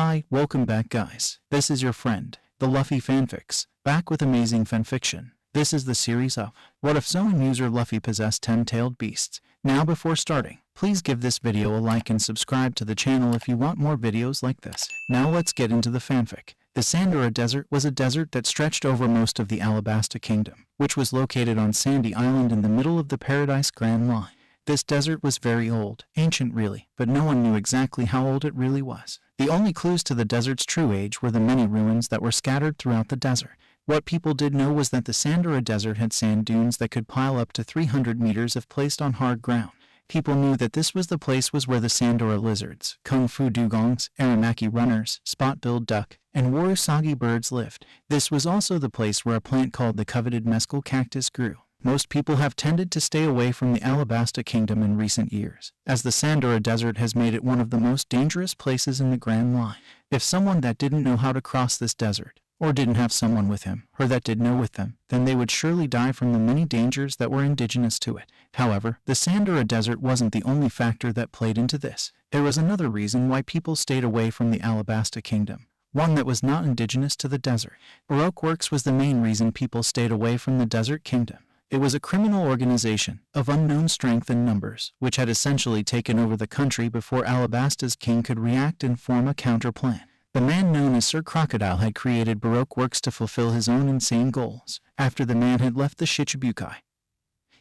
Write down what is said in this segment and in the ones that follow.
Hi, welcome back guys. This is your friend, the Luffy Fanfics, back with amazing fanfiction. This is the series of What If Zoan user Luffy possessed 10-tailed beasts. Now before starting, please give this video a like and subscribe to the channel if you want more videos like this. Now let's get into the fanfic. The Sandora Desert was a desert that stretched over most of the Alabasta Kingdom, which was located on Sandy Island in the middle of the Paradise Grand Line. This desert was very old, ancient really, but no one knew exactly how old it really was. The only clues to the desert's true age were the many ruins that were scattered throughout the desert. What people did know was that the Sandora Desert had sand dunes that could pile up to 300 meters if placed on hard ground. People knew that this was the place where the Sandora lizards, kung fu dugongs, aramaki runners, spot-billed duck, and warusagi birds lived. This was also the place where a plant called the coveted mescal cactus grew. Most people have tended to stay away from the Alabasta Kingdom in recent years, as the Sandora Desert has made it one of the most dangerous places in the Grand Line. If someone that didn't know how to cross this desert, or didn't have someone with him, or that did know with them, then they would surely die from the many dangers that were indigenous to it. However, the Sandora Desert wasn't the only factor that played into this. There was another reason why people stayed away from the Alabasta Kingdom, one that was not indigenous to the desert. Baroque works was the main reason people stayed away from the Desert Kingdom. It was a criminal organization of unknown strength and numbers, which had essentially taken over the country before Alabasta's king could react and form a counter-plan. The man known as Sir Crocodile had created Baroque works to fulfill his own insane goals. After the man had left the Shichibukai,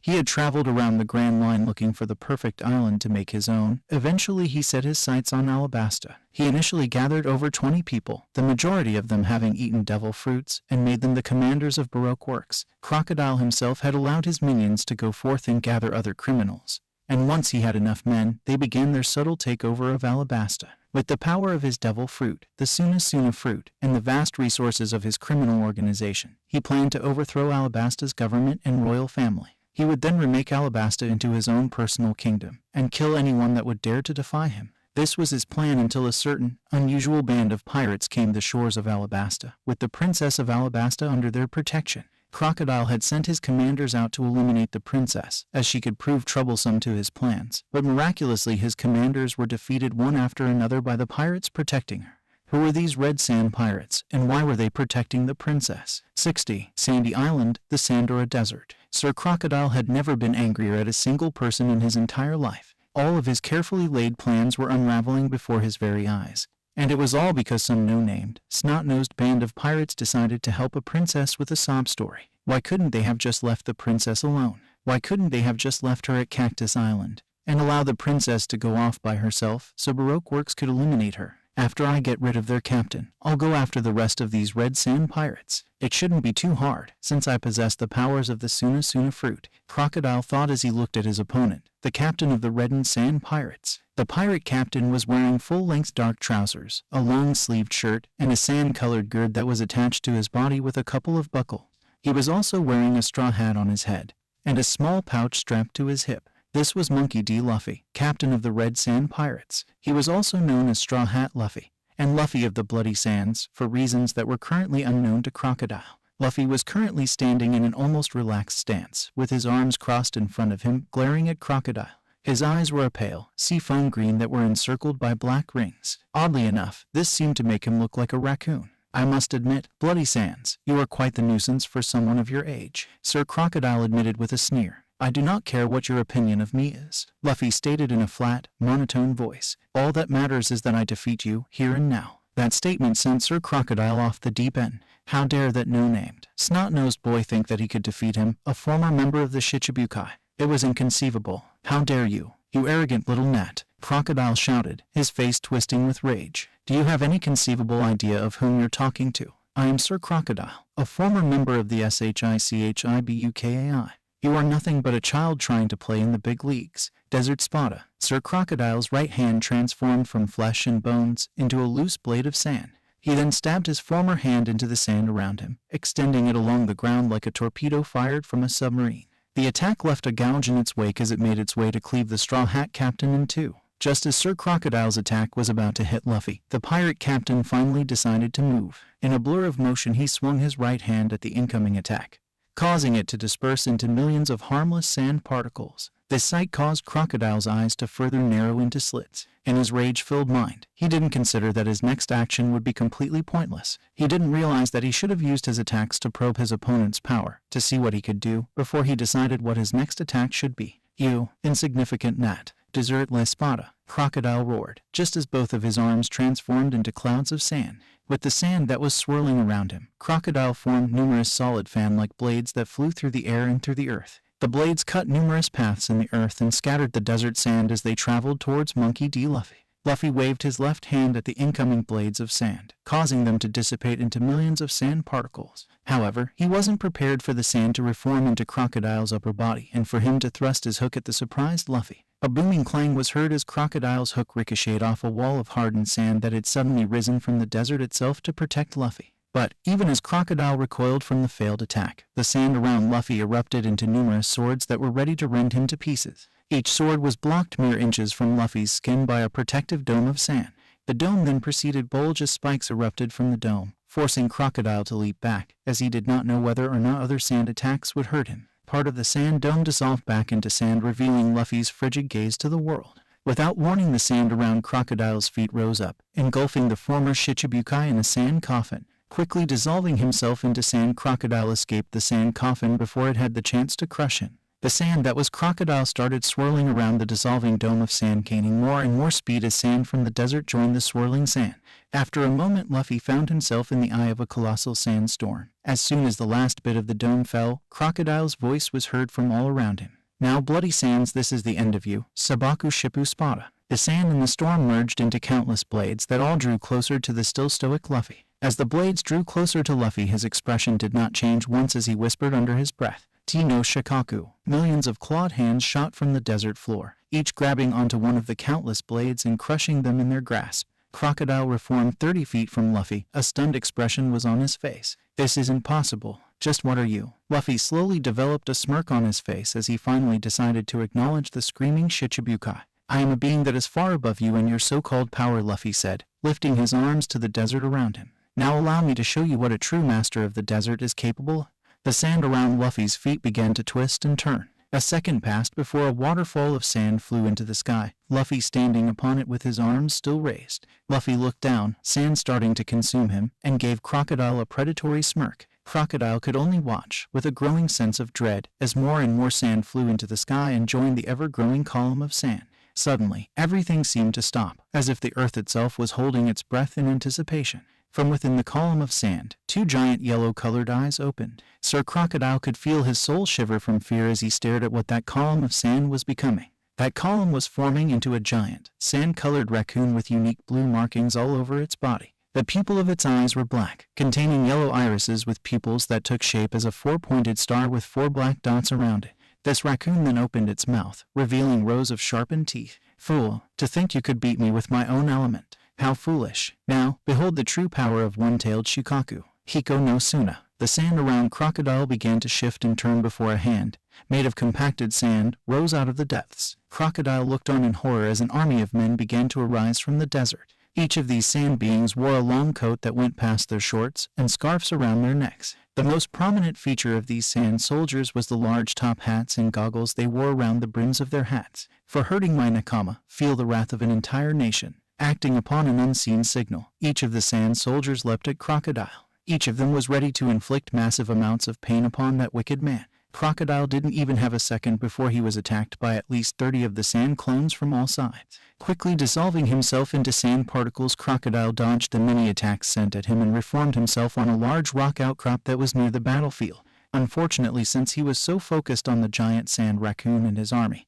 he had traveled around the Grand Line looking for the perfect island to make his own. Eventually he set his sights on Alabasta. He initially gathered over 20 people, the majority of them having eaten devil fruits, and made them the commanders of Baroque works. Crocodile himself had allowed his minions to go forth and gather other criminals, and once he had enough men, they began their subtle takeover of Alabasta. With the power of his devil fruit, the Suna fruit, and the vast resources of his criminal organization, he planned to overthrow Alabasta's government and royal family. He would then remake Alabasta into his own personal kingdom, and kill anyone that would dare to defy him. This was his plan until a certain, unusual band of pirates came to the shores of Alabasta, with the princess of Alabasta under their protection. Crocodile had sent his commanders out to eliminate the princess, as she could prove troublesome to his plans, but miraculously his commanders were defeated one after another by the pirates protecting her. Who were these red sand pirates, and why were they protecting the princess? 60. Sandy Island, the Sandora Desert. Sir Crocodile had never been angrier at a single person in his entire life. All of his carefully laid plans were unraveling before his very eyes. And it was all because some no-named, snot-nosed band of pirates decided to help a princess with a sob story. Why couldn't they have just left the princess alone? Why couldn't they have just left her at Cactus Island, and allow the princess to go off by herself so Baroque works could eliminate her? After I get rid of their captain, I'll go after the rest of these red sand pirates. It shouldn't be too hard, since I possess the powers of the Suna fruit. Crocodile thought as he looked at his opponent, the captain of the reddened sand pirates. The pirate captain was wearing full-length dark trousers, a long-sleeved shirt, and a sand-colored gird that was attached to his body with a couple of buckles. He was also wearing a straw hat on his head, and a small pouch strapped to his hip. This was Monkey D. Luffy, captain of the Red Sand Pirates. He was also known as Straw Hat Luffy, and Luffy of the Bloody Sands, for reasons that were currently unknown to Crocodile. Luffy was currently standing in an almost relaxed stance, with his arms crossed in front of him, glaring at Crocodile. His eyes were a pale, seafoam green that were encircled by black rings. Oddly enough, this seemed to make him look like a raccoon. I must admit, Bloody Sands, you are quite the nuisance for someone of your age, Sir Crocodile admitted with a sneer. I do not care what your opinion of me is, Luffy stated in a flat, monotone voice. All that matters is that I defeat you, here and now. That statement sent Sir Crocodile off the deep end. How dare that no-named, snot-nosed boy think that he could defeat him, a former member of the Shichibukai? It was inconceivable. How dare you, you arrogant little gnat, Crocodile shouted, his face twisting with rage. Do you have any conceivable idea of whom you're talking to? I am Sir Crocodile, a former member of the Shichibukai. You are nothing but a child trying to play in the big leagues. Desert Spada. Sir Crocodile's right hand transformed from flesh and bones into a loose blade of sand. He then stabbed his former hand into the sand around him, extending it along the ground like a torpedo fired from a submarine. The attack left a gouge in its wake as it made its way to cleave the Straw Hat captain in two. Just as Sir Crocodile's attack was about to hit Luffy, the pirate captain finally decided to move. In a blur of motion he swung his right hand at the incoming attack. causing it to disperse into millions of harmless sand particles. This sight caused Crocodile's eyes to further narrow into slits. In his rage-filled mind, he didn't consider that his next action would be completely pointless. He didn't realize that he should have used his attacks to probe his opponent's power, to see what he could do, before he decided what his next attack should be. "You, insignificant gnat, desert la espada," Crocodile roared, just as both of his arms transformed into clouds of sand. With the sand that was swirling around him, Crocodile formed numerous solid fan-like blades that flew through the air and through the earth. The blades cut numerous paths in the earth and scattered the desert sand as they traveled towards Monkey D. Luffy. Luffy waved his left hand at the incoming blades of sand, causing them to dissipate into millions of sand particles. However, he wasn't prepared for the sand to reform into Crocodile's upper body and for him to thrust his hook at the surprised Luffy. A booming clang was heard as Crocodile's hook ricocheted off a wall of hardened sand that had suddenly risen from the desert itself to protect Luffy. But, even as Crocodile recoiled from the failed attack, the sand around Luffy erupted into numerous swords that were ready to rend him to pieces. Each sword was blocked mere inches from Luffy's skin by a protective dome of sand. The dome then proceeded bulge as spikes erupted from the dome, forcing Crocodile to leap back, as he did not know whether or not other sand attacks would hurt him. Part of the sand dome dissolved back into sand, revealing Luffy's frigid gaze to the world. Without warning, the sand around Crocodile's feet rose up, engulfing the former Shichibukai in a sand coffin. Quickly dissolving himself into sand, Crocodile escaped the sand coffin before it had the chance to crush him. The sand that was Crocodile started swirling around the dissolving dome of sand, gaining more and more speed as sand from the desert joined the swirling sand. After a moment, Luffy found himself in the eye of a colossal sandstorm. As soon as the last bit of the dome fell, Crocodile's voice was heard from all around him. "Now, bloody sands, this is the end of you, Sabaku Shippu Spada." The sand in the storm merged into countless blades that all drew closer to the still stoic Luffy. As the blades drew closer to Luffy, his expression did not change once as he whispered under his breath, "Tino Shikaku." Millions of clawed hands shot from the desert floor, each grabbing onto one of the countless blades and crushing them in their grasp. Crocodile reformed 30 feet from Luffy. A stunned expression was on his face. "This isn't possible. Just what are you?" Luffy slowly developed a smirk on his face as he finally decided to acknowledge the screaming Shichibukai. "I am a being that is far above you and your so-called power," Luffy said, lifting his arms to the desert around him. "Now allow me to show you what a true master of the desert is capable." The sand around Luffy's feet began to twist and turn. A second passed before a waterfall of sand flew into the sky, Luffy standing upon it with his arms still raised. Luffy looked down, sand starting to consume him, and gave Crocodile a predatory smirk. Crocodile could only watch, with a growing sense of dread, as more and more sand flew into the sky and joined the ever-growing column of sand. Suddenly, everything seemed to stop, as if the earth itself was holding its breath in anticipation. From within the column of sand, two giant yellow-colored eyes opened. Sir Crocodile could feel his soul shiver from fear as he stared at what that column of sand was becoming. That column was forming into a giant, sand-colored raccoon with unique blue markings all over its body. The pupil of its eyes were black, containing yellow irises with pupils that took shape as a four-pointed star with 4 black dots around it. This raccoon then opened its mouth, revealing rows of sharpened teeth. "Fool, to think you could beat me with my own element. How foolish. Now, behold the true power of one-tailed Shikaku. Hiko no Suna." The sand around Crocodile began to shift and turn before a hand, made of compacted sand, rose out of the depths. Crocodile looked on in horror as an army of men began to arise from the desert. Each of these sand beings wore a long coat that went past their shorts and scarves around their necks. The most prominent feature of these sand soldiers was the large top hats and goggles they wore around the brims of their hats. "For hurting my nakama, feel the wrath of an entire nation." Acting upon an unseen signal, each of the sand soldiers leapt at Crocodile. Each of them was ready to inflict massive amounts of pain upon that wicked man. Crocodile didn't even have a second before he was attacked by at least 30 of the sand clones from all sides. Quickly dissolving himself into sand particles, Crocodile dodged the many attacks sent at him and reformed himself on a large rock outcrop that was near the battlefield. Unfortunately, since he was so focused on the giant sand raccoon and his army,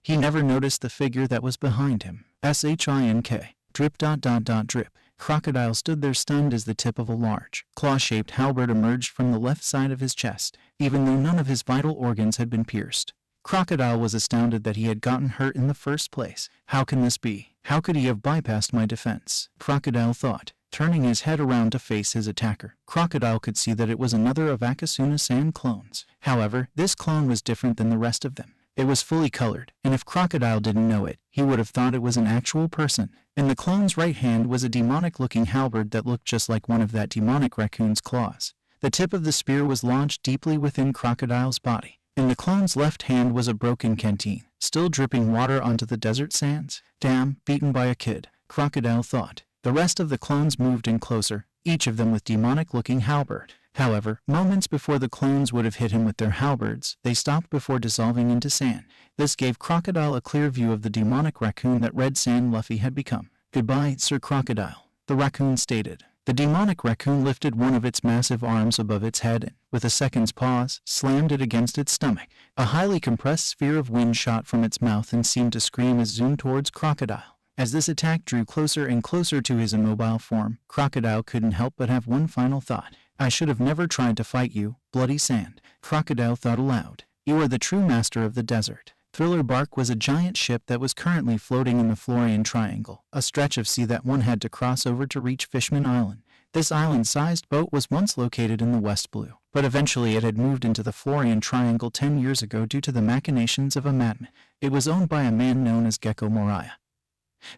he never noticed the figure that was behind him. Shink. Drip. Drip. Crocodile stood there stunned as the tip of a large, claw-shaped halberd emerged from the left side of his chest, even though none of his vital organs had been pierced. Crocodile was astounded that he had gotten hurt in the first place. "How can this be? How could he have bypassed my defense?" Crocodile thought. Turning his head around to face his attacker, Crocodile could see that it was another of Akasuna's sand clones. However, this clone was different than the rest of them. It was fully colored, and if Crocodile didn't know it, he would have thought it was an actual person. In the clone's right hand was a demonic-looking halberd that looked just like one of that demonic raccoon's claws. The tip of the spear was launched deeply within Crocodile's body. In the clone's left hand was a broken canteen, still dripping water onto the desert sands. Damn, beaten by a kid, Crocodile thought. The rest of the clones moved in closer, each of them with demonic-looking halberd. However, moments before the clones would have hit him with their halberds, they stopped before dissolving into sand. This gave Crocodile a clear view of the demonic raccoon that Red Sand Luffy had become. "Goodbye, Sir Crocodile," the raccoon stated. The demonic raccoon lifted one of its massive arms above its head and, with a second's pause, slammed it against its stomach. A highly compressed sphere of wind shot from its mouth and seemed to scream as zoomed towards Crocodile. As this attack drew closer and closer to his immobile form, Crocodile couldn't help but have one final thought. "I should have never tried to fight you, bloody sand." Crocodile thought aloud. "You are the true master of the desert." Thriller Bark was a giant ship that was currently floating in the Florian Triangle, a stretch of sea that one had to cross over to reach Fishman Island. This island-sized boat was once located in the West Blue, but eventually it had moved into the Florian Triangle 10 years ago due to the machinations of a madman. It was owned by a man known as Gecko Moriah,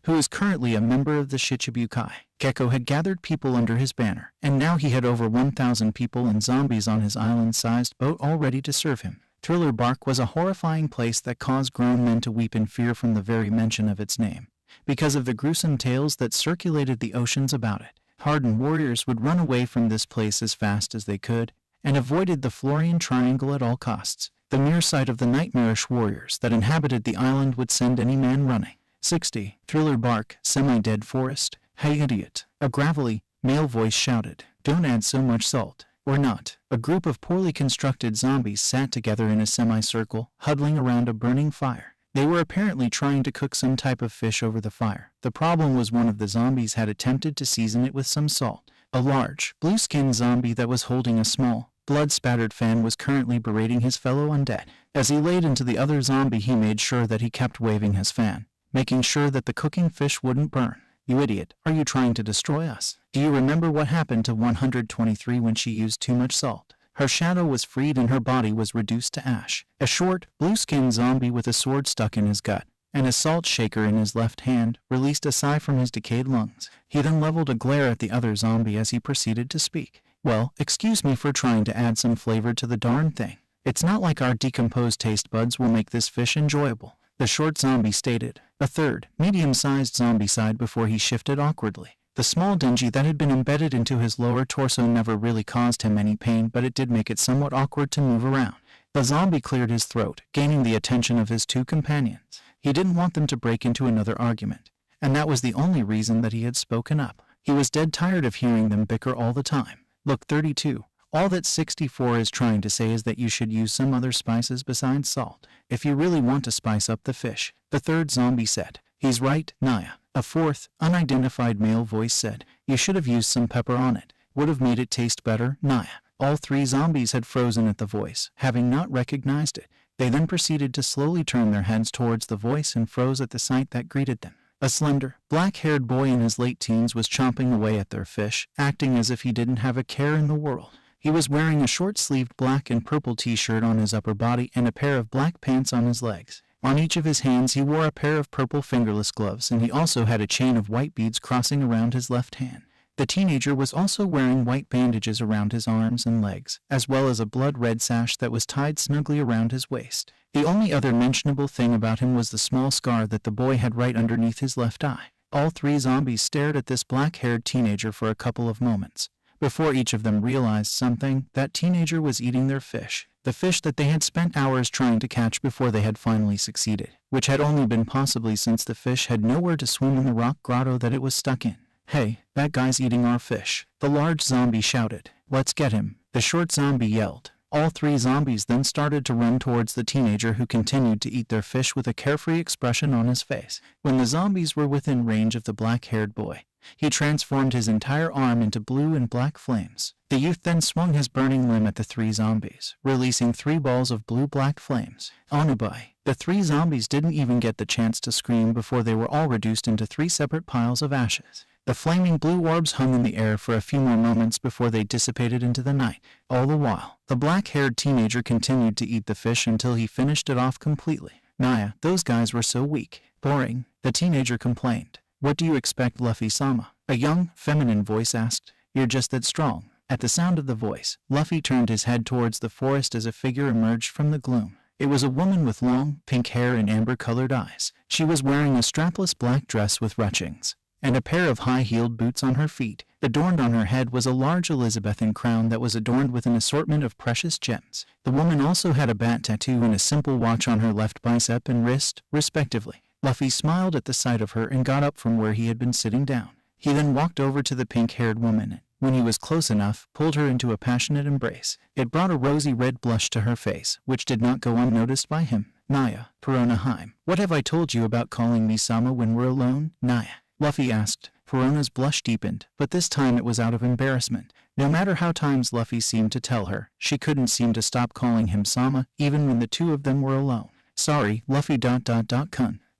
who is currently a member of the Shichibukai. Gecko had gathered people under his banner, and now he had over 1,000 people and zombies on his island-sized boat all ready to serve him. Thriller Bark was a horrifying place that caused grown men to weep in fear from the very mention of its name, because of the gruesome tales that circulated the oceans about it. Hardened warriors would run away from this place as fast as they could, and avoided the Florian Triangle at all costs. The mere sight of the nightmarish warriors that inhabited the island would send any man running. 60. Thriller Bark, Semi-Dead Forest. "Hey idiot," a gravelly, male voice shouted. "Don't add so much salt, or not." A group of poorly constructed zombies sat together in a semicircle, huddling around a burning fire. They were apparently trying to cook some type of fish over the fire. The problem was one of the zombies had attempted to season it with some salt. A large, blue-skinned zombie that was holding a small, blood-spattered fan was currently berating his fellow undead. As he laid into the other zombie, he made sure that he kept waving his fan, making sure that the cooking fish wouldn't burn. "You idiot, are you trying to destroy us? Do you remember what happened to 123 when she used too much salt? Her shadow was freed and her body was reduced to ash." A short, blue-skinned zombie with a sword stuck in his gut and a salt shaker in his left hand released a sigh from his decayed lungs. He then leveled a glare at the other zombie as he proceeded to speak. "Well, excuse me for trying to add some flavor to the darn thing. It's not like our decomposed taste buds will make this fish enjoyable," the short zombie stated. A third, medium-sized zombie sighed before he shifted awkwardly. The small dingy that had been embedded into his lower torso never really caused him any pain, but it did make it somewhat awkward to move around. The zombie cleared his throat, gaining the attention of his two companions. He didn't want them to break into another argument, and that was the only reason that he had spoken up. He was dead tired of hearing them bicker all the time. "Look, 32. All that 64 is trying to say is that you should use some other spices besides salt, if you really want to spice up the fish," the third zombie said. "He's right, Naya," a fourth, unidentified male voice said. "You should have used some pepper on it. Would have made it taste better, Naya." All three zombies had frozen at the voice, having not recognized it. They then proceeded to slowly turn their heads towards the voice and froze at the sight that greeted them. A slender, black-haired boy in his late teens was chomping away at their fish, acting as if he didn't have a care in the world. He was wearing a short-sleeved black and purple t-shirt on his upper body and a pair of black pants on his legs. On each of his hands he wore a pair of purple fingerless gloves, and he also had a chain of white beads crossing around his left hand. The teenager was also wearing white bandages around his arms and legs, as well as a blood-red sash that was tied snugly around his waist. The only other mentionable thing about him was the small scar that the boy had right underneath his left eye. All three zombies stared at this black-haired teenager for a couple of moments. Before each of them realized something, that teenager was eating their fish. The fish that they had spent hours trying to catch before they had finally succeeded, which had only been possibly since the fish had nowhere to swim in the rock grotto that it was stuck in. "Hey, that guy's eating our fish," the large zombie shouted. "Let's get him," the short zombie yelled. All three zombies then started to run towards the teenager, who continued to eat their fish with a carefree expression on his face. When the zombies were within range of the black-haired boy, he transformed his entire arm into blue and black flames. The youth then swung his burning limb at the three zombies, releasing 3 balls of blue-black flames. Onubai. The 3 zombies didn't even get the chance to scream before they were all reduced into 3 separate piles of ashes. The flaming blue orbs hung in the air for a few more moments before they dissipated into the night. All the while, the black-haired teenager continued to eat the fish until he finished it off completely. "Naya, those guys were so weak. Boring," the teenager complained. "What do you expect, Luffy-sama?" a young, feminine voice asked. "You're just that strong. At the sound of the voice, Luffy turned his head towards the forest as a figure emerged from the gloom. It was a woman with long, pink hair and amber-colored eyes. She was wearing a strapless black dress with ruchings, and a pair of high-heeled boots on her feet. Adorned on her head was a large Elizabethan crown that was adorned with an assortment of precious gems. The woman also had a bat tattoo and a simple watch on her left bicep and wrist, respectively. Luffy smiled at the sight of her and got up from where he had been sitting down. He then walked over to the pink-haired woman and, when he was close enough, pulled her into a passionate embrace. It brought a rosy red blush to her face, which did not go unnoticed by him. "Naya, Perona Heim, what have I told you about calling me Sama when we're alone, Naya?" Luffy asked. Perona's blush deepened, but this time it was out of embarrassment. No matter how times Luffy seemed to tell her, she couldn't seem to stop calling him Sama, even when the two of them were alone. "Sorry, Luffy ... Kun,"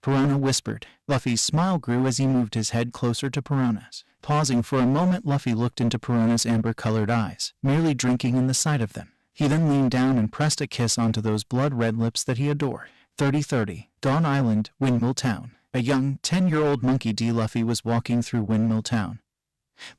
Perona whispered. Luffy's smile grew as he moved his head closer to Perona's. Pausing for a moment, Luffy looked into Perona's amber-colored eyes, merely drinking in the sight of them. He then leaned down and pressed a kiss onto those blood-red lips that he adored. 3030, Dawn Island, Windmill Town. A young, 10-year-old Monkey D. Luffy was walking through Windmill Town,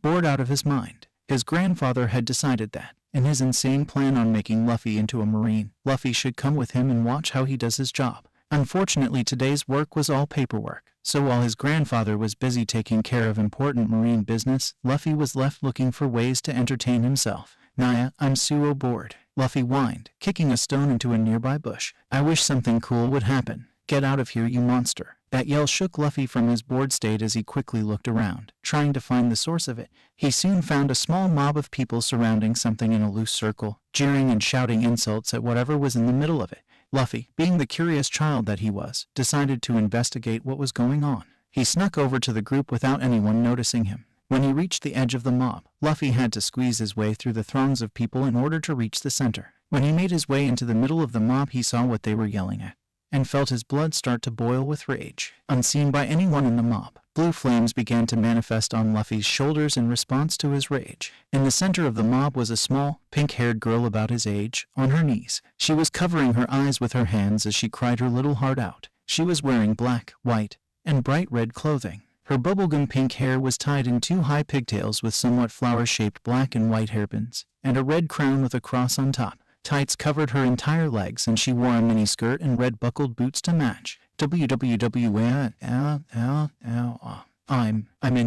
bored out of his mind. His grandfather had decided that, in his insane plan on making Luffy into a Marine, Luffy should come with him and watch how he does his job. Unfortunately, today's work was all paperwork, so while his grandfather was busy taking care of important marine business, Luffy was left looking for ways to entertain himself. "Naya, I'm so bored," Luffy whined, kicking a stone into a nearby bush. "I wish something cool would happen. Get out of here, you monster." That yell shook Luffy from his bored state as he quickly looked around, trying to find the source of it. He soon found a small mob of people surrounding something in a loose circle, jeering and shouting insults at whatever was in the middle of it. Luffy, being the curious child that he was, decided to investigate what was going on. He snuck over to the group without anyone noticing him. When he reached the edge of the mob, Luffy had to squeeze his way through the throngs of people in order to reach the center. When he made his way into the middle of the mob, he saw what they were yelling at, and felt his blood start to boil with rage. Unseen by anyone in the mob, blue flames began to manifest on Luffy's shoulders in response to his rage. In the center of the mob was a small, pink-haired girl about his age, on her knees. She was covering her eyes with her hands as she cried her little heart out. She was wearing black, white, and bright red clothing. Her bubblegum pink hair was tied in two high pigtails with somewhat flower-shaped black and white hairpins, and a red crown with a cross on top. Tights covered her entire legs, and she wore a mini-skirt and red buckled boots to match. I'm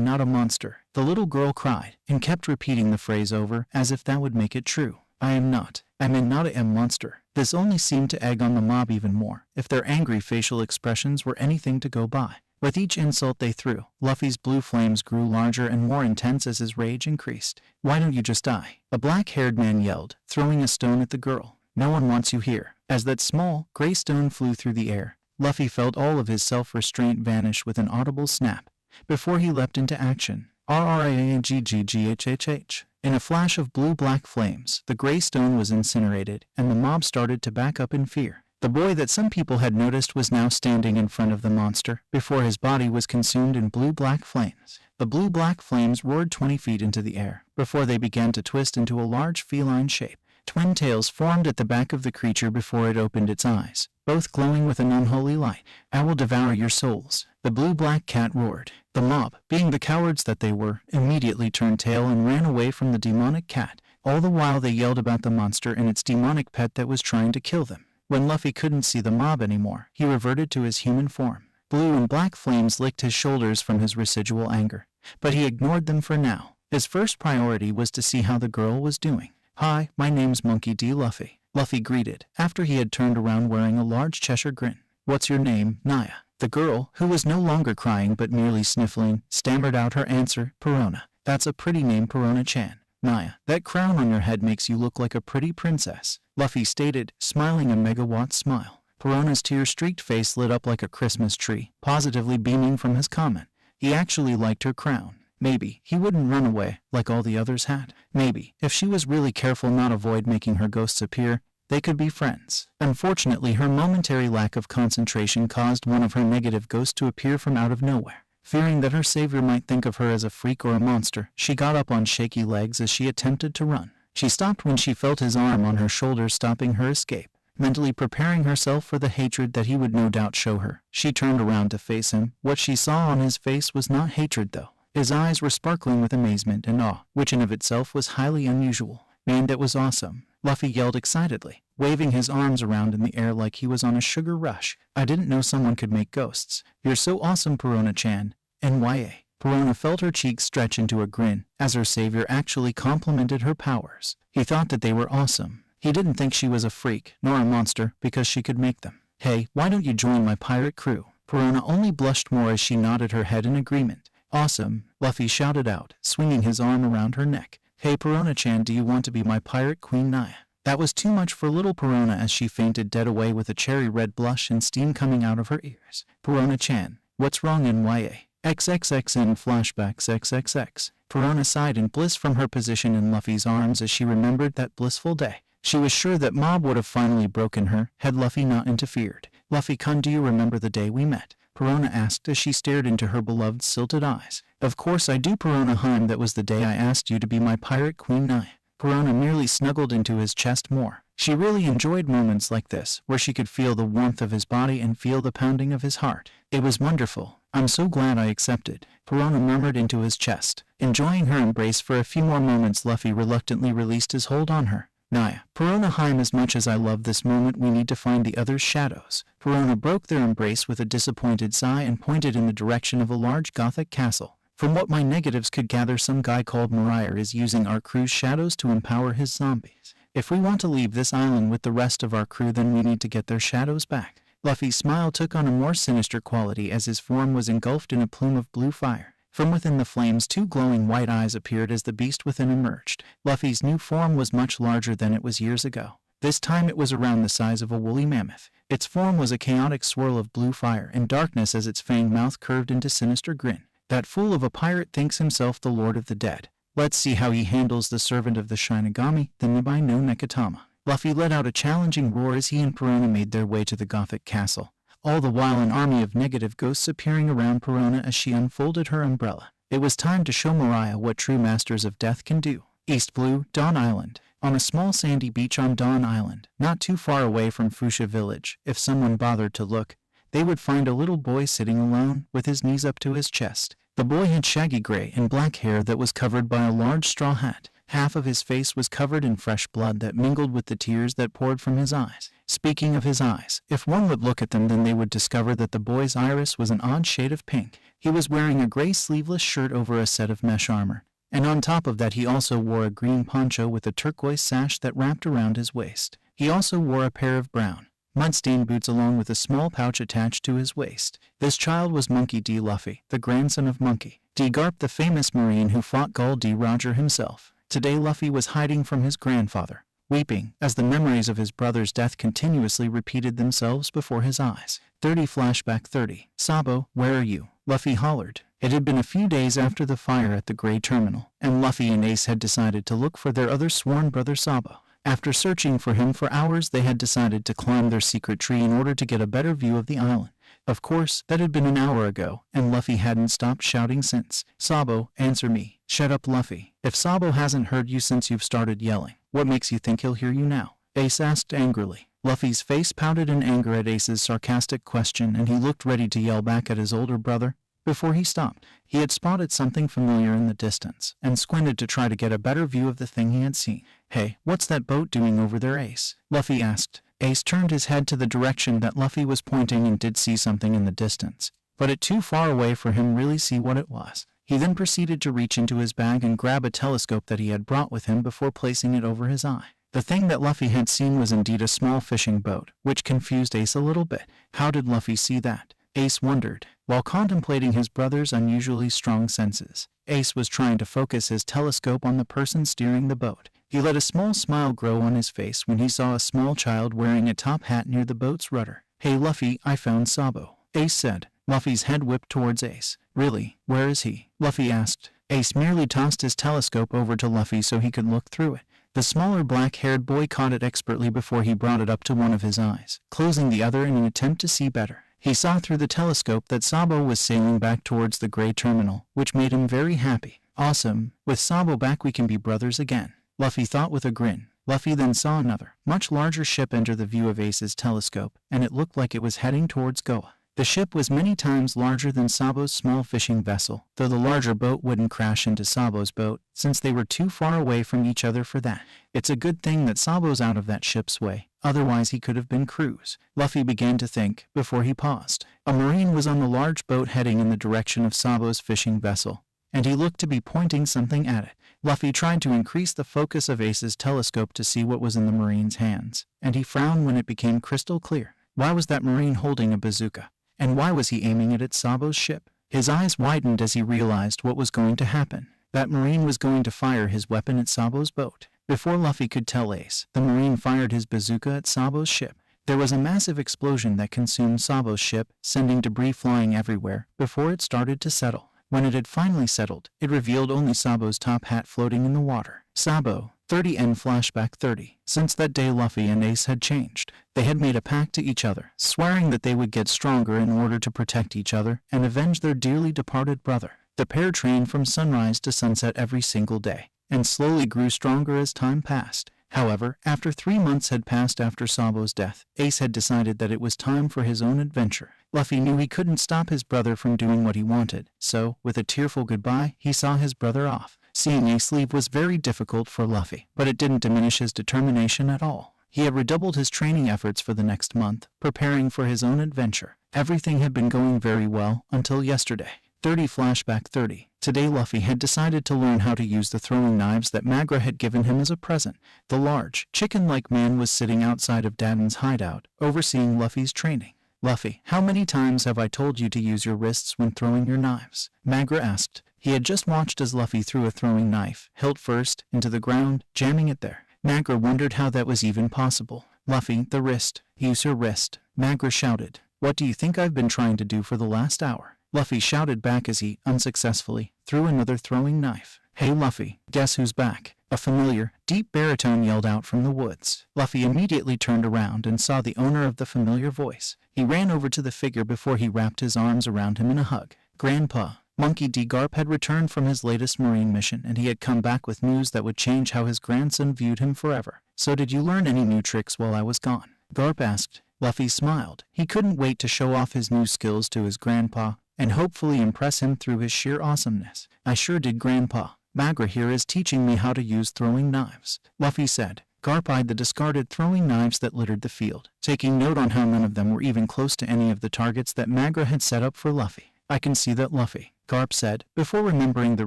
not a monster, the little girl cried, and kept repeating the phrase over, as if that would make it true. I'm not a monster. This only seemed to egg on the mob even more, if their angry facial expressions were anything to go by. With each insult they threw, Luffy's blue flames grew larger and more intense as his rage increased. "Why don't you just die?" a black-haired man yelled, throwing a stone at the girl. "No one wants you here." As that small, gray stone flew through the air, Luffy felt all of his self-restraint vanish with an audible snap, before he leapt into action. RRANGGGHHH. In a flash of blue-black flames, the gray stone was incinerated, and the mob started to back up in fear. The boy that some people had noticed was now standing in front of the monster, before his body was consumed in blue-black flames. The blue-black flames roared 20 feet into the air, before they began to twist into a large feline shape. Twin tails formed at the back of the creature before it opened its eyes, both glowing with an unholy light. "I will devour your souls," the blue-black cat roared. The mob, being the cowards that they were, immediately turned tail and ran away from the demonic cat. All the while they yelled about the monster and its demonic pet that was trying to kill them. When Luffy couldn't see the mob anymore, he reverted to his human form. Blue and black flames licked his shoulders from his residual anger, but he ignored them for now. His first priority was to see how the girl was doing. "Hi, my name's Monkey D. Luffy," Luffy greeted, after he had turned around wearing a large Cheshire grin. "What's your name, Naya?" The girl, who was no longer crying but merely sniffling, stammered out her answer, "Perona." "That's a pretty name, Perona-chan." "Naya, that crown on your head makes you look like a pretty princess," Luffy stated, smiling a megawatt smile. Perona's tear-streaked face lit up like a Christmas tree, positively beaming from his comment. He actually liked her crown. Maybe he wouldn't run away like all the others had. Maybe, if she was really careful not avoid making her ghosts appear, they could be friends. Unfortunately, her momentary lack of concentration caused one of her negative ghosts to appear from out of nowhere. Fearing that her savior might think of her as a freak or a monster, she got up on shaky legs as she attempted to run. She stopped when she felt his arm on her shoulder, stopping her escape. Mentally preparing herself for the hatred that he would no doubt show her, she turned around to face him. What she saw on his face was not hatred, though. His eyes were sparkling with amazement and awe, which in of itself was highly unusual. Man, that was awesome, Luffy yelled excitedly, waving his arms around in the air like he was on a sugar rush. I didn't know someone could make ghosts. You're so awesome, Perona-chan. NYA. Perona felt her cheeks stretch into a grin as her savior actually complimented her powers. He thought that they were awesome. He didn't think she was a freak nor a monster because she could make them. Hey, why don't you join my pirate crew? Perona only blushed more as she nodded her head in agreement. Awesome, Luffy shouted out, swinging his arm around her neck. Hey Perona-chan, do you want to be my pirate queen Naya? That was too much for little Perona as she fainted dead away with a cherry red blush and steam coming out of her ears. Perona-chan, what's wrong NYA? XXXN flashbacks XXX. Perona sighed in bliss from her position in Luffy's arms as she remembered that blissful day. She was sure that Mob would have finally broken her had Luffy not interfered. Luffy-kun, do you remember the day we met? Perona asked as she stared into her beloved silted eyes. Of course I do, Perona-han, that was the day I asked you to be my pirate queen Naya. Perona merely snuggled into his chest more. She really enjoyed moments like this, where she could feel the warmth of his body and feel the pounding of his heart. It was wonderful. I'm so glad I accepted, Perona murmured into his chest. Enjoying her embrace for a few more moments, Luffy reluctantly released his hold on her. Naya, Perona-han, as much as I love this moment, we need to find the other's shadows. Perona broke their embrace with a disappointed sigh and pointed in the direction of a large Gothic castle. From what my negatives could gather, some guy called Mariah is using our crew's shadows to empower his zombies. If we want to leave this island with the rest of our crew, then we need to get their shadows back. Luffy's smile took on a more sinister quality as his form was engulfed in a plume of blue fire. From within the flames, two glowing white eyes appeared as the beast within emerged. Luffy's new form was much larger than it was years ago. This time it was around the size of a woolly mammoth. Its form was a chaotic swirl of blue fire and darkness as its fanged mouth curved into sinister grin. That fool of a pirate thinks himself the lord of the dead. Let's see how he handles the servant of the Shinigami, the Nibai no Nekatama. Luffy let out a challenging roar as he and Perona made their way to the Gothic castle. All the while an army of negative ghosts appearing around Perona as she unfolded her umbrella. It was time to show Mariah what true masters of death can do. East Blue, Dawn Island. On a small sandy beach on Dawn Island, not too far away from Fuchsia Village, if someone bothered to look, they would find a little boy sitting alone, with his knees up to his chest. The boy had shaggy gray and black hair that was covered by a large straw hat. Half of his face was covered in fresh blood that mingled with the tears that poured from his eyes. Speaking of his eyes, if one would look at them, then they would discover that the boy's iris was an odd shade of pink. He was wearing a gray sleeveless shirt over a set of mesh armor, and on top of that he also wore a green poncho with a turquoise sash that wrapped around his waist. He also wore a pair of brown, mud-stained boots along with a small pouch attached to his waist. This child was Monkey D. Luffy, the grandson of Monkey D. Garp, the famous Marine who fought Gul D. Roger himself. Today Luffy was hiding from his grandfather, weeping as the memories of his brother's death continuously repeated themselves before his eyes. 30 Flashback 30. Sabo, where are you? Luffy hollered. It had been a few days after the fire at the Grey Terminal, and Luffy and Ace had decided to look for their other sworn brother Sabo. After searching for him for hours, they had decided to climb their secret tree in order to get a better view of the island. Of course, that had been an hour ago, and Luffy hadn't stopped shouting since. Sabo, answer me. Shut up, Luffy. If Sabo hasn't heard you since you've started yelling, what makes you think he'll hear you now? Ace asked angrily. Luffy's face pouted in anger at Ace's sarcastic question, and he looked ready to yell back at his older brother. Before he stopped, he had spotted something familiar in the distance, and squinted to try to get a better view of the thing he had seen. Hey, what's that boat doing over there, Ace? Luffy asked. Ace turned his head to the direction that Luffy was pointing and did see something in the distance, but it too far away for him to really see what it was. He then proceeded to reach into his bag and grab a telescope that he had brought with him before placing it over his eye. The thing that Luffy had seen was indeed a small fishing boat, which confused Ace a little bit. How did Luffy see that? Ace wondered. While contemplating his brother's unusually strong senses, Ace was trying to focus his telescope on the person steering the boat. He let a small smile grow on his face when he saw a small child wearing a top hat near the boat's rudder. Hey Luffy, I found Sabo, Ace said. Luffy's head whipped towards Ace. Really? Where is he? Luffy asked. Ace merely tossed his telescope over to Luffy so he could look through it. The smaller black-haired boy caught it expertly before he brought it up to one of his eyes, closing the other in an attempt to see better. He saw through the telescope that Sabo was sailing back towards the Grey Terminal, which made him very happy. Awesome. With Sabo back we can be brothers again, Luffy thought with a grin. Luffy then saw another, much larger ship enter the view of Ace's telescope, and it looked like it was heading towards Goa. The ship was many times larger than Sabo's small fishing vessel, though the larger boat wouldn't crash into Sabo's boat, since they were too far away from each other for that. It's a good thing that Sabo's out of that ship's way, otherwise he could have been Cruz. Luffy began to think, before he paused. A marine was on the large boat heading in the direction of Sabo's fishing vessel, and he looked to be pointing something at it. Luffy tried to increase the focus of Ace's telescope to see what was in the marine's hands, and he frowned when it became crystal clear. Why was that marine holding a bazooka? And why was he aiming it at Sabo's ship? His eyes widened as he realized what was going to happen. That marine was going to fire his weapon at Sabo's boat. Before Luffy could tell Ace, the marine fired his bazooka at Sabo's ship. There was a massive explosion that consumed Sabo's ship, sending debris flying everywhere before it started to settle. When it had finally settled, it revealed only Sabo's top hat floating in the water. Sabo, 30N Flashback 30. Since that day Luffy and Ace had changed. They had made a pact to each other, swearing that they would get stronger in order to protect each other and avenge their dearly departed brother. The pair trained from sunrise to sunset every single day, and slowly grew stronger as time passed. However, after 3 months had passed after Sabo's death, Ace had decided that it was time for his own adventure. Luffy knew he couldn't stop his brother from doing what he wanted, so, with a tearful goodbye, he saw his brother off. Seeing Ace leave was very difficult for Luffy, but it didn't diminish his determination at all. He had redoubled his training efforts for the next month, preparing for his own adventure. Everything had been going very well until yesterday. 30 Flashback 30. Today Luffy had decided to learn how to use the throwing knives that Magra had given him as a present. The large, chicken-like man was sitting outside of Daden's hideout, overseeing Luffy's training. Luffy, how many times have I told you to use your wrists when throwing your knives? Magra asked. He had just watched as Luffy threw a throwing knife, hilt first, into the ground, jamming it there. Magra wondered how that was even possible. Luffy, the wrist. Use your wrist. Magra shouted. What do you think I've been trying to do for the last hour? Luffy shouted back as he, unsuccessfully, threw another throwing knife. Hey Luffy, guess who's back? A familiar, deep baritone yelled out from the woods. Luffy immediately turned around and saw the owner of the familiar voice. He ran over to the figure before he wrapped his arms around him in a hug. Grandpa. Monkey D. Garp had returned from his latest marine mission, and he had come back with news that would change how his grandson viewed him forever. So did you learn any new tricks while I was gone? Garp asked. Luffy smiled. He couldn't wait to show off his new skills to his grandpa, and hopefully impress him through his sheer awesomeness. I sure did, Grandpa. Magra here is teaching me how to use throwing knives, Luffy said. Garp eyed the discarded throwing knives that littered the field, taking note on how none of them were even close to any of the targets that Magra had set up for Luffy. I can see that, Luffy, Garp said, before remembering the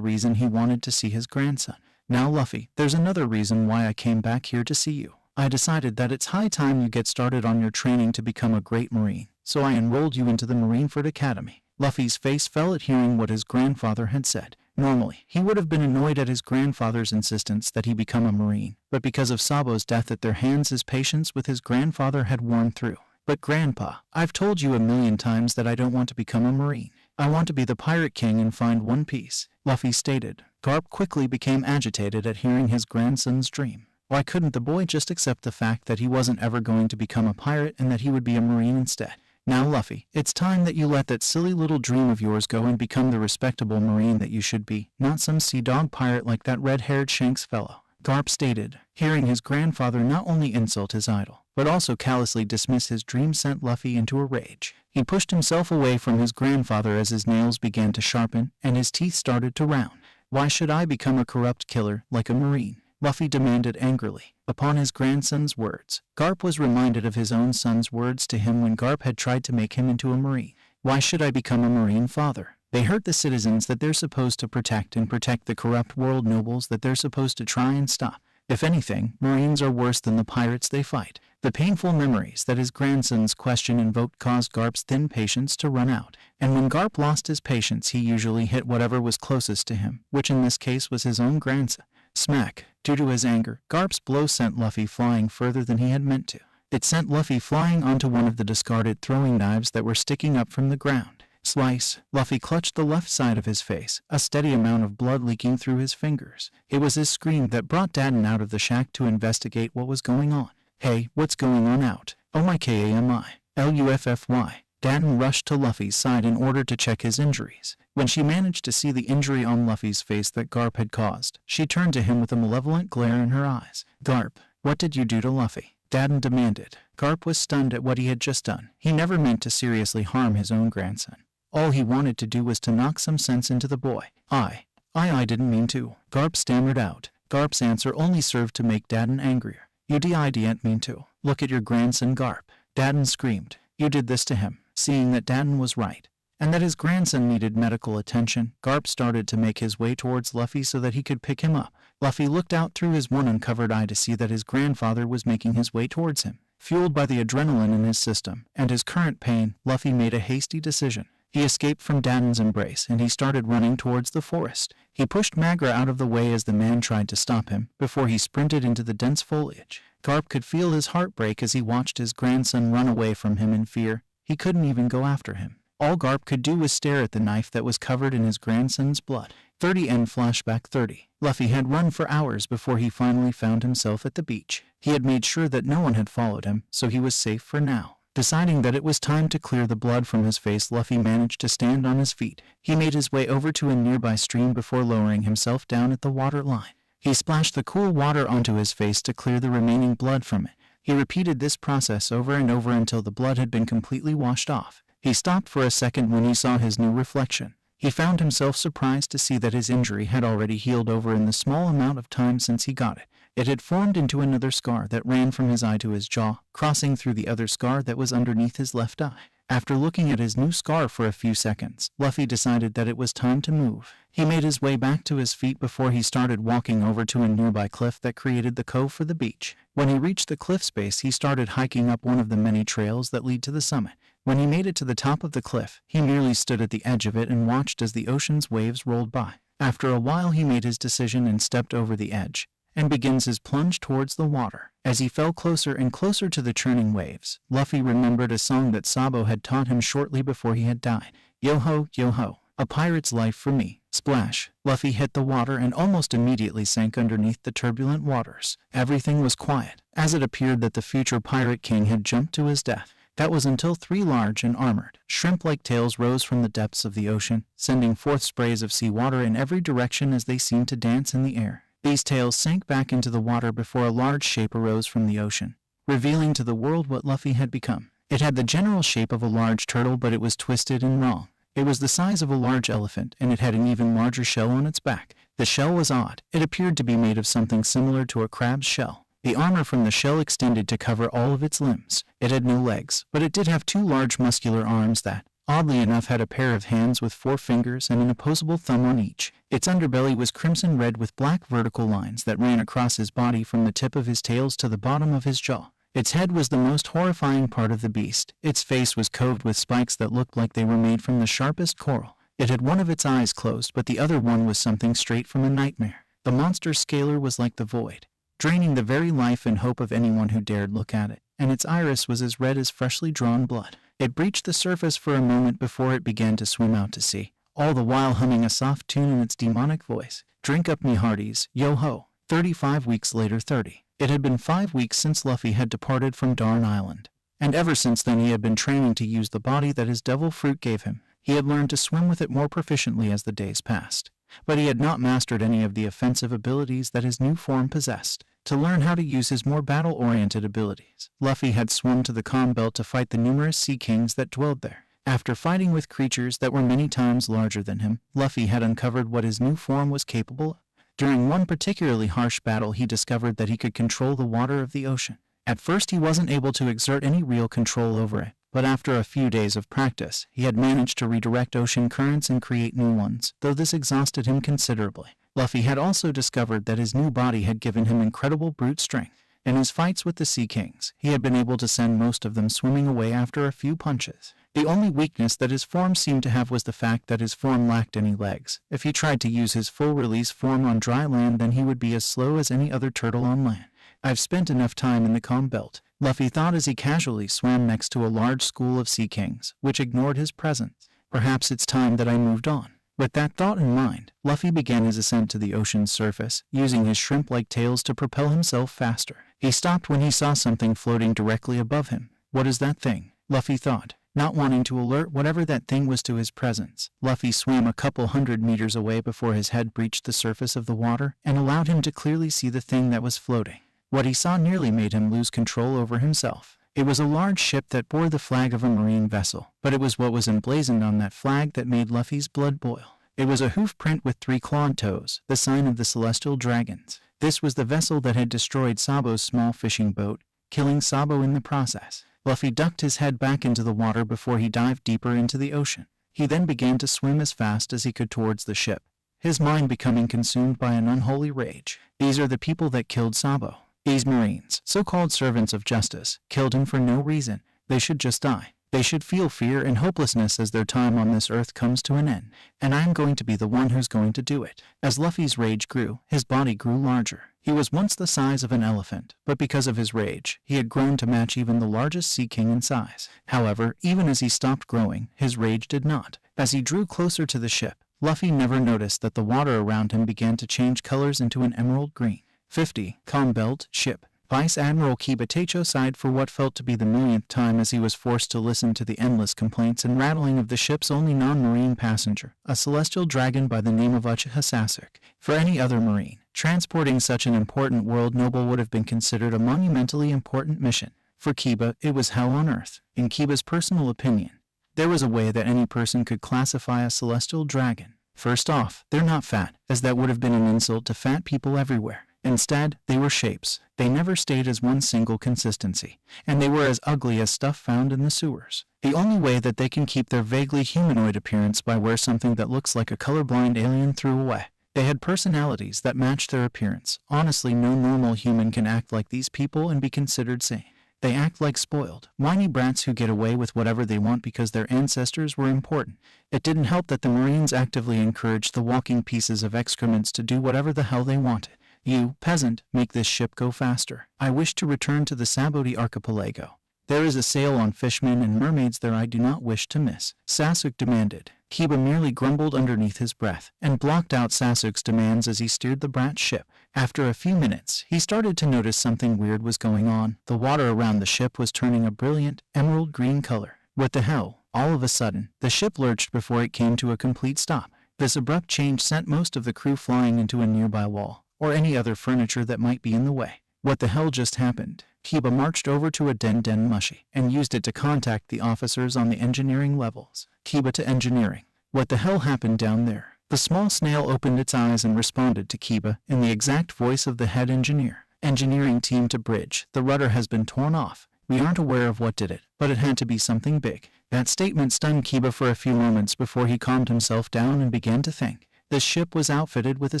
reason he wanted to see his grandson. Now, Luffy, there's another reason why I came back here to see you. I decided that it's high time you get started on your training to become a great Marine, so I enrolled you into the Marineford Academy. Luffy's face fell at hearing what his grandfather had said. Normally, he would have been annoyed at his grandfather's insistence that he become a Marine, but because of Sabo's death at their hands, his patience with his grandfather had worn through. But Grandpa, I've told you a million times that I don't want to become a Marine. I want to be the Pirate King and find One Piece, Luffy stated. Garp quickly became agitated at hearing his grandson's dream. Why couldn't the boy just accept the fact that he wasn't ever going to become a pirate and that he would be a Marine instead? Now, Luffy, it's time that you let that silly little dream of yours go and become the respectable Marine that you should be, not some sea dog pirate like that red-haired Shanks fellow, Garp stated. Hearing his grandfather not only insult his idol, but also callously dismiss his dream sent Luffy into a rage. He pushed himself away from his grandfather as his nails began to sharpen and his teeth started to round. Why should I become a corrupt killer like a Marine? Luffy demanded angrily. Upon his grandson's words, Garp was reminded of his own son's words to him when Garp had tried to make him into a Marine. Why should I become a Marine, father? They hurt the citizens that they're supposed to protect and protect the corrupt world nobles that they're supposed to try and stop. If anything, Marines are worse than the pirates they fight. The painful memories that his grandson's question invoked caused Garp's thin patience to run out, and when Garp lost his patience he usually hit whatever was closest to him, which in this case was his own grandson. Smack! Due to his anger, Garp's blow sent Luffy flying further than he had meant to. It sent Luffy flying onto one of the discarded throwing knives that were sticking up from the ground. Slice! Luffy clutched the left side of his face, a steady amount of blood leaking through his fingers. It was his scream that brought Daden out of the shack to investigate what was going on. Hey, what's going on out? Oh my KAMI. Luffy. Daden rushed to Luffy's side in order to check his injuries. When she managed to see the injury on Luffy's face that Garp had caused, she turned to him with a malevolent glare in her eyes. Garp, what did you do to Luffy? Dadden demanded. Garp was stunned at what he had just done. He never meant to seriously harm his own grandson. All he wanted to do was to knock some sense into the boy. I didn't mean to, Garp stammered out. Garp's answer only served to make Dadden angrier. You didn't mean to. Look at your grandson, Garp. Dadden screamed. You did this to him. Seeing that Dadden was right, and that his grandson needed medical attention, Garp started to make his way towards Luffy so that he could pick him up. Luffy looked out through his one uncovered eye to see that his grandfather was making his way towards him. Fueled by the adrenaline in his system and his current pain, Luffy made a hasty decision. He escaped from Dadden's embrace, and he started running towards the forest. He pushed Magra out of the way as the man tried to stop him, before he sprinted into the dense foliage. Garp could feel his heart break as he watched his grandson run away from him in fear. He couldn't even go after him. All Garp could do was stare at the knife that was covered in his grandson's blood. 30 End Flashback 30. Luffy had run for hours before he finally found himself at the beach. He had made sure that no one had followed him, so he was safe for now. Deciding that it was time to clear the blood from his face, Luffy managed to stand on his feet. He made his way over to a nearby stream before lowering himself down at the water line. He splashed the cool water onto his face to clear the remaining blood from it. He repeated this process over and over until the blood had been completely washed off. He stopped for a second when he saw his new reflection. He found himself surprised to see that his injury had already healed over in the small amount of time since he got it. It had formed into another scar that ran from his eye to his jaw, crossing through the other scar that was underneath his left eye. After looking at his new scar for a few seconds, Luffy decided that it was time to move. He made his way back to his feet before he started walking over to a nearby cliff that created the cove for the beach. When he reached the cliff's base, he started hiking up one of the many trails that lead to the summit. When he made it to the top of the cliff, he merely stood at the edge of it and watched as the ocean's waves rolled by. After a while, he made his decision and stepped over the edge, and begins his plunge towards the water. As he fell closer and closer to the churning waves, Luffy remembered a song that Sabo had taught him shortly before he had died. Yo-ho, yo-ho, a pirate's life for me. Splash! Luffy hit the water and almost immediately sank underneath the turbulent waters. Everything was quiet, as it appeared that the future pirate king had jumped to his death. That was until 3 large and armored, shrimp-like tails rose from the depths of the ocean, sending forth sprays of seawater in every direction as they seemed to dance in the air. These tails sank back into the water before a large shape arose from the ocean, revealing to the world what Luffy had become. It had the general shape of a large turtle, but it was twisted and wrong. It was the size of a large elephant, and it had an even larger shell on its back. The shell was odd. It appeared to be made of something similar to a crab's shell. The armor from the shell extended to cover all of its limbs. It had no legs, but it did have 2 large muscular arms that, oddly enough, had a pair of hands with 4 fingers and an opposable thumb on each. Its underbelly was crimson red with black vertical lines that ran across his body from the tip of his tails to the bottom of his jaw. Its head was the most horrifying part of the beast. Its face was coved with spikes that looked like they were made from the sharpest coral. It had one of its eyes closed, but the other one was something straight from a nightmare. The monster's scaler was like the void, draining the very life and hope of anyone who dared look at it, and its iris was as red as freshly drawn blood. It breached the surface for a moment before it began to swim out to sea, all the while humming a soft tune in its demonic voice. Drink up me hearties, yo-ho. 35 weeks later 30. It had been 5 weeks since Luffy had departed from Darn Island, and ever since then he had been training to use the body that his devil fruit gave him. He had learned to swim with it more proficiently as the days passed, but he had not mastered any of the offensive abilities that his new form possessed. To learn how to use his more battle-oriented abilities, Luffy had swum to the calm belt to fight the numerous sea kings that dwelled there. After fighting with creatures that were many times larger than him, Luffy had uncovered what his new form was capable of. During one particularly harsh battle, he discovered that he could control the water of the ocean. At first, he wasn't able to exert any real control over it, but after a few days of practice, he had managed to redirect ocean currents and create new ones, though this exhausted him considerably. Luffy had also discovered that his new body had given him incredible brute strength. In his fights with the Sea Kings, he had been able to send most of them swimming away after a few punches. The only weakness that his form seemed to have was the fact that his form lacked any legs. If he tried to use his full-release form on dry land, then he would be as slow as any other turtle on land. I've spent enough time in the calm belt, Luffy thought as he casually swam next to a large school of Sea Kings, which ignored his presence. Perhaps it's time that I moved on. With that thought in mind, Luffy began his ascent to the ocean's surface, using his shrimp-like tails to propel himself faster. He stopped when he saw something floating directly above him. What is that thing? Luffy thought. Not wanting to alert whatever that thing was to his presence, Luffy swam a couple 100 meters away before his head breached the surface of the water and allowed him to clearly see the thing that was floating. What he saw nearly made him lose control over himself. It was a large ship that bore the flag of a marine vessel, but it was what was emblazoned on that flag that made Luffy's blood boil. It was a hoof print with 3 clawed toes, the sign of the celestial dragons. This was the vessel that had destroyed Sabo's small fishing boat, killing Sabo in the process. Luffy ducked his head back into the water before he dived deeper into the ocean. He then began to swim as fast as he could towards the ship, his mind becoming consumed by an unholy rage. These are the people that killed Sabo. These Marines, so-called servants of justice, killed him for no reason. They should just die. They should feel fear and hopelessness as their time on this earth comes to an end, and I am going to be the one who's going to do it. As Luffy's rage grew, his body grew larger. He was once the size of an elephant, but because of his rage, he had grown to match even the largest sea king in size. However, even as he stopped growing, his rage did not. As he drew closer to the ship, Luffy never noticed that the water around him began to change colors into an emerald green. 50. Calm Belt Ship. Vice Admiral Kiba Techo sighed for what felt to be the millionth time as he was forced to listen to the endless complaints and rattling of the ship's only non-marine passenger, a celestial dragon by the name of Uchiha Sasuke. For any other marine, transporting such an important world noble would have been considered a monumentally important mission. For Kiba, it was hell on earth. In Kiba's personal opinion, there was a way that any person could classify a celestial dragon. First off, they're not fat, as that would have been an insult to fat people everywhere. Instead, they were shapes. They never stayed as one single consistency, and they were as ugly as stuff found in the sewers. The only way that they can keep their vaguely humanoid appearance by wear something that looks like a colorblind alien threw away. They had personalities that matched their appearance. Honestly, no normal human can act like these people and be considered sane. They act like spoiled, whiny brats who get away with whatever they want because their ancestors were important. It didn't help that the Marines actively encouraged the walking pieces of excrements to do whatever the hell they wanted. You, peasant, make this ship go faster. I wish to return to the Saboti archipelago. There is a sale on fishmen and mermaids there I do not wish to miss, Sasuke demanded. Kiba merely grumbled underneath his breath and blocked out Sasuke's demands as he steered the brat ship. After a few minutes, he started to notice something weird was going on. The water around the ship was turning a brilliant, emerald green color. What the hell? All of a sudden, the ship lurched before it came to a complete stop. This abrupt change sent most of the crew flying into a nearby wall, or any other furniture that might be in the way. What the hell just happened? Kiba marched over to a den mushy and used it to contact the officers on the engineering levels. Kiba to engineering. What the hell happened down there? The small snail opened its eyes and responded to Kiba in the exact voice of the head engineer. Engineering team to bridge. The rudder has been torn off. We aren't aware of what did it, but it had to be something big. That statement stunned Kiba for a few moments before he calmed himself down and began to think. This ship was outfitted with a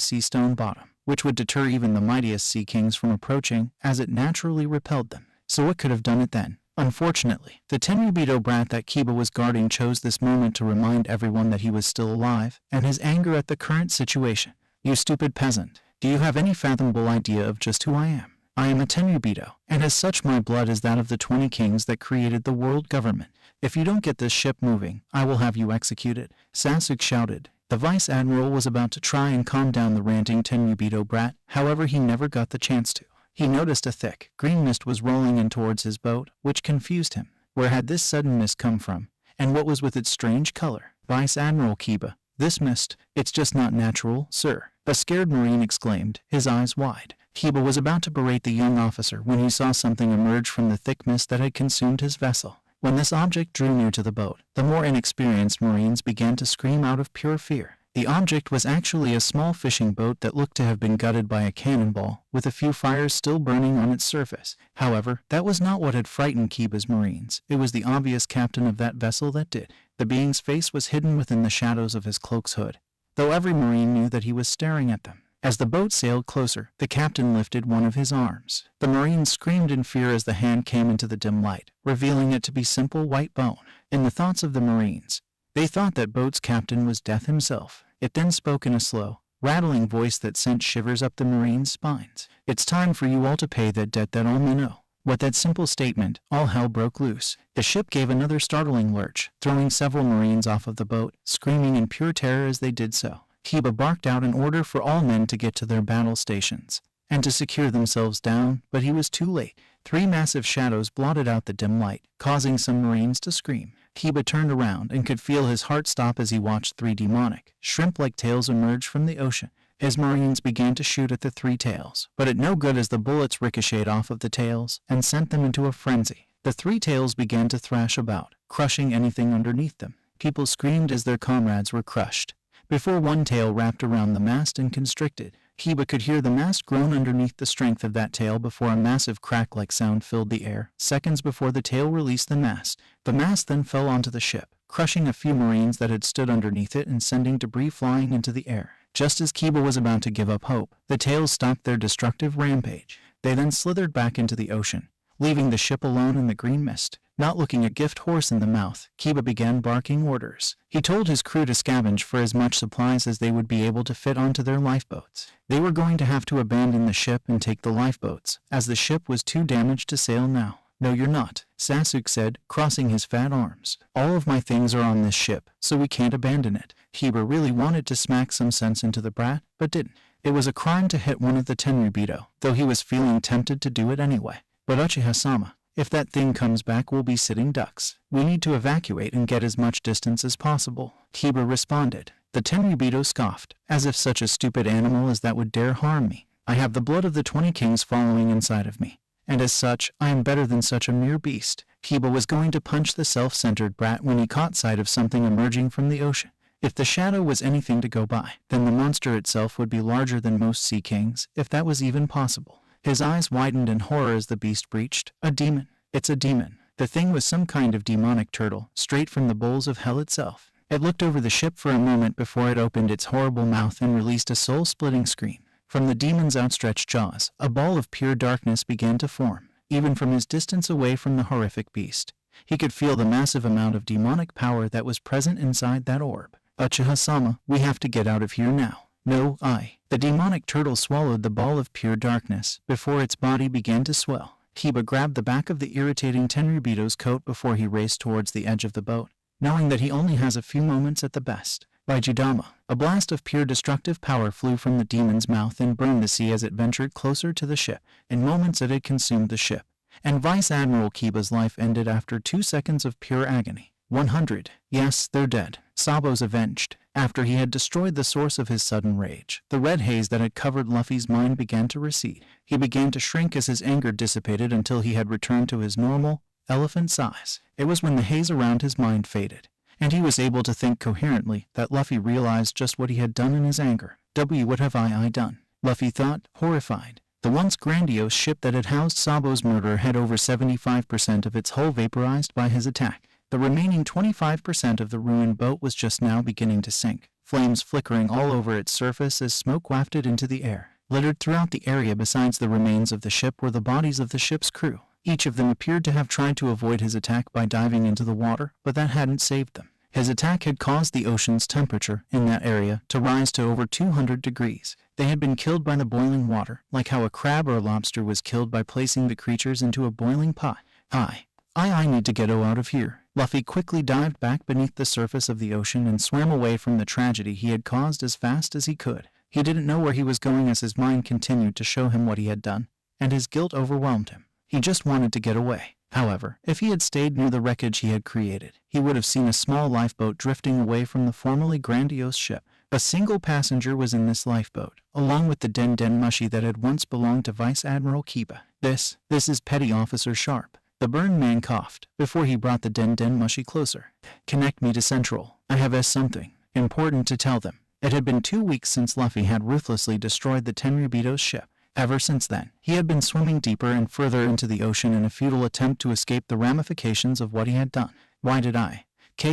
sea stone bottom, which would deter even the mightiest sea kings from approaching, as it naturally repelled them. So what could have done it then? Unfortunately, the Tenryubito brat that Kiba was guarding chose this moment to remind everyone that he was still alive, and his anger at the current situation. You stupid peasant, do you have any fathomable idea of just who I am? I am a Tenryubito, and as such my blood is that of the 20 kings that created the world government. If you don't get this ship moving, I will have you executed, Sasuke shouted. The Vice Admiral was about to try and calm down the ranting Tenryubito brat, however he never got the chance to. He noticed a thick, green mist was rolling in towards his boat, which confused him. Where had this sudden mist come from? And what was with its strange color? Vice Admiral Kiba, this mist, it's just not natural, sir, a scared Marine exclaimed, his eyes wide. Kiba was about to berate the young officer when he saw something emerge from the thick mist that had consumed his vessel. When this object drew near to the boat, the more inexperienced Marines began to scream out of pure fear. The object was actually a small fishing boat that looked to have been gutted by a cannonball, with a few fires still burning on its surface. However, that was not what had frightened Kiba's Marines. It was the obvious captain of that vessel that did. The being's face was hidden within the shadows of his cloak's hood, though every Marine knew that he was staring at them. As the boat sailed closer, the captain lifted one of his arms. The Marines screamed in fear as the hand came into the dim light, revealing it to be simple white bone. In the thoughts of the Marines, they thought that boat's captain was Death himself. It then spoke in a slow, rattling voice that sent shivers up the Marines' spines. It's time for you all to pay that debt that all men owe. With that simple statement, all hell broke loose. The ship gave another startling lurch, throwing several Marines off of the boat, screaming in pure terror as they did so. Kiba barked out an order for all men to get to their battle stations and to secure themselves down, but he was too late. 3 massive shadows blotted out the dim light, causing some Marines to scream. Kiba turned around and could feel his heart stop as he watched 3 demonic, shrimp-like tails emerge from the ocean. His Marines began to shoot at the three tails, but at no good as the bullets ricocheted off of the tails and sent them into a frenzy. The three tails began to thrash about, crushing anything underneath them. People screamed as their comrades were crushed. Before one tail wrapped around the mast and constricted, Kiba could hear the mast groan underneath the strength of that tail before a massive crack-like sound filled the air. Seconds before the tail released the mast then fell onto the ship, crushing a few Marines that had stood underneath it and sending debris flying into the air. Just as Kiba was about to give up hope, the tails stopped their destructive rampage. They then slithered back into the ocean, leaving the ship alone in the green mist. Not looking a gift horse in the mouth, Kiba began barking orders. He told his crew to scavenge for as much supplies as they would be able to fit onto their lifeboats. They were going to have to abandon the ship and take the lifeboats, as the ship was too damaged to sail now. "No, you're not," Sasuke said, crossing his fat arms. "All of my things are on this ship, so we can't abandon it." Kiba really wanted to smack some sense into the brat, but didn't. It was a crime to hit one of the Tenryubito, though he was feeling tempted to do it anyway. "But Uchiha-sama, if that thing comes back, we'll be sitting ducks. We need to evacuate and get as much distance as possible," Kiba responded. The Tenryubito scoffed, as if such a stupid animal as that would dare harm me. "I have the blood of the 20 kings following inside of me, and as such, I am better than such a mere beast." Kiba was going to punch the self-centered brat when he caught sight of something emerging from the ocean. If the shadow was anything to go by, then the monster itself would be larger than most sea kings, if that was even possible. His eyes widened in horror as the beast breached. "A demon. It's a demon." The thing was some kind of demonic turtle, straight from the bowels of hell itself. It looked over the ship for a moment before it opened its horrible mouth and released a soul-splitting scream. From the demon's outstretched jaws, a ball of pure darkness began to form. Even from his distance away from the horrific beast, he could feel the massive amount of demonic power that was present inside that orb. "Uchiha-sama, we have to get out of here now." "No, The demonic turtle swallowed the ball of pure darkness before its body began to swell. Kiba grabbed the back of the irritating Tenryubito's coat before he raced towards the edge of the boat, knowing that he only has a few moments at the best. By Judama, a blast of pure destructive power flew from the demon's mouth and burned the sea as it ventured closer to the ship. In moments it had consumed the ship, and Vice Admiral Kiba's life ended after 2 seconds of pure agony. 100. Yes, they're dead. Sabo's avenged. After he had destroyed the source of his sudden rage, the red haze that had covered Luffy's mind began to recede. He began to shrink as his anger dissipated until he had returned to his normal, elephant size. It was when the haze around his mind faded, and he was able to think coherently, that Luffy realized just what he had done in his anger. What have I done? Luffy thought, horrified. The once grandiose ship that had housed Sabo's murderer had over 75% of its hull vaporized by his attack. The remaining 25% of the ruined boat was just now beginning to sink, flames flickering all over its surface as smoke wafted into the air. Littered throughout the area besides the remains of the ship were the bodies of the ship's crew. Each of them appeared to have tried to avoid his attack by diving into the water, but that hadn't saved them. His attack had caused the ocean's temperature in that area to rise to over 200 degrees. They had been killed by the boiling water, like how a crab or a lobster was killed by placing the creatures into a boiling pot. I need to get out of here. Luffy quickly dived back beneath the surface of the ocean and swam away from the tragedy he had caused as fast as he could. He didn't know where he was going as his mind continued to show him what he had done, and his guilt overwhelmed him. He just wanted to get away. However, if he had stayed near the wreckage he had created, he would have seen a small lifeboat drifting away from the formerly grandiose ship. A single passenger was in this lifeboat, along with the Den Den Mushi that had once belonged to Vice Admiral Kiba. This is Petty Officer Sharp. The burned man coughed, before he brought the Den Den Mushi closer. "Connect me to Central. I have something important to tell them." It had been 2 weeks since Luffy had ruthlessly destroyed the Tenryubito's ship. Ever since then, he had been swimming deeper and further into the ocean in a futile attempt to escape the ramifications of what he had done. Why did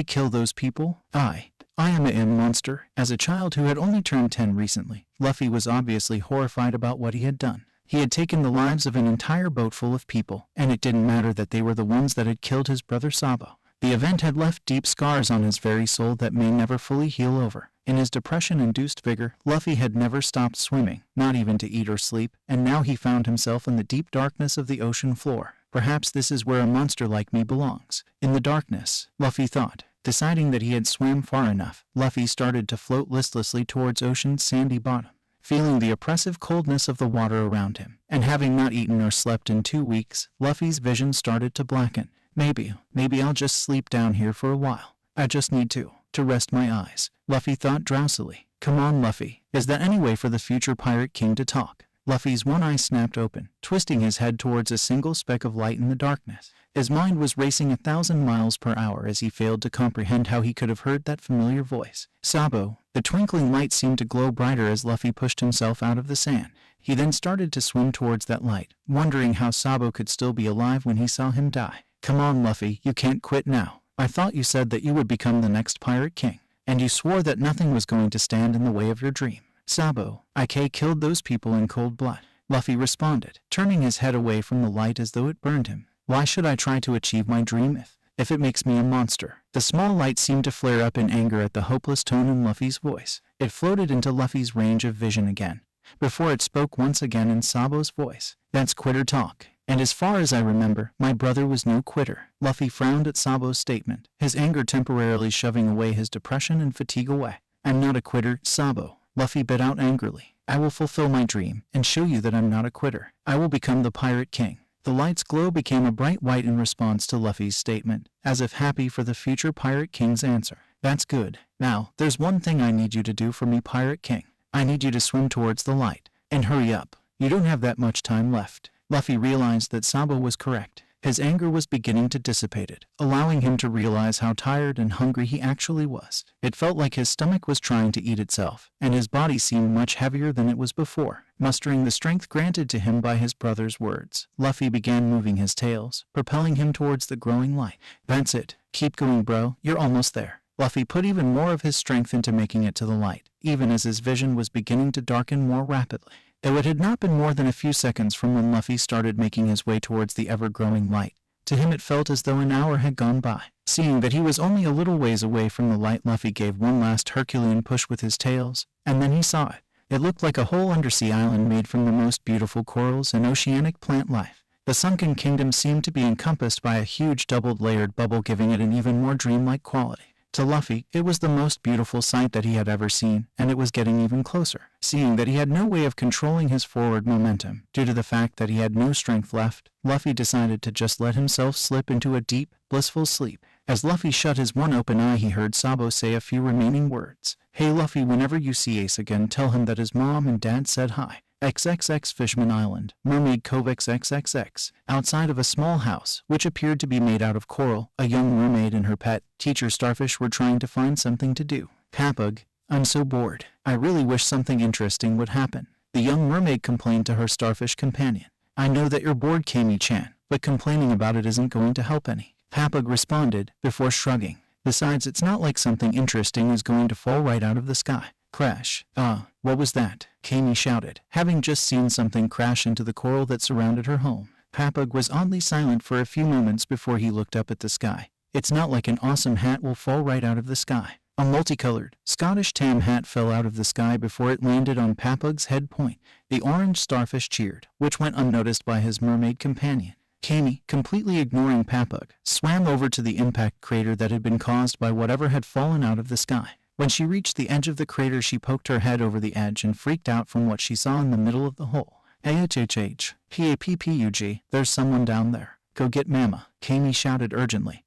kill those people? I am a monster. As a child who had only turned 10 recently, Luffy was obviously horrified about what he had done. He had taken the lives of an entire boat full of people, and it didn't matter that they were the ones that had killed his brother Sabo. The event had left deep scars on his very soul that may never fully heal over. In his depression-induced vigor, Luffy had never stopped swimming, not even to eat or sleep, and now he found himself in the deep darkness of the ocean floor. Perhaps this is where a monster like me belongs. In the darkness, Luffy thought. Deciding that he had swam far enough, Luffy started to float listlessly towards ocean's sandy bottom. Feeling the oppressive coldness of the water around him, and having not eaten or slept in 2 weeks, Luffy's vision started to blacken. Maybe I'll just sleep down here for a while. I just need to rest my eyes, Luffy thought drowsily. Come on, Luffy. Is there any way for the future Pirate King to talk? Luffy's one eye snapped open, twisting his head towards a single speck of light in the darkness. His mind was racing 1,000 miles per hour as he failed to comprehend how he could have heard that familiar voice. Sabo. The twinkling light seemed to glow brighter as Luffy pushed himself out of the sand. He then started to swim towards that light, wondering how Sabo could still be alive when he saw him die. Come on, Luffy, you can't quit now. I thought you said that you would become the next Pirate King, and you swore that nothing was going to stand in the way of your dream. Sabo, I killed those people in cold blood. Luffy responded, turning his head away from the light as though it burned him. Why should I try to achieve my dream if it makes me a monster? The small light seemed to flare up in anger at the hopeless tone in Luffy's voice. It floated into Luffy's range of vision again, before it spoke once again in Sabo's voice. That's quitter talk. And as far as I remember, my brother was no quitter. Luffy frowned at Sabo's statement, his anger temporarily shoving away his depression and fatigue away. I'm not a quitter, Sabo. Luffy bit out angrily. I will fulfill my dream and show you that I'm not a quitter. I will become the Pirate King. The light's glow became a bright white in response to Luffy's statement, as if happy for the future Pirate King's answer. That's good. Now, there's one thing I need you to do for me, Pirate King. I need you to swim towards the light. And hurry up. You don't have that much time left. Luffy realized that Sabo was correct. His anger was beginning to dissipate, allowing him to realize how tired and hungry he actually was. It felt like his stomach was trying to eat itself, and his body seemed much heavier than it was before. Mustering the strength granted to him by his brother's words, Luffy began moving his tails, propelling him towards the growing light. That's it. Keep going, bro. You're almost there. Luffy put even more of his strength into making it to the light, even as his vision was beginning to darken more rapidly. Though it had not been more than a few seconds from when Luffy started making his way towards the ever-growing light, to him it felt as though an hour had gone by. Seeing that he was only a little ways away from the light, Luffy gave one last Herculean push with his tails, and then he saw it. It looked like a whole undersea island made from the most beautiful corals and oceanic plant life. The sunken kingdom seemed to be encompassed by a huge double-layered bubble, giving it an even more dreamlike quality. To Luffy, it was the most beautiful sight that he had ever seen, and it was getting even closer. Seeing that he had no way of controlling his forward momentum, due to the fact that he had no strength left, Luffy decided to just let himself slip into a deep, blissful sleep. As Luffy shut his one open eye, he heard Sabo say a few remaining words. Hey Luffy, whenever you see Ace again, tell him that his mom and dad said hi. XXX Fishman Island, Mermaid Cove XXXX. Outside of a small house, which appeared to be made out of coral, a young mermaid and her pet, teacher starfish, were trying to find something to do. Papug, I'm so bored. I really wish something interesting would happen. The young mermaid complained to her starfish companion. I know that you're bored, Kami-chan, but complaining about it isn't going to help any. Papug responded, before shrugging. Besides, it's not like something interesting is going to fall right out of the sky. Crash. What was that? Kami shouted, having just seen something crash into the coral that surrounded her home. Papug was oddly silent for a few moments before he looked up at the sky. It's not like an awesome hat will fall right out of the sky. A multicolored, Scottish tam hat fell out of the sky before it landed on Papug's head point. The orange starfish cheered, which went unnoticed by his mermaid companion. Kami, completely ignoring Papug, swam over to the impact crater that had been caused by whatever had fallen out of the sky. When she reached the edge of the crater, she poked her head over the edge and freaked out from what she saw in the middle of the hole. AHHH, PAPPUG, there's someone down there. Go get Mama, Kami shouted urgently,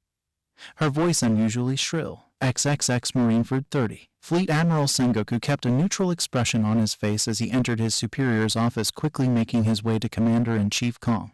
her voice unusually shrill. XXX Marineford 30. Fleet Admiral Sengoku kept a neutral expression on his face as he entered his superior's office, quickly making his way to Commander-in-Chief Kong,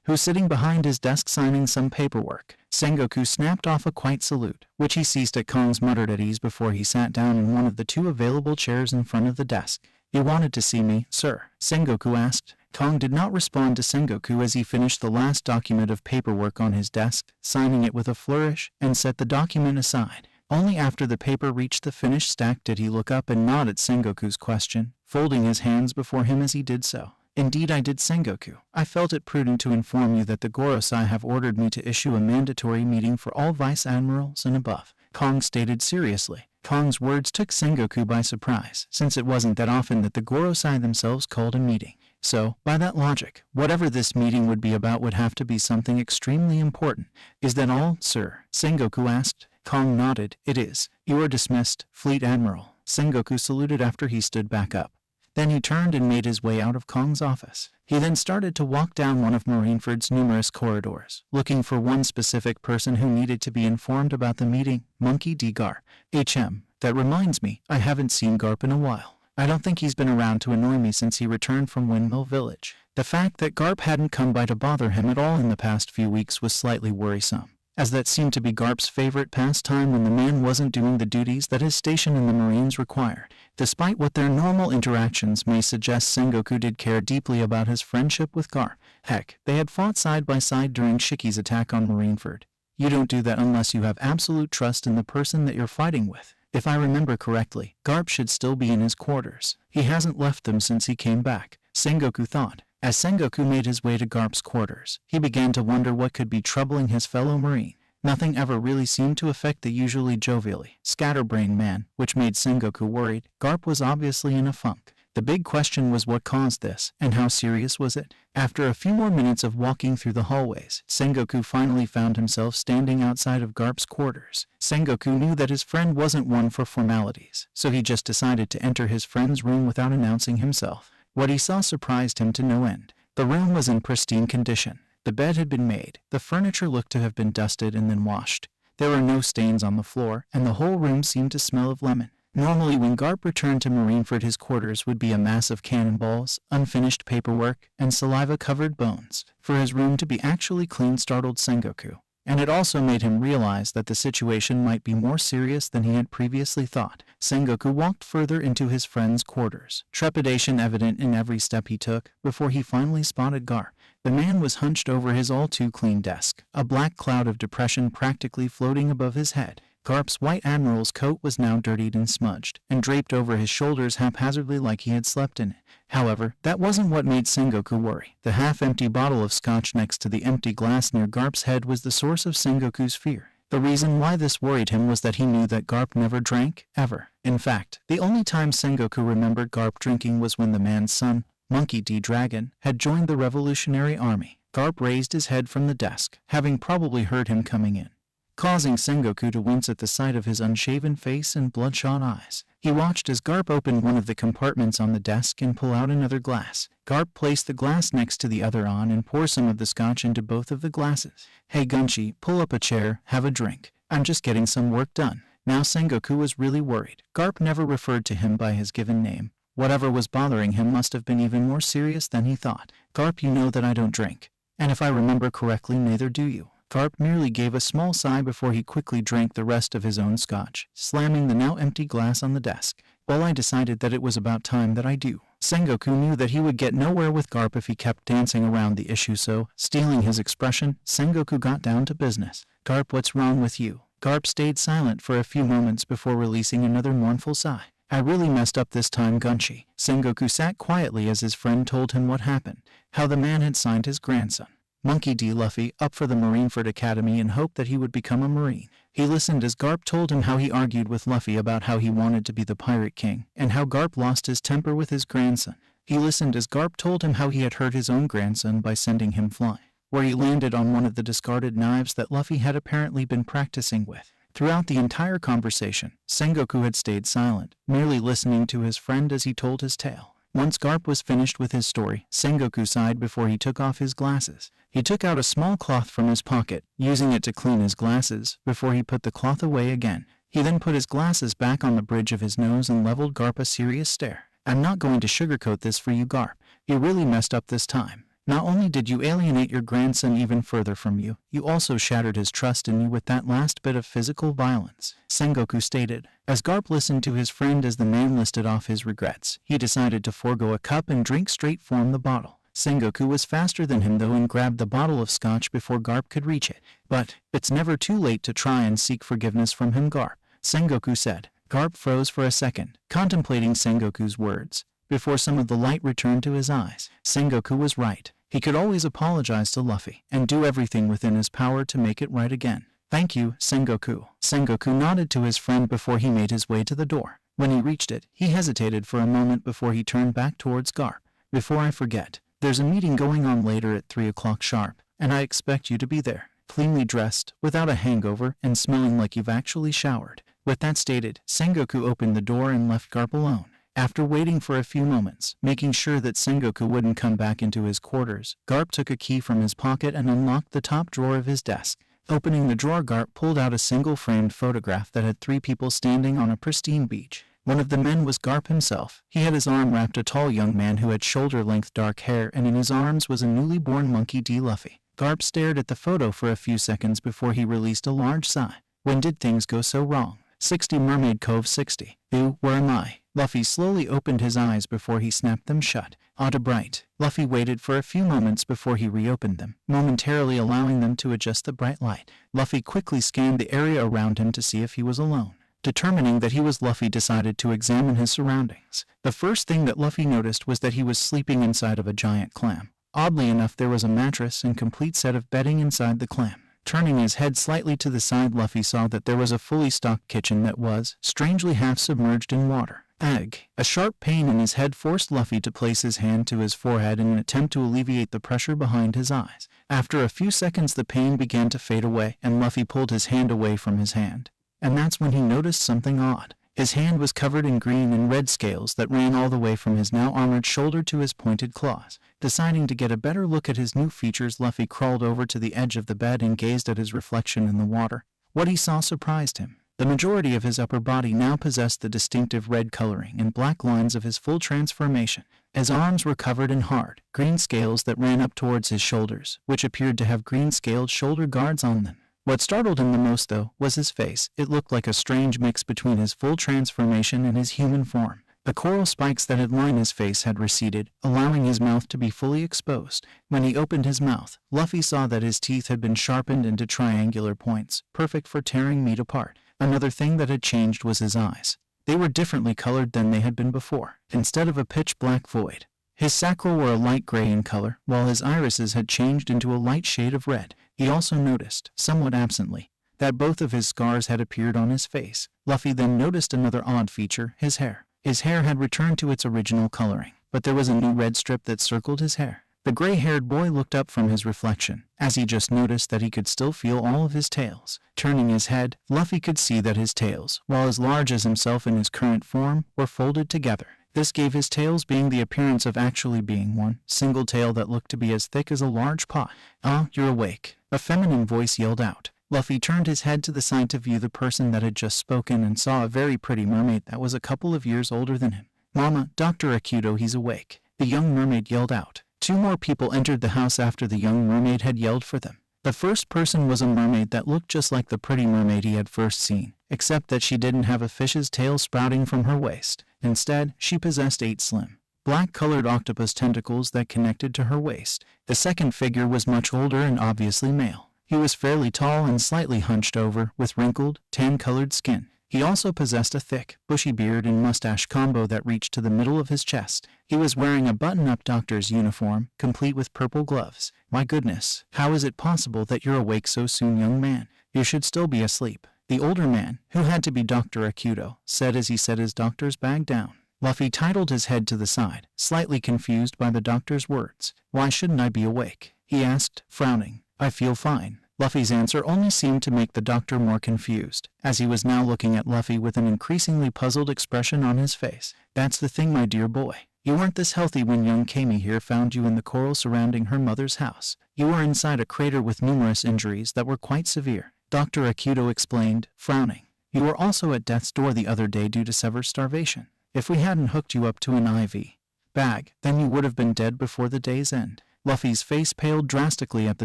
who's sitting behind his desk signing some paperwork. Sengoku snapped off a quiet salute, which he ceased at Kong's muttered at ease before he sat down in one of the two available chairs in front of the desk. You wanted to see me, sir? Sengoku asked. Kong did not respond to Sengoku as he finished the last document of paperwork on his desk, signing it with a flourish, and set the document aside. Only after the paper reached the finished stack did he look up and nod at Sengoku's question, folding his hands before him as he did so. Indeed I did, Sengoku. I felt it prudent to inform you that the Gorosei have ordered me to issue a mandatory meeting for all vice admirals and above, Kong stated seriously. Kong's words took Sengoku by surprise, since it wasn't that often that the Gorosei themselves called a meeting. So, by that logic, whatever this meeting would be about would have to be something extremely important. Is that all, sir? Sengoku asked. Kong nodded. It is. You are dismissed, Fleet Admiral. Sengoku saluted after he stood back up. Then he turned and made his way out of Kong's office. He then started to walk down one of Marineford's numerous corridors, looking for one specific person who needed to be informed about the meeting, Monkey D. Garp. HM. That reminds me, I haven't seen Garp in a while. I don't think he's been around to annoy me since he returned from Windmill Village. The fact that Garp hadn't come by to bother him at all in the past few weeks was slightly worrisome, as that seemed to be Garp's favorite pastime when the man wasn't doing the duties that his station in the Marines required. Despite what their normal interactions may suggest, Sengoku did care deeply about his friendship with Garp. Heck, they had fought side by side during Shiki's attack on Marineford. You don't do that unless you have absolute trust in the person that you're fighting with. If I remember correctly, Garp should still be in his quarters. He hasn't left them since he came back, Sengoku thought. As Sengoku made his way to Garp's quarters, he began to wonder what could be troubling his fellow Marine. Nothing ever really seemed to affect the usually jovially scatterbrained man, which made Sengoku worried. Garp was obviously in a funk. The big question was what caused this, and how serious was it? After a few more minutes of walking through the hallways, Sengoku finally found himself standing outside of Garp's quarters. Sengoku knew that his friend wasn't one for formalities, so he just decided to enter his friend's room without announcing himself. What he saw surprised him to no end. The room was in pristine condition. The bed had been made, the furniture looked to have been dusted and then washed. There were no stains on the floor, and the whole room seemed to smell of lemon. Normally when Garp returned to Marineford, his quarters would be a mass of cannonballs, unfinished paperwork, and saliva-covered bones. For his room to be actually clean startled Sengoku, and it also made him realize that the situation might be more serious than he had previously thought. Sengoku walked further into his friend's quarters, trepidation evident in every step he took, before he finally spotted Garp. The man was hunched over his all-too-clean desk, a black cloud of depression practically floating above his head. Garp's white admiral's coat was now dirtied and smudged, and draped over his shoulders haphazardly like he had slept in it. However, that wasn't what made Sengoku worry. The half-empty bottle of scotch next to the empty glass near Garp's head was the source of Sengoku's fear. The reason why this worried him was that he knew that Garp never drank, ever. In fact, the only time Sengoku remembered Garp drinking was when the man's son, Monkey D. Dragon, had joined the Revolutionary Army. Garp raised his head from the desk, having probably heard him coming in, causing Sengoku to wince at the sight of his unshaven face and bloodshot eyes. He watched as Garp opened one of the compartments on the desk and pull out another glass. Garp placed the glass next to the other on and poured some of the scotch into both of the glasses. "Hey Gunchi, pull up a chair, have a drink. I'm just getting some work done." Now Sengoku was really worried. Garp never referred to him by his given name. Whatever was bothering him must have been even more serious than he thought. "Garp, you know that I don't drink. And if I remember correctly, neither do you." Garp merely gave a small sigh before he quickly drank the rest of his own scotch, slamming the now empty glass on the desk. "Well, I decided that it was about time that I do." Sengoku knew that he would get nowhere with Garp if he kept dancing around the issue, so, stealing his expression, Sengoku got down to business. "Garp, what's wrong with you?" Garp stayed silent for a few moments before releasing another mournful sigh. "I really messed up this time, Gunchi." Sengoku sat quietly as his friend told him what happened, how the man had signed his grandson, Monkey D. Luffy, up for the Marineford Academy in hope that he would become a Marine. He listened as Garp told him how he argued with Luffy about how he wanted to be the Pirate King, and how Garp lost his temper with his grandson. He listened as Garp told him how he had hurt his own grandson by sending him flying, where he landed on one of the discarded knives that Luffy had apparently been practicing with. Throughout the entire conversation, Sengoku had stayed silent, merely listening to his friend as he told his tale. Once Garp was finished with his story, Sengoku sighed before he took off his glasses. He took out a small cloth from his pocket, using it to clean his glasses, before he put the cloth away again. He then put his glasses back on the bridge of his nose and leveled Garp a serious stare. "I'm not going to sugarcoat this for you, Garp. You really messed up this time. Not only did you alienate your grandson even further from you, you also shattered his trust in you with that last bit of physical violence," Sengoku stated. As Garp listened to his friend as the man listed off his regrets, he decided to forego a cup and drink straight from the bottle. Sengoku was faster than him though and grabbed the bottle of scotch before Garp could reach it. "But it's never too late to try and seek forgiveness from him, Garp," Sengoku said. Garp froze for a second, contemplating Sengoku's words, before some of the light returned to his eyes. Sengoku was right. He could always apologize to Luffy, and do everything within his power to make it right again. "Thank you, Sengoku." Sengoku nodded to his friend before he made his way to the door. When he reached it, he hesitated for a moment before he turned back towards Garp. "Before I forget, there's a meeting going on later at 3 o'clock sharp, and I expect you to be there, cleanly dressed, without a hangover, and smelling like you've actually showered." With that stated, Sengoku opened the door and left Garp alone. After waiting for a few moments, making sure that Sengoku wouldn't come back into his quarters, Garp took a key from his pocket and unlocked the top drawer of his desk. Opening the drawer, Garp pulled out a single framed photograph that had 3 people standing on a pristine beach. One of the men was Garp himself. He had his arm wrapped a tall young man who had shoulder-length dark hair, and in his arms was a newly born monkey D. Luffy. Garp stared at the photo for a few seconds before he released a large sigh. When did things go so wrong? 60 Mermaid Cove 60. Ew, where am I? Luffy slowly opened his eyes before he snapped them shut. Odd bright. Luffy waited for a few moments before he reopened them, momentarily allowing them to adjust the bright light. Luffy quickly scanned the area around him to see if he was alone. Determining that he was, Luffy decided to examine his surroundings. The first thing that Luffy noticed was that he was sleeping inside of a giant clam. Oddly enough, there was a mattress and complete set of bedding inside the clam. Turning his head slightly to the side, Luffy saw that there was a fully stocked kitchen that was, strangely, half submerged in water. Ugh. A sharp pain in his head forced Luffy to place his hand to his forehead in an attempt to alleviate the pressure behind his eyes. After a few seconds, the pain began to fade away, and Luffy pulled his hand away from his hand. And that's when he noticed something odd. His hand was covered in green and red scales that ran all the way from his now armored shoulder to his pointed claws. Deciding to get a better look at his new features, Luffy crawled over to the edge of the bed and gazed at his reflection in the water. What he saw surprised him. The majority of his upper body now possessed the distinctive red coloring and black lines of his full transformation. His arms were covered in hard, green scales that ran up towards his shoulders, which appeared to have green-scaled shoulder guards on them. What startled him the most, though, was his face. It looked like a strange mix between his full transformation and his human form. The coral spikes that had lined his face had receded, allowing his mouth to be fully exposed. When he opened his mouth, Luffy saw that his teeth had been sharpened into triangular points, perfect for tearing meat apart. Another thing that had changed was his eyes. They were differently colored than they had been before. Instead of a pitch-black void, his sacral were a light gray in color, while his irises had changed into a light shade of red. He also noticed, somewhat absently, that both of his scars had appeared on his face. Luffy then noticed another odd feature, his hair. His hair had returned to its original coloring, but there was a new red strip that circled his hair. The gray-haired boy looked up from his reflection, as he just noticed that he could still feel all of his tails. Turning his head, Luffy could see that his tails, while as large as himself in his current form, were folded together. This gave his tails being the appearance of actually being one single tail that looked to be as thick as a large pot. "Ah, you're awake," a feminine voice yelled out. Luffy turned his head to the side to view the person that had just spoken and saw a very pretty mermaid that was a couple of years older than him. "Mama, Dr. Akuto, he's awake," the young mermaid yelled out. 2 more people entered the house after the young mermaid had yelled for them. The first person was a mermaid that looked just like the pretty mermaid he had first seen, except that she didn't have a fish's tail sprouting from her waist. Instead, she possessed 8 slim, black-colored octopus tentacles that connected to her waist. The second figure was much older and obviously male. He was fairly tall and slightly hunched over, with wrinkled, tan-colored skin. He also possessed a thick, bushy beard and mustache combo that reached to the middle of his chest. He was wearing a button-up doctor's uniform, complete with purple gloves. "My goodness, how is it possible that you're awake so soon, young man? You should still be asleep," the older man, who had to be Dr. Akuto, said as he set his doctor's bag down. Luffy titled his head to the side, slightly confused by the doctor's words. "Why shouldn't I be awake?" he asked, frowning. "I feel fine." Luffy's answer only seemed to make the doctor more confused, as he was now looking at Luffy with an increasingly puzzled expression on his face. "That's the thing, my dear boy. You weren't this healthy when young Kami here found you in the coral surrounding her mother's house. You were inside a crater with numerous injuries that were quite severe," Dr. Akuto explained, frowning. "You were also at death's door the other day due to severe starvation. If we hadn't hooked you up to an IV bag, then you would have been dead before the day's end." Luffy's face paled drastically at the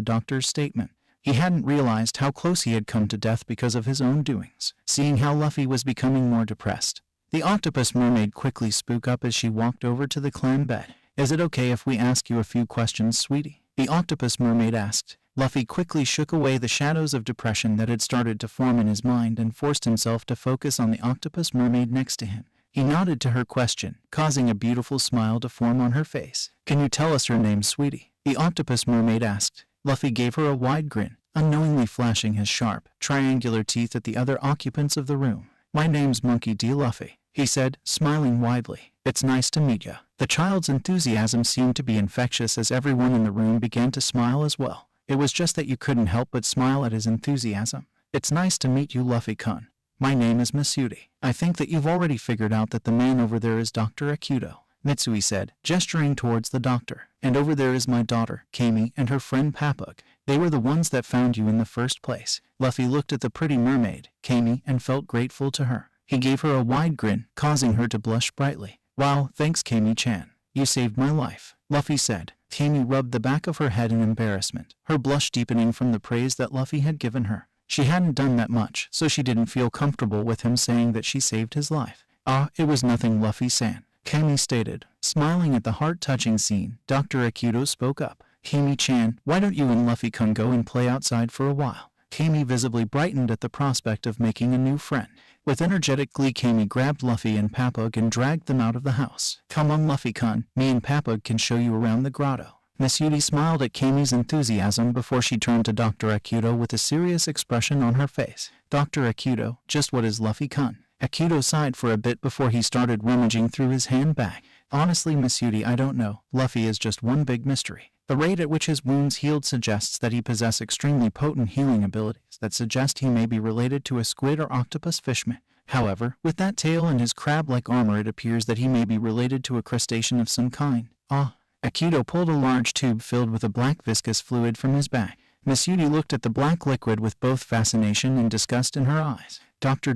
doctor's statement. He hadn't realized how close he had come to death because of his own doings. Seeing how Luffy was becoming more depressed, the octopus mermaid quickly spoke up as she walked over to the clam bed. "Is it okay if we ask you a few questions, sweetie?" the octopus mermaid asked. Luffy quickly shook away the shadows of depression that had started to form in his mind and forced himself to focus on the octopus mermaid next to him. He nodded to her question, causing a beautiful smile to form on her face. "Can you tell us your name, sweetie?" the octopus mermaid asked. Luffy gave her a wide grin, unknowingly flashing his sharp, triangular teeth at the other occupants of the room. "My name's Monkey D. Luffy," he said, smiling widely. "It's nice to meet ya." The child's enthusiasm seemed to be infectious as everyone in the room began to smile as well. It was just that you couldn't help but smile at his enthusiasm. "It's nice to meet you, Luffy-kun. My name is Masuti. I think that you've already figured out that the man over there is Dr. Akuto." Mitsui said, gesturing towards the doctor. And over there is my daughter, Kami, and her friend Papug. They were the ones that found you in the first place. Luffy looked at the pretty mermaid, Kami, and felt grateful to her. He gave her a wide grin, causing her to blush brightly. Wow, thanks Kami-chan. You saved my life, Luffy said. Kami rubbed the back of her head in embarrassment, her blush deepening from the praise that Luffy had given her. She hadn't done that much, so she didn't feel comfortable with him saying that she saved his life. Ah, it was nothing, Luffy-san, Kami stated. Smiling at the heart-touching scene, Dr. Akito spoke up. Kami-chan, why don't you and Luffy-kun go and play outside for a while? Kami visibly brightened at the prospect of making a new friend. With energetic glee, Kami grabbed Luffy and Papug and dragged them out of the house. Come on, Luffy-kun, me and Papug can show you around the grotto. Miss Yuri smiled at Kami's enthusiasm before she turned to Dr. Akito with a serious expression on her face. Dr. Akito, just what is Luffy-kun? Akito sighed for a bit before he started rummaging through his handbag. Honestly, Miss Yuri, I don't know. Luffy is just one big mystery. The rate at which his wounds healed suggests that he possesses extremely potent healing abilities that suggest he may be related to a squid or octopus fishman. However, with that tail and his crab-like armor, it appears that he may be related to a crustacean of some kind. Ah. Akito pulled a large tube filled with a black viscous fluid from his bag. Miss Yuri looked at the black liquid with both fascination and disgust in her eyes. Doctor ...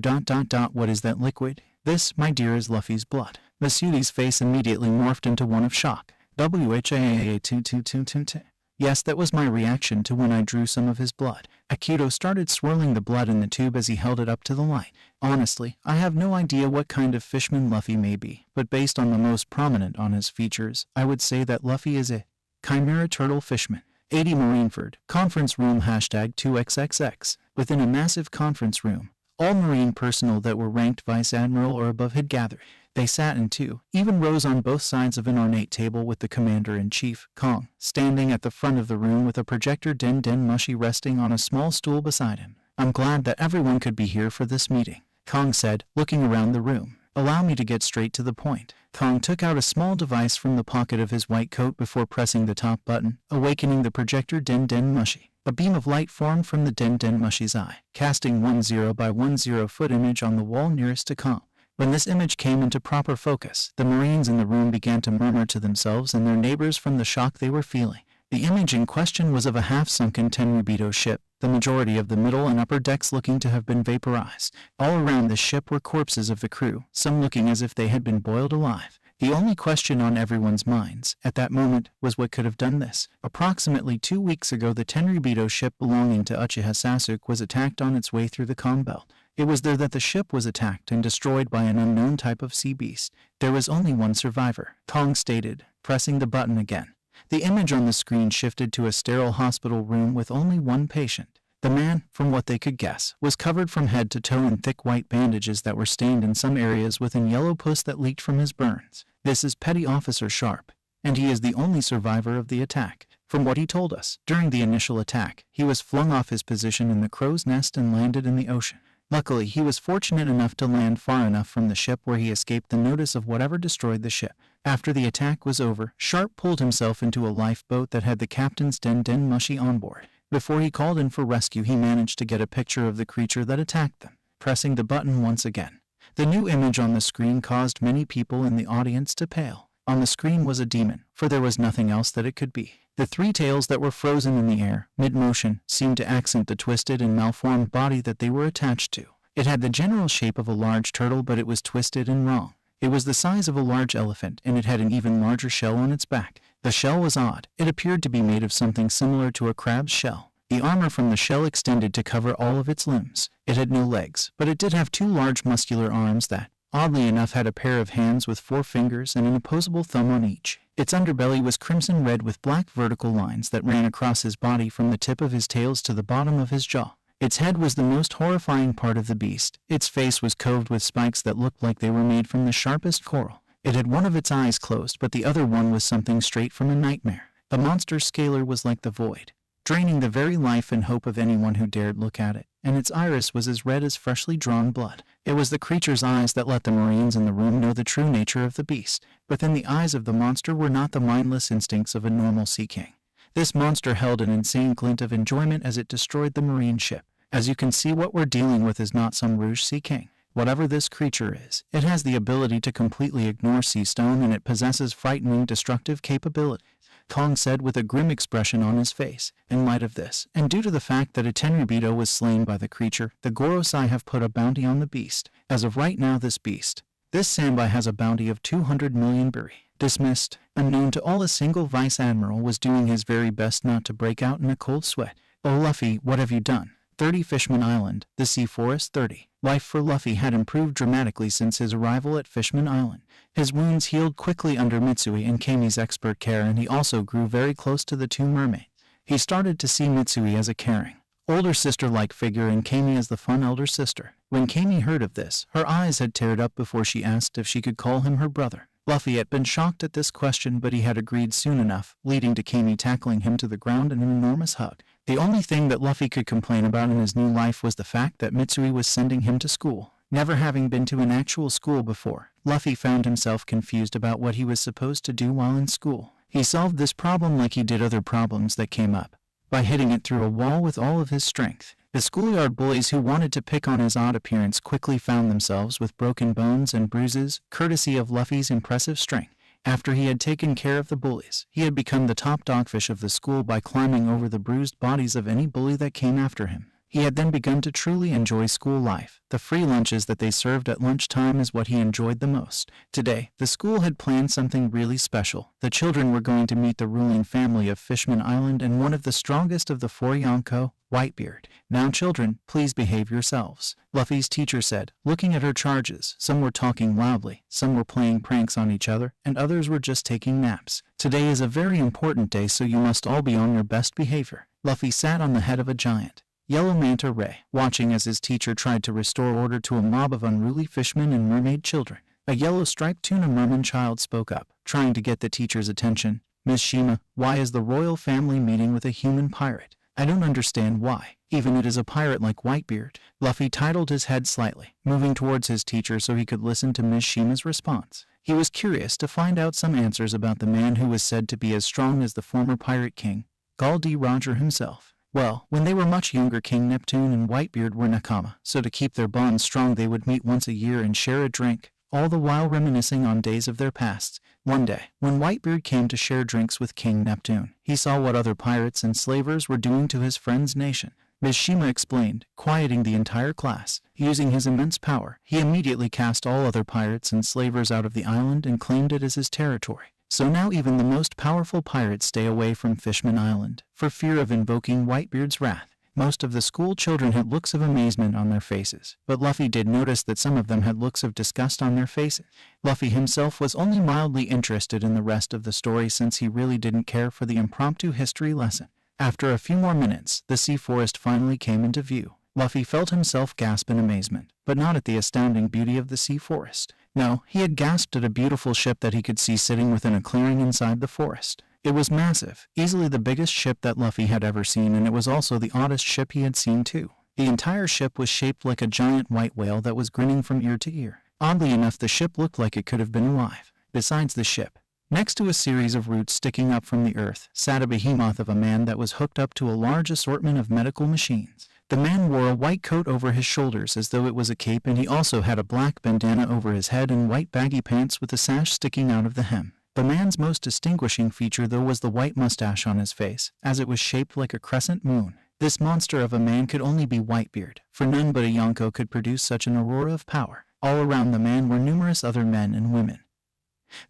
what is that liquid? This, my dear, is Luffy's blood. Miss Yuri's face immediately morphed into one of shock. WHAAA. Yes, that was my reaction to when I drew some of his blood. Akito started swirling the blood in the tube as he held it up to the light. Honestly, I have no idea what kind of fishman Luffy may be, but based on the most prominent on his features, I would say that Luffy is a Chimera Turtle Fishman. 80 Marineford, conference room #2XXX. Within a massive conference room, all Marine personnel that were ranked Vice Admiral or above had gathered. They sat in two, even rows on both sides of an ornate table with the Commander-in-Chief, Kong, standing at the front of the room with a projector Den Mushi resting on a small stool beside him. I'm glad that everyone could be here for this meeting, Kong said, looking around the room. Allow me to get straight to the point. Kong took out a small device from the pocket of his white coat before pressing the top button, awakening the projector Den Mushi. A beam of light formed from the Den Mushi's eye, casting 10 by 10 foot image on the wall nearest to Kong. When this image came into proper focus, the Marines in the room began to murmur to themselves and their neighbors from the shock they were feeling. The image in question was of a half-sunken Tenryubito ship, the majority of the middle and upper decks looking to have been vaporized. All around the ship were corpses of the crew, some looking as if they had been boiled alive. The only question on everyone's minds, at that moment, was what could have done this. Approximately 2 weeks ago, the Tenryubito ship belonging to Uchiha Sasuke was attacked on its way through the calm belt. It was there that the ship was attacked and destroyed by an unknown type of sea beast. There was only one survivor, Kong stated, pressing the button again. The image on the screen shifted to a sterile hospital room with only one patient. The man, from what they could guess, was covered from head to toe in thick white bandages that were stained in some areas with an yellow pus that leaked from his burns. This is Petty Officer Sharp, and he is the only survivor of the attack. From what he told us, during the initial attack, he was flung off his position in the crow's nest and landed in the ocean. Luckily, he was fortunate enough to land far enough from the ship where he escaped the notice of whatever destroyed the ship. After the attack was over, Sharp pulled himself into a lifeboat that had the captain's Den Mushi on board. Before he called in for rescue, he managed to get a picture of the creature that attacked them. Pressing the button once again, the new image on the screen caused many people in the audience to pale. On the screen was a demon, for there was nothing else that it could be. The three tails that were frozen in the air, mid-motion, seemed to accent the twisted and malformed body that they were attached to. It had the general shape of a large turtle, but it was twisted and wrong. It was the size of a large elephant, and it had an even larger shell on its back. The shell was odd. It appeared to be made of something similar to a crab's shell. The armor from the shell extended to cover all of its limbs. It had no legs, but it did have two large muscular arms that, oddly enough, had a pair of hands with 4 fingers and an opposable thumb on each. Its underbelly was crimson red with black vertical lines that ran across his body from the tip of his tails to the bottom of his jaw. Its head was the most horrifying part of the beast. Its face was coved with spikes that looked like they were made from the sharpest coral. It had one of its eyes closed, but the other one was something straight from a nightmare. The monster's scalar was like the void, draining the very life and hope of anyone who dared look at it, and its iris was as red as freshly drawn blood. It was the creature's eyes that let the Marines in the room know the true nature of the beast. Within the eyes of the monster were not the mindless instincts of a normal sea king. This monster held an insane glint of enjoyment as it destroyed the Marine ship. As you can see, what we're dealing with is not some Rouge Sea King. Whatever this creature is, it has the ability to completely ignore sea stone and it possesses frightening destructive capabilities, Kong said with a grim expression on his face. In light of this, and due to the fact that a Tenryubito was slain by the creature, the Gorosei have put a bounty on the beast. As of right now, this Sanbai has a bounty of 200 million buri. Dismissed. Unknown to all, a single vice admiral was doing his very best not to break out in a cold sweat. Oh Luffy, what have you done? 30 Fishman Island, the Sea Forest 30. Life for Luffy had improved dramatically since his arrival at Fishman Island. His wounds healed quickly under Mitsui and Kami's expert care, and he also grew very close to the two mermaids. He started to see Mitsui as a caring, older sister-like figure and Kami as the fun elder sister. When Kami heard of this, her eyes had teared up before she asked if she could call him her brother. Luffy had been shocked at this question, but he had agreed soon enough, leading to Kami tackling him to the ground in an enormous hug. The only thing that Luffy could complain about in his new life was the fact that Mitsui was sending him to school. Never having been to an actual school before, Luffy found himself confused about what he was supposed to do while in school. He solved this problem like he did other problems that came up, by hitting it through a wall with all of his strength. The schoolyard bullies who wanted to pick on his odd appearance quickly found themselves with broken bones and bruises, courtesy of Luffy's impressive strength. After he had taken care of the bullies, he had become the top dogfish of the school by climbing over the bruised bodies of any bully that came after him. He had then begun to truly enjoy school life. The free lunches that they served at lunchtime is what he enjoyed the most. Today, the school had planned something really special. The children were going to meet the ruling family of Fishman Island and one of the strongest of the four yonko, Whitebeard. Now children, please behave yourselves, Luffy's teacher said, looking at her charges. Some were talking loudly, some were playing pranks on each other, and others were just taking naps. Today is a very important day, so you must all be on your best behavior. Luffy sat on the head of a giant yellow manta ray, watching as his teacher tried to restore order to a mob of unruly fishmen and mermaid children. A yellow-striped tuna merman child spoke up, trying to get the teacher's attention. Miss Shima, why is the royal family meeting with a human pirate? I don't understand why. Even it is a pirate like Whitebeard. Luffy titled his head slightly, moving towards his teacher so he could listen to Miss Shima's response. He was curious to find out some answers about the man who was said to be as strong as the former pirate king, Gall D. Roger himself. Well, when they were much younger, King Neptune and Whitebeard were nakama, so to keep their bond strong they would meet once a year and share a drink, all the while reminiscing on days of their pasts. One day, when Whitebeard came to share drinks with King Neptune, he saw what other pirates and slavers were doing to his friend's nation. Ms. Shima explained, quieting the entire class. Using his immense power, he immediately cast all other pirates and slavers out of the island and claimed it as his territory. So now even the most powerful pirates stay away from Fishman Island, for fear of invoking Whitebeard's wrath. Most of the school children had looks of amazement on their faces, but Luffy did notice that some of them had looks of disgust on their faces. Luffy himself was only mildly interested in the rest of the story since he really didn't care for the impromptu history lesson. After a few more minutes, the sea forest finally came into view. Luffy felt himself gasp in amazement, but not at the astounding beauty of the sea forest. No, he had gasped at a beautiful ship that he could see sitting within a clearing inside the forest. It was massive, easily the biggest ship that Luffy had ever seen, and it was also the oddest ship he had seen too. The entire ship was shaped like a giant white whale that was grinning from ear to ear. Oddly enough, the ship looked like it could have been alive. Besides the ship, next to a series of roots sticking up from the earth, sat a behemoth of a man that was hooked up to a large assortment of medical machines. The man wore a white coat over his shoulders as though it was a cape, and he also had a black bandana over his head and white baggy pants with a sash sticking out of the hem. The man's most distinguishing feature though was the white mustache on his face, as it was shaped like a crescent moon. This monster of a man could only be Whitebeard, for none but a yonko could produce such an aurora of power. All around the man were numerous other men and women,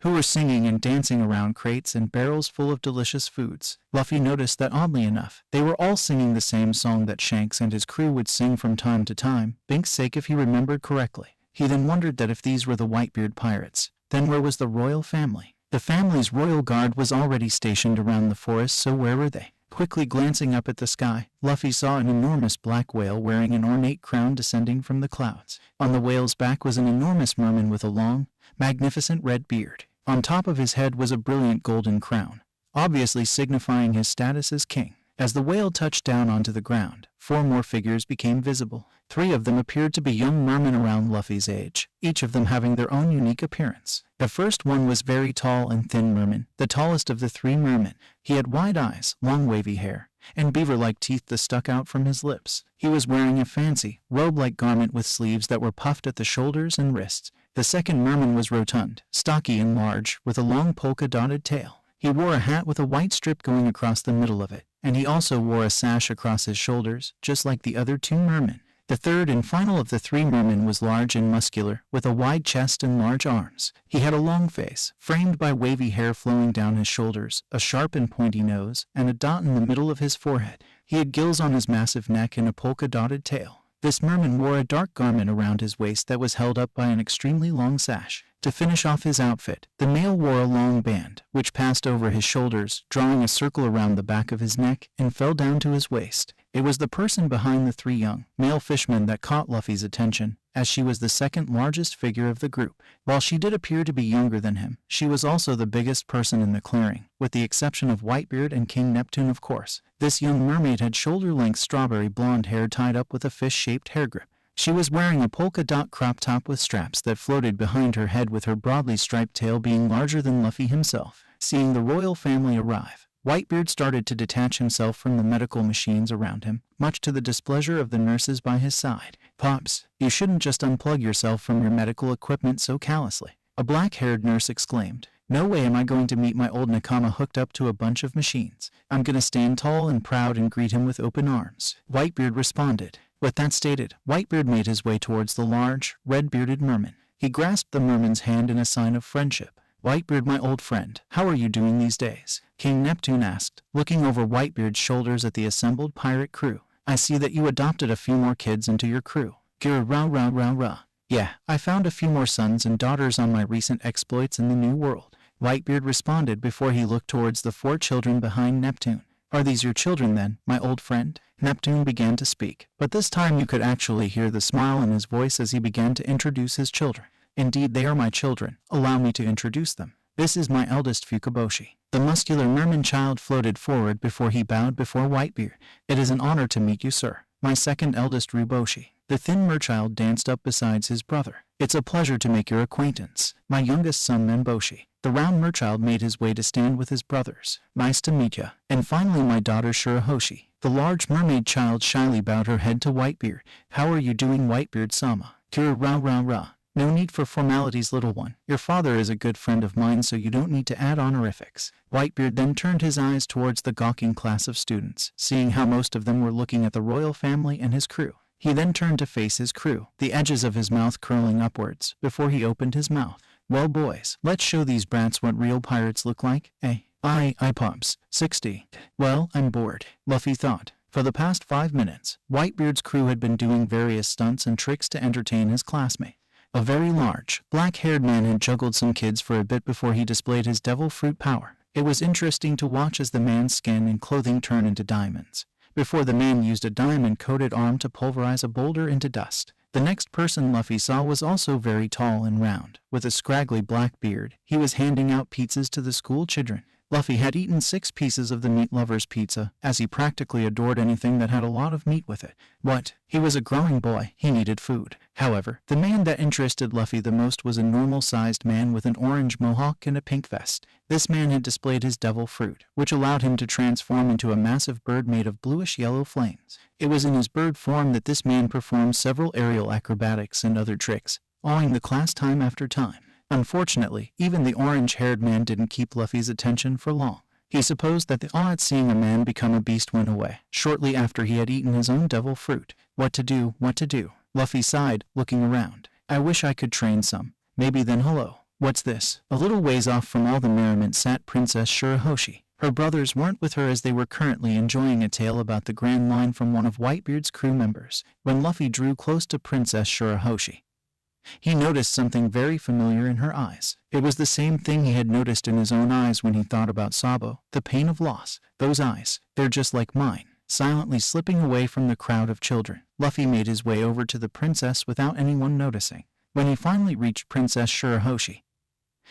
who were singing and dancing around crates and barrels full of delicious foods. Luffy noticed that oddly enough, they were all singing the same song that Shanks and his crew would sing from time to time, Bink's sake if he remembered correctly. He then wondered that if these were the Whitebeard pirates, then where was the royal family? The family's royal guard was already stationed around the forest, so where were they? Quickly glancing up at the sky, Luffy saw an enormous black whale wearing an ornate crown descending from the clouds. On the whale's back was an enormous merman with a long, magnificent red beard. On top of his head was a brilliant golden crown, obviously signifying his status as king. As the whale touched down onto the ground, 4 more figures became visible. 3 of them appeared to be young mermen around Luffy's age, each of them having their own unique appearance. The first one was very tall and thin merman, the tallest of the 3 mermen. He had wide eyes, long wavy hair, and beaver-like teeth that stuck out from his lips. He was wearing a fancy, robe-like garment with sleeves that were puffed at the shoulders and wrists. The second merman was rotund, stocky and large, with a long polka-dotted tail. He wore a hat with a white strip going across the middle of it, and he also wore a sash across his shoulders, just like the other two mermen. The third and final of the three mermen was large and muscular, with a wide chest and large arms. He had a long face, framed by wavy hair flowing down his shoulders, a sharp and pointy nose, and a dot in the middle of his forehead. He had gills on his massive neck and a polka-dotted tail. This merman wore a dark garment around his waist that was held up by an extremely long sash. To finish off his outfit, the male wore a long band, which passed over his shoulders, drawing a circle around the back of his neck, and fell down to his waist. It was the person behind the three young, male fishmen that caught Luffy's attention, as she was the second largest figure of the group. While she did appear to be younger than him, she was also the biggest person in the clearing, with the exception of Whitebeard and King Neptune, of course. This young mermaid had shoulder-length strawberry blonde hair tied up with a fish-shaped hair grip. She was wearing a polka-dot crop top with straps that floated behind her head, with her broadly striped tail being larger than Luffy himself. Seeing the royal family arrive, Whitebeard started to detach himself from the medical machines around him, much to the displeasure of the nurses by his side. "Pops, you shouldn't just unplug yourself from your medical equipment so callously," a black-haired nurse exclaimed. "No way am I going to meet my old Nakama hooked up to a bunch of machines. I'm gonna stand tall and proud and greet him with open arms," Whitebeard responded. With that stated, Whitebeard made his way towards the large, red-bearded merman. He grasped the merman's hand in a sign of friendship. "Whitebeard, my old friend, how are you doing these days?" King Neptune asked, looking over Whitebeard's shoulders at the assembled pirate crew. "I see that you adopted a few more kids into your crew." "Gira rah rah rah rah. Yeah, I found a few more sons and daughters on my recent exploits in the New World," Whitebeard responded before he looked towards the four children behind Neptune. "Are these your children then, my old friend?" Neptune began to speak, but this time you could actually hear the smile in his voice as he began to introduce his children. "Indeed, they are my children. Allow me to introduce them. This is my eldest Fukaboshi." The muscular merman child floated forward before he bowed before Whitebeard. "It is an honor to meet you, sir. My second eldest Ruboshi." The thin merchild danced up beside his brother. "It's a pleasure to make your acquaintance. My youngest son Memboshi." The round merchild made his way to stand with his brothers. "Nice to meet ya." And finally my daughter Shirahoshi. The large mermaid child shyly bowed her head to Whitebeard. "How are you doing, Whitebeard-sama?" "Kira rah rah rah. No need for formalities, little one. Your father is a good friend of mine, so you don't need to add honorifics." Whitebeard then turned his eyes towards the gawking class of students, seeing how most of them were looking at the royal family and his crew. He then turned to face his crew, the edges of his mouth curling upwards, before he opened his mouth. "Well, boys, let's show these brats what real pirates look like, eh?" I pops. 60. "Well, I'm bored," Luffy thought. For the past 5 minutes, Whitebeard's crew had been doing various stunts and tricks to entertain his classmate. A very large, black-haired man had juggled some kids for a bit before he displayed his devil fruit power. It was interesting to watch as the man's skin and clothing turned into diamonds, before the man used a diamond-coated arm to pulverize a boulder into dust. The next person Luffy saw was also very tall and round, with a scraggly black beard. He was handing out pizzas to the school children. Luffy had eaten 6 pieces of the meat lover's pizza, as he practically adored anything that had a lot of meat with it. What? He was a growing boy. He needed food. However, the man that interested Luffy the most was a normal-sized man with an orange mohawk and a pink vest. This man had displayed his devil fruit, which allowed him to transform into a massive bird made of bluish-yellow flames. It was in his bird form that this man performed several aerial acrobatics and other tricks, awing the class time after time. Unfortunately, even the orange-haired man didn't keep Luffy's attention for long. He supposed that the awe at seeing a man become a beast went away, shortly after he had eaten his own devil fruit. What to do? Luffy sighed, looking around. "I wish I could train some. Maybe then hello. What's this?" A little ways off from all the merriment sat Princess Shirahoshi. Her brothers weren't with her as they were currently enjoying a tale about the Grand Line from one of Whitebeard's crew members. When Luffy drew close to Princess Shirahoshi, he noticed something very familiar in her eyes. It was the same thing he had noticed in his own eyes when he thought about Sabo, the pain of loss. Those eyes, they're just like mine. Silently slipping away from the crowd of children, Luffy made his way over to the princess without anyone noticing. When he finally reached Princess Shirahoshi,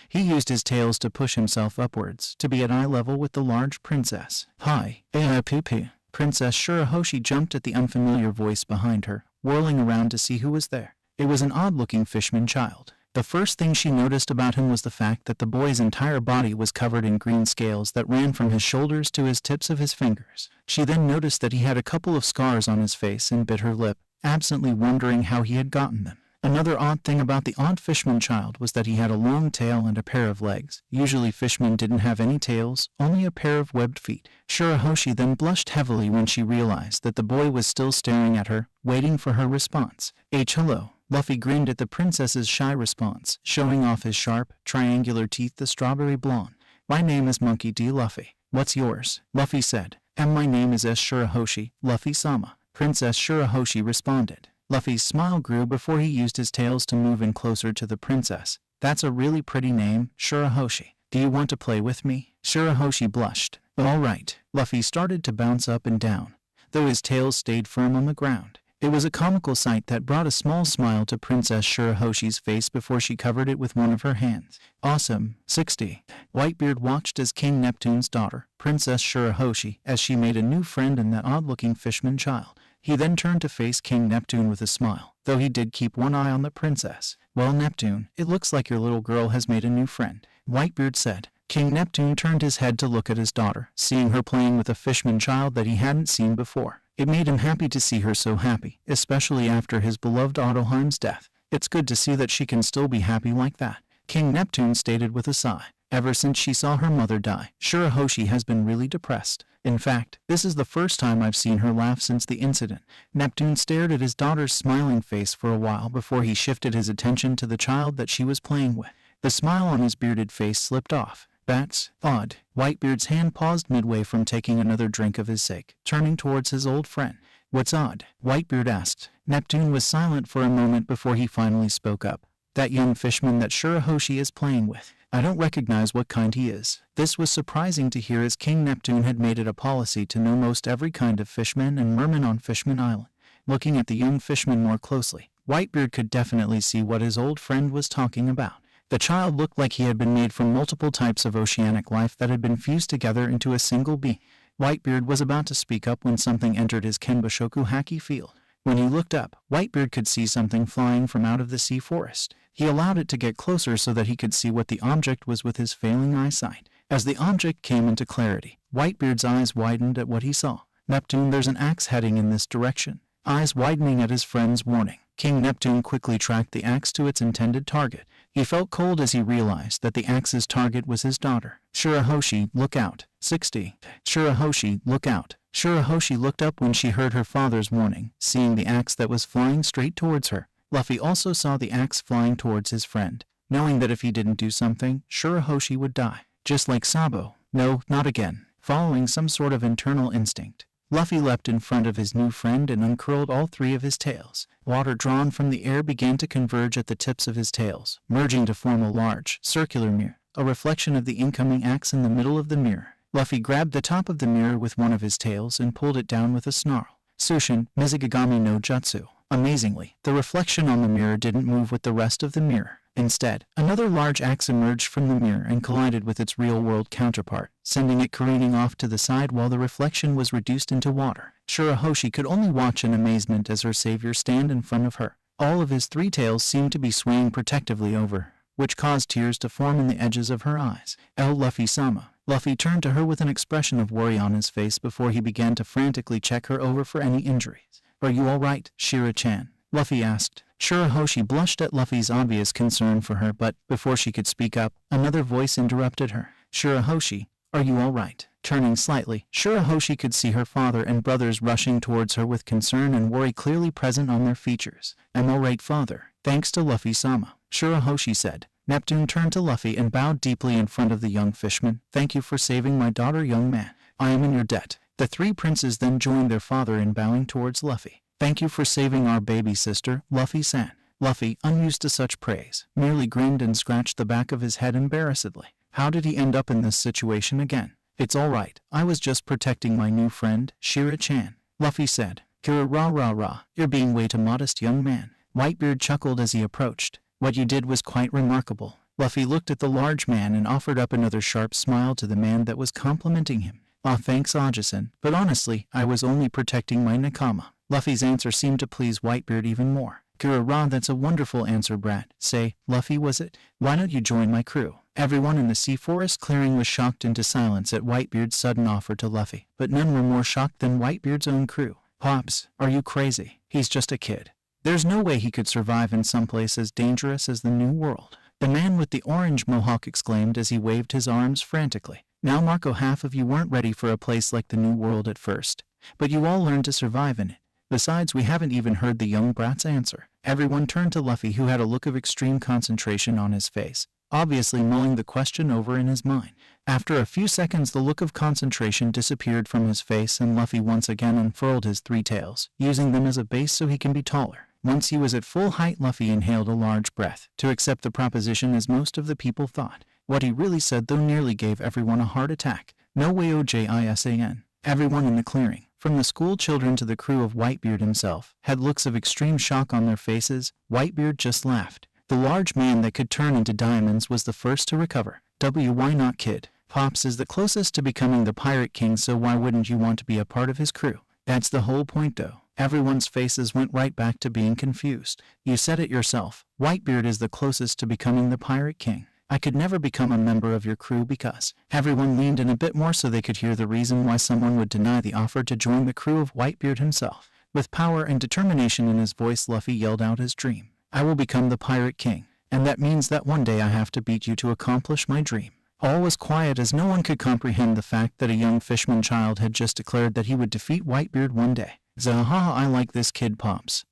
he used his tails to push himself upwards, to be at eye level with the large princess. "Hi, poo-poo." Princess Shirahoshi jumped at the unfamiliar voice behind her, whirling around to see who was there. It was an odd-looking fishman child. The first thing she noticed about him was the fact that the boy's entire body was covered in green scales that ran from his shoulders to his tips of his fingers. She then noticed that he had a couple of scars on his face and bit her lip, absently wondering how he had gotten them. Another odd thing about the odd fishman child was that he had a long tail and a pair of legs. Usually fishmen didn't have any tails, only a pair of webbed feet. Shirahoshi then blushed heavily when she realized that the boy was still staring at her, waiting for her response. Hello. Luffy grinned at the princess's shy response, showing off his sharp, triangular teeth, the strawberry blonde. My name is Monkey D. Luffy. What's yours? Luffy said. My name is S. Shirahoshi, Luffy-sama. Princess Shirahoshi responded. Luffy's smile grew before he used his tails to move in closer to the princess. That's a really pretty name, Shirahoshi. Do you want to play with me? Shirahoshi blushed. All right. Luffy started to bounce up and down, though his tail stayed firm on the ground. It was a comical sight that brought a small smile to Princess Shirahoshi's face before she covered it with one of her hands. Awesome. 60. Whitebeard watched as King Neptune's daughter, Princess Shirahoshi, as she made a new friend in that odd-looking fishman child. He then turned to face King Neptune with a smile, though he did keep one eye on the princess. Well, Neptune, it looks like your little girl has made a new friend, Whitebeard said. King Neptune turned his head to look at his daughter, seeing her playing with a fishman child that he hadn't seen before. It made him happy to see her so happy, especially after his beloved Ottoheim's death. It's good to see that she can still be happy like that, King Neptune stated with a sigh. Ever since she saw her mother die, Shirahoshi has been really depressed. In fact, this is the first time I've seen her laugh since the incident. Neptune stared at his daughter's smiling face for a while before he shifted his attention to the child that she was playing with. The smile on his bearded face slipped off. That's odd. Whitebeard's hand paused midway from taking another drink of his sake, turning towards his old friend. What's odd? Whitebeard asked. Neptune was silent for a moment before he finally spoke up. That young fishman that Shirahoshi is playing with. I don't recognize what kind he is. This was surprising to hear, as King Neptune had made it a policy to know most every kind of fishman and merman on Fishman Island. Looking at the young fishman more closely, Whitebeard could definitely see what his old friend was talking about. The child looked like he had been made from multiple types of oceanic life that had been fused together into a single being. Whitebeard was about to speak up when something entered his Kenbushoku Haki field. When he looked up, Whitebeard could see something flying from out of the sea forest. He allowed it to get closer so that he could see what the object was with his failing eyesight. As the object came into clarity, Whitebeard's eyes widened at what he saw. Neptune, there's an axe heading in this direction. Eyes widening at his friend's warning, King Neptune quickly tracked the axe to its intended target. He felt cold as he realized that the axe's target was his daughter. Shirahoshi, look out. 60. Shirahoshi, look out. Shirahoshi looked up when she heard her father's warning, seeing the axe that was flying straight towards her. Luffy also saw the axe flying towards his friend, knowing that if he didn't do something, Shirahoshi would die. Just like Sabo. No, not again. Following some sort of internal instinct, Luffy leapt in front of his new friend and uncurled all three of his tails. Water drawn from the air began to converge at the tips of his tails, merging to form a large, circular mirror, a reflection of the incoming axe in the middle of the mirror. Luffy grabbed the top of the mirror with one of his tails and pulled it down with a snarl. Sushin, Mizugigami no Jutsu. Amazingly, the reflection on the mirror didn't move with the rest of the mirror. Instead, another large axe emerged from the mirror and collided with its real-world counterpart, sending it careening off to the side while the reflection was reduced into water. Shirahoshi could only watch in amazement as her savior stand in front of her. All of his three tails seemed to be swaying protectively over her, which caused tears to form in the edges of her eyes. Luffy-sama. Luffy turned to her with an expression of worry on his face before he began to frantically check her over for any injuries. Are you all right, Shira-chan? Luffy asked. Shirahoshi blushed at Luffy's obvious concern for her, but before she could speak up, another voice interrupted her. Shirahoshi, are you all right? Turning slightly, Shirahoshi could see her father and brothers rushing towards her with concern and worry clearly present on their features. I'm all right, father. Thanks to Luffy-sama, Shirahoshi said. Neptune turned to Luffy and bowed deeply in front of the young fishman. Thank you for saving my daughter, young man. I am in your debt. The three princes then joined their father in bowing towards Luffy. Thank you for saving our baby sister, Luffy-san. Luffy, unused to such praise, merely grinned and scratched the back of his head embarrassedly. How did he end up in this situation again? It's all right. I was just protecting my new friend, Shira-chan, Luffy said. Kira rah rah rah, you're being way too modest, young man. Whitebeard chuckled as he approached. What you did was quite remarkable. Luffy looked at the large man and offered up another sharp smile to the man that was complimenting him. Ah, thanks, Aja-san, but honestly, I was only protecting my nakama. Luffy's answer seemed to please Whitebeard even more. Gura, that's a wonderful answer, brat. Say, Luffy, was it? Why don't you join my crew? Everyone in the sea forest clearing was shocked into silence at Whitebeard's sudden offer to Luffy, but none were more shocked than Whitebeard's own crew. Pops, are you crazy? He's just a kid. There's no way he could survive in some place as dangerous as the New World. The man with the orange mohawk exclaimed as he waved his arms frantically. Now, Marco, half of you weren't ready for a place like the New World at first, but you all learned to survive in it. Besides, we haven't even heard the young brat's answer. Everyone turned to Luffy, who had a look of extreme concentration on his face, obviously mulling the question over in his mind. After a few seconds, the look of concentration disappeared from his face, and Luffy once again unfurled his three tails, using them as a base so he can be taller. Once he was at full height, Luffy inhaled a large breath, to accept the proposition as most of the people thought. What he really said, though, nearly gave everyone a heart attack. No way, OJISAN. Everyone in the clearing, from the school children to the crew of Whitebeard himself, had looks of extreme shock on their faces. Whitebeard just laughed. The large man that could turn into diamonds was the first to recover. Why not, kid? Pops is the closest to becoming the Pirate King, so why wouldn't you want to be a part of his crew? That's the whole point, though. Everyone's faces went right back to being confused. You said it yourself. Whitebeard is the closest to becoming the Pirate King. I could never become a member of your crew because... Everyone leaned in a bit more so they could hear the reason why someone would deny the offer to join the crew of Whitebeard himself. With power and determination in his voice, Luffy yelled out his dream. I will become the Pirate King, and that means that one day I have to beat you to accomplish my dream. All was quiet as no one could comprehend the fact that a young fisherman child had just declared that he would defeat Whitebeard one day. Zahaha, I like this kid, Pops.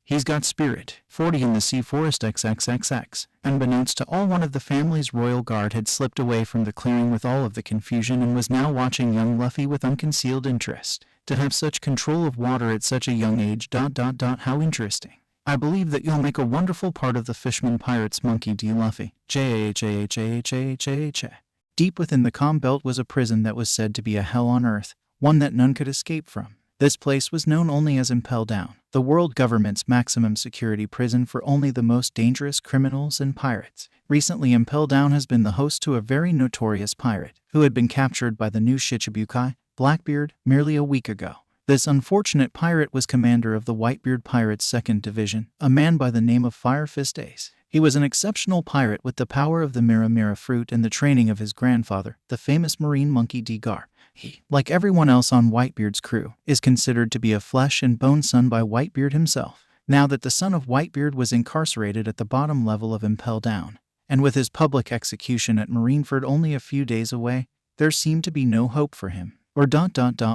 He's got spirit. 40 in the sea forest XXXX. Unbeknownst to all, one of the family's royal guard had slipped away from the clearing with all of the confusion and was now watching young Luffy with unconcealed interest. To have such control of water at such a young age. How interesting. I believe that you'll make a wonderful part of the Fishman Pirates, Monkey D. Luffy. Deep within the calm belt was a prison that was said to be a hell on earth, one that none could escape from. This place was known only as Impel Down, the world government's maximum security prison for only the most dangerous criminals and pirates. Recently, Impel Down has been the host to a very notorious pirate, who had been captured by the new Shichibukai, Blackbeard, merely a week ago. This unfortunate pirate was commander of the Whitebeard Pirates' 2nd Division, a man by the name of Fire Fist Ace. He was an exceptional pirate with the power of the Mira Mira fruit and the training of his grandfather, the famous marine monkey D. Garp. He, like everyone else on Whitebeard's crew, is considered to be a flesh and bone son by Whitebeard himself. Now that the son of Whitebeard was incarcerated at the bottom level of Impel Down, and with his public execution at Marineford only a few days away, there seemed to be no hope for him. Or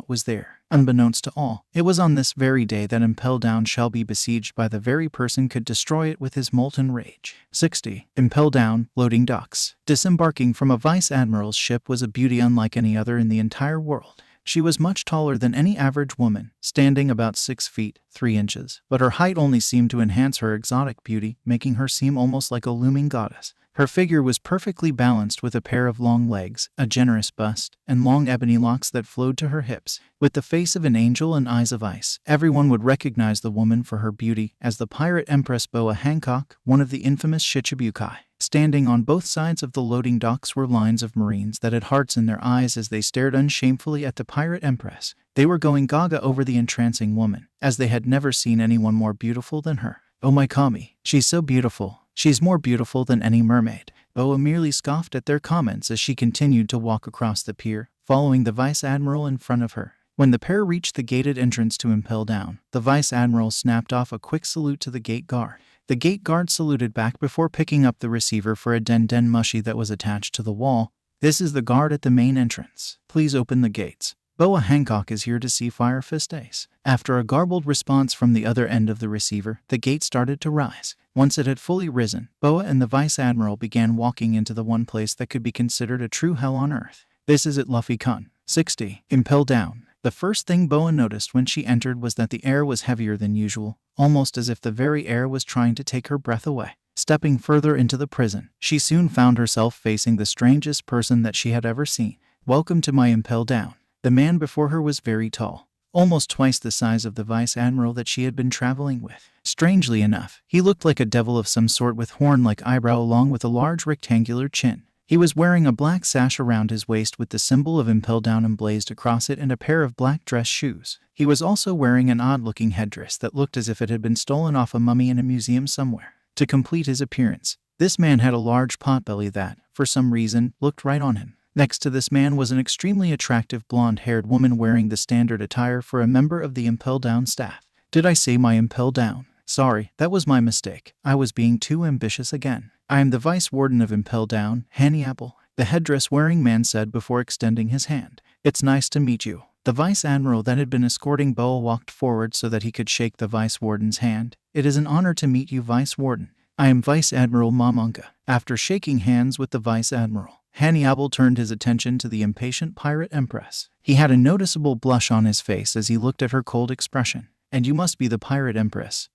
was there. Unbeknownst to all, it was on this very day that Impel Down shall be besieged by the very person could destroy it with his molten rage. 60. Impel Down, loading docks. Disembarking from a vice admiral's ship was a beauty unlike any other in the entire world. She was much taller than any average woman, standing about 6 feet, 3 inches, but her height only seemed to enhance her exotic beauty, making her seem almost like a looming goddess. Her figure was perfectly balanced with a pair of long legs, a generous bust, and long ebony locks that flowed to her hips. With the face of an angel and eyes of ice, everyone would recognize the woman for her beauty as the pirate Empress Boa Hancock, one of the infamous Shichibukai. Standing on both sides of the loading docks were lines of marines that had hearts in their eyes as they stared unshamefully at the pirate Empress. They were going gaga over the entrancing woman, as they had never seen anyone more beautiful than her. Oh my Kami, she's so beautiful. She's more beautiful than any mermaid. Boa merely scoffed at their comments as she continued to walk across the pier, following the vice admiral in front of her. When the pair reached the gated entrance to Impel Down, the vice admiral snapped off a quick salute to the gate guard. The gate guard saluted back before picking up the receiver for a den mushy that was attached to the wall. This is the guard at the main entrance. Please open the gates. Boa Hancock is here to see Fire Fist Ace. After a garbled response from the other end of the receiver, the gate started to rise. Once it had fully risen, Boa and the Vice Admiral began walking into the one place that could be considered a true hell on earth. This is it, Luffy-kun. 60. Impel Down. The first thing Boa noticed when she entered was that the air was heavier than usual, almost as if the very air was trying to take her breath away. Stepping further into the prison, she soon found herself facing the strangest person that she had ever seen. Welcome to my Impel Down. The man before her was very tall, almost twice the size of the vice admiral that she had been traveling with. Strangely enough, he looked like a devil of some sort with horn-like eyebrow along with a large rectangular chin. He was wearing a black sash around his waist with the symbol of Impel Down emblazed across it and a pair of black dress shoes. He was also wearing an odd-looking headdress that looked as if it had been stolen off a mummy in a museum somewhere. To complete his appearance, this man had a large potbelly that, for some reason, looked right on him. Next to this man was an extremely attractive blonde-haired woman wearing the standard attire for a member of the Impel Down staff. Did I say my Impel Down? Sorry, that was my mistake. I was being too ambitious again. I am the Vice Warden of Impel Down, Hannyapple, the headdress-wearing man said before extending his hand. It's nice to meet you. The Vice Admiral that had been escorting Boa walked forward so that he could shake the Vice Warden's hand. It is an honor to meet you, Vice Warden. I am Vice Admiral Mamanka. After shaking hands with the Vice Admiral, Hannyapple turned his attention to the impatient pirate empress. He had a noticeable blush on his face as he looked at her cold expression. And you must be the pirate empress.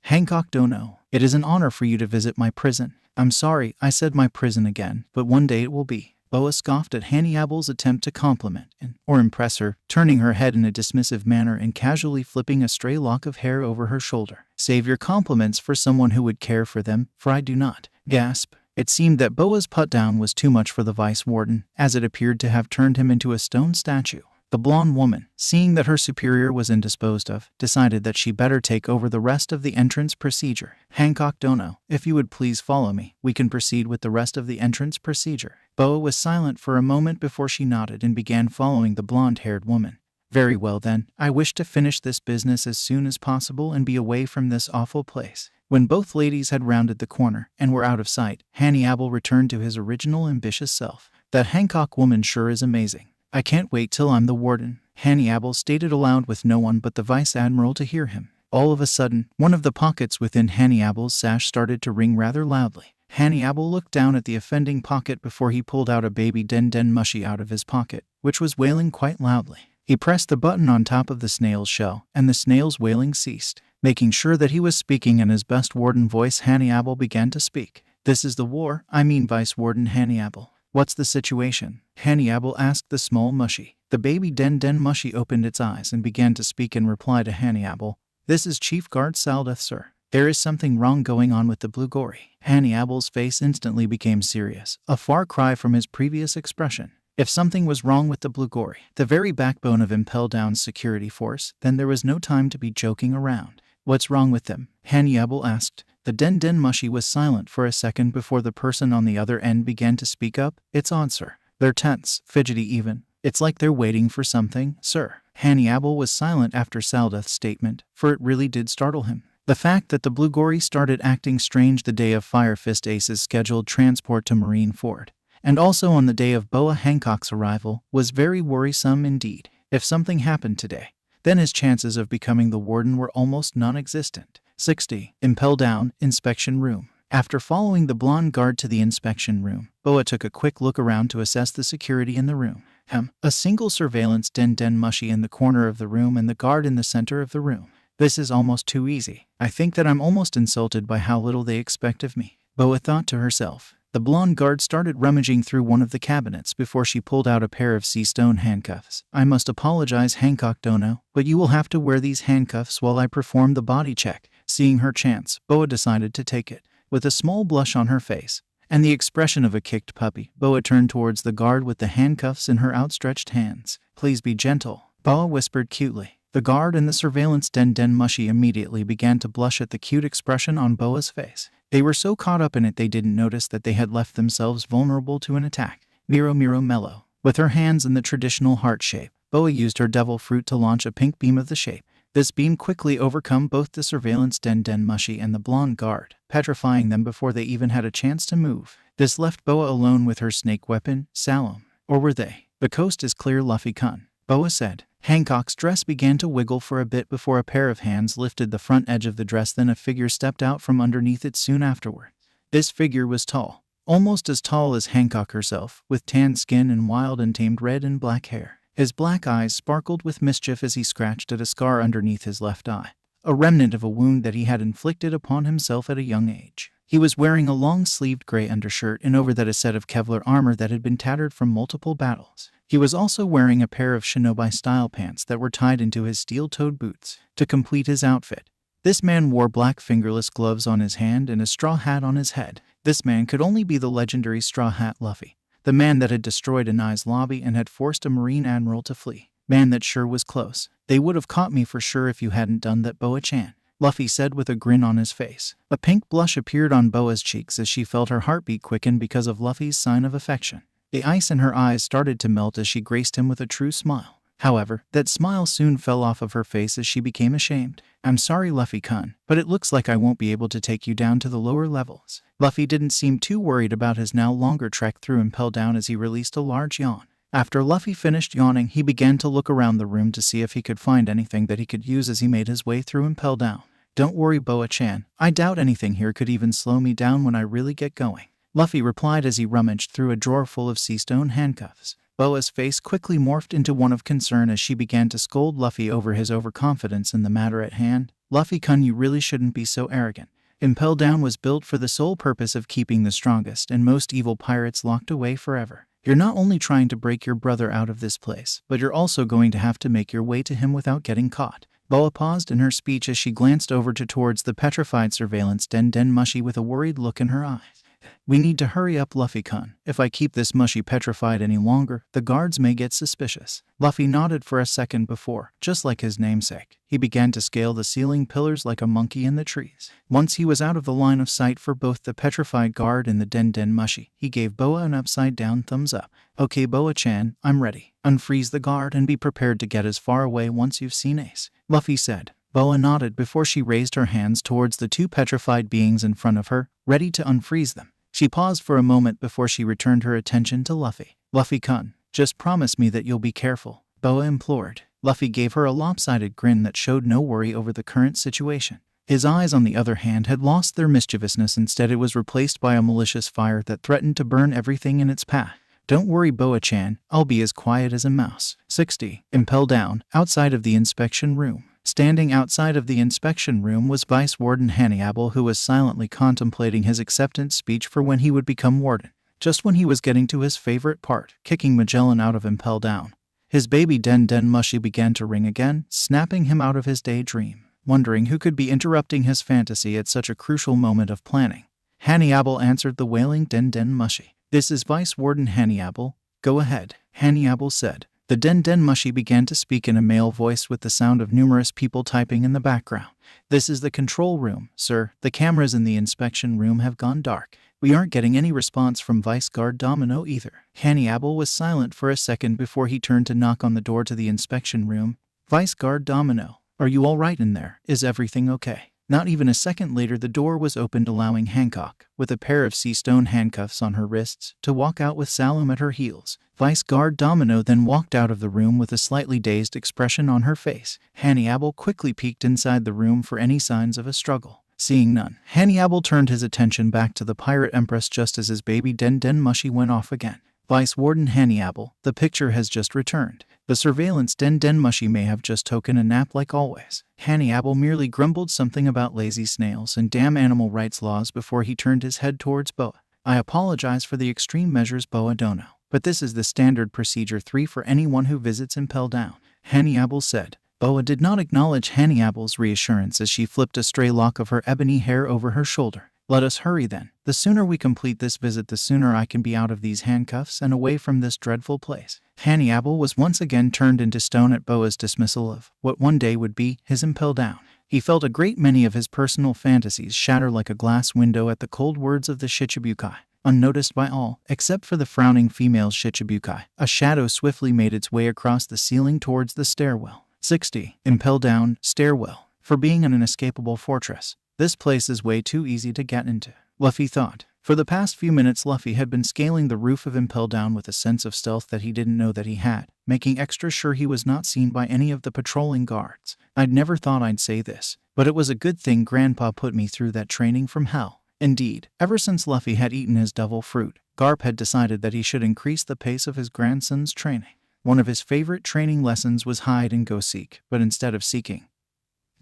Hancock don't know. It is an honor for you to visit my prison. I'm sorry, I said my prison again, but one day it will be. Boa scoffed at Hanniapple's attempt to compliment or impress her, turning her head in a dismissive manner and casually flipping a stray lock of hair over her shoulder. Save your compliments for someone who would care for them, for I do not. Gasp. It seemed that Boa's put-down was too much for the Vice Warden, as it appeared to have turned him into a stone statue. The blonde woman, seeing that her superior was indisposed of, decided that she better take over the rest of the entrance procedure. Hancock Dono, if you would please follow me, we can proceed with the rest of the entrance procedure. Boa was silent for a moment before she nodded and began following the blonde-haired woman. Very well then, I wish to finish this business as soon as possible and be away from this awful place. When both ladies had rounded the corner and were out of sight, Hannyapple returned to his original ambitious self. That Hancock woman sure is amazing. I can't wait till I'm the warden, Hannyapple stated aloud with no one but the Vice Admiral to hear him. All of a sudden, one of the pockets within Hanniapple's sash started to ring rather loudly. Hannyapple looked down at the offending pocket before he pulled out a baby Den Den mushie out of his pocket, which was wailing quite loudly. He pressed the button on top of the snail's shell, and the snail's wailing ceased. Making sure that he was speaking in his best warden voice, Hannyapple began to speak. This is the war, I mean Vice Warden Hannyapple. What's the situation? Hannyapple asked the small mushie. The baby Den Den mushie opened its eyes and began to speak in reply to Hannyapple. This is Chief Guard Saldeth, sir. There is something wrong going on with the Blue Gory. Hanniapple's face instantly became serious, a far cry from his previous expression. If something was wrong with the Blue Gory, the very backbone of Impel Down's security force, then there was no time to be joking around. What's wrong with them? Hannyapple asked. The Den Den mushie was silent for a second before the person on the other end began to speak up. It's odd, sir. They're tense, fidgety even. It's like they're waiting for something, sir. Hannyapple was silent after Saldeth's statement, for it really did startle him. The fact that the Blue Gory started acting strange the day of Fire Fist Ace's scheduled transport to Marine Ford, and also on the day of Boa Hancock's arrival, was very worrisome indeed. If something happened today, then his chances of becoming the warden were almost non-existent. 60. Impel Down, Inspection Room. After following the blonde guard to the inspection room, Boa took a quick look around to assess the security in the room. A single surveillance Den Den mushie in the corner of the room and the guard in the center of the room. This is almost too easy. I think that I'm almost insulted by how little they expect of me, Boa thought to herself. The blonde guard started rummaging through one of the cabinets before she pulled out a pair of sea stone handcuffs. I must apologize, Hancock Dono, but you will have to wear these handcuffs while I perform the body check. Seeing her chance, Boa decided to take it. With a small blush on her face and the expression of a kicked puppy, Boa turned towards the guard with the handcuffs in her outstretched hands. Please be gentle, Boa whispered cutely. The guard and the surveillance Den Den mushie immediately began to blush at the cute expression on Boa's face. They were so caught up in it they didn't notice that they had left themselves vulnerable to an attack. Miro Miro Mellow. With her hands in the traditional heart shape, Boa used her devil fruit to launch a pink beam of the shape. This beam quickly overcome both the surveillance Den Den mushie and the blonde guard, petrifying them before they even had a chance to move. This left Boa alone with her snake weapon, Salom. Or were they? The coast is clear, Luffy-kun, Boa said. Hancock's dress began to wiggle for a bit before a pair of hands lifted the front edge of the dress, then a figure stepped out from underneath it soon afterward. This figure was tall, almost as tall as Hancock herself, with tanned skin and wild and tamed red and black hair. His black eyes sparkled with mischief as he scratched at a scar underneath his left eye, a remnant of a wound that he had inflicted upon himself at a young age. He was wearing a long-sleeved gray undershirt and over that a set of Kevlar armor that had been tattered from multiple battles. He was also wearing a pair of shinobi-style pants that were tied into his steel-toed boots. To complete his outfit, this man wore black fingerless gloves on his hand and a straw hat on his head. This man could only be the legendary Straw Hat Luffy, the man that had destroyed Anai's lobby and had forced a Marine admiral to flee. Man, that sure was close. They would have caught me for sure if you hadn't done that, Boa-chan, Luffy said with a grin on his face. A pink blush appeared on Boa's cheeks as she felt her heartbeat quicken because of Luffy's sign of affection. The ice in her eyes started to melt as she graced him with a true smile. However, that smile soon fell off of her face as she became ashamed. I'm sorry, Luffy-kun, but it looks like I won't be able to take you down to the lower levels. Luffy didn't seem too worried about his now longer trek through Impel Down as he released a large yawn. After Luffy finished yawning, he began to look around the room to see if he could find anything that he could use as he made his way through Impel Down. Don't worry, Boa-chan, I doubt anything here could even slow me down when I really get going, Luffy replied as he rummaged through a drawer full of sea stone handcuffs. Boa's face quickly morphed into one of concern as she began to scold Luffy over his overconfidence in the matter at hand. Luffy-kun, you really shouldn't be so arrogant. Impel Down was built for the sole purpose of keeping the strongest and most evil pirates locked away forever. You're not only trying to break your brother out of this place, but you're also going to have to make your way to him without getting caught. Boa paused in her speech as she glanced over towards the petrified surveillance Den Mushi with a worried look in her eyes. We need to hurry up, Luffy-kun. If I keep this Mushi petrified any longer, the guards may get suspicious. Luffy nodded for a second before, just like his namesake, he began to scale the ceiling pillars like a monkey in the trees. Once he was out of the line of sight for both the petrified guard and the Den Mushi, he gave Boa an upside-down thumbs up. Okay, Boa-chan, I'm ready. Unfreeze the guard and be prepared to get as far away once you've seen Ace, Luffy said. Boa nodded before she raised her hands towards the two petrified beings in front of her, ready to unfreeze them. She paused for a moment before she returned her attention to Luffy. Luffy-kun, just promise me that you'll be careful, Boa implored. Luffy gave her a lopsided grin that showed no worry over the current situation. His eyes, on the other hand, had lost their mischievousness. Instead, it was replaced by a malicious fire that threatened to burn everything in its path. Don't worry, Boa-chan, I'll be as quiet as a mouse. 60. Impel Down, outside of the inspection room. Standing outside of the inspection room was Vice Warden Hannibal, who was silently contemplating his acceptance speech for when he would become warden. Just when he was getting to his favorite part, kicking Magellan out of Impel Down, his baby Den Mushi began to ring again, snapping him out of his daydream. Wondering who could be interrupting his fantasy at such a crucial moment of planning, Hannibal answered the wailing Den Mushi. This is Vice Warden Hannibal. Go ahead, Hannibal said. The Den Mushi began to speak in a male voice with the sound of numerous people typing in the background. This is the control room, sir. The cameras in the inspection room have gone dark. We aren't getting any response from Vice Guard Domino either. Hannibal was silent for a second before he turned to knock on the door to the inspection room. Vice Guard Domino, are you all right in there? Is everything okay? Not even a second later, the door was opened, allowing Hancock, with a pair of sea stone handcuffs on her wrists, to walk out with Salem at her heels. Vice Guard Domino then walked out of the room with a slightly dazed expression on her face. Hannibal quickly peeked inside the room for any signs of a struggle. Seeing none, Hannibal turned his attention back to the Pirate Empress just as his baby Den Mushi went off again. Vice Warden Hannibal, the picture has just returned. The surveillance Den Mushi may have just taken a nap like always. Hannibal merely grumbled something about lazy snails and damn animal rights laws before he turned his head towards Boa. I apologize for the extreme measures, Boa Dono, but this is the standard procedure 3 for anyone who visits Impel Down, Hannibal said. Boa did not acknowledge Hannibal's reassurance as she flipped a stray lock of her ebony hair over her shoulder. Let us hurry then. The sooner we complete this visit, the sooner I can be out of these handcuffs and away from this dreadful place. Hannibal was once again turned into stone at Boa's dismissal of what one day would be his Impel Down. He felt a great many of his personal fantasies shatter like a glass window at the cold words of the Shichibukai. Unnoticed by all, except for the frowning female Shichibukai, a shadow swiftly made its way across the ceiling towards the stairwell. 60. Impel Down, stairwell. For being an inescapable fortress, this place is way too easy to get into, Luffy thought. For the past few minutes, Luffy had been scaling the roof of Impel Down with a sense of stealth that he didn't know that he had, making extra sure he was not seen by any of the patrolling guards. I'd never thought I'd say this, but it was a good thing Grandpa put me through that training from hell. Indeed, ever since Luffy had eaten his devil fruit, Garp had decided that he should increase the pace of his grandson's training. One of his favorite training lessons was hide and go seek, but instead of seeking,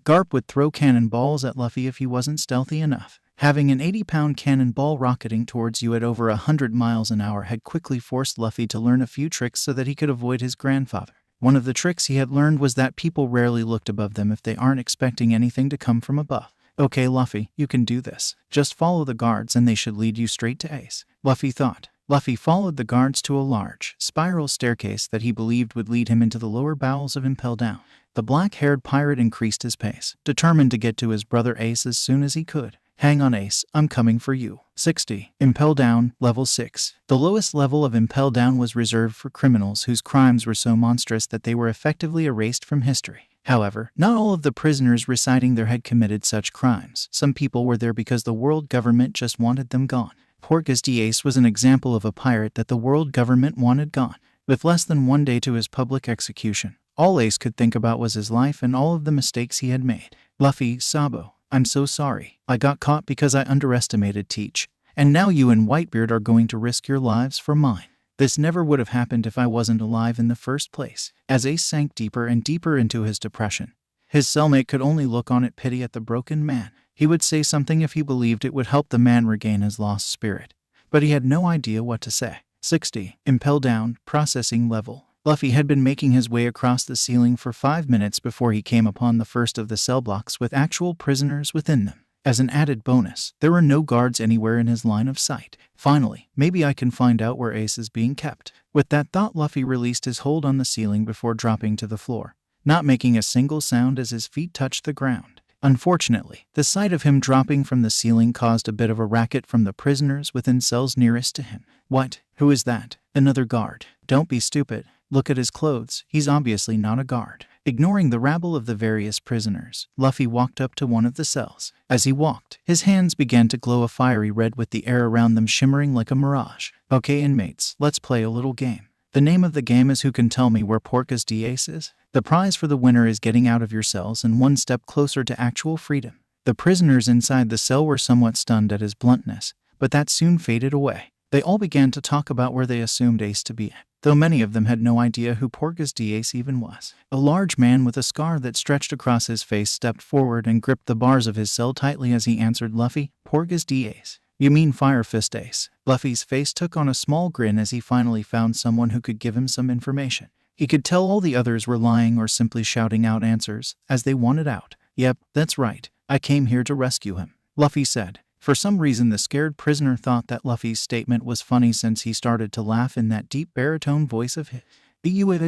Garp would throw cannonballs at Luffy if he wasn't stealthy enough. Having an 80-pound cannonball rocketing towards you at over 100 miles an hour had quickly forced Luffy to learn a few tricks so that he could avoid his grandfather. One of the tricks he had learned was that people rarely looked above them if they aren't expecting anything to come from above. Okay, Luffy, you can do this. Just follow the guards and they should lead you straight to Ace, Luffy thought. Luffy followed the guards to a large, spiral staircase that he believed would lead him into the lower bowels of Impel Down. The black-haired pirate increased his pace, determined to get to his brother Ace as soon as he could. Hang on, Ace, I'm coming for you. 60. Impel Down, Level 6. The lowest level of Impel Down was reserved for criminals whose crimes were so monstrous that they were effectively erased from history. However, not all of the prisoners residing there had committed such crimes. Some people were there because the world government just wanted them gone. Porcus D. Ace was an example of a pirate that the world government wanted gone. With less than 1 day to his public execution, all Ace could think about was his life and all of the mistakes he had made. Luffy, Sabo, I'm so sorry. I got caught because I underestimated Teach. And now you and Whitebeard are going to risk your lives for mine. This never would have happened if I wasn't alive in the first place. As Ace sank deeper and deeper into his depression, his cellmate could only look on at pity at the broken man. He would say something if he believed it would help the man regain his lost spirit, but he had no idea what to say. 60. Impel Down, Processing Level. Luffy had been making his way across the ceiling for 5 minutes before he came upon the first of the cell blocks with actual prisoners within them. As an added bonus, there were no guards anywhere in his line of sight. Finally, maybe I can find out where Ace is being kept. With that thought, Luffy released his hold on the ceiling before dropping to the floor, not making a single sound as his feet touched the ground. Unfortunately, the sight of him dropping from the ceiling caused a bit of a racket from the prisoners within cells nearest to him. What? Who is that? Another guard. Don't be stupid. Look at his clothes. He's obviously not a guard. Ignoring the rabble of the various prisoners, Luffy walked up to one of the cells. As he walked, his hands began to glow a fiery red with the air around them shimmering like a mirage. Okay, inmates, let's play a little game. The name of the game is Who Can Tell Me Where Porcus D. Ace is? The prize for the winner is getting out of your cells and 1 step closer to actual freedom. The prisoners inside the cell were somewhat stunned at his bluntness, but that soon faded away. They all began to talk about where they assumed Ace to be, though many of them had no idea who Porcus D. Ace even was. A large man with a scar that stretched across his face stepped forward and gripped the bars of his cell tightly as he answered Luffy, Porcus D. Ace. You mean Fire Fist Ace? Luffy's face took on a small grin as he finally found someone who could give him some information. He could tell all the others were lying or simply shouting out answers, as they wanted out. Yep, that's right. I came here to rescue him, Luffy said. For some reason, the scared prisoner thought that Luffy's statement was funny since he started to laugh in that deep baritone voice of his. You're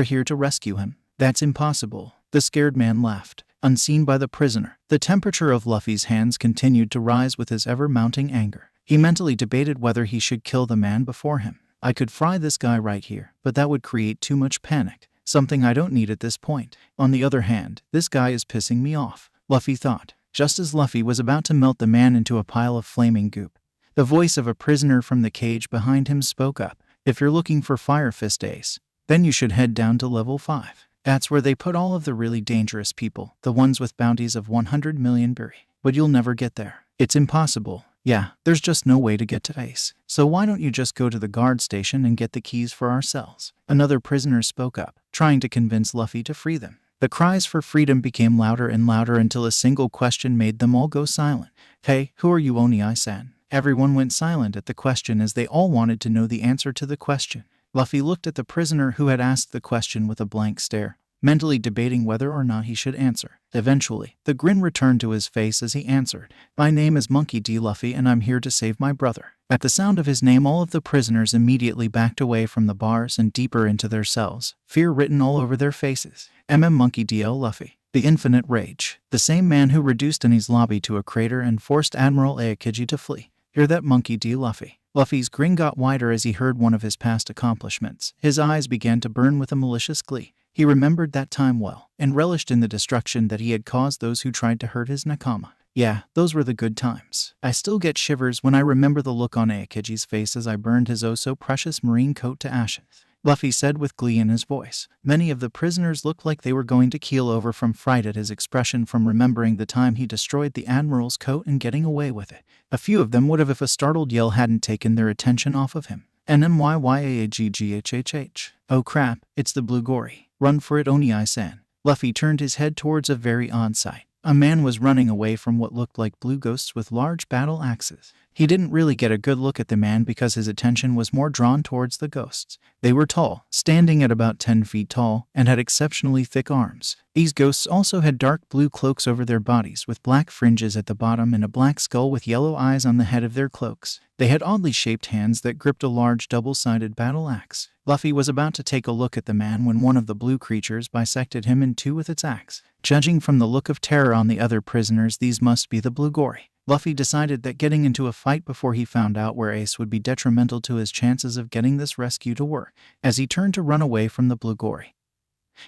here to rescue him. That's impossible. The scared man laughed, unseen by the prisoner. The temperature of Luffy's hands continued to rise with his ever-mounting anger. He mentally debated whether he should kill the man before him. I could fry this guy right here, but that would create too much panic, something I don't need at this point. On the other hand, this guy is pissing me off, Luffy thought. Just as Luffy was about to melt the man into a pile of flaming goop, the voice of a prisoner from the cage behind him spoke up. If you're looking for Fire Fist Ace, then you should head down to level 5. That's where they put all of the really dangerous people, the ones with bounties of 100 million berry. But you'll never get there. It's impossible. Yeah, there's just no way to get to Ace. So why don't you just go to the guard station and get the keys for our cells? Another prisoner spoke up, trying to convince Luffy to free them. The cries for freedom became louder and louder until a single question made them all go silent. Hey, who are you, Oni-san? Everyone went silent at the question as they all wanted to know the answer to the question. Luffy looked at the prisoner who had asked the question with a blank stare, mentally debating whether or not he should answer. Eventually, the grin returned to his face as he answered, My name is Monkey D. Luffy and I'm here to save my brother. At the sound of his name, all of the prisoners immediately backed away from the bars and deeper into their cells, fear written all over their faces. Monkey D.L. Luffy, the Infinite Rage, the same man who reduced Eni's lobby to a crater and forced Admiral Aokiji to flee. Hear that, Monkey D. Luffy? Luffy's grin got wider as he heard one of his past accomplishments. His eyes began to burn with a malicious glee. He remembered that time well, and relished in the destruction that he had caused those who tried to hurt his nakama. Yeah, those were the good times. I still get shivers when I remember the look on Aokiji's face as I burned his oh-so-precious marine coat to ashes, Luffy said with glee in his voice. Many of the prisoners looked like they were going to keel over from fright at his expression from remembering the time he destroyed the Admiral's coat and getting away with it. A few of them would have if a startled yell hadn't taken their attention off of him. NMYYAAGGHHH. Oh crap, it's the Blue Gory. Run for it, Oni-san. Luffy turned his head towards a very odd sight. A man was running away from what looked like blue ghosts with large battle axes. He didn't really get a good look at the man because his attention was more drawn towards the ghosts. They were tall, standing at about 10 feet tall, and had exceptionally thick arms. These ghosts also had dark blue cloaks over their bodies with black fringes at the bottom and a black skull with yellow eyes on the head of their cloaks. They had oddly shaped hands that gripped a large double-sided battle axe. Luffy was about to take a look at the man when one of the blue creatures bisected him in two with its axe. Judging from the look of terror on the other prisoners, these must be the blue gory. Luffy decided that getting into a fight before he found out where Ace would be detrimental to his chances of getting this rescue to work. As he turned to run away from the blue gory,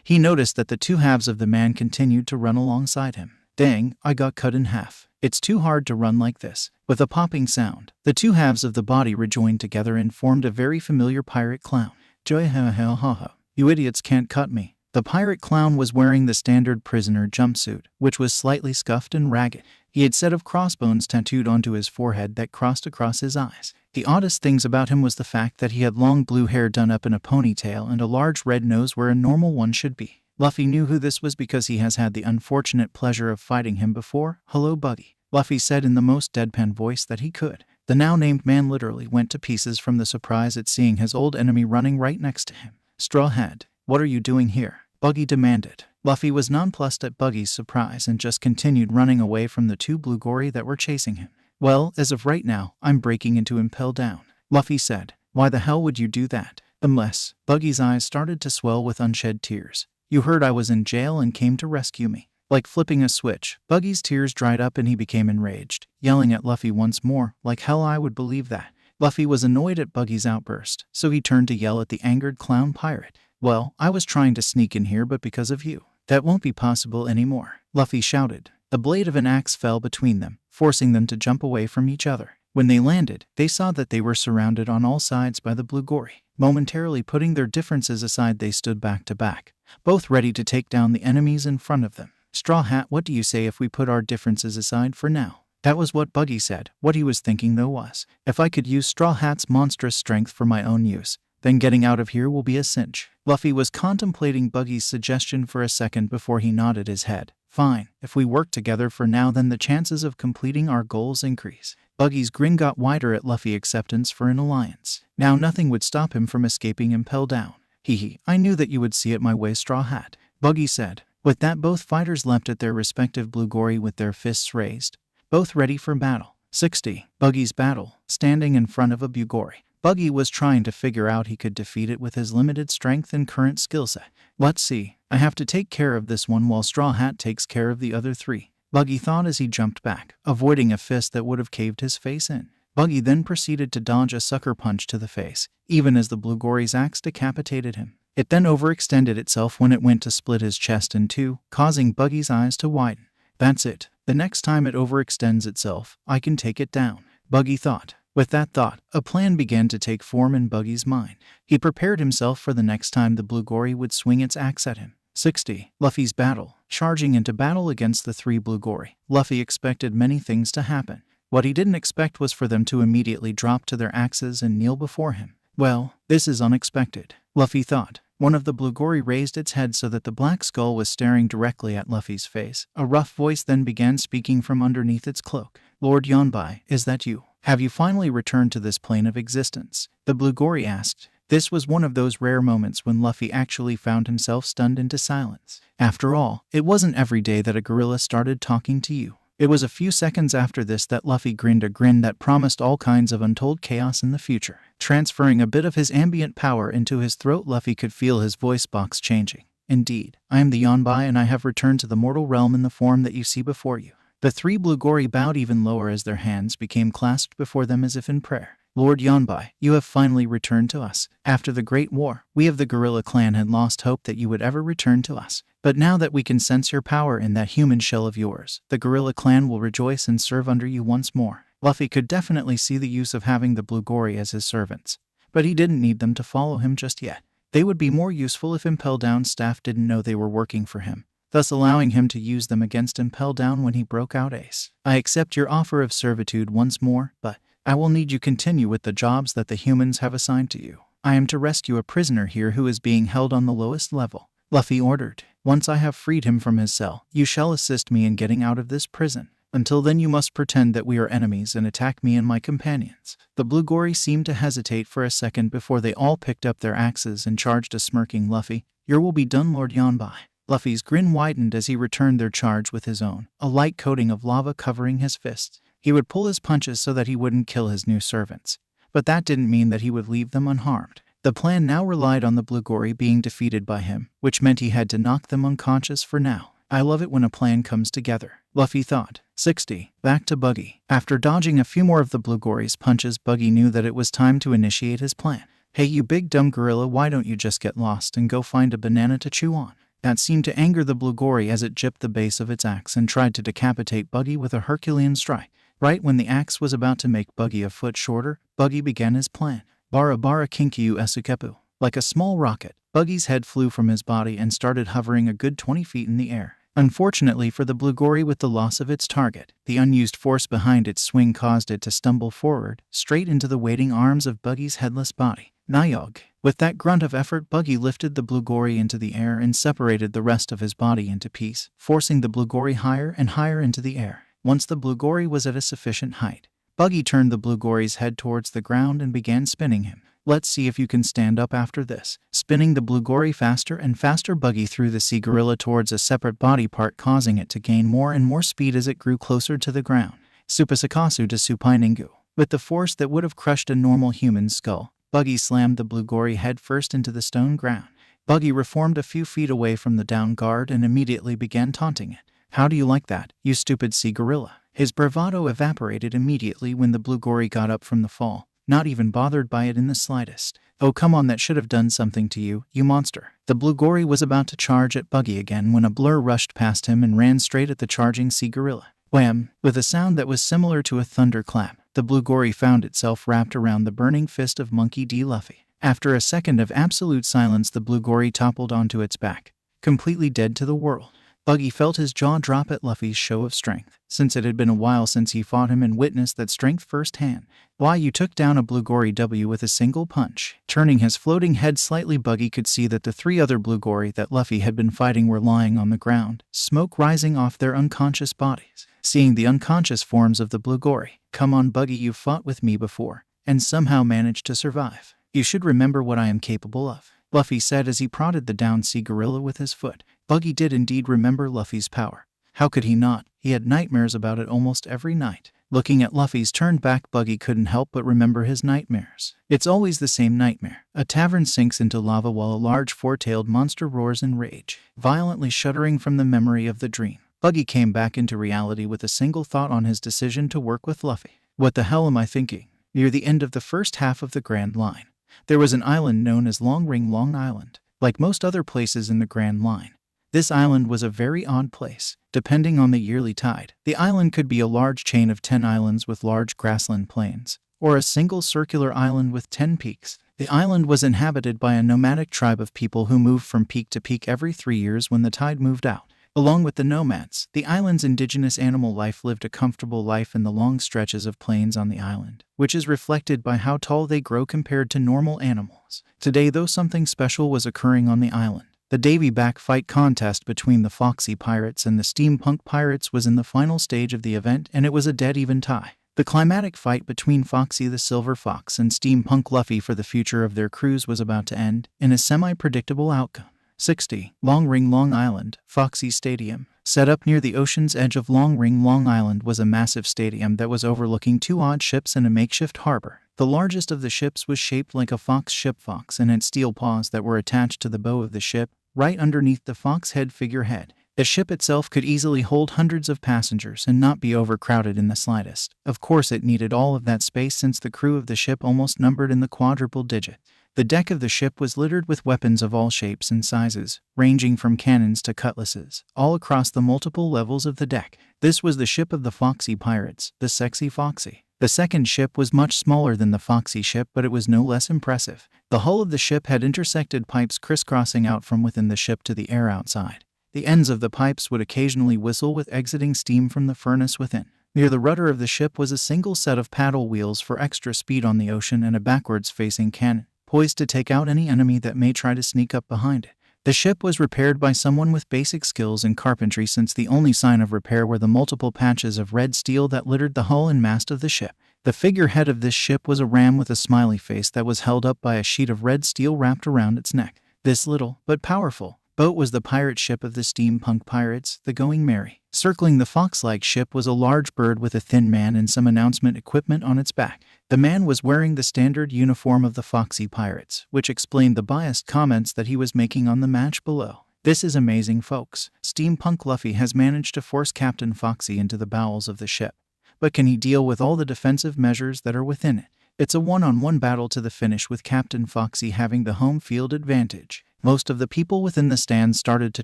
he noticed that the two halves of the man continued to run alongside him. Dang, I got cut in half. It's too hard to run like this. With a popping sound, the two halves of the body rejoined together and formed a very familiar pirate clown. Joy ha ha ha ha. You idiots can't cut me. The pirate clown was wearing the standard prisoner jumpsuit, which was slightly scuffed and ragged. He had a set of crossbones tattooed onto his forehead that crossed across his eyes. The oddest things about him was the fact that he had long blue hair done up in a ponytail and a large red nose where a normal one should be. Luffy knew who this was because he has had the unfortunate pleasure of fighting him before. Hello, Buggy, Luffy said in the most deadpan voice that he could. The now-named man literally went to pieces from the surprise at seeing his old enemy running right next to him. Strawhat, what are you doing here? Buggy demanded. Luffy was nonplussed at Buggy's surprise and just continued running away from the two blue gory that were chasing him. Well, as of right now, I'm breaking into Impel Down, Luffy said. Why the hell would you do that? Unless, Buggy's eyes started to swell with unshed tears. You heard I was in jail and came to rescue me. Like flipping a switch, Buggy's tears dried up and he became enraged, yelling at Luffy once more. Like hell I would believe that. Luffy was annoyed at Buggy's outburst, so he turned to yell at the angered clown pirate. Well, I was trying to sneak in here but because of you. That won't be possible anymore, Luffy shouted. The blade of an axe fell between them, forcing them to jump away from each other. When they landed, they saw that they were surrounded on all sides by the blue gory. Momentarily putting their differences aside, they stood back to back, both ready to take down the enemies in front of them. Strawhat, what do you say if we put our differences aside for now? That was what Buggy said. What he was thinking though was, if I could use Strawhat's monstrous strength for my own use, then getting out of here will be a cinch. Luffy was contemplating Buggy's suggestion for a second before he nodded his head. Fine, if we work together for now then the chances of completing our goals increase. Buggy's grin got wider at Luffy's acceptance for an alliance. Now nothing would stop him from escaping Impel Down. Hee, I knew that you would see it my way, Strawhat, Buggy said. With that, both fighters leapt at their respective blue gory with their fists raised, both ready for battle. 60. Buggy's battle, standing in front of a blue gory. Buggy was trying to figure out he could defeat it with his limited strength and current skill set. Let's see, I have to take care of this one while Strawhat takes care of the other three, Buggy thought as he jumped back, avoiding a fist that would have caved his face in. Buggy then proceeded to dodge a sucker punch to the face, even as the blue gory's axe decapitated him. It then overextended itself when it went to split his chest in two, causing Buggy's eyes to widen. That's it. The next time it overextends itself, I can take it down, Buggy thought. With that thought, a plan began to take form in Buggy's mind. He prepared himself for the next time the blue gory would swing its axe at him. 60. Luffy's battle. Charging into battle against the three blue gory, Luffy expected many things to happen. What he didn't expect was for them to immediately drop to their axes and kneel before him. Well, this is unexpected, Luffy thought. One of the blue gory raised its head so that the black skull was staring directly at Luffy's face. A rough voice then began speaking from underneath its cloak. Lord Yonbai, is that you? Have you finally returned to this plane of existence? The blue gory asked. This was one of those rare moments when Luffy actually found himself stunned into silence. After all, it wasn't every day that a gorilla started talking to you. It was a few seconds after this that Luffy grinned a grin that promised all kinds of untold chaos in the future. Transferring a bit of his ambient power into his throat, Luffy could feel his voice box changing. Indeed, I am the Yonbai and I have returned to the mortal realm in the form that you see before you. The three blue gory bowed even lower as their hands became clasped before them as if in prayer. Lord Yonbai, you have finally returned to us. After the Great War, we of the Gorilla Clan had lost hope that you would ever return to us. But now that we can sense your power in that human shell of yours, the Gorilla Clan will rejoice and serve under you once more. Luffy could definitely see the use of having the blue gory as his servants, but he didn't need them to follow him just yet. They would be more useful if Impel Down's staff didn't know they were working for him, thus allowing him to use them against Impel Down when he broke out Ace. I accept your offer of servitude once more, but I will need you continue with the jobs that the humans have assigned to you. I am to rescue a prisoner here who is being held on the lowest level, Luffy ordered. Once I have freed him from his cell, you shall assist me in getting out of this prison. Until then you must pretend that we are enemies and attack me and my companions." The blue gory seemed to hesitate for a second before they all picked up their axes and charged a smirking Luffy. "Your will be done, Lord Yonbai." Luffy's grin widened as he returned their charge with his own, a light coating of lava covering his fists. He would pull his punches so that he wouldn't kill his new servants. But that didn't mean that he would leave them unharmed. The plan now relied on the blue gory being defeated by him, which meant he had to knock them unconscious for now. I love it when a plan comes together, Luffy thought. 60. Back to Buggy. After dodging a few more of the blue gory's punches, Buggy knew that it was time to initiate his plan. "Hey you big dumb gorilla, why don't you just get lost and go find a banana to chew on?" That seemed to anger the blue gory as it jipped the base of its axe and tried to decapitate Buggy with a Herculean strike. Right when the axe was about to make Buggy a foot shorter, Buggy began his plan. Bara bara kinkyu esukepu. Like a small rocket, Buggy's head flew from his body and started hovering a good 20 feet in the air. Unfortunately for the blue gory, with the loss of its target, the unused force behind its swing caused it to stumble forward, straight into the waiting arms of Buggy's headless body. Nyog. With that grunt of effort, Buggy lifted the blue gory into the air and separated the rest of his body into pieces, forcing the blue gory higher and higher into the air. Once the blue gory was at a sufficient height, Buggy turned the blue gory's head towards the ground and began spinning him. "Let's see if you can stand up after this." Spinning the blue gory faster and faster, Buggy threw the sea gorilla towards a separate body part, causing it to gain more and more speed as it grew closer to the ground. Supasakasu de supainingu. With the force that would have crushed a normal human's skull, Buggy slammed the blue gory head first into the stone ground. Buggy reformed a few feet away from the down guard and immediately began taunting it. "How do you like that, you stupid sea gorilla?" His bravado evaporated immediately when the blue gory got up from the fall, not even bothered by it in the slightest. "Oh come on, that should have done something to you, you monster." The blue gory was about to charge at Buggy again when a blur rushed past him and ran straight at the charging sea gorilla. Wham! With a sound that was similar to a thunderclap, the blue gory found itself wrapped around the burning fist of Monkey D. Luffy. After a second of absolute silence, the blue gory toppled onto its back, completely dead to the world. Buggy felt his jaw drop at Luffy's show of strength, since it had been a while since he fought him and witnessed that strength firsthand. "Why, you took down a blue gory W with a single punch." Turning his floating head slightly, Buggy could see that the 3 other blue gory that Luffy had been fighting were lying on the ground, smoke rising off their unconscious bodies. Seeing the unconscious forms of the blue gory, "Come on Buggy, you've fought with me before, and somehow managed to survive. You should remember what I am capable of," Luffy said as he prodded the downed sea gorilla with his foot. Buggy did indeed remember Luffy's power. How could he not? He had nightmares about it almost every night. Looking at Luffy's turned back, Buggy couldn't help but remember his nightmares. It's always the same nightmare. A tavern sinks into lava while a large 4-tailed monster roars in rage, violently shuddering from the memory of the dream. Buggy came back into reality with a single thought on his decision to work with Luffy. What the hell am I thinking? Near the end of the first half of the Grand Line, there was an island known as Long Island. Like most other places in the Grand Line, this island was a very odd place. Depending on the yearly tide, the island could be a large chain of 10 islands with large grassland plains, or a single circular island with 10 peaks. The island was inhabited by a nomadic tribe of people who moved from peak to peak every 3 years when the tide moved out. Along with the nomads, the island's indigenous animal life lived a comfortable life in the long stretches of plains on the island, which is reflected by how tall they grow compared to normal animals. Today, though, something special was occurring on the island. The Davy Back fight contest between the Foxy Pirates and the Steampunk Pirates was in the final stage of the event, and it was a dead-even tie. The climatic fight between Foxy the Silver Fox and Steampunk Luffy for the future of their crews was about to end, in a semi-predictable outcome. 60. Long Island, Foxy Stadium. Set up near the ocean's edge of Long Island was a massive stadium that was overlooking 2 odd ships and a makeshift harbor. The largest of the ships was shaped like a fox ship fox and had steel paws that were attached to the bow of the ship, right underneath the fox head figurehead. The ship itself could easily hold hundreds of passengers and not be overcrowded in the slightest. Of course, it needed all of that space since the crew of the ship almost numbered in the quadruple digit. The deck of the ship was littered with weapons of all shapes and sizes, ranging from cannons to cutlasses, all across the multiple levels of the deck. This was the ship of the Foxy Pirates, the Sexy Foxy. The second ship was much smaller than the Foxy ship, but it was no less impressive. The hull of the ship had intersected pipes crisscrossing out from within the ship to the air outside. The ends of the pipes would occasionally whistle with exiting steam from the furnace within. Near the rudder of the ship was a single set of paddle wheels for extra speed on the ocean and a backwards-facing cannon, poised to take out any enemy that may try to sneak up behind it. The ship was repaired by someone with basic skills in carpentry, since the only sign of repair were the multiple patches of red steel that littered the hull and mast of the ship. The figurehead of this ship was a ram with a smiley face that was held up by a sheet of red steel wrapped around its neck. This little, but powerful, boat was the pirate ship of the steampunk pirates, the Going Merry. Circling the fox-like ship was a large bird with a thin man and some announcement equipment on its back. The man was wearing the standard uniform of the Foxy Pirates, which explained the biased comments that he was making on the match below. This is amazing, folks. Steampunk Luffy has managed to force Captain Foxy into the bowels of the ship. But can he deal with all the defensive measures that are within it? It's a one-on-one battle to the finish, with Captain Foxy having the home field advantage. Most of the people within the stands started to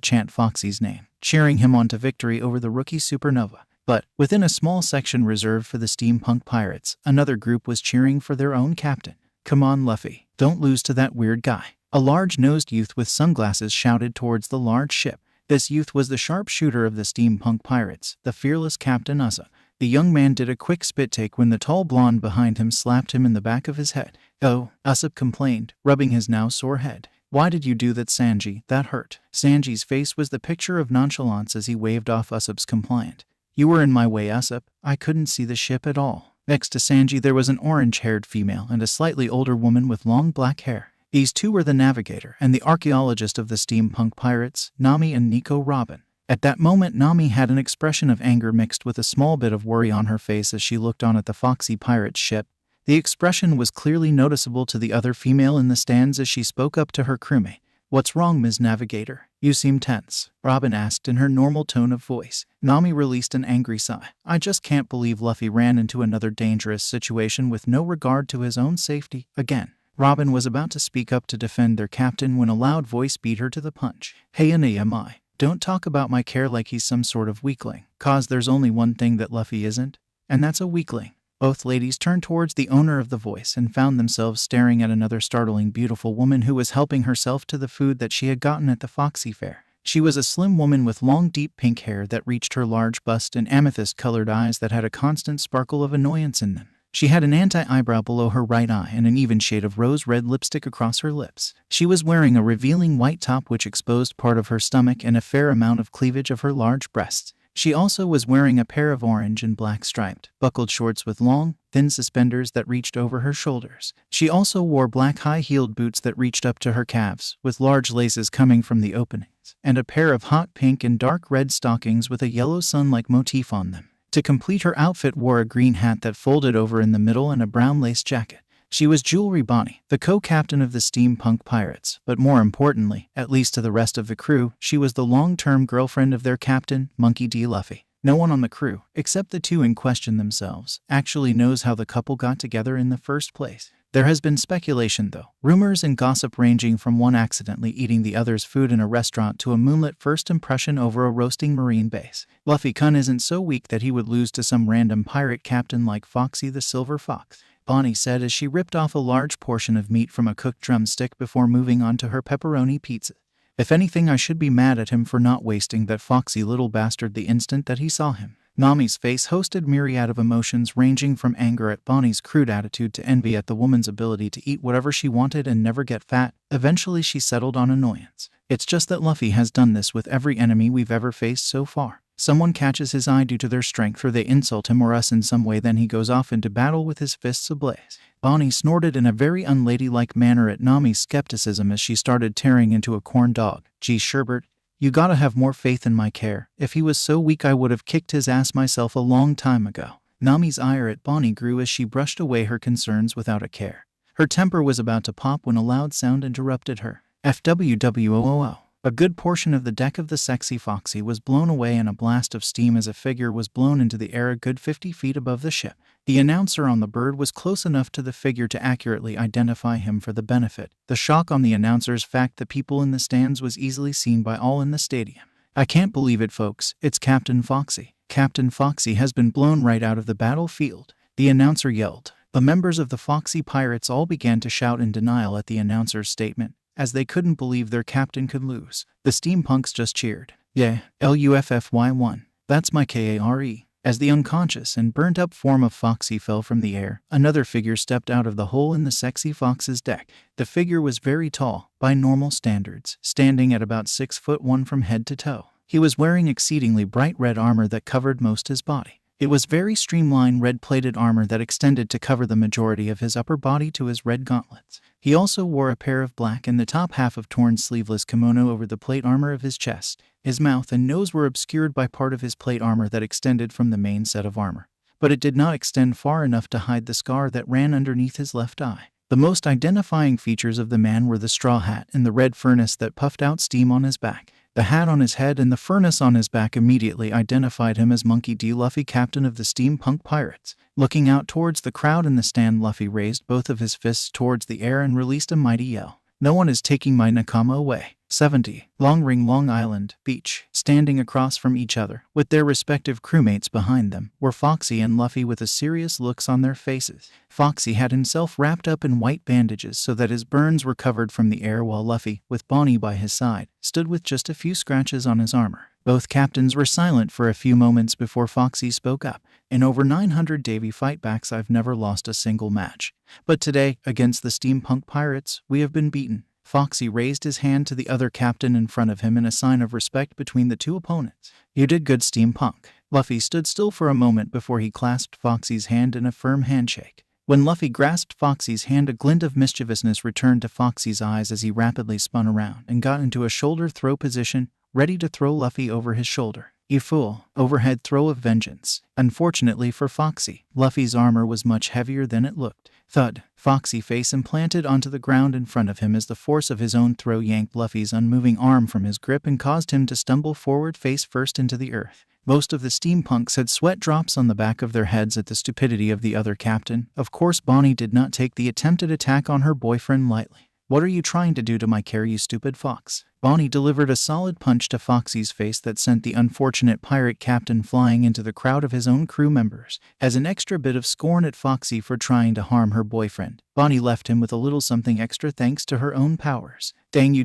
chant Foxy's name, cheering him on to victory over the rookie Supernova. But, within a small section reserved for the steampunk pirates, another group was cheering for their own captain. "Come on, Luffy, don't lose to that weird guy," a large-nosed youth with sunglasses shouted towards the large ship. This youth was the sharpshooter of the steampunk pirates, the fearless Captain Usopp. The young man did a quick spit take when the tall blonde behind him slapped him in the back of his head. "Oh," Usopp complained, rubbing his now sore head. "Why did you do that, Sanji? That hurt." Sanji's face was the picture of nonchalance as he waved off Usopp's complaint. "You were in my way, Usopp. I couldn't see the ship at all." Next to Sanji there was an orange-haired female and a slightly older woman with long black hair. These two were the navigator and the archaeologist of the steampunk pirates, Nami and Nico Robin. At that moment, Nami had an expression of anger mixed with a small bit of worry on her face as she looked on at the Foxy Pirates ship. The expression was clearly noticeable to the other female in the stands as she spoke up to her crewmate. "What's wrong, Ms. Navigator? You seem tense," Robin asked in her normal tone of voice. Nami released an angry sigh. "I just can't believe Luffy ran into another dangerous situation with no regard to his own safety again." Robin was about to speak up to defend their captain when a loud voice beat her to the punch. "Hey, Anami. Don't talk about my care like he's some sort of weakling, 'cause there's only one thing that Luffy isn't, and that's a weakling." Both ladies turned towards the owner of the voice and found themselves staring at another startling beautiful woman who was helping herself to the food that she had gotten at the Foxy Fair. She was a slim woman with long deep pink hair that reached her large bust and amethyst-colored eyes that had a constant sparkle of annoyance in them. She had an anti-eyebrow below her right eye and an even shade of rose-red lipstick across her lips. She was wearing a revealing white top which exposed part of her stomach and a fair amount of cleavage of her large breasts. She also was wearing a pair of orange and black striped, buckled shorts with long, thin suspenders that reached over her shoulders. She also wore black high-heeled boots that reached up to her calves, with large laces coming from the openings, and a pair of hot pink and dark red stockings with a yellow sun-like motif on them. To complete her outfit wore a green hat that folded over in the middle and a brown lace jacket. She was Jewelry Bonnie, the co-captain of the steampunk pirates, but more importantly, at least to the rest of the crew, she was the long-term girlfriend of their captain, Monkey D. Luffy. No one on the crew, except the two in question themselves, actually knows how the couple got together in the first place. There has been speculation, though, rumors and gossip ranging from one accidentally eating the other's food in a restaurant to a moonlit first impression over a roasting marine base. Luffy-kun isn't so weak that he would lose to some random pirate captain like Foxy the Silver Fox, Bonnie said as she ripped off a large portion of meat from a cooked drumstick before moving on to her pepperoni pizza. "If anything, I should be mad at him for not wasting that foxy little bastard the instant that he saw him." Nami's face hosted myriad of emotions ranging from anger at Bonnie's crude attitude to envy at the woman's ability to eat whatever she wanted and never get fat. Eventually she settled on annoyance. "It's just that Luffy has done this with every enemy we've ever faced so far. Someone catches his eye due to their strength, or they insult him or us in some way, then he goes off into battle with his fists ablaze." Bonnie snorted in a very unladylike manner at Nami's skepticism as she started tearing into a corn dog. "Gee, Sherbert, you gotta have more faith in my care. If he was so weak I would have kicked his ass myself a long time ago." Nami's ire at Bonnie grew as she brushed away her concerns without a care. Her temper was about to pop when a loud sound interrupted her. FWWOOO. A good portion of the deck of the Sexy Foxy was blown away in a blast of steam as a figure was blown into the air a good 50 feet above the ship. The announcer on the bird was close enough to the figure to accurately identify him for the benefit. The shock on the announcer's fact that people in the stands was easily seen by all in the stadium. "I can't believe it, folks. It's Captain Foxy. Captain Foxy has been blown right out of the battlefield," the announcer yelled. The members of the Foxy Pirates all began to shout in denial at the announcer's statement, as they couldn't believe their captain could lose. The steampunks just cheered. "Yeah, Luffy won. That's my KARE. As the unconscious and burnt-up form of Foxy fell from the air, another figure stepped out of the hole in the sexy fox's deck. The figure was very tall, by normal standards, standing at about 6'1" from head to toe. He was wearing exceedingly bright red armor that covered most his body. It was very streamlined red-plated armor that extended to cover the majority of his upper body to his red gauntlets. He also wore a pair of black and the top half of torn sleeveless kimono over the plate armor of his chest. His mouth and nose were obscured by part of his plate armor that extended from the main set of armor, but it did not extend far enough to hide the scar that ran underneath his left eye. The most identifying features of the man were the straw hat and the red furnace that puffed out steam on his back. The hat on his head and the furnace on his back immediately identified him as Monkey D. Luffy, captain of the steampunk pirates. Looking out towards the crowd in the stand, Luffy raised both of his fists towards the air and released a mighty yell. "No one is taking my Nakama away." 70. Long Ring, Long Island Beach. Standing across from each other, with their respective crewmates behind them, were Foxy and Luffy with serious looks on their faces. Foxy had himself wrapped up in white bandages so that his burns were covered from the air, while Luffy, with Bonnie by his side, stood with just a few scratches on his armor. Both captains were silent for a few moments before Foxy spoke up. "In over 900 Davy fightbacks, I've never lost a single match. But today, against the steampunk pirates, we have been beaten." Foxy raised his hand to the other captain in front of him in a sign of respect between the two opponents. "You did good, steampunk." Luffy stood still for a moment before he clasped Foxy's hand in a firm handshake. When Luffy grasped Foxy's hand, a glint of mischievousness returned to Foxy's eyes as he rapidly spun around and got into a shoulder throw position, ready to throw Luffy over his shoulder. "You fool." Overhead throw of vengeance. Unfortunately for Foxy, Luffy's armor was much heavier than it looked. Thud. Foxy face implanted onto the ground in front of him as the force of his own throw yanked Luffy's unmoving arm from his grip and caused him to stumble forward face first into the earth. Most of the steampunks had sweat drops on the back of their heads at the stupidity of the other captain. Of course, Bonnie did not take the attempted attack on her boyfriend lightly. "What are you trying to do to my care, you stupid fox?" Bonnie delivered a solid punch to Foxy's face that sent the unfortunate pirate captain flying into the crowd of his own crew members. As an extra bit of scorn at Foxy for trying to harm her boyfriend, Bonnie left him with a little something extra thanks to her own powers. "Dang you ...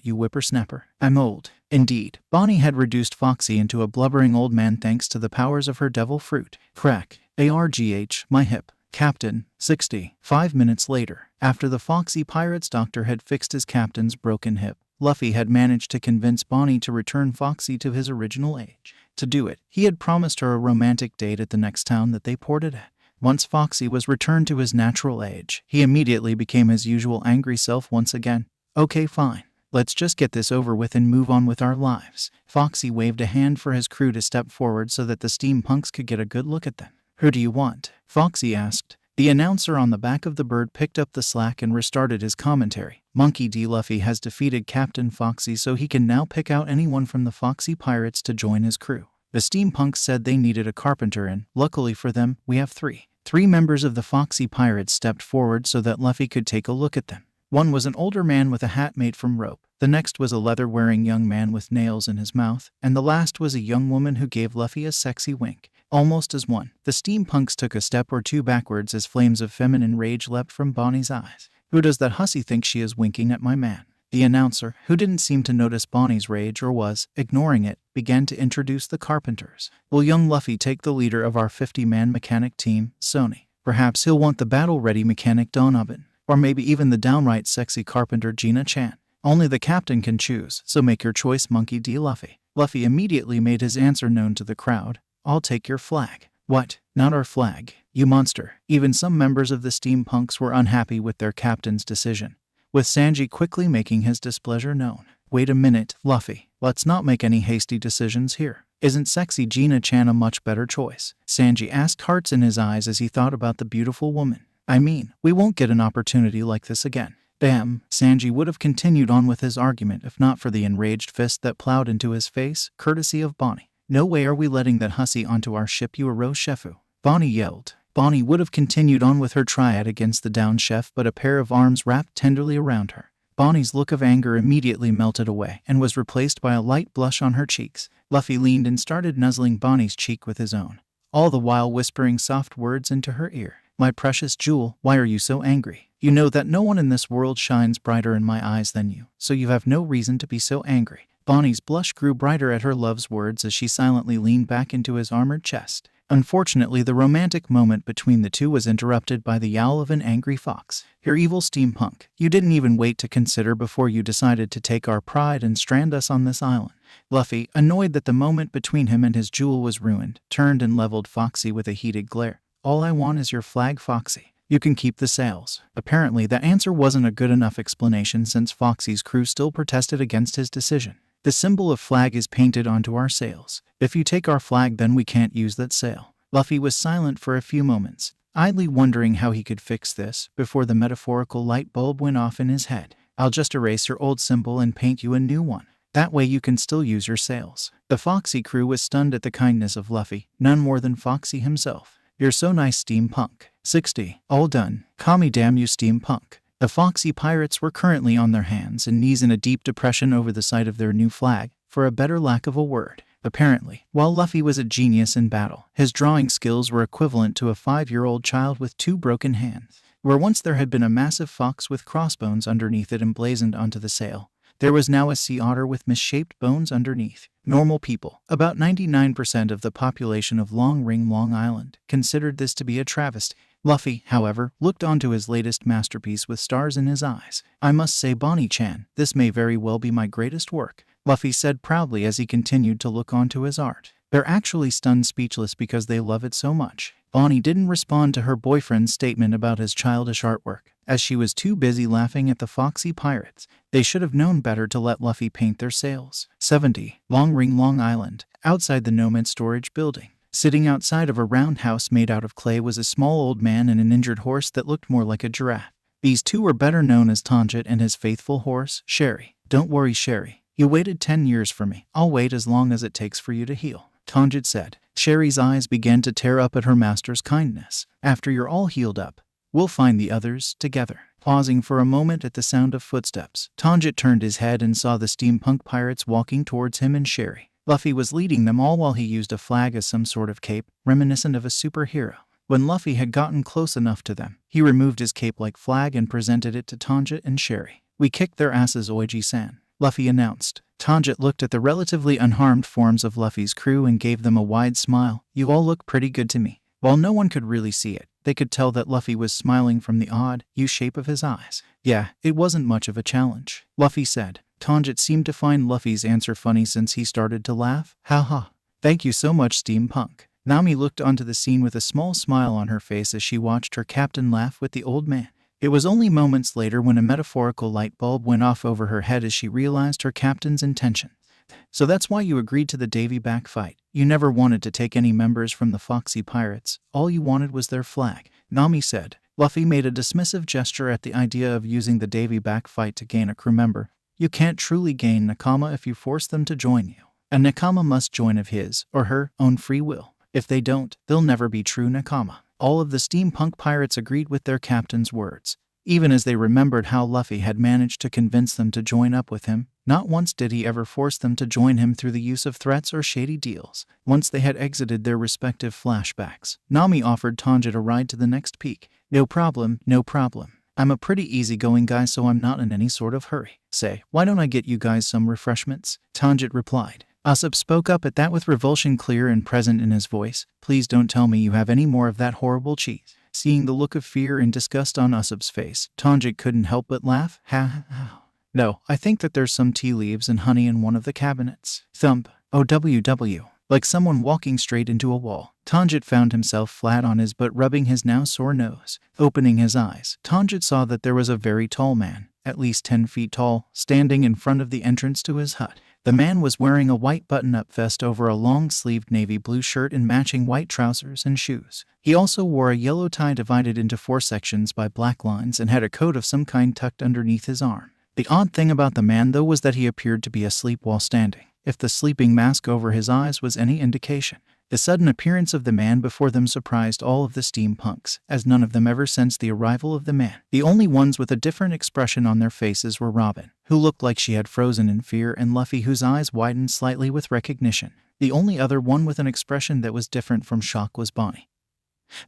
you whippersnapper. I'm old." Indeed, Bonnie had reduced Foxy into a blubbering old man thanks to the powers of her devil fruit. Crack. ARGH, my hip. Captain. 60. 5 minutes later, after the Foxy Pirates doctor had fixed his captain's broken hip, Luffy had managed to convince Bonnie to return Foxy to his original age. To do it, he had promised her a romantic date at the next town that they ported at. Once Foxy was returned to his natural age, he immediately became his usual angry self once again. "Okay, fine. Let's just get this over with and move on with our lives." Foxy waved a hand for his crew to step forward so that the steampunks could get a good look at them. "Who do you want?" Foxy asked. The announcer on the back of the bird picked up the slack and restarted his commentary. "Monkey D. Luffy has defeated Captain Foxy, so he can now pick out anyone from the Foxy Pirates to join his crew." The steampunks said they needed a carpenter, and, luckily for them, we have three. 3 members of the Foxy Pirates stepped forward so that Luffy could take a look at them. One was an older man with a hat made from rope. The next was a leather-wearing young man with nails in his mouth, and the last was a young woman who gave Luffy a sexy wink. Almost as one, the steampunks took a step or two backwards as flames of feminine rage leapt from Bonnie's eyes. "Who does that hussy think she is winking at my man?" The announcer, who didn't seem to notice Bonnie's rage or was, ignoring it, began to introduce the carpenters. "Will young Luffy take the leader of our 50-man mechanic team, Sony? Perhaps he'll want the battle-ready mechanic Donovan, or maybe even the downright sexy carpenter Gina-chan. Only the captain can choose, so make your choice, Monkey D. Luffy." Luffy immediately made his answer known to the crowd. "I'll take your flag." "What? Not our flag, you monster." Even some members of the steampunks were unhappy with their captain's decision, with Sanji quickly making his displeasure known. "Wait a minute, Luffy. Let's not make any hasty decisions here. Isn't sexy Gina-chan a much better choice?" Sanji asked, hearts in his eyes as he thought about the beautiful woman. "I mean, we won't get an opportunity like this again." Damn, Sanji would have continued on with his argument if not for the enraged fist that plowed into his face, courtesy of Bonnie. "No way are we letting that hussy onto our ship, you Aro Shefu," Bonnie yelled. Bonnie would have continued on with her triad against the downed chef, but a pair of arms wrapped tenderly around her. Bonnie's look of anger immediately melted away and was replaced by a light blush on her cheeks. Luffy leaned and started nuzzling Bonnie's cheek with his own, all the while whispering soft words into her ear. "My precious jewel, why are you so angry? You know that no one in this world shines brighter in my eyes than you, so you have no reason to be so angry." Bonnie's blush grew brighter at her love's words as she silently leaned back into his armored chest. Unfortunately, the romantic moment between the two was interrupted by the yowl of an angry fox. "You're evil steampunk. You didn't even wait to consider before you decided to take our pride and strand us on this island." Luffy, annoyed that the moment between him and his jewel was ruined, turned and leveled Foxy with a heated glare. "All I want is your flag, Foxy. You can keep the sails." Apparently, that answer wasn't a good enough explanation since Foxy's crew still protested against his decision. "The symbol of flag is painted onto our sails. If you take our flag, then we can't use that sail." Luffy was silent for a few moments, idly wondering how he could fix this, before the metaphorical light bulb went off in his head. "I'll just erase your old symbol and paint you a new one. That way you can still use your sails." The Foxy crew was stunned at the kindness of Luffy, none more than Foxy himself. "You're so nice, steampunk." 60. All done. Kami damn you, steampunk. The Foxy pirates were currently on their hands and knees in a deep depression over the sight of their new flag, for a better lack of a word. Apparently, while Luffy was a genius in battle, his drawing skills were equivalent to a 5-year-old child with 2 broken hands. Where once there had been a massive fox with crossbones underneath it emblazoned onto the sail, there was now a sea otter with misshaped bones underneath. Normal people, about 99% of the population of Long Island, considered this to be a travesty. Luffy, however, looked onto his latest masterpiece with stars in his eyes. "I must say, Bonnie-chan, this may very well be my greatest work," Luffy said proudly as he continued to look onto his art. They're actually stunned speechless because they love it so much. Bonnie didn't respond to her boyfriend's statement about his childish artwork, as she was too busy laughing at the Foxy pirates. They should have known better to let Luffy paint their sails. 70. Long Island, outside the Nomad storage building. Sitting outside of a round house made out of clay was a small old man and an injured horse that looked more like a giraffe. These two were better known as Tanjit and his faithful horse, Sherry. "Don't worry, Sherry. You waited 10 years for me. I'll wait as long as it takes for you to heal," Tanjit said. Sherry's eyes began to tear up at her master's kindness. "After you're all healed up, we'll find the others together." Pausing for a moment at the sound of footsteps, Tanjit turned his head and saw the steampunk pirates walking towards him and Sherry. Luffy was leading them all while he used a flag as some sort of cape, reminiscent of a superhero. When Luffy had gotten close enough to them, he removed his cape-like flag and presented it to Tanjit and Sherry. "We kicked their asses, Oiji-san," Luffy announced. Tanjit looked at the relatively unharmed forms of Luffy's crew and gave them a wide smile. "You all look pretty good to me." While no one could really see it, they could tell that Luffy was smiling from the odd, U-shape of his eyes. "Yeah, it wasn't much of a challenge," Luffy said. Tanjit seemed to find Luffy's answer funny since he started to laugh. "Ha ha. Thank you so much, steampunk." Nami looked onto the scene with a small smile on her face as she watched her captain laugh with the old man. It was only moments later when a metaphorical light bulb went off over her head as she realized her captain's intention. "So that's why you agreed to the Davy back fight. You never wanted to take any members from the Foxy pirates. All you wanted was their flag," Nami said. Luffy made a dismissive gesture at the idea of using the Davy back fight to gain a crew member. "You can't truly gain Nakama if you force them to join you. A Nakama must join of his, or her, own free will. If they don't, they'll never be true Nakama." All of the steampunk pirates agreed with their captain's words, even as they remembered how Luffy had managed to convince them to join up with him. Not once did he ever force them to join him through the use of threats or shady deals. Once they had exited their respective flashbacks, Nami offered Tanjit a ride to the next peak. No problem. I'm a pretty easygoing guy, so I'm not in any sort of hurry." "Say, why don't I get you guys some refreshments?" Tanjit replied. Usopp spoke up at that with revulsion clear and present in his voice. "Please don't tell me you have any more of that horrible cheese." Seeing the look of fear and disgust on Usopp's face, Tanjit couldn't help but laugh. "Ha ha. No, I think that there's some tea leaves and honey in one of the cabinets." Thump. OWW. Like someone walking straight into a wall, Tanjit found himself flat on his butt, rubbing his now sore nose. Opening his eyes, Tanjit saw that there was a very tall man, at least 10 feet tall, standing in front of the entrance to his hut. The man was wearing a white button-up vest over a long-sleeved navy blue shirt and matching white trousers and shoes. He also wore a yellow tie divided into 4 sections by black lines and had a coat of some kind tucked underneath his arm. The odd thing about the man, though, was that he appeared to be asleep while standing, if the sleeping mask over his eyes was any indication. The sudden appearance of the man before them surprised all of the steampunks, as none of them ever sensed the arrival of the man. The only ones with a different expression on their faces were Robin, who looked like she had frozen in fear, and Luffy, whose eyes widened slightly with recognition. The only other one with an expression that was different from shock was Bonnie.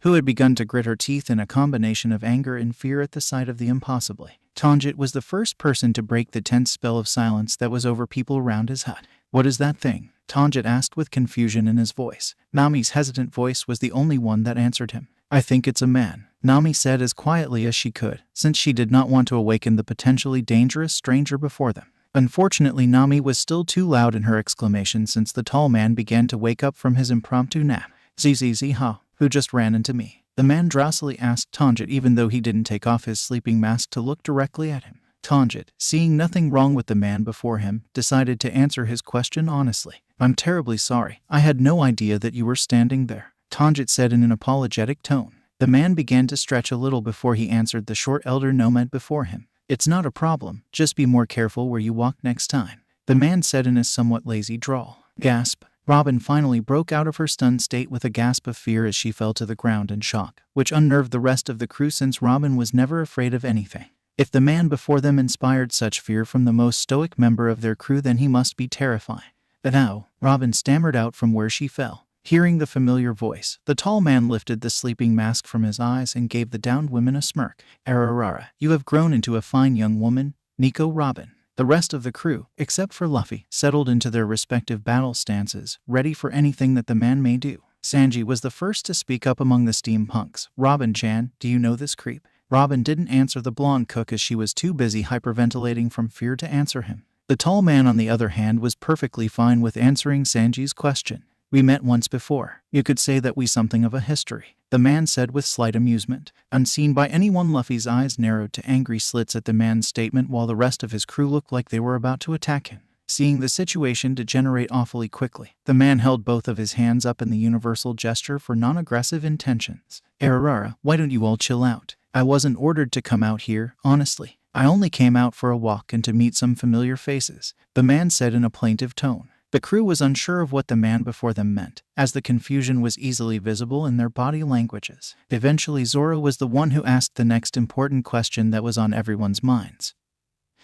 who had begun to grit her teeth in a combination of anger and fear at the sight of the impossibly. Tanjit was the first person to break the tense spell of silence that was over people around his hut. "What is that thing?" Tanjit asked with confusion in his voice. Nami's hesitant voice was the only one that answered him. "I think it's a man," Nami said as quietly as she could, since she did not want to awaken the potentially dangerous stranger before them. Unfortunately, Nami was still too loud in her exclamation since the tall man began to wake up from his impromptu nap. "Zzha, who just ran into me?" The man drowsily asked Tanjit, even though he didn't take off his sleeping mask to look directly at him. Tanjit, seeing nothing wrong with the man before him, decided to answer his question honestly. "I'm terribly sorry. I had no idea that you were standing there," Tanjit said in an apologetic tone. The man began to stretch a little before he answered the short elder nomad before him. "It's not a problem, just be more careful where you walk next time," the man said in his somewhat lazy drawl. Gasp. Robin finally broke out of her stunned state with a gasp of fear as she fell to the ground in shock, which unnerved the rest of the crew since Robin was never afraid of anything. If the man before them inspired such fear from the most stoic member of their crew, then he must be terrifying. "Ow," Robin stammered out from where she fell. Hearing the familiar voice, the tall man lifted the sleeping mask from his eyes and gave the downed women a smirk. "Ararara, you have grown into a fine young woman, Nico Robin." The rest of the crew, except for Luffy, settled into their respective battle stances, ready for anything that the man may do. Sanji was the first to speak up among the steampunks. "Robin-chan, do you know this creep?" Robin didn't answer the blonde cook as she was too busy hyperventilating from fear to answer him. The tall man, on the other hand, was perfectly fine with answering Sanji's question. "We met once before. You could say that we something of a history," the man said with slight amusement. Unseen by anyone, Luffy's eyes narrowed to angry slits at the man's statement while the rest of his crew looked like they were about to attack him. Seeing the situation degenerate awfully quickly, the man held both of his hands up in the universal gesture for non-aggressive intentions. "Ararara, why don't you all chill out? I wasn't ordered to come out here, honestly. I only came out for a walk and to meet some familiar faces," the man said in a plaintive tone. The crew was unsure of what the man before them meant, as the confusion was easily visible in their body languages. Eventually, Zoro was the one who asked the next important question that was on everyone's minds.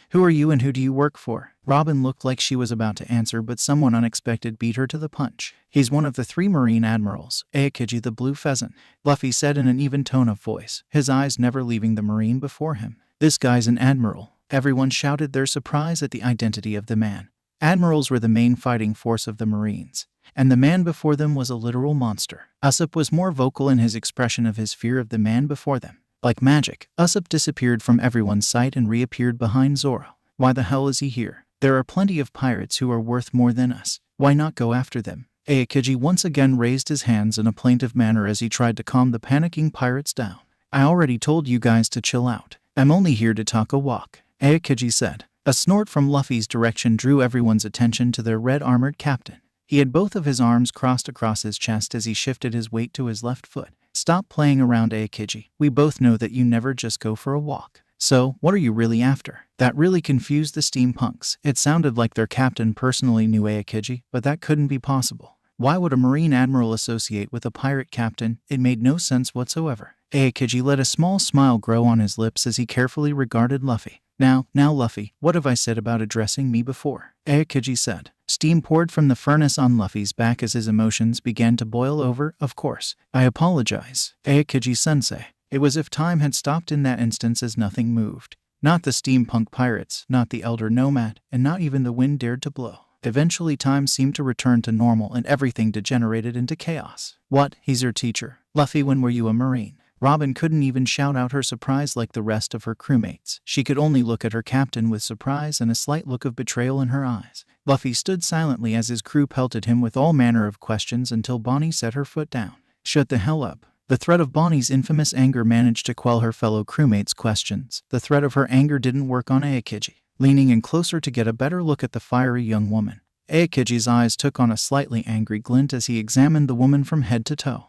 "Who are you and who do you work for?" Robin looked like she was about to answer, but someone unexpected beat her to the punch. "He's one of the 3 marine admirals, Aokiji the Blue Pheasant," Luffy said in an even tone of voice, his eyes never leaving the marine before him. "This guy's an admiral." Everyone shouted their surprise at the identity of the man. Admirals were the main fighting force of the Marines, and the man before them was a literal monster. Usopp was more vocal in his expression of his fear of the man before them. Like magic, Usopp disappeared from everyone's sight and reappeared behind Zoro. "Why the hell is he here? There are plenty of pirates who are worth more than us. Why not go after them?" Aokiji once again raised his hands in a plaintive manner as he tried to calm the panicking pirates down. "I already told you guys to chill out. I'm only here to talk a walk," Aokiji said. A snort from Luffy's direction drew everyone's attention to their red-armored captain. He had both of his arms crossed across his chest as he shifted his weight to his left foot. "Stop playing around, Aokiji. We both know that you never just go for a walk. So, what are you really after?" That really confused the steampunks. It sounded like their captain personally knew Aokiji, but that couldn't be possible. Why would a marine admiral associate with a pirate captain? It made no sense whatsoever. Aokiji let a small smile grow on his lips as he carefully regarded Luffy. Now, Luffy, what have I said about addressing me before?" Aokiji said. Steam poured from the furnace on Luffy's back as his emotions began to boil over. "Of course. I apologize, Aokiji-sensei." It was as if time had stopped in that instance as nothing moved. Not the steampunk pirates, not the elder nomad, and not even the wind dared to blow. Eventually time seemed to return to normal and everything degenerated into chaos. "What? He's your teacher? Luffy, when were you a marine?" Robin couldn't even shout out her surprise like the rest of her crewmates. She could only look at her captain with surprise and a slight look of betrayal in her eyes. Luffy stood silently as his crew pelted him with all manner of questions until Bonnie set her foot down. "Shut the hell up." The threat of Bonnie's infamous anger managed to quell her fellow crewmates' questions. The threat of her anger didn't work on Aokiji. Leaning in closer to get a better look at the fiery young woman, Aokiji's eyes took on a slightly angry glint as he examined the woman from head to toe.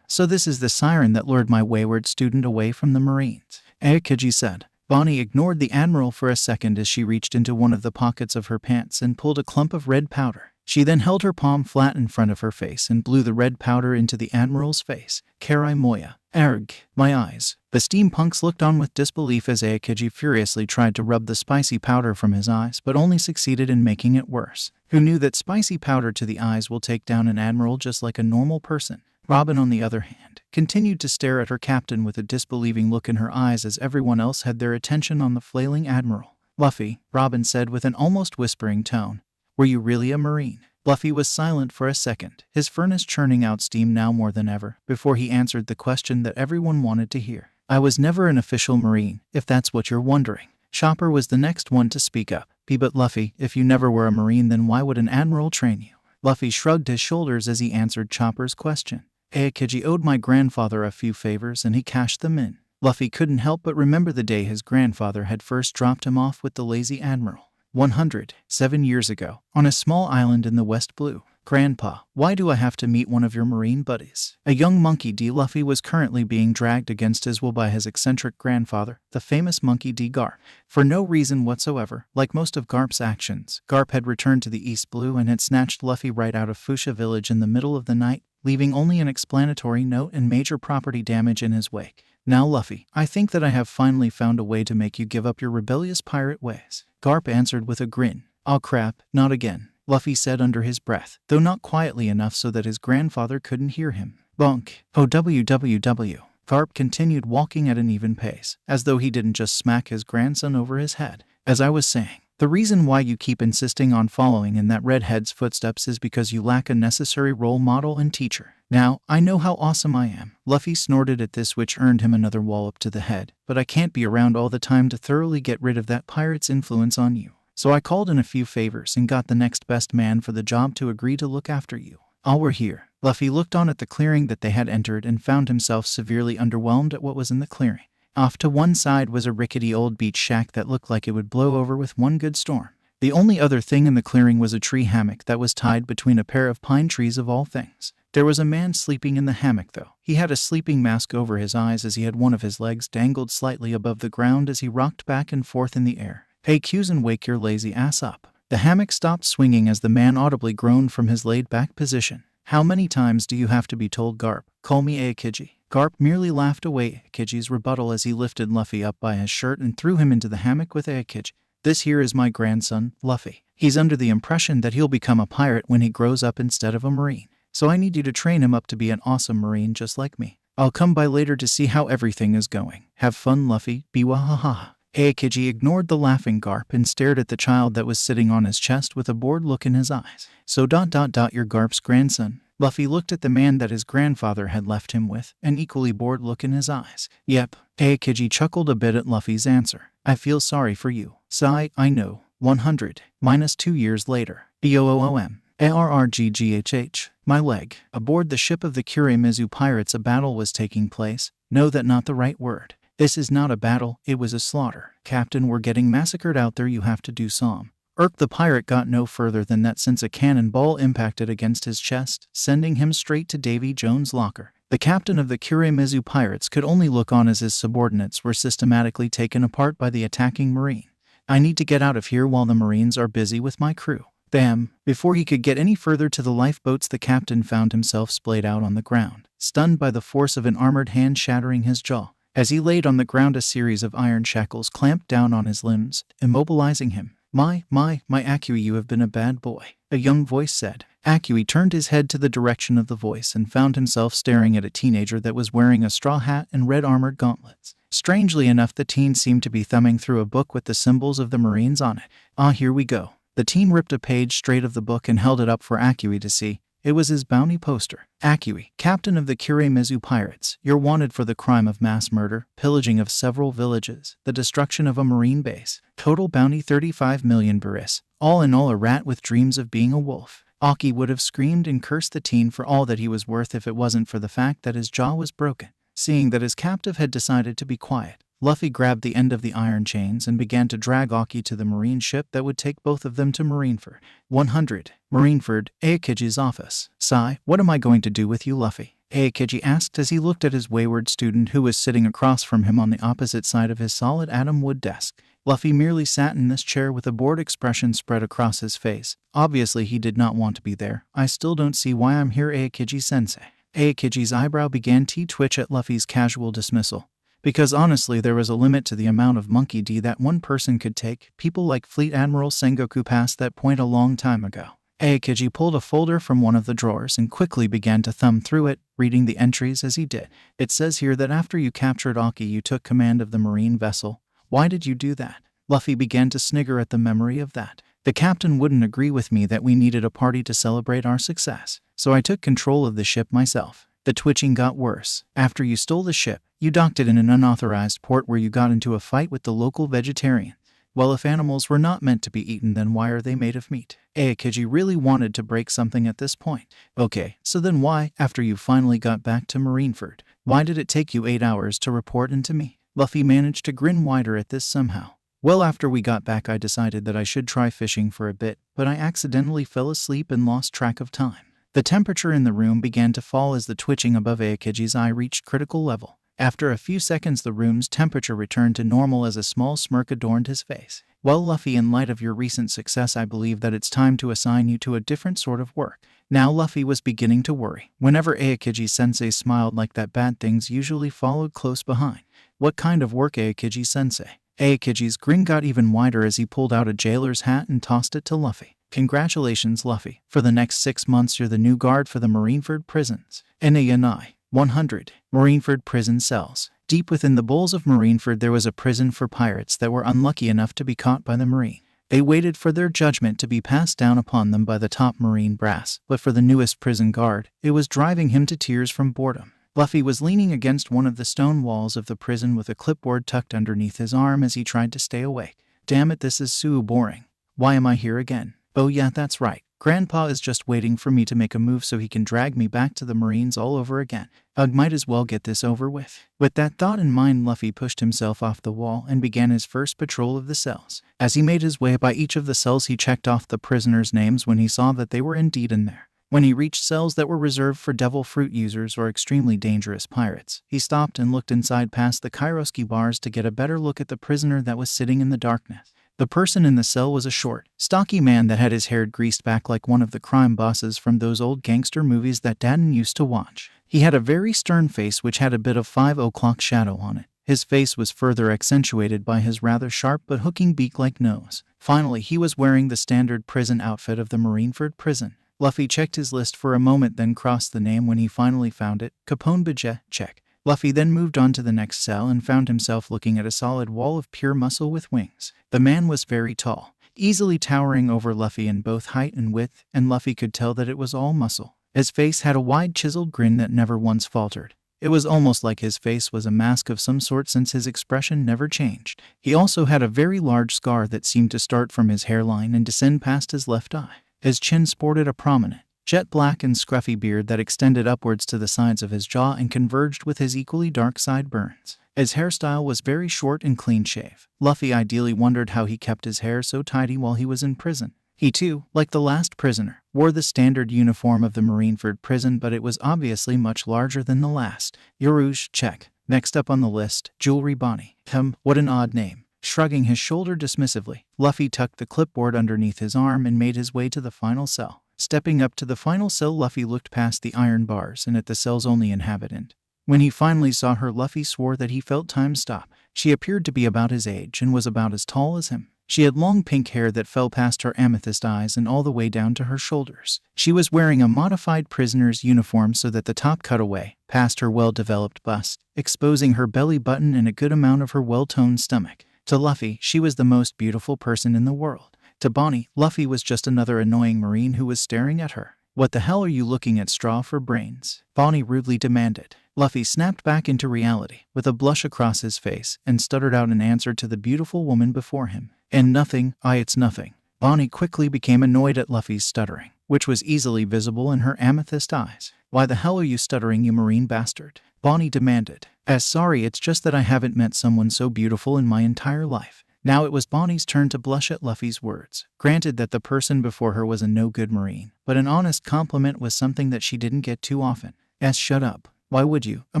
"So this is the siren that lured my wayward student away from the Marines," Aokiji said. Bonnie ignored the admiral for a second as she reached into one of the pockets of her pants and pulled a clump of red powder. She then held her palm flat in front of her face and blew the red powder into the admiral's face. "Karai Moya. Arg. My eyes." The steampunks looked on with disbelief as Aokiji furiously tried to rub the spicy powder from his eyes, but only succeeded in making it worse. Who knew that spicy powder to the eyes will take down an admiral just like a normal person? Robin, on the other hand, continued to stare at her captain with a disbelieving look in her eyes as everyone else had their attention on the flailing admiral. Luffy, Robin said with an almost whispering tone. Were you really a Marine? Luffy was silent for a second, his furnace churning out steam now more than ever, before he answered the question that everyone wanted to hear. I was never an official Marine, if that's what you're wondering. Chopper was the next one to speak up. But Luffy, if you never were a Marine, then why would an admiral train you? Luffy shrugged his shoulders as he answered Chopper's question. Aokiji owed my grandfather a few favors and he cashed them in. Luffy couldn't help but remember the day his grandfather had first dropped him off with the lazy admiral. 107 years ago, on a small island in the West Blue. Grandpa, why do I have to meet one of your Marine buddies? A young monkey D. Luffy was currently being dragged against his will by his eccentric grandfather, the famous monkey D. Garp. For no reason whatsoever, like most of Garp's actions, Garp had returned to the East Blue and had snatched Luffy right out of Fuchsia Village in the middle of the night, leaving only an explanatory note and major property damage in his wake. Now Luffy, I think that I have finally found a way to make you give up your rebellious pirate ways. Garp answered with a grin. Oh crap, not again, Luffy said under his breath, though not quietly enough so that his grandfather couldn't hear him. Bonk. OWWW. Garp continued walking at an even pace, as though he didn't just smack his grandson over his head. As I was saying, the reason why you keep insisting on following in that redhead's footsteps is because you lack a necessary role model and teacher. Now, I know how awesome I am. Luffy snorted at this, which earned him another wallop to the head, but I can't be around all the time to thoroughly get rid of that pirate's influence on you. So I called in a few favors and got the next best man for the job to agree to look after you. All we're here. Luffy looked on at the clearing that they had entered and found himself severely underwhelmed at what was in the clearing. Off to one side was a rickety old beach shack that looked like it would blow over with one good storm. The only other thing in the clearing was a tree hammock that was tied between a pair of pine trees of all things. There was a man sleeping in the hammock though. He had a sleeping mask over his eyes as he had one of his legs dangled slightly above the ground as he rocked back and forth in the air. Hey Q's and wake your lazy ass up. The hammock stopped swinging as the man audibly groaned from his laid-back position. How many times do you have to be told, Garp? Call me Aokiji. Garp merely laughed away Aokiji's rebuttal as he lifted Luffy up by his shirt and threw him into the hammock with Aokiji. This here is my grandson, Luffy. He's under the impression that he'll become a pirate when he grows up instead of a Marine. So I need you to train him up to be an awesome Marine just like me. I'll come by later to see how everything is going. Have fun, Luffy. Biwahaha. Aokiji ignored the laughing Garp and stared at the child that was sitting on his chest with a bored look in his eyes. So you're Garp's grandson. Luffy looked at the man that his grandfather had left him with, an equally bored look in his eyes. Yep. Aokiji chuckled a bit at Luffy's answer. I feel sorry for you. Sigh, I know. 100. Minus 2 years later. BOOM. ARRGGHH. My leg. Aboard the ship of the Kuremizu pirates a battle was taking place. No, that's not the right word. This is not a battle, it was a slaughter. Captain, we're getting massacred out there, you have to do some. The pirate got no further than that since a cannonball impacted against his chest, sending him straight to Davy Jones' locker. The captain of the Kuremizu pirates could only look on as his subordinates were systematically taken apart by the attacking Marine. I need to get out of here while the Marines are busy with my crew. Bam! Before he could get any further to the lifeboats, the captain found himself splayed out on the ground, stunned by the force of an armored hand shattering his jaw. As he laid on the ground, a series of iron shackles clamped down on his limbs, immobilizing him. My Akui, you have been a bad boy, a young voice said. Akui turned his head to the direction of the voice and found himself staring at a teenager that was wearing a straw hat and red armored gauntlets. Strangely enough, the teen seemed to be thumbing through a book with the symbols of the Marines on it. Ah, here we go. The teen ripped a page straight of the book and held it up for Akui to see. It was his bounty poster. Akui, captain of the Kuremizu pirates, you're wanted for the crime of mass murder, pillaging of several villages, the destruction of a marine base. Total bounty 35 million beris. All in all, a rat with dreams of being a wolf. Aki would have screamed and cursed the teen for all that he was worth if it wasn't for the fact that his jaw was broken. Seeing that his captive had decided to be quiet, Luffy grabbed the end of the iron chains and began to drag Aki to the marine ship that would take both of them to Marineford. 100. Marineford, Aokiji's office. Sigh, what am I going to do with you, Luffy? Aokiji asked as he looked at his wayward student who was sitting across from him on the opposite side of his solid atom wood desk. Luffy merely sat in this chair with a bored expression spread across his face. Obviously he did not want to be there. I still don't see why I'm here, Aokiji-sensei. Aokiji's eyebrow began to twitch at Luffy's casual dismissal. Because honestly, there was a limit to the amount of monkey D that one person could take. People like Fleet Admiral Sengoku passed that point a long time ago. Aokiji pulled a folder from one of the drawers and quickly began to thumb through it, reading the entries as he did. It says here that after you captured Aki, you took command of the marine vessel. Why did you do that? Luffy began to snigger at the memory of that. The captain wouldn't agree with me that we needed a party to celebrate our success, so I took control of the ship myself. The twitching got worse. After you stole the ship, you docked it in an unauthorized port where you got into a fight with the local vegetarian. Well, if animals were not meant to be eaten, then why are they made of meat? Aokiji really wanted to break something at this point. Okay, so then why, after you finally got back to Marineford, why did it take you 8 hours to report into me? Luffy managed to grin wider at this somehow. Well, after we got back, I decided that I should try fishing for a bit, but I accidentally fell asleep and lost track of time. The temperature in the room began to fall as the twitching above Aokiji's eye reached critical level. After a few seconds, the room's temperature returned to normal as a small smirk adorned his face. Well, Luffy, in light of your recent success, I believe that it's time to assign you to a different sort of work. Now Luffy was beginning to worry. Whenever Aokiji-sensei smiled like that, bad things usually followed close behind. What kind of work, Aokiji-sensei? Aokiji's grin got even wider as he pulled out a jailer's hat and tossed it to Luffy. Congratulations, Luffy. For the next 6 months, you're the new guard for the Marineford prisons. NANI 100. Marineford prison cells. Deep within the bowels of Marineford, there was a prison for pirates that were unlucky enough to be caught by the Marine. They waited for their judgment to be passed down upon them by the top Marine brass, but for the newest prison guard, it was driving him to tears from boredom. Luffy was leaning against one of the stone walls of the prison with a clipboard tucked underneath his arm as he tried to stay awake. Damn it, this is so boring. Why am I here again? Oh yeah, that's right. Grandpa is just waiting for me to make a move so he can drag me back to the Marines all over again. Ugh, might as well get this over with. With that thought in mind, Luffy pushed himself off the wall and began his first patrol of the cells. As he made his way by each of the cells, he checked off the prisoners' names when he saw that they were indeed in there. When he reached cells that were reserved for devil fruit users or extremely dangerous pirates, he stopped and looked inside past the Kairoski bars to get a better look at the prisoner that was sitting in the darkness. The person in the cell was a short, stocky man that had his hair greased back like one of the crime bosses from those old gangster movies that Dadden used to watch. He had a very stern face which had a bit of 5 o'clock shadow on it. His face was further accentuated by his rather sharp but hooking beak-like nose. Finally, he was wearing the standard prison outfit of the Marineford prison. Luffy checked his list for a moment, then crossed the name when he finally found it. Capone Budget, check. Luffy then moved on to the next cell and found himself looking at a solid wall of pure muscle with wings. The man was very tall, easily towering over Luffy in both height and width, and Luffy could tell that it was all muscle. His face had a wide chiseled grin that never once faltered. It was almost like his face was a mask of some sort, since his expression never changed. He also had a very large scar that seemed to start from his hairline and descend past his left eye. His chin sported a prominent, jet black and scruffy beard that extended upwards to the sides of his jaw and converged with his equally dark sideburns. His hairstyle was very short and clean shave. Luffy ideally wondered how he kept his hair so tidy while he was in prison. He too, like the last prisoner, wore the standard uniform of the Marineford prison, but it was obviously much larger than the last. Yoruge, check. Next up on the list, Jewelry Bonnie. What an odd name. Shrugging his shoulder dismissively, Luffy tucked the clipboard underneath his arm and made his way to the final cell. Stepping up to the final cell, Luffy looked past the iron bars and at the cell's only inhabitant. When he finally saw her, Luffy swore that he felt time stop. She appeared to be about his age and was about as tall as him. She had long pink hair that fell past her amethyst eyes and all the way down to her shoulders. She was wearing a modified prisoner's uniform so that the top cut away, past her well-developed bust, exposing her belly button and a good amount of her well-toned stomach. To Luffy, she was the most beautiful person in the world. To Bonnie, Luffy was just another annoying Marine who was staring at her. What the hell are you looking at, straw for brains? Bonnie rudely demanded. Luffy snapped back into reality, with a blush across his face, and stuttered out an answer to the beautiful woman before him. And nothing, it's nothing. Bonnie quickly became annoyed at Luffy's stuttering, which was easily visible in her amethyst eyes. Why the hell are you stuttering, you Marine bastard? Bonnie demanded. Sorry, it's just that I haven't met someone so beautiful in my entire life. Now it was Bonnie's turn to blush at Luffy's words. Granted that the person before her was a no-good Marine, but an honest compliment was something that she didn't get too often. Shut up. Why would you, a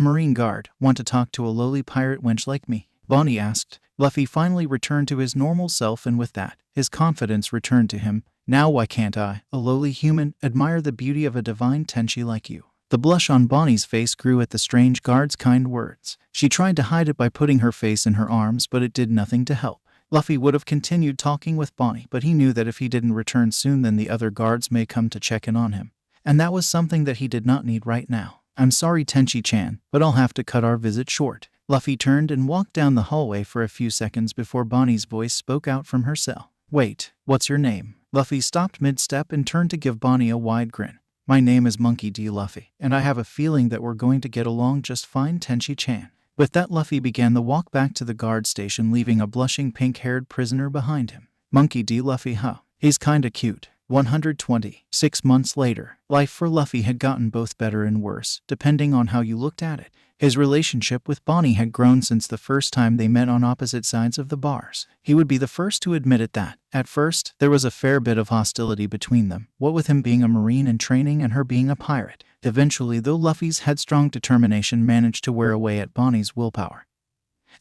Marine guard, want to talk to a lowly pirate wench like me? Bonnie asked. Luffy finally returned to his normal self, and with that, his confidence returned to him. Now why can't I, a lowly human, admire the beauty of a divine tenchi like you? The blush on Bonnie's face grew at the strange guard's kind words. She tried to hide it by putting her face in her arms, but it did nothing to help. Luffy would have continued talking with Bonnie, but he knew that if he didn't return soon then the other guards may come to check in on him. And that was something that he did not need right now. I'm sorry Tenchi-chan, but I'll have to cut our visit short. Luffy turned and walked down the hallway for a few seconds before Bonnie's voice spoke out from her cell. Wait, what's your name? Luffy stopped mid-step and turned to give Bonnie a wide grin. My name is Monkey D. Luffy, and I have a feeling that we're going to get along just fine, Tenchi-chan. With that, Luffy began the walk back to the guard station, leaving a blushing pink-haired prisoner behind him. Monkey D. Luffy, huh? He's kinda cute. 120. 6 months later, life for Luffy had gotten both better and worse, depending on how you looked at it. His relationship with Bonnie had grown since the first time they met on opposite sides of the bars. He would be the first to admit it that, at first, there was a fair bit of hostility between them, what with him being a marine in training and her being a pirate. Eventually, though, Luffy's headstrong determination managed to wear away at Bonnie's willpower,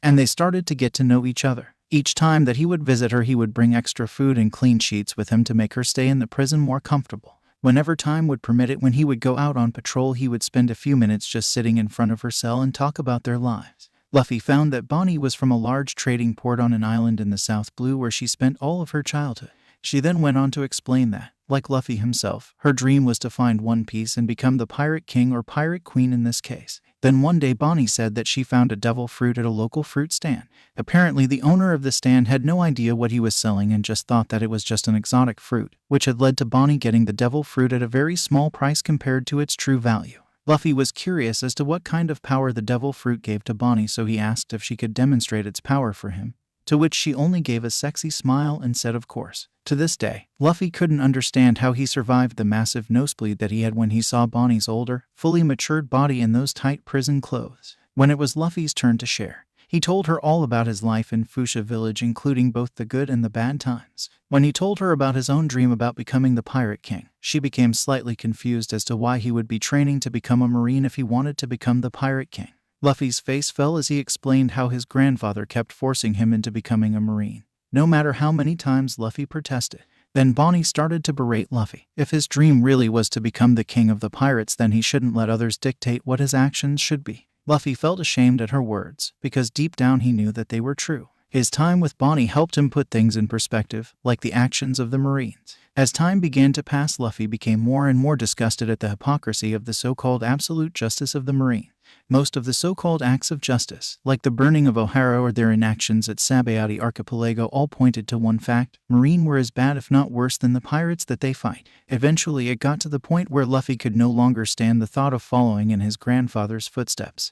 and they started to get to know each other. Each time that he would visit her, he would bring extra food and clean sheets with him to make her stay in the prison more comfortable. Whenever time would permit it, when he would go out on patrol, he would spend a few minutes just sitting in front of her cell and talk about their lives. Luffy found that Bonnie was from a large trading port on an island in the South Blue where she spent all of her childhood. She then went on to explain that, like Luffy himself, her dream was to find One Piece and become the Pirate King or Pirate Queen in this case. Then one day Bonnie said that she found a devil fruit at a local fruit stand. Apparently the owner of the stand had no idea what he was selling and just thought that it was just an exotic fruit, which had led to Bonnie getting the devil fruit at a very small price compared to its true value. Luffy was curious as to what kind of power the devil fruit gave to Bonnie, so he asked if she could demonstrate its power for him, to which she only gave a sexy smile and said of course. To this day, Luffy couldn't understand how he survived the massive nosebleed that he had when he saw Bonnie's older, fully matured body in those tight prison clothes. When it was Luffy's turn to share, he told her all about his life in Fuchsia Village, including both the good and the bad times. When he told her about his own dream about becoming the Pirate King, she became slightly confused as to why he would be training to become a Marine if he wanted to become the Pirate King. Luffy's face fell as he explained how his grandfather kept forcing him into becoming a Marine, no matter how many times Luffy protested. Then Bonnie started to berate Luffy. If his dream really was to become the king of the pirates, then he shouldn't let others dictate what his actions should be. Luffy felt ashamed at her words, because deep down he knew that they were true. His time with Bonnie helped him put things in perspective, like the actions of the Marines. As time began to pass, Luffy became more and more disgusted at the hypocrisy of the so-called absolute justice of the Marine. Most of the so-called acts of justice, like the burning of O'Hara or their inactions at Sabayati Archipelago, all pointed to one fact: Marine were as bad if not worse than the pirates that they fight. Eventually it got to the point where Luffy could no longer stand the thought of following in his grandfather's footsteps.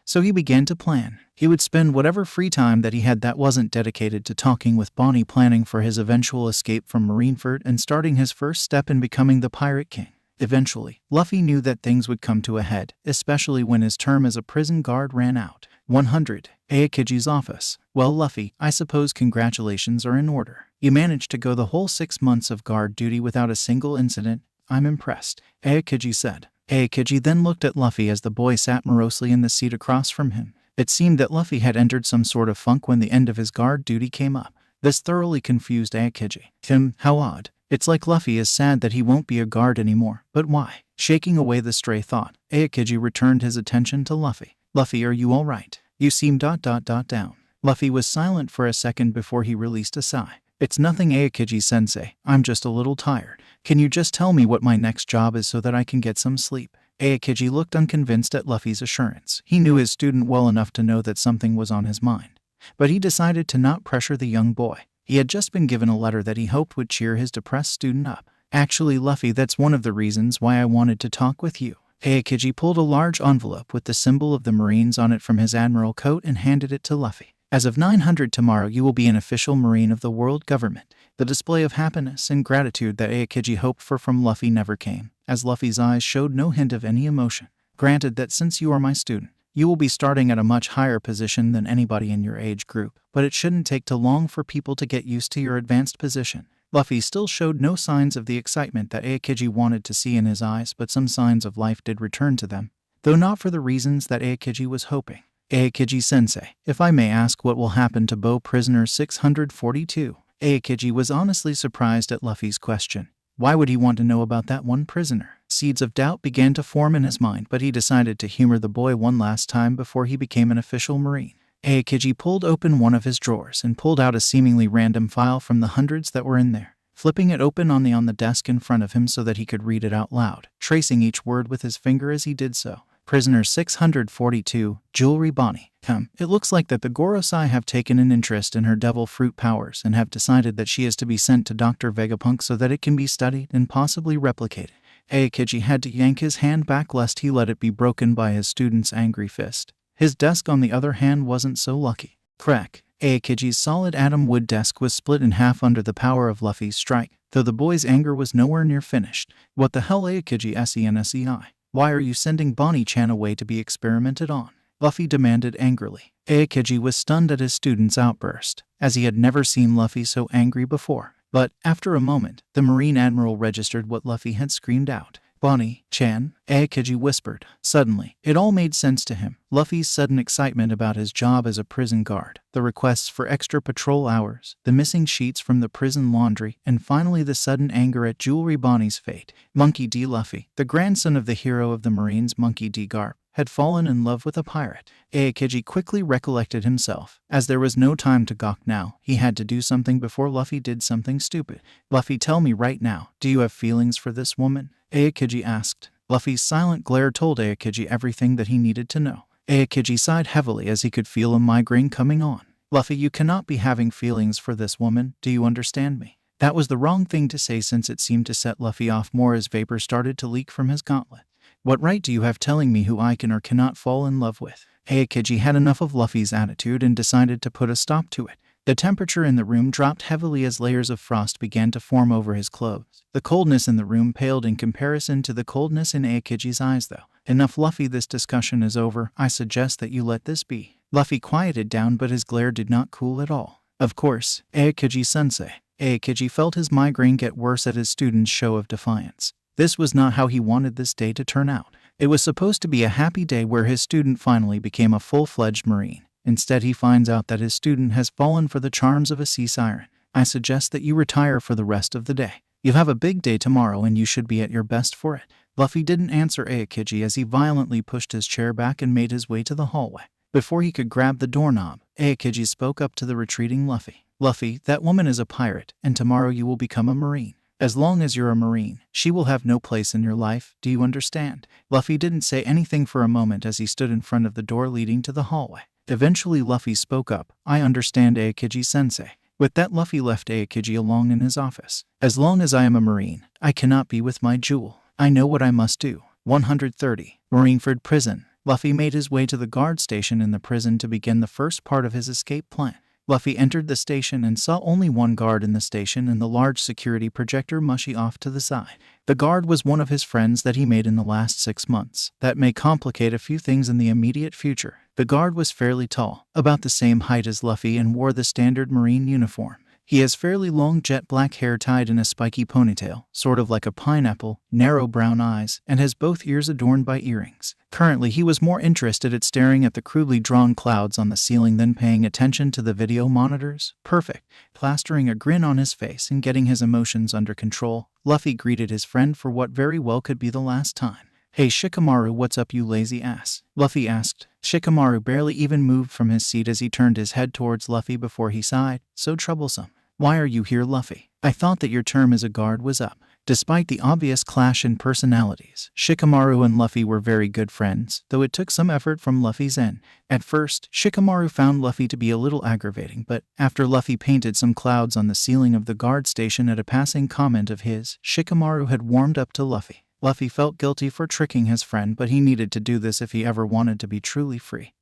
So he began to plan. He would spend whatever free time that he had that wasn't dedicated to talking with Bonnie, planning for his eventual escape from Marineford and starting his first step in becoming the Pirate King. Eventually, Luffy knew that things would come to a head, especially when his term as a prison guard ran out. 100. Aokiji's office. Well, Luffy, I suppose congratulations are in order. You managed to go the whole 6 months of guard duty without a single incident. I'm impressed, Aokiji said. Aokiji then looked at Luffy as the boy sat morosely in the seat across from him. It seemed that Luffy had entered some sort of funk when the end of his guard duty came up. This thoroughly confused Aokiji. How odd. It's like Luffy is sad that he won't be a guard anymore, but why? Shaking away the stray thought, Aokiji returned his attention to Luffy. Luffy, are you alright? You seem ... down. Luffy was silent for a second before he released a sigh. It's nothing, Aokiji-sensei. I'm just a little tired. Can you just tell me what my next job is so that I can get some sleep? Aokiji looked unconvinced at Luffy's assurance. He knew his student well enough to know that something was on his mind, but he decided to not pressure the young boy. He had just been given a letter that he hoped would cheer his depressed student up. Actually, Luffy, that's one of the reasons why I wanted to talk with you. Aokiji pulled a large envelope with the symbol of the Marines on it from his admiral coat and handed it to Luffy. As of 900 tomorrow, you will be an official Marine of the world government. The display of happiness and gratitude that Aokiji hoped for from Luffy never came, as Luffy's eyes showed no hint of any emotion. Granted that since you are my student, you will be starting at a much higher position than anybody in your age group, but it shouldn't take too long for people to get used to your advanced position. Luffy still showed no signs of the excitement that Aokiji wanted to see in his eyes, but some signs of life did return to them, though not for the reasons that Aokiji was hoping. Aokiji-sensei, if I may ask, what will happen to Bow Prisoner 642? Aokiji was honestly surprised at Luffy's question. Why would he want to know about that one prisoner? Seeds of doubt began to form in his mind, but he decided to humor the boy one last time before he became an official Marine. Aokiji pulled open one of his drawers and pulled out a seemingly random file from the hundreds that were in there, flipping it open on the desk in front of him so that he could read it out loud, tracing each word with his finger as he did so. Prisoner 642, Jewelry Bonnie. It looks like that the Gorosei have taken an interest in her devil fruit powers and have decided that she is to be sent to Dr. Vegapunk so that it can be studied and possibly replicated. Aokiji had to yank his hand back lest he let it be broken by his student's angry fist. His desk, on the other hand, wasn't so lucky. Crack. Aokiji's solid atom wood desk was split in half under the power of Luffy's strike, though the boy's anger was nowhere near finished. What the hell, Aokiji SENSEI? Why are you sending Bonnie-chan away to be experimented on? Luffy demanded angrily. Aokiji was stunned at his student's outburst, as he had never seen Luffy so angry before. But, after a moment, the Marine Admiral registered what Luffy had screamed out. Bonnie-chan, Aokiji whispered. Suddenly, it all made sense to him. Luffy's sudden excitement about his job as a prison guard, the requests for extra patrol hours, the missing sheets from the prison laundry, and finally the sudden anger at Jewelry Bonnie's fate. Monkey D. Luffy, the grandson of the hero of the Marines, Monkey D. Garp, had fallen in love with a pirate. Aokiji quickly recollected himself. As there was no time to gawk now, he had to do something before Luffy did something stupid. Luffy, tell me right now, do you have feelings for this woman? Aokiji asked. Luffy's silent glare told Aokiji everything that he needed to know. Aokiji sighed heavily as he could feel a migraine coming on. Luffy, you cannot be having feelings for this woman, do you understand me? That was the wrong thing to say since it seemed to set Luffy off more as vapor started to leak from his gauntlet. What right do you have telling me who I can or cannot fall in love with? Aokiji had enough of Luffy's attitude and decided to put a stop to it. The temperature in the room dropped heavily as layers of frost began to form over his clothes. The coldness in the room paled in comparison to the coldness in Aokiji's eyes, though. Enough, Luffy, this discussion is over. I suggest that you let this be. Luffy quieted down, but his glare did not cool at all. Of course, Aokiji-sensei. Aokiji felt his migraine get worse at his student's show of defiance. This was not how he wanted this day to turn out. It was supposed to be a happy day where his student finally became a full-fledged Marine. Instead, he finds out that his student has fallen for the charms of a sea siren. I suggest that you retire for the rest of the day. You have a big day tomorrow and you should be at your best for it. Luffy didn't answer Aokiji as he violently pushed his chair back and made his way to the hallway. Before he could grab the doorknob, Aokiji spoke up to the retreating Luffy. Luffy, that woman is a pirate, and tomorrow you will become a Marine. As long as you're a Marine, she will have no place in your life, do you understand? Luffy didn't say anything for a moment as he stood in front of the door leading to the hallway. Eventually Luffy spoke up. I understand, Aokiji-sensei. With that, Luffy left Aokiji alone in his office. As long as I am a Marine, I cannot be with my jewel. I know what I must do. 130. Marineford Prison. Luffy made his way to the guard station in the prison to begin the first part of his escape plan. Luffy entered the station and saw only one guard in the station and the large security projector mushy off to the side. The guard was one of his friends that he made in the last 6 months. That may complicate a few things in the immediate future. The guard was fairly tall, about the same height as Luffy, and wore the standard Marine uniform. He has fairly long jet black hair tied in a spiky ponytail, sort of like a pineapple, narrow brown eyes, and has both ears adorned by earrings. Currently, he was more interested at staring at the crudely drawn clouds on the ceiling than paying attention to the video monitors. Perfect. Plastering a grin on his face and getting his emotions under control, Luffy greeted his friend for what very well could be the last time. Hey Shikamaru, what's up you lazy ass? Luffy asked. Shikamaru barely even moved from his seat as he turned his head towards Luffy before he sighed. So troublesome. Why are you here, Luffy? I thought that your term as a guard was up. Despite the obvious clash in personalities, Shikamaru and Luffy were very good friends, though it took some effort from Luffy's end. At first, Shikamaru found Luffy to be a little aggravating, but after Luffy painted some clouds on the ceiling of the guard station at a passing comment of his, Shikamaru had warmed up to Luffy. Luffy felt guilty for tricking his friend, but he needed to do this if he ever wanted to be truly free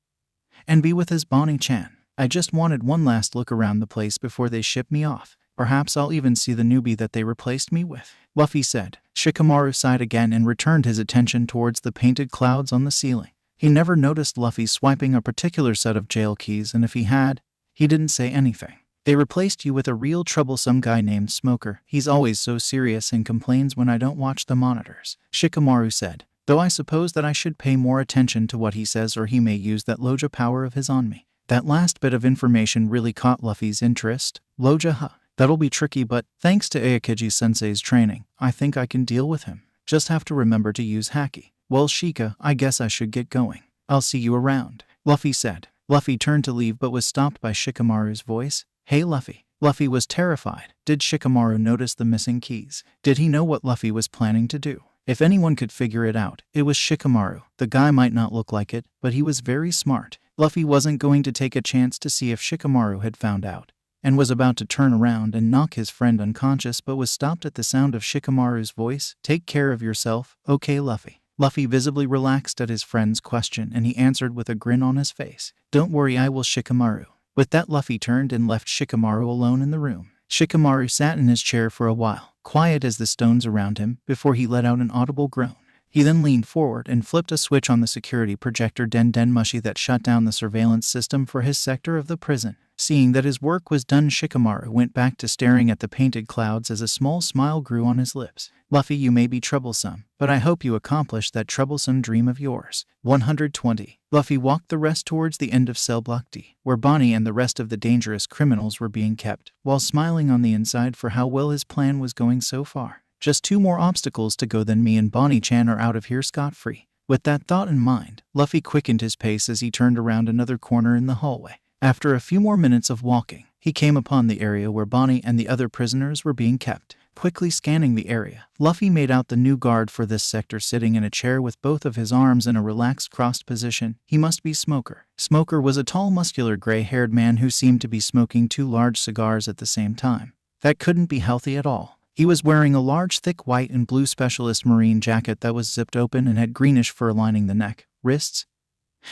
and be with his Bonnie-chan. I just wanted one last look around the place before they ship me off. Perhaps I'll even see the newbie that they replaced me with, Luffy said. Shikamaru sighed again and returned his attention towards the painted clouds on the ceiling. He never noticed Luffy swiping a particular set of jail keys, and if he had, he didn't say anything. They replaced you with a real troublesome guy named Smoker. He's always so serious and complains when I don't watch the monitors, Shikamaru said. Though I suppose that I should pay more attention to what he says, or he may use that Loja power of his on me. That last bit of information really caught Luffy's interest. Loja, huh? That'll be tricky, but thanks to Aokiji-sensei's training, I think I can deal with him. Just have to remember to use Haki. Well, Shika, I guess I should get going. I'll see you around, Luffy said. Luffy turned to leave but was stopped by Shikamaru's voice. Hey Luffy. Luffy was terrified. Did Shikamaru notice the missing keys? Did he know what Luffy was planning to do? If anyone could figure it out, it was Shikamaru. The guy might not look like it, but he was very smart. Luffy wasn't going to take a chance to see if Shikamaru had found out, and was about to turn around and knock his friend unconscious but was stopped at the sound of Shikamaru's voice. Take care of yourself, okay Luffy? Luffy visibly relaxed at his friend's question and he answered with a grin on his face. Don't worry, I will, Shikamaru. With that, Luffy turned and left Shikamaru alone in the room. Shikamaru sat in his chair for a while, quiet as the stones around him, before he let out an audible groan. He then leaned forward and flipped a switch on the security projector Den Mushi that shut down the surveillance system for his sector of the prison. Seeing that his work was done, Shikamaru went back to staring at the painted clouds as a small smile grew on his lips. Luffy, you may be troublesome, but I hope you accomplish that troublesome dream of yours. 120. Luffy walked the rest towards the end of cell block D, where Bonnie and the rest of the dangerous criminals were being kept, while smiling on the inside for how well his plan was going so far. Just 2 more obstacles to go, then me and Bonnie-chan are out of here scot-free. With that thought in mind, Luffy quickened his pace as he turned around another corner in the hallway. After a few more minutes of walking, he came upon the area where Bonnie and the other prisoners were being kept. Quickly scanning the area, Luffy made out the new guard for this sector sitting in a chair with both of his arms in a relaxed crossed position. He must be Smoker. Smoker was a tall, muscular, gray-haired man who seemed to be smoking 2 large cigars at the same time. That couldn't be healthy at all. He was wearing a large, thick white and blue specialist marine jacket that was zipped open and had greenish fur lining the neck, wrists,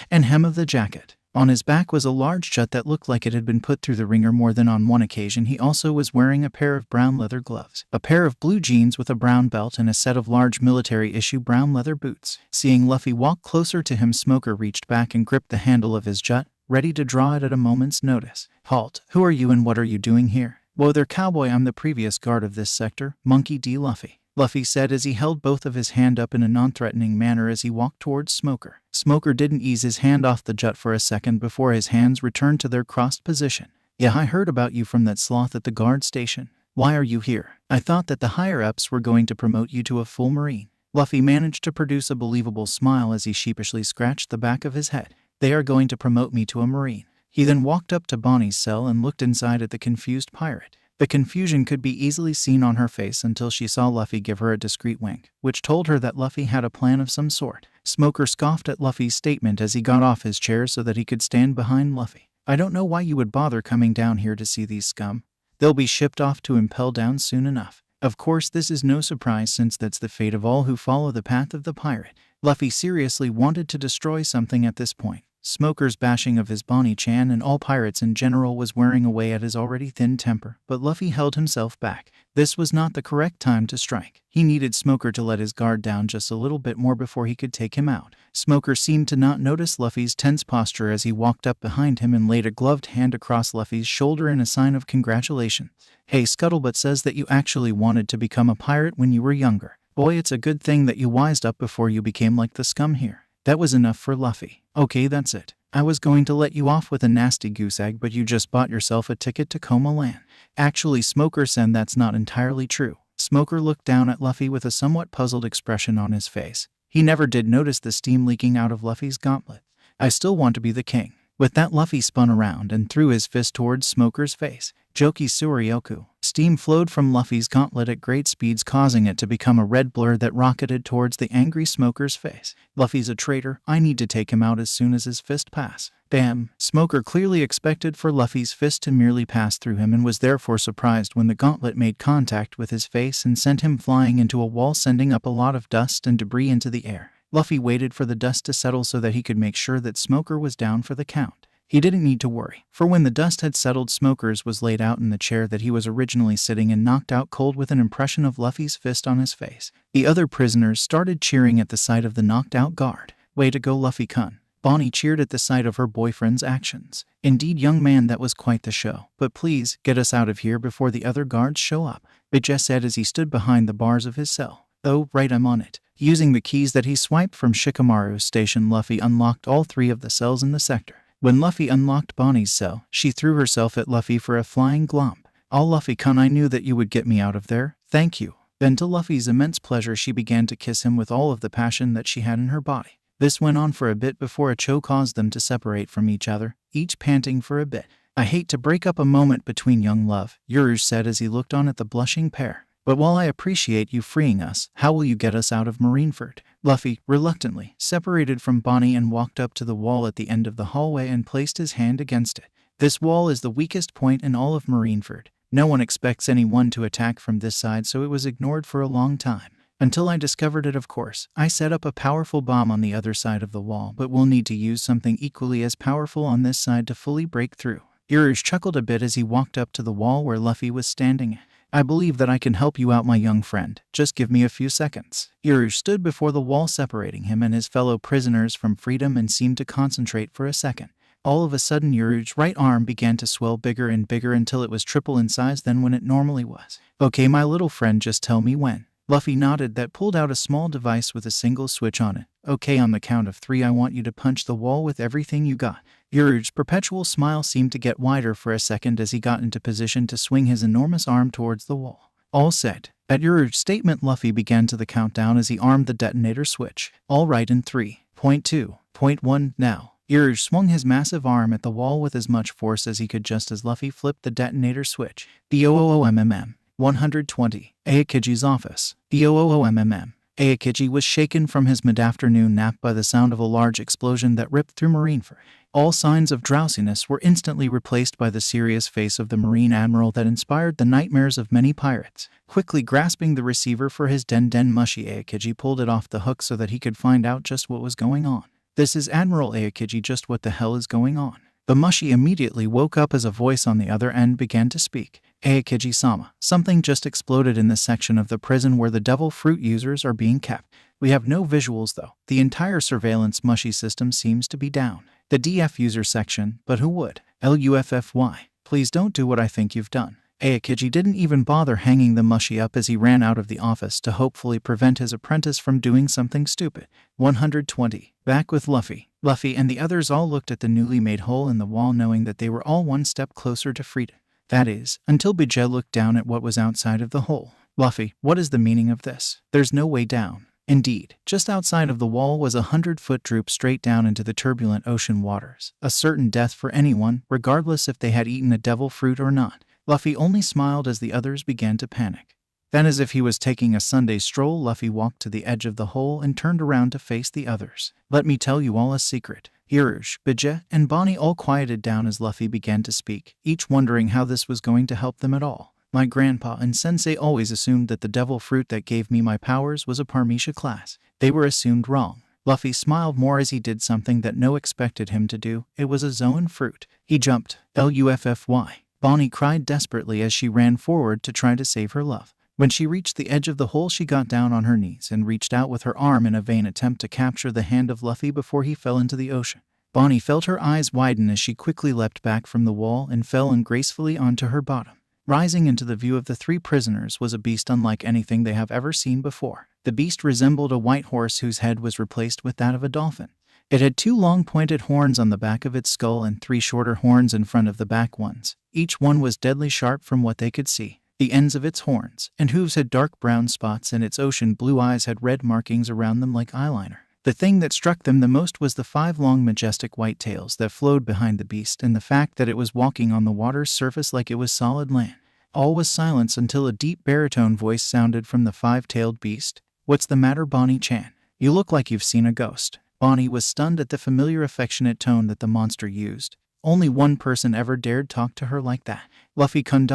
and hem of the jacket. On his back was a large jut that looked like it had been put through the ringer more than on one occasion. He also was wearing a pair of brown leather gloves, a pair of blue jeans with a brown belt, and a set of large military-issue brown leather boots. Seeing Luffy walk closer to him, Smoker reached back and gripped the handle of his jut, ready to draw it at a moment's notice. Halt! Who are you and what are you doing here? Whoa there, cowboy, I'm the previous guard of this sector, Monkey D. Luffy. Luffy said as he held both of his hands up in a non-threatening manner as he walked towards Smoker. Smoker didn't ease his hand off the jut for a second before his hands returned to their crossed position. Yeah, I heard about you from that sloth at the guard station. Why are you here? I thought that the higher-ups were going to promote you to a full Marine. Luffy managed to produce a believable smile as he sheepishly scratched the back of his head. They are going to promote me to a Marine. He then walked up to Bonnie's cell and looked inside at the confused pirate. The confusion could be easily seen on her face until she saw Luffy give her a discreet wink, which told her that Luffy had a plan of some sort. Smoker scoffed at Luffy's statement as he got off his chair so that he could stand behind Luffy. I don't know why you would bother coming down here to see these scum. They'll be shipped off to Impel Down soon enough. Of course, this is no surprise since that's the fate of all who follow the path of the pirate. Luffy seriously wanted to destroy something at this point. Smoker's bashing of his Bonnie-chan and all pirates in general was wearing away at his already thin temper, but Luffy held himself back. This was not the correct time to strike. He needed Smoker to let his guard down just a little bit more before he could take him out. Smoker seemed to not notice Luffy's tense posture as he walked up behind him and laid a gloved hand across Luffy's shoulder in a sign of congratulations. Hey, Scuttlebutt says that you actually wanted to become a pirate when you were younger. Boy, it's a good thing that you wised up before you became like the scum here. That was enough for Luffy. Okay, that's it. I was going to let you off with a nasty goose egg, but you just bought yourself a ticket to Coma Land. Actually, Smoker said that's not entirely true. Smoker looked down at Luffy with a somewhat puzzled expression on his face. He never did notice the steam leaking out of Luffy's gauntlet. I still want to be the king. With that, Luffy spun around and threw his fist towards Smoker's face. Joki Suryoku. Steam flowed from Luffy's gauntlet at great speeds, causing it to become a red blur that rocketed towards the angry Smoker's face. Luffy's a traitor. I need to take him out as soon as his fist pass. Bam! Smoker clearly expected for Luffy's fist to merely pass through him and was therefore surprised when the gauntlet made contact with his face and sent him flying into a wall, sending up a lot of dust and debris into the air. Luffy waited for the dust to settle so that he could make sure that Smoker was down for the count. He didn't need to worry, for when the dust had settled, Smoker's was laid out in the chair that he was originally sitting in, knocked out cold with an impression of Luffy's fist on his face. The other prisoners started cheering at the sight of the knocked out guard. Way to go, Luffy-kun. Bonnie cheered at the sight of her boyfriend's actions. Indeed, young man, that was quite the show. But please, get us out of here before the other guards show up, Bijah said as he stood behind the bars of his cell. Oh, right, I'm on it. Using the keys that he swiped from Shikamaru's station, Luffy unlocked all 3 of the cells in the sector. When Luffy unlocked Bonnie's cell, she threw herself at Luffy for a flying glomp. Oh, Luffy-kun, I knew that you would get me out of there. Thank you. Then to Luffy's immense pleasure, she began to kiss him with all of the passion that she had in her body. This went on for a bit before a chill caused them to separate from each other, each panting for a bit. I hate to break up a moment between young love, Yuruj said as he looked on at the blushing pair. But while I appreciate you freeing us, how will you get us out of Marineford? Luffy, reluctantly, separated from Bonnie and walked up to the wall at the end of the hallway and placed his hand against it. This wall is the weakest point in all of Marineford. No one expects anyone to attack from this side, so it was ignored for a long time. Until I discovered it, of course. I set up a powerful bomb on the other side of the wall, but we'll need to use something equally as powerful on this side to fully break through. Yuruj chuckled a bit as he walked up to the wall where Luffy was standing. I believe that I can help you out, my young friend. Just give me a few seconds. Yuruj stood before the wall separating him and his fellow prisoners from freedom and seemed to concentrate for a second. All of a sudden, Yuruj's right arm began to swell bigger and bigger until it was triple in size than when it normally was. Okay, my little friend, just tell me when. Luffy nodded. That pulled out a small device with a single switch on it. Okay, on the count of 3 I want you to punch the wall with everything you got. Yuruj's perpetual smile seemed to get wider for a second as he got into position to swing his enormous arm towards the wall. All set. At Yuruj's statement, Luffy began to the countdown as he armed the detonator switch. All right, in 3.2.1 now. Yuruj swung his massive arm at the wall with as much force as he could just as Luffy flipped the detonator switch. DOOOMMM. 120. Aokiji's office. DOOOMMM. Aokiji was shaken from his mid-afternoon nap by the sound of a large explosion that ripped through Marineford. All signs of drowsiness were instantly replaced by the serious face of the Marine Admiral that inspired the nightmares of many pirates. Quickly grasping the receiver for his Den Mushi, Aokiji pulled it off the hook so that he could find out just what was going on. This is Admiral Aokiji, just what the hell is going on? The Mushi immediately woke up as a voice on the other end began to speak. Aokiji-sama, something just exploded in the section of the prison where the devil fruit users are being kept. We have no visuals though. The entire surveillance Mushi system seems to be down. The DF user section, but who would? LUFFY. Please don't do what I think you've done. Aokiji didn't even bother hanging the Mushi up as he ran out of the office to hopefully prevent his apprentice from doing something stupid. 120. Back with Luffy. Luffy and the others all looked at the newly made hole in the wall, knowing that they were all one step closer to freedom. That is, until Bijou looked down at what was outside of the hole. Luffy, what is the meaning of this? There's no way down. Indeed, just outside of the wall was a 100-foot droop straight down into the turbulent ocean waters. A certain death for anyone, regardless if they had eaten a devil fruit or not. Luffy only smiled as the others began to panic. Then, as if he was taking a Sunday stroll, Luffy walked to the edge of the hole and turned around to face the others. Let me tell you all a secret. Yuruj, Bijou, and Bonnie all quieted down as Luffy began to speak, each wondering how this was going to help them at all. My grandpa and sensei always assumed that the devil fruit that gave me my powers was a Parmesia class. They were assumed wrong. Luffy smiled more as he did something that no expected him to do. It was a Zoan fruit. He jumped. LUFFY. Bonnie cried desperately as she ran forward to try to save her love. When she reached the edge of the hole, she got down on her knees and reached out with her arm in a vain attempt to capture the hand of Luffy before he fell into the ocean. Bonnie felt her eyes widen as she quickly leapt back from the wall and fell ungracefully onto her bottom. Rising into the view of the 3 prisoners was a beast unlike anything they have ever seen before. The beast resembled a white horse whose head was replaced with that of a dolphin. It had 2 long pointed horns on the back of its skull and 3 shorter horns in front of the back ones. Each one was deadly sharp from what they could see. The ends of its horns and hooves had dark brown spots, and its ocean blue eyes had red markings around them like eyeliner. The thing that struck them the most was the 5 long majestic white tails that flowed behind the beast, and the fact that it was walking on the water's surface like it was solid land. All was silence until a deep baritone voice sounded from the 5-tailed beast. What's the matter, Bonnie-chan? You look like you've seen a ghost. Bonnie was stunned at the familiar affectionate tone that the monster used. Only one person ever dared talk to her like that. Luffy-kun ...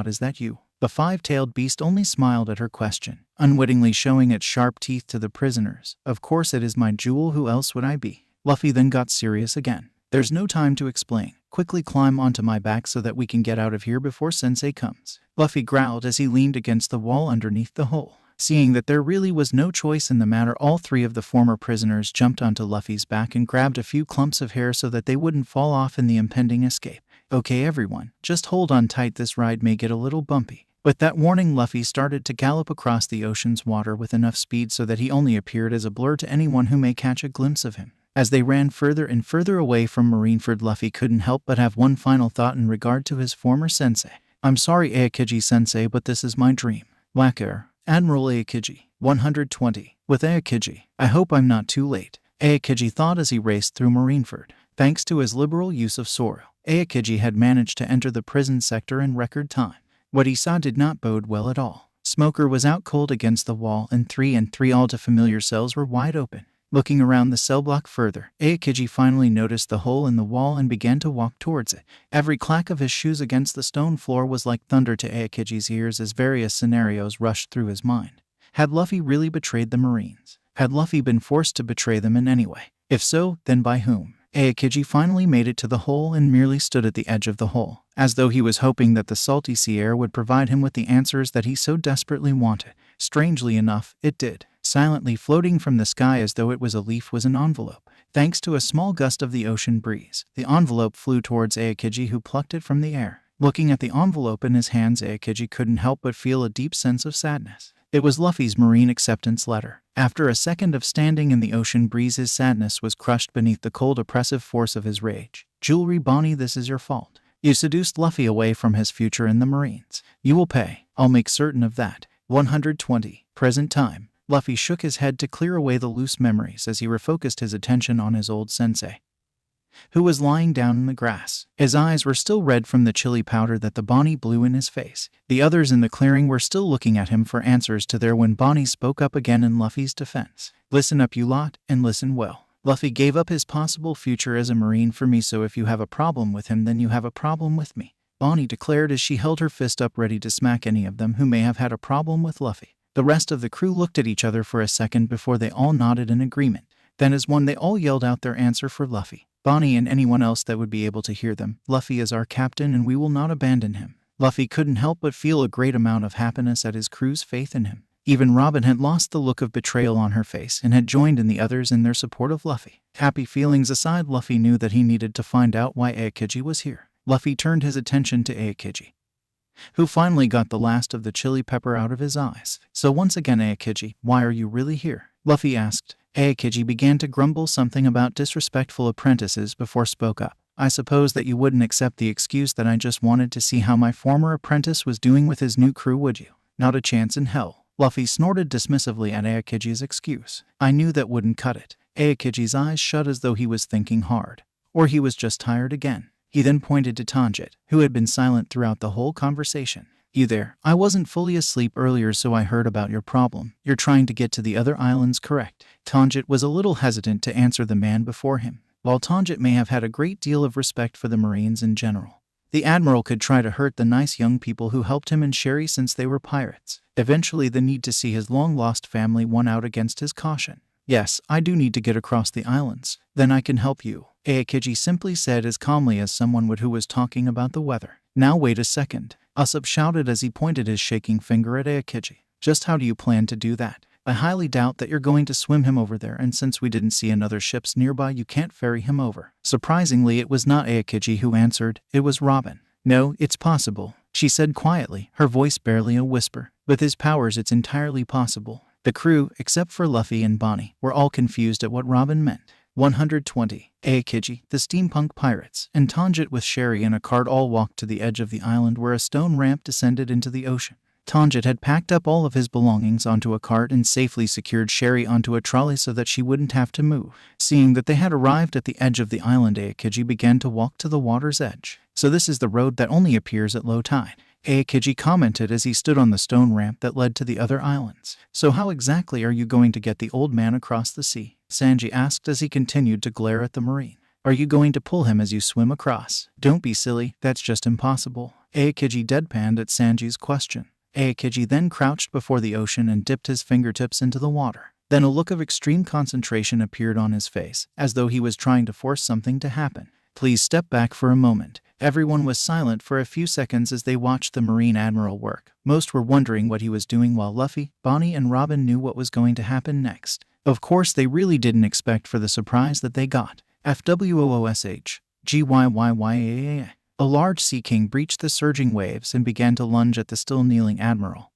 Is that you? The 5-tailed beast only smiled at her question, unwittingly showing its sharp teeth to the prisoners. Of course it is my jewel, who else would I be? Luffy then got serious again. There's no time to explain. Quickly climb onto my back so that we can get out of here before Sensei comes. Luffy growled as he leaned against the wall underneath the hole. Seeing that there really was no choice in the matter, all 3 of the former prisoners jumped onto Luffy's back and grabbed a few clumps of hair so that they wouldn't fall off in the impending escape. Okay everyone, just hold on tight, this ride may get a little bumpy. With that warning, Luffy started to gallop across the ocean's water with enough speed so that he only appeared as a blur to anyone who may catch a glimpse of him. As they ran further and further away from Marineford, Luffy couldn't help but have one final thought in regard to his former sensei. I'm sorry Aokiji-sensei, but this is my dream. Whacker. Admiral Aokiji. 120. With Aokiji. I hope I'm not too late. Aokiji thought as he raced through Marineford. Thanks to his liberal use of sorrow, Aokiji had managed to enter the prison sector in record time. What he saw did not bode well at all. Smoker was out cold against the wall, and 3 all to familiar cells were wide open. Looking around the cell block further, Aokiji finally noticed the hole in the wall and began to walk towards it. Every clack of his shoes against the stone floor was like thunder to Aokiji's ears as various scenarios rushed through his mind. Had Luffy really betrayed the Marines? Had Luffy been forced to betray them in any way? If so, then by whom? Aokiji finally made it to the hole and merely stood at the edge of the hole, as though he was hoping that the salty sea air would provide him with the answers that he so desperately wanted. Strangely enough, it did. Silently floating from the sky as though it was a leaf was an envelope. Thanks to a small gust of the ocean breeze, the envelope flew towards Aokiji, who plucked it from the air. Looking at the envelope in his hands, Aokiji couldn't help but feel a deep sense of sadness. It was Luffy's Marine acceptance letter. After a second of standing in the ocean breeze, his sadness was crushed beneath the cold, oppressive force of his rage. Jewelry Bonnie, this is your fault. You seduced Luffy away from his future in the Marines. You will pay. I'll make certain of that. 120. Present time. Luffy shook his head to clear away the loose memories as he refocused his attention on his old sensei, who was lying down in the grass. His eyes were still red from the chili powder that the Bonnie blew in his face. The others in the clearing were still looking at him for answers to their when Bonnie spoke up again in Luffy's defense. Listen up, you lot, and listen well. Luffy gave up his possible future as a Marine for me, so if you have a problem with him, then you have a problem with me, Bonnie declared as she held her fist up ready to smack any of them who may have had a problem with Luffy. The rest of the crew looked at each other for a second before they all nodded in agreement. Then as one they all yelled out their answer for Luffy. Bonnie and anyone else that would be able to hear them. Luffy is our captain and we will not abandon him. Luffy couldn't help but feel a great amount of happiness at his crew's faith in him. Even Robin had lost the look of betrayal on her face and had joined in the others in their support of Luffy. Happy feelings aside, Luffy knew that he needed to find out why Aokiji was here. Luffy turned his attention to Aokiji, who finally got the last of the chili pepper out of his eyes. So once again, Aokiji, why are you really here? Luffy asked. Aokiji began to grumble something about disrespectful apprentices before spoke up. I suppose that you wouldn't accept the excuse that I just wanted to see how my former apprentice was doing with his new crew, would you? Not a chance in hell. Luffy snorted dismissively at Aokiji's excuse. I knew that wouldn't cut it. Aokiji's eyes shut as though he was thinking hard. Or he was just tired again. He then pointed to Tanjit, who had been silent throughout the whole conversation. You there? I wasn't fully asleep earlier, so I heard about your problem. You're trying to get to the other islands, correct? Tanjit was a little hesitant to answer the man before him. While Tanjit may have had a great deal of respect for the Marines in general, the Admiral could try to hurt the nice young people who helped him and Sherry since they were pirates. Eventually, the need to see his long-lost family won out against his caution. Yes, I do need to get across the islands. Then I can help you, Aokiji simply said as calmly as someone would who was talking about the weather. Now wait a second, Usopp shouted as he pointed his shaking finger at Aokiji. Just how do you plan to do that? I highly doubt that you're going to swim him over there, and since we didn't see another ships nearby, you can't ferry him over. Surprisingly, it was not Aokiji who answered, it was Robin. No, it's possible, she said quietly, her voice barely a whisper. With his powers, it's entirely possible. The crew, except for Luffy and Bonnie, were all confused at what Robin meant. 120. Aokiji, the steampunk pirates, and Tanjit with Sherry in a cart all walked to the edge of the island where a stone ramp descended into the ocean. Tanjit had packed up all of his belongings onto a cart and safely secured Sherry onto a trolley so that she wouldn't have to move. Seeing that they had arrived at the edge of the island, Aokiji began to walk to the water's edge. So this is the road that only appears at low tide, Aokiji commented as he stood on the stone ramp that led to the other islands. So how exactly are you going to get the old man across the sea? Sanji asked as he continued to glare at the Marine. Are you going to pull him as you swim across? Don't be silly, that's just impossible. Aokiji deadpanned at Sanji's question. Aokiji then crouched before the ocean and dipped his fingertips into the water. Then a look of extreme concentration appeared on his face, as though he was trying to force something to happen. Please step back for a moment. Everyone was silent for a few seconds as they watched the Marine Admiral work. Most were wondering what he was doing, while Luffy, Bonnie, and Robin knew what was going to happen next. Of course, they really didn't expect for the surprise that they got. FWOOSH. GYYYAA. A large sea king breached the surging waves and began to lunge at the still kneeling Admiral,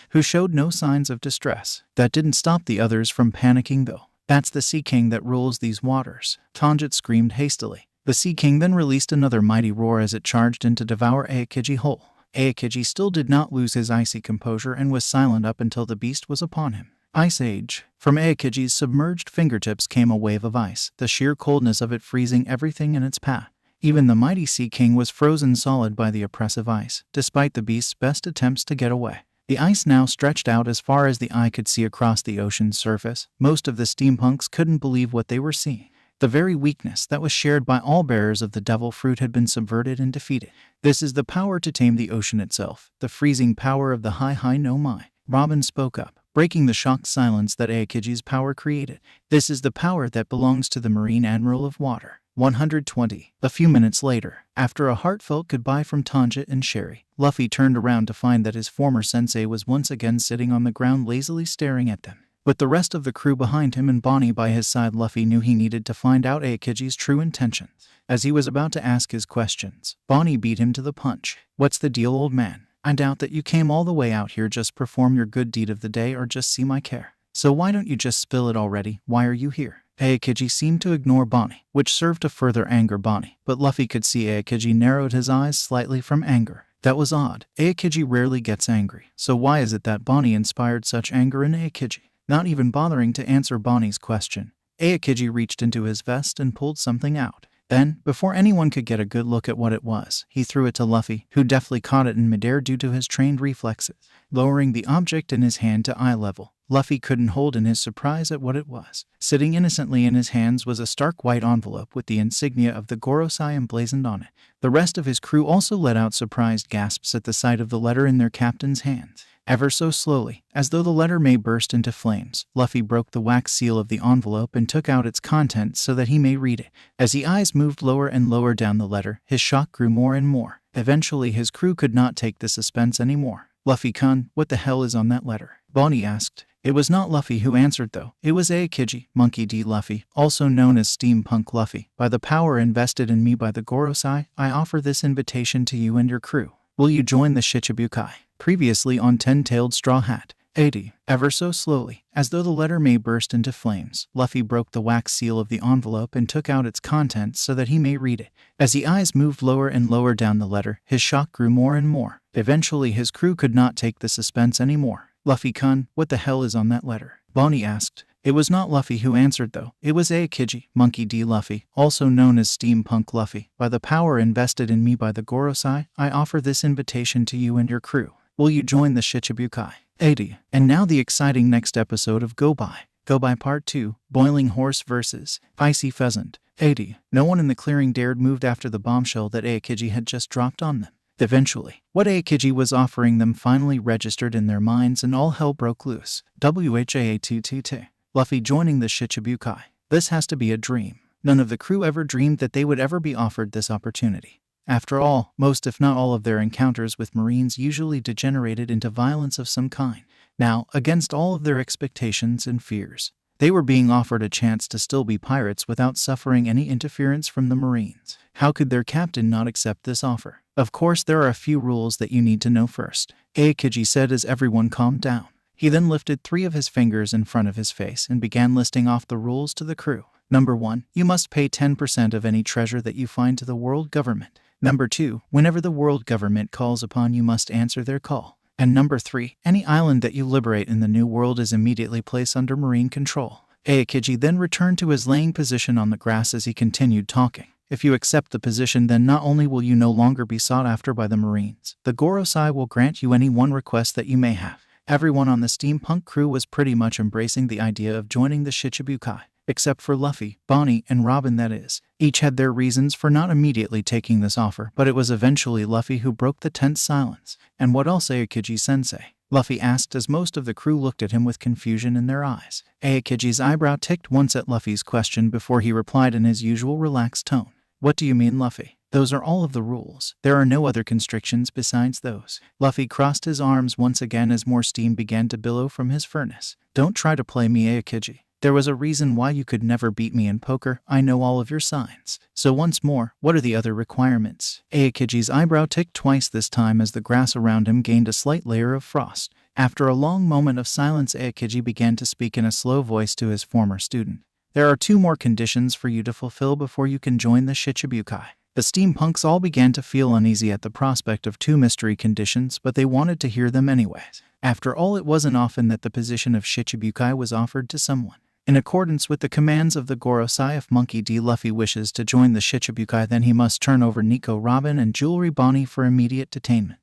who showed no signs of distress. That didn't stop the others from panicking, though. That's the Sea King that rules these waters, Tanjit screamed hastily. The Sea King then released another mighty roar as it charged in to devour Aokiji whole. Aokiji still did not lose his icy composure and was silent up until the beast was upon him. Ice Age. From Aokiji's submerged fingertips came a wave of ice, the sheer coldness of it freezing everything in its path. Even the mighty Sea King was frozen solid by the oppressive ice, despite the beast's best attempts to get away. The ice now stretched out as far as the eye could see across the ocean's surface. Most of the steampunks couldn't believe what they were seeing. The very weakness that was shared by all bearers of the devil fruit had been subverted and defeated. This is the power to tame the ocean itself, the freezing power of the high no mai. Robin spoke up, breaking the shocked silence that Aokiji's power created. This is the power that belongs to the Marine Admiral of Water. 120. A few minutes later, after a heartfelt goodbye from Tanja and Sherry, Luffy turned around to find that his former sensei was once again sitting on the ground lazily staring at them. With the rest of the crew behind him and Bonnie by his side, Luffy knew he needed to find out Aokiji's true intentions. As he was about to ask his questions, Bonnie beat him to the punch. "What's the deal, old man? I doubt that you came all the way out here just perform your good deed of the day or just see my care. So why don't you just spill it already? Why are you here?" Aokiji seemed to ignore Bonnie, which served to further anger Bonnie, but Luffy could see Aokiji narrowed his eyes slightly from anger. That was odd. Aokiji rarely gets angry, so why is it that Bonnie inspired such anger in Aokiji? Not even bothering to answer Bonnie's question, Aokiji reached into his vest and pulled something out. Then, before anyone could get a good look at what it was, he threw it to Luffy, who deftly caught it in midair due to his trained reflexes. Lowering the object in his hand to eye level, Luffy couldn't hold in his surprise at what it was. Sitting innocently in his hands was a stark white envelope with the insignia of the Gorosei emblazoned on it. The rest of his crew also let out surprised gasps at the sight of the letter in their captain's hands. Ever so slowly, as though the letter may burst into flames, Luffy broke the wax seal of the envelope and took out its contents so that he may read it. As the eyes moved lower and lower down the letter, his shock grew more and more. Eventually his crew could not take the suspense anymore. "Luffy-kun, what the hell is on that letter?" Bonnie asked. It was not Luffy who answered though. It was Aokiji, Monkey D. Luffy, also known as Steampunk Luffy. "By the power invested in me by the Gorosei, I offer this invitation to you and your crew. Will you join the Shichibukai?" Previously on Ten-Tailed Strawhat. 80. Ever so slowly, as though the letter may burst into flames, Luffy broke the wax seal of the envelope and took out its contents so that he may read it. As the eyes moved lower and lower down the letter, his shock grew more and more. Eventually his crew could not take the suspense anymore. "Luffy-kun, what the hell is on that letter?" Bonnie asked. It was not Luffy who answered though. It was Aokiji, Monkey D. Luffy, also known as Steampunk Luffy. "By the power invested in me by the Gorosei, I offer this invitation to you and your crew. Will you join the Shichibukai?" 80. And now the exciting next episode of Go By. Go By Part 2, Boiling Horse vs. Icy Pheasant. 80. No one in the clearing dared move after the bombshell that Aokiji had just dropped on them. Eventually, what Aokiji was offering them finally registered in their minds and all hell broke loose. WHAATTT. Luffy joining the Shichibukai. This has to be a dream. None of the crew ever dreamed that they would ever be offered this opportunity. After all, most if not all of their encounters with Marines usually degenerated into violence of some kind. Now, against all of their expectations and fears, they were being offered a chance to still be pirates without suffering any interference from the Marines. How could their captain not accept this offer? Of course, there are a few rules that you need to know first, Aokiji said as everyone calmed down. He then lifted 3 of his fingers in front of his face and began listing off the rules to the crew. Number 1, you must pay 10% of any treasure that you find to the world government. Number 2, whenever the world government calls upon you must answer their call. And number 3, any island that you liberate in the New World is immediately placed under Marine control. Aokiji then returned to his laying position on the grass as he continued talking. If you accept the position, then not only will you no longer be sought after by the Marines, the Gorosei will grant you any one request that you may have. Everyone on the steampunk crew was pretty much embracing the idea of joining the Shichibukai, except for Luffy, Bonnie, and Robin that is. Each had their reasons for not immediately taking this offer, but it was eventually Luffy who broke the tense silence. "And what else, Aokiji-sensei?" Luffy asked as most of the crew looked at him with confusion in their eyes. Aokiji's eyebrow ticked once at Luffy's question before he replied in his usual relaxed tone. "What do you mean, Luffy? Those are all of the rules. There are no other constrictions besides those." Luffy crossed his arms once again as more steam began to billow from his furnace. "Don't try to play me, Aokiji. There was a reason why you could never beat me in poker. I know all of your signs. So once more, what are the other requirements?" Aokiji's eyebrow ticked twice this time as the grass around him gained a slight layer of frost. After a long moment of silence, Aokiji began to speak in a slow voice to his former student. "There are 2 more conditions for you to fulfill before you can join the Shichibukai." The steampunks all began to feel uneasy at the prospect of 2 mystery conditions, but they wanted to hear them anyways. After all, it wasn't often that the position of Shichibukai was offered to someone. In accordance with the commands of the Gorosei, if Monkey D. Luffy wishes to join the Shichibukai, then he must turn over Nico, Robin, and Jewelry Bonnie for immediate detainment.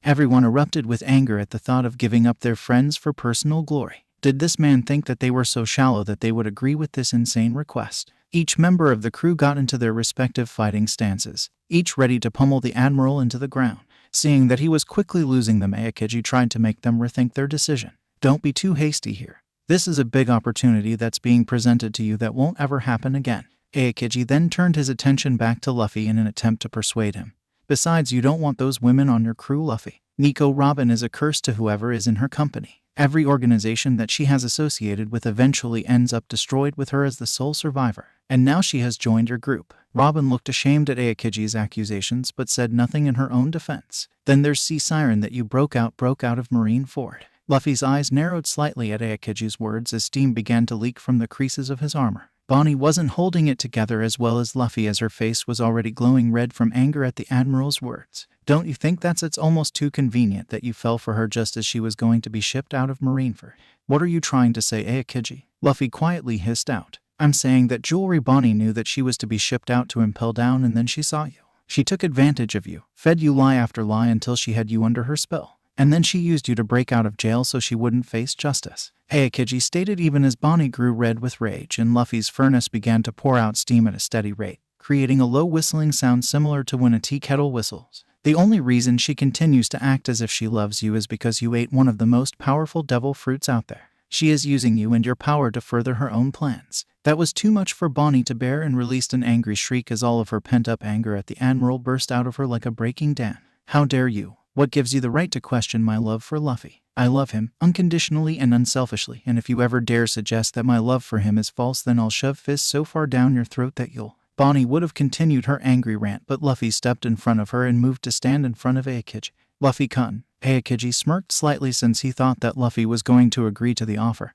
Everyone erupted with anger at the thought of giving up their friends for personal glory. Did this man think that they were so shallow that they would agree with this insane request? Each member of the crew got into their respective fighting stances, each ready to pummel the admiral into the ground. Seeing that he was quickly losing them, Aokiji tried to make them rethink their decision. Don't be too hasty here. This is a big opportunity that's being presented to you that won't ever happen again. Aokiji then turned his attention back to Luffy in an attempt to persuade him. Besides, you don't want those women on your crew, Luffy. Nico Robin is a curse to whoever is in her company. Every organization that she has associated with eventually ends up destroyed with her as the sole survivor. And now she has joined your group. Robin looked ashamed at Aokiji's accusations but said nothing in her own defense. Then there's Sea Siren that you broke out of Marine Ford. Luffy's eyes narrowed slightly at Aokiji's words as steam began to leak from the creases of his armor. Bonnie wasn't holding it together as well as Luffy, as her face was already glowing red from anger at the Admiral's words. Don't you think it's almost too convenient that you fell for her just as she was going to be shipped out of Marineford? What are you trying to say, Aokiji? Luffy quietly hissed out. I'm saying that Jewelry Bonnie knew that she was to be shipped out to Impel Down, and then she saw you. She took advantage of you, fed you lie after lie until she had you under her spell. And then she used you to break out of jail so she wouldn't face justice. Aokiji stated even as Bonnie grew red with rage and Luffy's furnace began to pour out steam at a steady rate, creating a low whistling sound similar to when a tea kettle whistles. The only reason she continues to act as if she loves you is because you ate one of the most powerful devil fruits out there. She is using you and your power to further her own plans. That was too much for Bonnie to bear and released an angry shriek as all of her pent-up anger at the Admiral burst out of her like a breaking dam. How dare you? What gives you the right to question my love for Luffy? I love him, unconditionally and unselfishly, and if you ever dare suggest that my love for him is false, then I'll shove fists so far down your throat that you'll... Bonnie would have continued her angry rant, but Luffy stepped in front of her and moved to stand in front of Aokiji. Luffy-kun. Aokiji smirked slightly since he thought that Luffy was going to agree to the offer.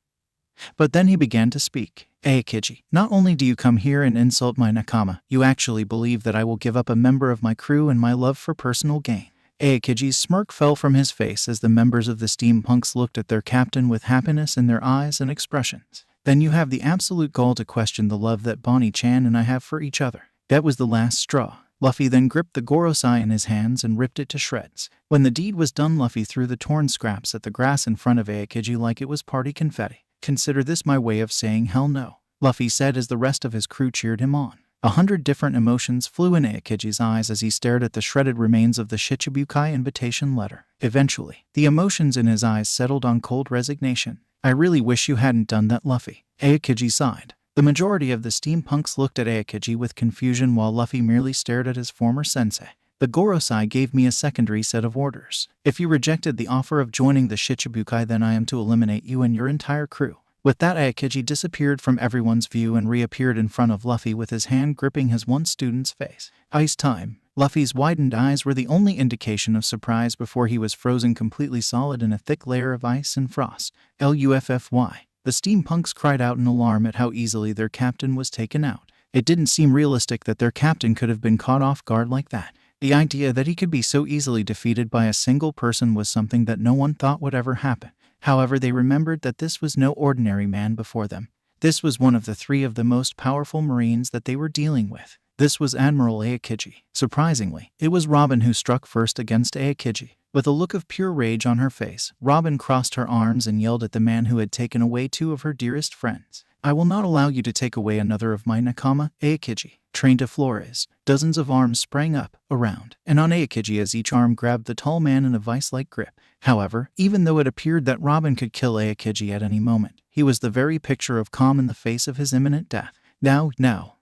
But then he began to speak. Aokiji, not only do you come here and insult my nakama, you actually believe that I will give up a member of my crew and my love for personal gain. Aokiji's smirk fell from his face as the members of the steampunks looked at their captain with happiness in their eyes and expressions. Then you have the absolute gall to question the love that Bonnie-chan and I have for each other. That was the last straw. Luffy then gripped the Gorosei in his hands and ripped it to shreds. When the deed was done, Luffy threw the torn scraps at the grass in front of Aokiji like it was party confetti. Consider this my way of saying hell no, Luffy said as the rest of his crew cheered him on. 100 different emotions flew in Aokiji's eyes as he stared at the shredded remains of the Shichibukai invitation letter. Eventually, the emotions in his eyes settled on cold resignation. I really wish you hadn't done that, Luffy. Aokiji sighed. The majority of the steampunks looked at Aokiji with confusion while Luffy merely stared at his former sensei. The Gorosei gave me a secondary set of orders. If you rejected the offer of joining the Shichibukai, then I am to eliminate you and your entire crew. With that, Aokiji disappeared from everyone's view and reappeared in front of Luffy with his hand gripping his one student's face. Ice time. Luffy's widened eyes were the only indication of surprise before he was frozen completely solid in a thick layer of ice and frost. Luffy. The steampunks cried out in alarm at how easily their captain was taken out. It didn't seem realistic that their captain could have been caught off guard like that. The idea that he could be so easily defeated by a single person was something that no one thought would ever happen. However, they remembered that this was no ordinary man before them. This was one of the three of the most powerful Marines that they were dealing with. This was Admiral Aokiji. Surprisingly, it was Robin who struck first against Aokiji. With a look of pure rage on her face, Robin crossed her arms and yelled at the man who had taken away two of her dearest friends. I will not allow you to take away another of my nakama, Aokiji. Trained to Flores, dozens of arms sprang up, around, and on Aokiji as each arm grabbed the tall man in a vice-like grip. However, even though it appeared that Robin could kill Aokiji at any moment, he was the very picture of calm in the face of his imminent death. Now,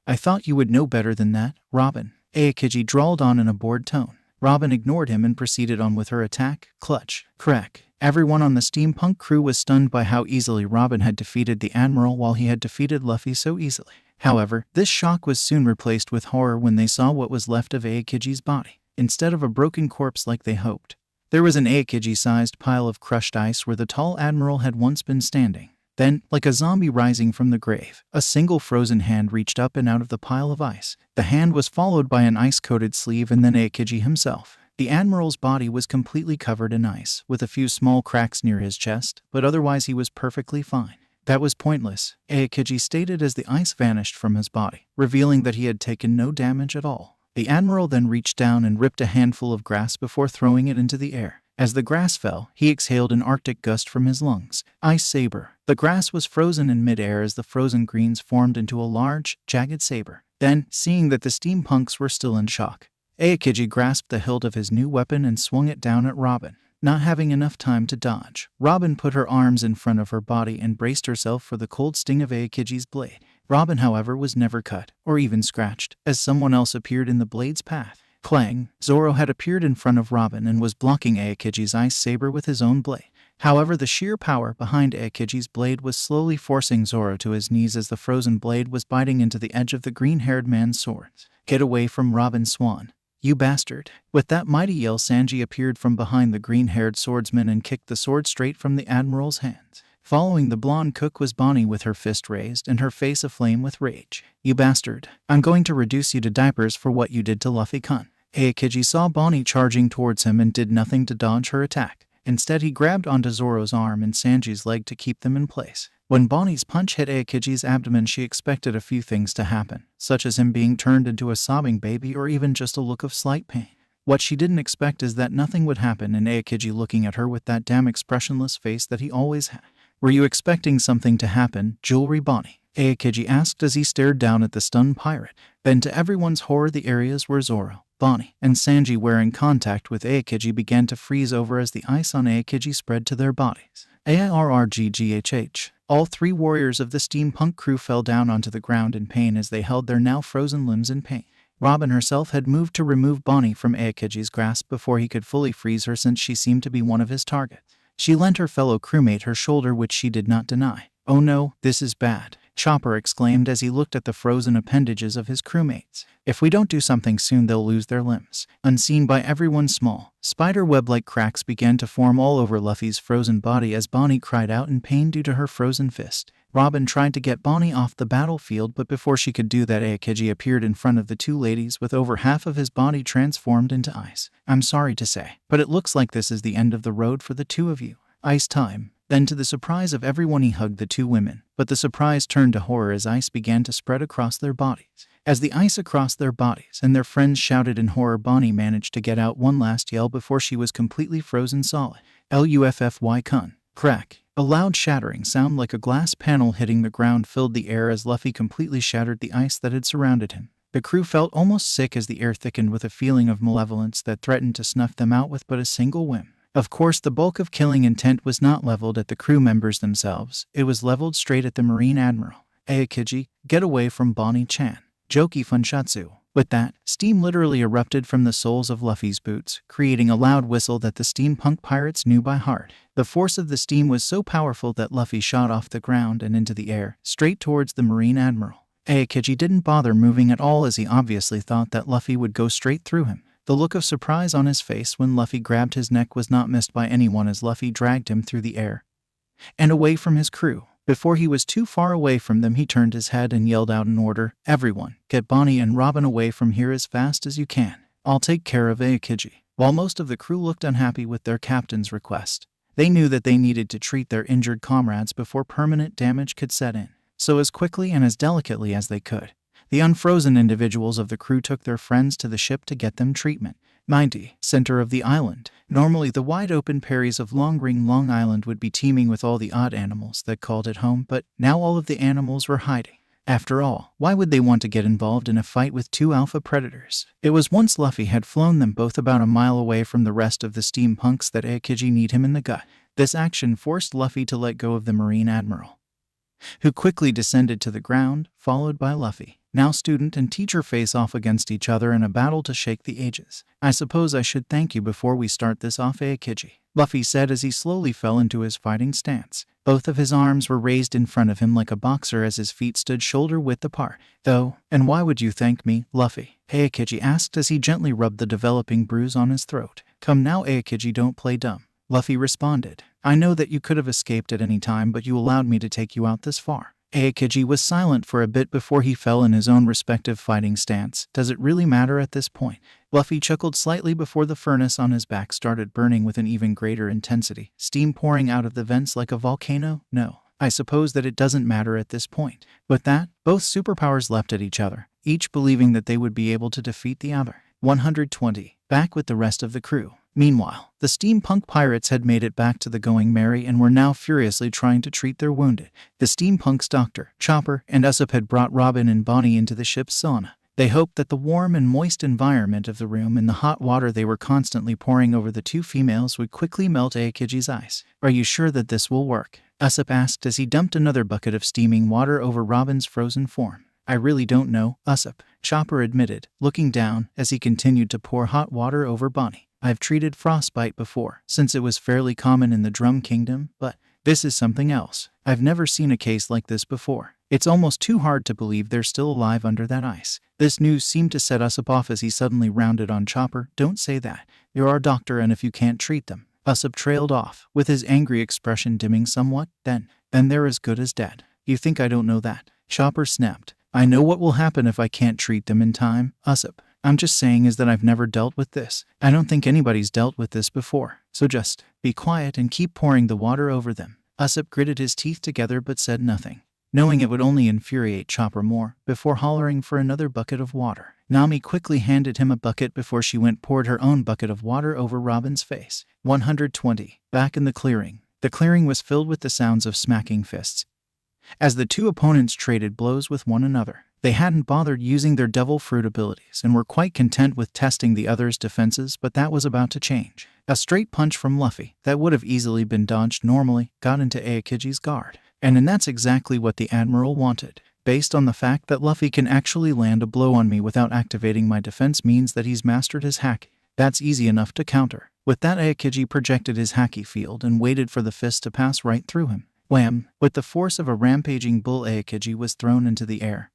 I thought you would know better than that, Robin. Aokiji drawled on in a bored tone. Robin ignored him and proceeded on with her attack. Clutch. Crack. Everyone on the steampunk crew was stunned by how easily Robin had defeated the Admiral while he had defeated Luffy so easily. However, this shock was soon replaced with horror when they saw what was left of Aokiji's body. Instead of a broken corpse like they hoped, there was an Aokiji-sized pile of crushed ice where the tall Admiral had once been standing. Then, like a zombie rising from the grave, a single frozen hand reached up and out of the pile of ice. The hand was followed by an ice-coated sleeve and then Aokiji himself. The admiral's body was completely covered in ice, with a few small cracks near his chest, but otherwise he was perfectly fine. That was pointless, Aokiji stated as the ice vanished from his body, revealing that he had taken no damage at all. The admiral then reached down and ripped a handful of grass before throwing it into the air. As the grass fell, he exhaled an arctic gust from his lungs. Ice saber. The grass was frozen in midair as the frozen greens formed into a large, jagged saber. Then, seeing that the steampunks were still in shock, Aokiji grasped the hilt of his new weapon and swung it down at Robin. Not having enough time to dodge, Robin put her arms in front of her body and braced herself for the cold sting of Aokiji's blade. Robin, however, was never cut, or even scratched, as someone else appeared in the blade's path. Clang! Zoro had appeared in front of Robin and was blocking Aokiji's ice saber with his own blade. However, the sheer power behind Aokiji's blade was slowly forcing Zoro to his knees as the frozen blade was biting into the edge of the green-haired man's sword. Get away from Robin, Swan! You bastard! With that mighty yell, Sanji appeared from behind the green-haired swordsman and kicked the sword straight from the admiral's hands. Following the blonde cook was Bonnie with her fist raised and her face aflame with rage. You bastard! I'm going to reduce you to diapers for what you did to Luffy-kun. Aokiji saw Bonnie charging towards him and did nothing to dodge her attack. Instead, he grabbed onto Zoro's arm and Sanji's leg to keep them in place. When Bonnie's punch hit Aokiji's abdomen, she expected a few things to happen, such as him being turned into a sobbing baby or even just a look of slight pain. What she didn't expect is that nothing would happen and Aokiji looking at her with that damn expressionless face that he always had. Were you expecting something to happen, Jewelry Bonnie? Aokiji asked as he stared down at the stunned pirate. Then to everyone's horror, the areas where Zoro, Bonnie, and Sanji were in contact with Aokiji began to freeze over as the ice on Aokiji spread to their bodies. AIRRGGHH. All three warriors of the steampunk crew fell down onto the ground in pain as they held their now frozen limbs in pain. Robin herself had moved to remove Bonnie from Aokiji's grasp before he could fully freeze her, since she seemed to be one of his targets. She lent her fellow crewmate her shoulder, which she did not deny. Oh no, this is bad, Chopper exclaimed as he looked at the frozen appendages of his crewmates. If we don't do something soon, they'll lose their limbs. Unseen by everyone, small, spider web-like cracks began to form all over Luffy's frozen body as Bonnie cried out in pain due to her frozen fist. Robin tried to get Bonnie off the battlefield, but before she could do that, Aokiji appeared in front of the two ladies with over half of his body transformed into ice. I'm sorry to say, but it looks like this is the end of the road for the two of you. Ice time. Then, to the surprise of everyone, he hugged the two women, but the surprise turned to horror as ice began to spread across their bodies. As the ice across their bodies and their friends shouted in horror, Bonnie managed to get out one last yell before she was completely frozen solid. Luffy-kun. Crack. A loud shattering sound like a glass panel hitting the ground filled the air as Luffy completely shattered the ice that had surrounded him. The crew felt almost sick as the air thickened with a feeling of malevolence that threatened to snuff them out with but a single whim. Of course, the bulk of killing intent was not leveled at the crew members themselves. It was leveled straight at the Marine Admiral. Aokiji, get away from Bonnie-chan. Joki Funshatsu. With that, steam literally erupted from the soles of Luffy's boots, creating a loud whistle that the steampunk pirates knew by heart. The force of the steam was so powerful that Luffy shot off the ground and into the air, straight towards the Marine Admiral. Aokiji didn't bother moving at all as he obviously thought that Luffy would go straight through him. The look of surprise on his face when Luffy grabbed his neck was not missed by anyone as Luffy dragged him through the air and away from his crew. Before he was too far away from them, he turned his head and yelled out an order. Everyone, get Bonnie and Robin away from here as fast as you can. I'll take care of Aokiji. While most of the crew looked unhappy with their captain's request, they knew that they needed to treat their injured comrades before permanent damage could set in. So as quickly and as delicately as they could, the unfrozen individuals of the crew took their friends to the ship to get them treatment. 90. Center of the island. Normally, the wide-open prairies of Long Island would be teeming with all the odd animals that called it home, but now all of the animals were hiding. After all, why would they want to get involved in a fight with two alpha predators? It was once Luffy had flown them both about a mile away from the rest of the steampunks that Aokiji kneed him in the gut. This action forced Luffy to let go of the Marine Admiral, who quickly descended to the ground, followed by Luffy. Now student and teacher face off against each other in a battle to shake the ages. I suppose I should thank you before we start this off, Aokiji, Luffy said as he slowly fell into his fighting stance. Both of his arms were raised in front of him like a boxer as his feet stood shoulder-width apart. Though, and why would you thank me, Luffy? Aokiji asked as he gently rubbed the developing bruise on his throat. Come now, Aokiji, don't play dumb, Luffy responded. I know that you could have escaped at any time, but you allowed me to take you out this far. Aokiji was silent for a bit before he fell in his own respective fighting stance. Does it really matter at this point? Luffy chuckled slightly before the furnace on his back started burning with an even greater intensity, steam pouring out of the vents like a volcano. No, I suppose that it doesn't matter at this point. With that, both superpowers leapt at each other, each believing that they would be able to defeat the other. 120. Back with the rest of the crew. Meanwhile, the steampunk pirates had made it back to the Going Merry and were now furiously trying to treat their wounded. The steampunk's doctor, Chopper, and Usopp had brought Robin and Bonnie into the ship's sauna. They hoped that the warm and moist environment of the room and the hot water they were constantly pouring over the two females would quickly melt Aokiji's ice. Are you sure that this will work? Usopp asked as he dumped another bucket of steaming water over Robin's frozen form. I really don't know, Usopp, Chopper admitted, looking down as he continued to pour hot water over Bonnie. I've treated frostbite before, since it was fairly common in the Drum Kingdom, but this is something else. I've never seen a case like this before. It's almost too hard to believe they're still alive under that ice. This news seemed to set Usopp off as he suddenly rounded on Chopper. Don't say that. You're our doctor, and if you can't treat them. Usopp trailed off, with his angry expression dimming somewhat. Then they're as good as dead. You think I don't know that? Chopper snapped. I know what will happen if I can't treat them in time, Usopp. I'm just saying is that I've never dealt with this. I don't think anybody's dealt with this before. So just be quiet and keep pouring the water over them. Usopp gritted his teeth together but said nothing, knowing it would only infuriate Chopper more, before hollering for another bucket of water. Nami quickly handed him a bucket before she poured her own bucket of water over Robin's face. 120. Back in the clearing. The clearing was filled with the sounds of smacking fists, as the two opponents traded blows with one another. They hadn't bothered using their devil fruit abilities and were quite content with testing the other's defenses, but that was about to change. A straight punch from Luffy, that would have easily been dodged normally, got into Aokiji's guard. And that's exactly what the Admiral wanted. Based on the fact that Luffy can actually land a blow on me without activating my defense means that he's mastered his haki. That's easy enough to counter. With that, Aokiji projected his haki field and waited for the fist to pass right through him. Wham! With the force of a rampaging bull, Aokiji was thrown into the air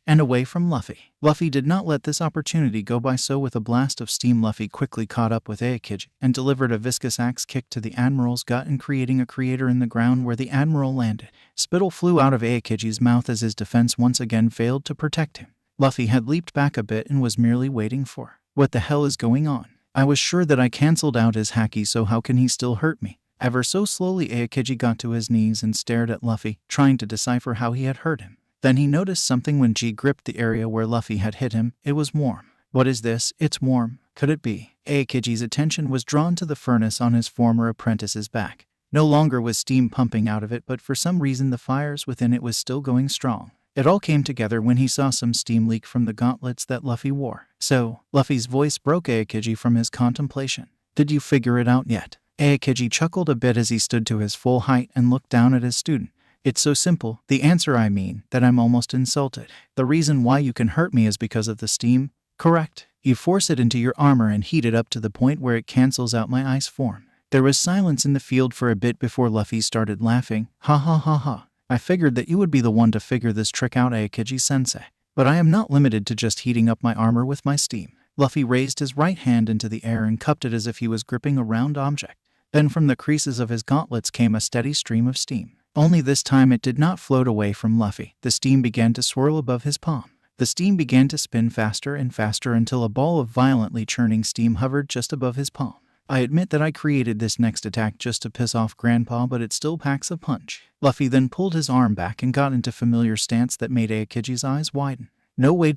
and away from Luffy. Luffy did not let this opportunity go by, so with a blast of steam Luffy quickly caught up with Aokiji and delivered a viscous axe kick to the Admiral's gut and creating a crater in the ground where the Admiral landed. Spittle flew out of Aokiji's mouth as his defense once again failed to protect him. Luffy had leaped back a bit and was merely waiting for, what the hell is going on? I was sure that I cancelled out his haki, so how can he still hurt me? Ever so slowly Aokiji got to his knees and stared at Luffy, trying to decipher how he had hurt him. Then he noticed something when G gripped the area where Luffy had hit him. It was warm. What is this? It's warm. Could it be? Aokiji's attention was drawn to the furnace on his former apprentice's back. No longer was steam pumping out of it, but for some reason the fires within it was still going strong. It all came together when he saw some steam leak from the gauntlets that Luffy wore. So, Luffy's voice broke Aokiji from his contemplation. Did you figure it out yet? Aokiji chuckled a bit as he stood to his full height and looked down at his student. It's so simple. The answer, I mean, that I'm almost insulted. The reason why you can hurt me is because of the steam, correct? You force it into your armor and heat it up to the point where it cancels out my ice form. There was silence in the field for a bit before Luffy started laughing. Ha ha ha ha. I figured that you would be the one to figure this trick out, Aokiji-sensei. But I am not limited to just heating up my armor with my steam. Luffy raised his right hand into the air and cupped it as if he was gripping a round object. Then from the creases of his gauntlets came a steady stream of steam. Only this time it did not float away from Luffy. The steam began to swirl above his palm. The steam began to spin faster and faster until a ball of violently churning steam hovered just above his palm. I admit that I created this next attack just to piss off Grandpa, but it still packs a punch. Luffy then pulled his arm back and got into familiar stance that made Aokiji's eyes widen. No way ...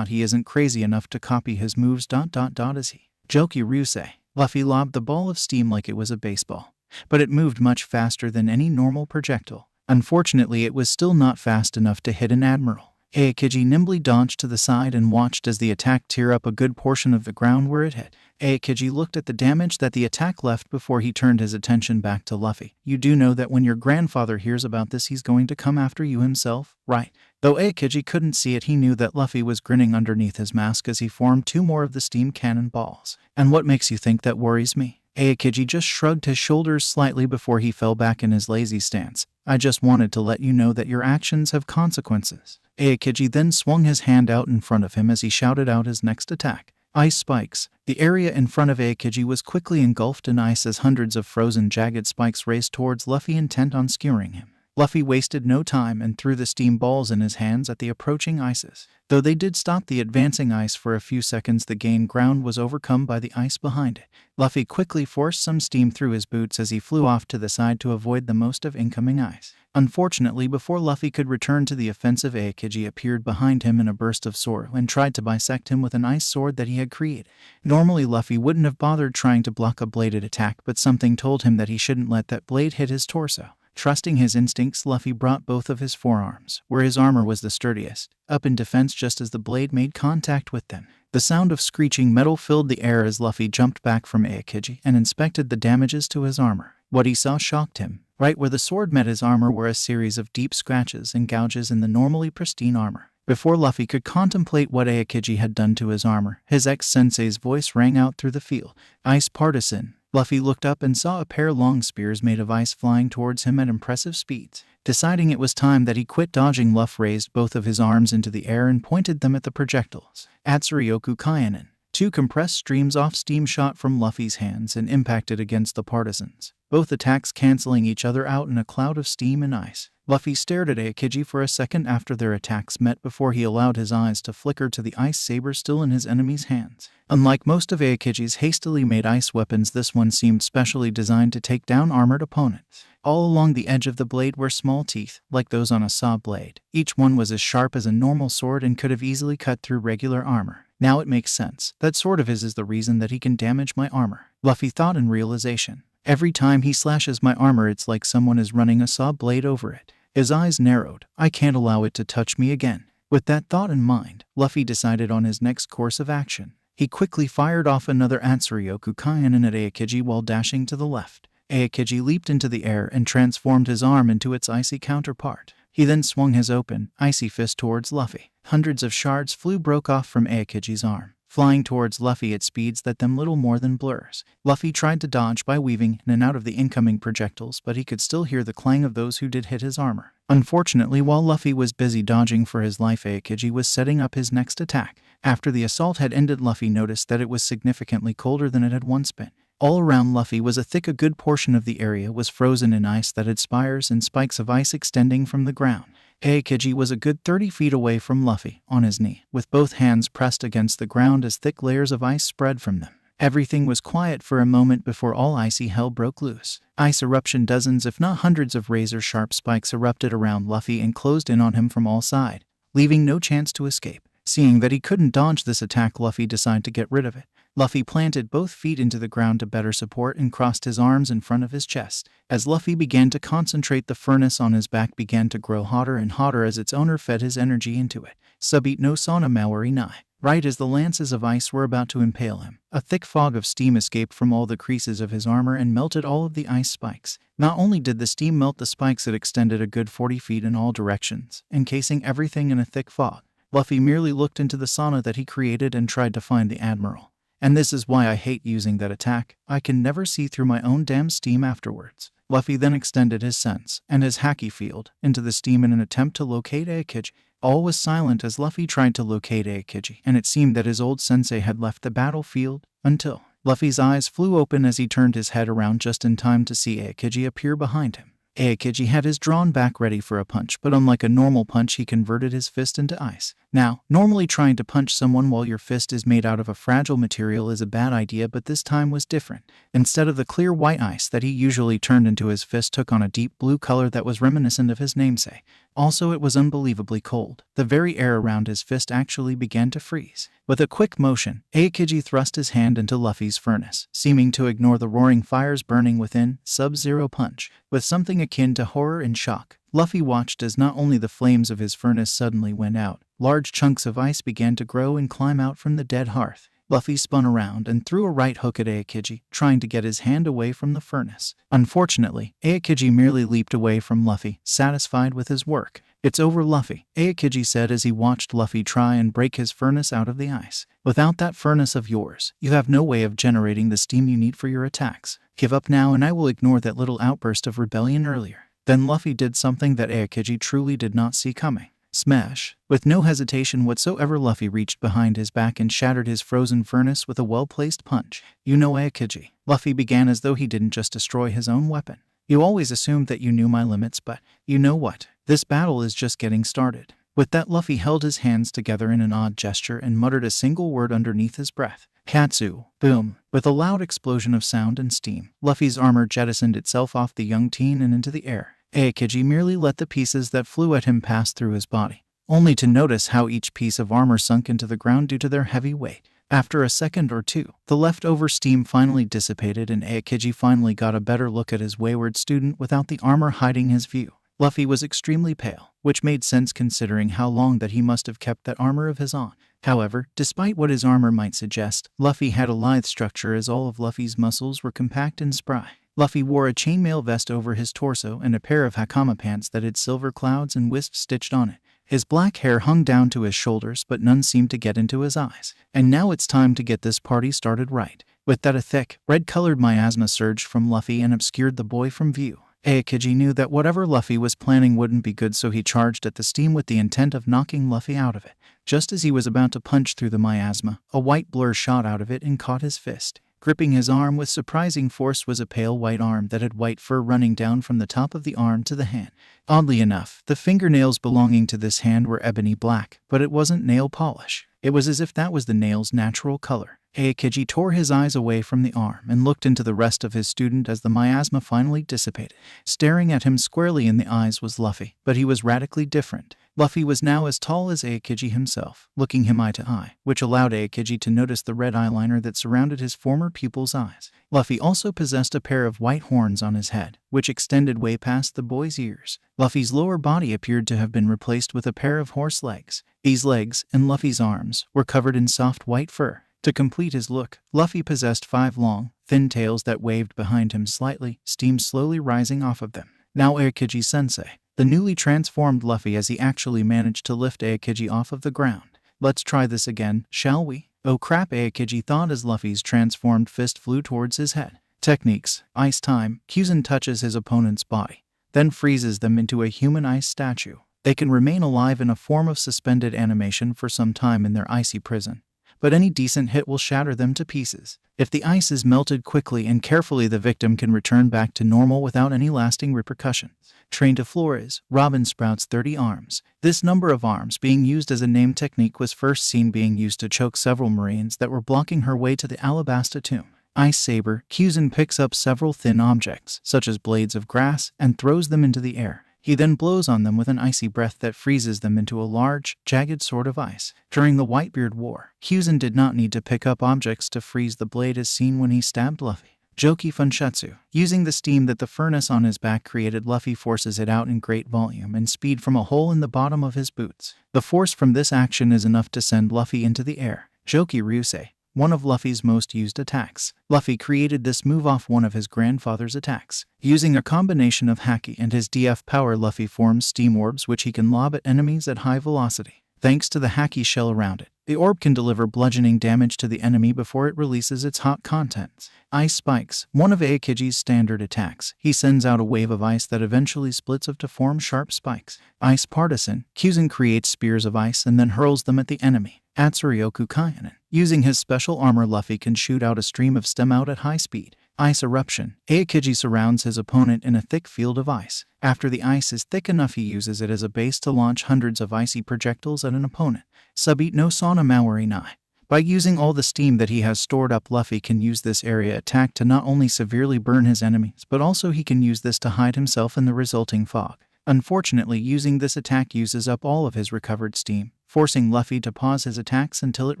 he isn't crazy enough to copy his moves ... is he? Jokey Ryusei. Luffy lobbed the ball of steam like it was a baseball. But it moved much faster than any normal projectile. Unfortunately, it was still not fast enough to hit an admiral. Aokiji nimbly dodged to the side and watched as the attack tear up a good portion of the ground where it hit. Aokiji looked at the damage that the attack left before he turned his attention back to Luffy. You do know that when your grandfather hears about this, he's going to come after you himself, right? Though Aokiji couldn't see it, he knew that Luffy was grinning underneath his mask as he formed two more of the steam cannon balls. And what makes you think that worries me? Aokiji just shrugged his shoulders slightly before he fell back in his lazy stance. I just wanted to let you know that your actions have consequences. Aokiji then swung his hand out in front of him as he shouted out his next attack. Ice spikes. The area in front of Aokiji was quickly engulfed in ice as hundreds of frozen jagged spikes raced towards Luffy, intent on skewering him. Luffy wasted no time and threw the steam balls in his hands at the approaching ices. Though they did stop the advancing ice for a few seconds, the gained ground was overcome by the ice behind it. Luffy quickly forced some steam through his boots as he flew off to the side to avoid the most of incoming ice. Unfortunately, before Luffy could return to the offensive, Aokiji appeared behind him in a burst of sorrow and tried to bisect him with an ice sword that he had created. Normally, Luffy wouldn't have bothered trying to block a bladed attack, but something told him that he shouldn't let that blade hit his torso. Trusting his instincts, Luffy brought both of his forearms, where his armor was the sturdiest, up in defense just as the blade made contact with them. The sound of screeching metal filled the air as Luffy jumped back from Aokiji and inspected the damages to his armor. What he saw shocked him. Right where the sword met his armor were a series of deep scratches and gouges in the normally pristine armor. Before Luffy could contemplate what Aokiji had done to his armor, his ex-sensei's voice rang out through the field. "Ice partisan." Luffy looked up and saw a pair of long spears made of ice flying towards him at impressive speeds. Deciding it was time that he quit dodging, Luffy raised both of his arms into the air and pointed them at the projectiles. Atsuryoku Kainen. Two compressed streams of steam shot from Luffy's hands and impacted against the partisans, both attacks canceling each other out in a cloud of steam and ice. Luffy stared at Aokiji for a second after their attacks met before he allowed his eyes to flicker to the ice saber still in his enemy's hands. Unlike most of Aokiji's hastily made ice weapons, this one seemed specially designed to take down armored opponents. All along the edge of the blade were small teeth, like those on a saw blade. Each one was as sharp as a normal sword and could have easily cut through regular armor. Now it makes sense. That sword of his is the reason that he can damage my armor, Luffy thought in realization. Every time he slashes my armor, it's like someone is running a saw blade over it. His eyes narrowed. I can't allow it to touch me again. With that thought in mind, Luffy decided on his next course of action. He quickly fired off another Atsuryoku Kainen at Aokiji while dashing to the left. Aokiji leaped into the air and transformed his arm into its icy counterpart. He then swung his open, icy fist towards Luffy. Hundreds of shards broke off from Aokiji's arm, flying towards Luffy at speeds that them little more than blurs. Luffy tried to dodge by weaving in and out of the incoming projectiles, but he could still hear the clang of those who did hit his armor. Unfortunately, while Luffy was busy dodging for his life, Aokiji was setting up his next attack. After the assault had ended, Luffy noticed that it was significantly colder than it had once been. All around Luffy was a good portion of the area was frozen in ice that had spires and spikes of ice extending from the ground. Aokiji was a good 30 feet away from Luffy, on his knee, with both hands pressed against the ground as thick layers of ice spread from them. Everything was quiet for a moment before all icy hell broke loose. Ice eruption, dozens if not hundreds of razor-sharp spikes erupted around Luffy and closed in on him from all sides, leaving no chance to escape. Seeing that he couldn't dodge this attack, Luffy decided to get rid of it. Luffy planted both feet into the ground to better support and crossed his arms in front of his chest. As Luffy began to concentrate, the furnace on his back began to grow hotter and hotter as its owner fed his energy into it. Subit no sauna Maori nai. Right as the lances of ice were about to impale him, a thick fog of steam escaped from all the creases of his armor and melted all of the ice spikes. Not only did the steam melt the spikes, it extended a good 40 feet in all directions, encasing everything in a thick fog. Luffy merely looked into the sauna that he created and tried to find the admiral. And this is why I hate using that attack. I can never see through my own damn steam afterwards. Luffy then extended his sense and his haki field into the steam in an attempt to locate Aokiji. All was silent as Luffy tried to locate Aokiji, and it seemed that his old sensei had left the battlefield until Luffy's eyes flew open as he turned his head around just in time to see Aokiji appear behind him. Aokiji had his drawn back ready for a punch, but unlike a normal punch, he converted his fist into ice. Now, normally trying to punch someone while your fist is made out of a fragile material is a bad idea, but this time was different. Instead of the clear white ice that he usually turned into, his fist took on a deep blue color that was reminiscent of his namesake. Also, it was unbelievably cold. The very air around his fist actually began to freeze. With a quick motion, Aokiji thrust his hand into Luffy's furnace, seeming to ignore the roaring fires burning within. Sub-Zero punch. With something akin to horror and shock, Luffy watched as not only the flames of his furnace suddenly went out, large chunks of ice began to grow and climb out from the dead hearth. Luffy spun around and threw a right hook at Aokiji, trying to get his hand away from the furnace. Unfortunately, Aokiji merely leaped away from Luffy, satisfied with his work. "It's over, Luffy," Aokiji said as he watched Luffy try and break his furnace out of the ice. "Without that furnace of yours, you have no way of generating the steam you need for your attacks. Give up now and I will ignore that little outburst of rebellion earlier." Then Luffy did something that Aokiji truly did not see coming. Smash! With no hesitation whatsoever, Luffy reached behind his back and shattered his frozen furnace with a well-placed punch. "You know, Aokiji," Luffy began as though he didn't just destroy his own weapon. You always assumed that you knew my limits, but you know what? This battle is just getting started." With that, Luffy held his hands together in an odd gesture and muttered a single word underneath his breath. Katsu. Boom. With a loud explosion of sound and steam, Luffy's armor jettisoned itself off the young teen and into the air. Aokiji merely let the pieces that flew at him pass through his body, only to notice how each piece of armor sunk into the ground due to their heavy weight. After a second or two, the leftover steam finally dissipated and Aokiji finally got a better look at his wayward student without the armor hiding his view. Luffy was extremely pale, which made sense considering how long that he must have kept that armor of his on. However, despite what his armor might suggest, Luffy had a lithe structure as all of Luffy's muscles were compact and spry. Luffy wore a chainmail vest over his torso and a pair of hakama pants that had silver clouds and wisps stitched on it. His black hair hung down to his shoulders, but none seemed to get into his eyes. And now it's time to get this party started right. With that, a thick, red-colored miasma surged from Luffy and obscured the boy from view. Aokiji knew that whatever Luffy was planning wouldn't be good, so he charged at the steam with the intent of knocking Luffy out of it. Just as he was about to punch through the miasma, a white blur shot out of it and caught his fist. Gripping his arm with surprising force was a pale white arm that had white fur running down from the top of the arm to the hand. Oddly enough, the fingernails belonging to this hand were ebony black, but it wasn't nail polish. It was as if that was the nail's natural color. Aokiji tore his eyes away from the arm and looked into the rest of his student as the miasma finally dissipated. Staring at him squarely in the eyes was Luffy, but he was radically different. Luffy was now as tall as Aokiji himself, looking him eye to eye, which allowed Aokiji to notice the red eyeliner that surrounded his former pupil's eyes. Luffy also possessed a pair of white horns on his head, which extended way past the boy's ears. Luffy's lower body appeared to have been replaced with a pair of horse legs. These legs, and Luffy's arms, were covered in soft white fur. To complete his look, Luffy possessed 5 long, thin tails that waved behind him slightly, steam slowly rising off of them. Now Aokiji-sensei. The newly transformed Luffy as he actually managed to lift Aokiji off of the ground. "Let's try this again, shall we?" "Oh crap," Aokiji thought as Luffy's transformed fist flew towards his head. Techniques. Ice time. Kyuzen touches his opponent's body, then freezes them into a human ice statue. They can remain alive in a form of suspended animation for some time in their icy prison, but any decent hit will shatter them to pieces. If the ice is melted quickly and carefully, the victim can return back to normal without any lasting repercussions. Train to Flores. Robin sprouts 30 arms. This number of arms being used as a name technique was first seen being used to choke several Marines that were blocking her way to the Alabasta tomb. Ice saber. Kyuzen picks up several thin objects, such as blades of grass, and throws them into the air. He then blows on them with an icy breath that freezes them into a large, jagged sword of ice. During the Whitebeard War, Kyuzen did not need to pick up objects to freeze the blade as seen when he stabbed Luffy. Joki Funshutsu. Using the steam that the furnace on his back created, Luffy forces it out in great volume and speed from a hole in the bottom of his boots. The force from this action is enough to send Luffy into the air. Joki Ryusei. One of Luffy's most used attacks. Luffy created this move off one of his grandfather's attacks. Using a combination of Haki and his DF power, Luffy forms steam orbs which he can lob at enemies at high velocity. Thanks to the Haki shell around it, the orb can deliver bludgeoning damage to the enemy before it releases its hot contents. Ice spikes. One of Aokiji's standard attacks. He sends out a wave of ice that eventually splits up to form sharp spikes. Ice partisan. Kyuzen creates spears of ice and then hurls them at the enemy. Atsuryoku Kaianen. Using his special armor, Luffy can shoot out a stream of stem out at high speed. Ice eruption. Aokiji surrounds his opponent in a thick field of ice. After the ice is thick enough, he uses it as a base to launch hundreds of icy projectiles at an opponent. Subit no Sana Maori Nai. By using all the steam that he has stored up, Luffy can use this area attack to not only severely burn his enemies, but also he can use this to hide himself in the resulting fog. Unfortunately, using this attack uses up all of his recovered steam, forcing Luffy to pause his attacks until it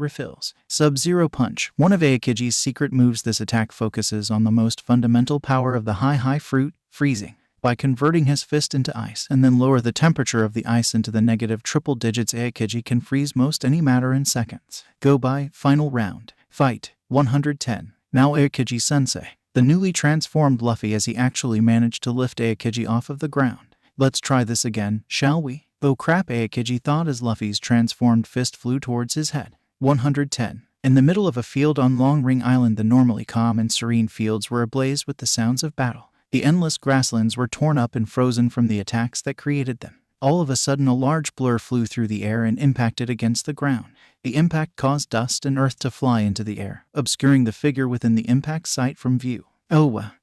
refills. Sub-Zero Punch. One of Aokiji's secret moves, this attack focuses on the most fundamental power of the high fruit, freezing. By converting his fist into ice and then lower the temperature of the ice into the negative triple digits, Aokiji can freeze most any matter in seconds. Go by. Final round. Fight. 110. Now Aokiji-sensei. The newly transformed Luffy as he actually managed to lift Aokiji off of the ground. "Let's try this again, shall we?" "Oh crap," Aokiji thought as Luffy's transformed fist flew towards his head. 110. In the middle of a field on Long Ring Island, the normally calm and serene fields were ablaze with the sounds of battle. The endless grasslands were torn up and frozen from the attacks that created them. All of a sudden, a large blur flew through the air and impacted against the ground. The impact caused dust and earth to fly into the air, obscuring the figure within the impact site from view.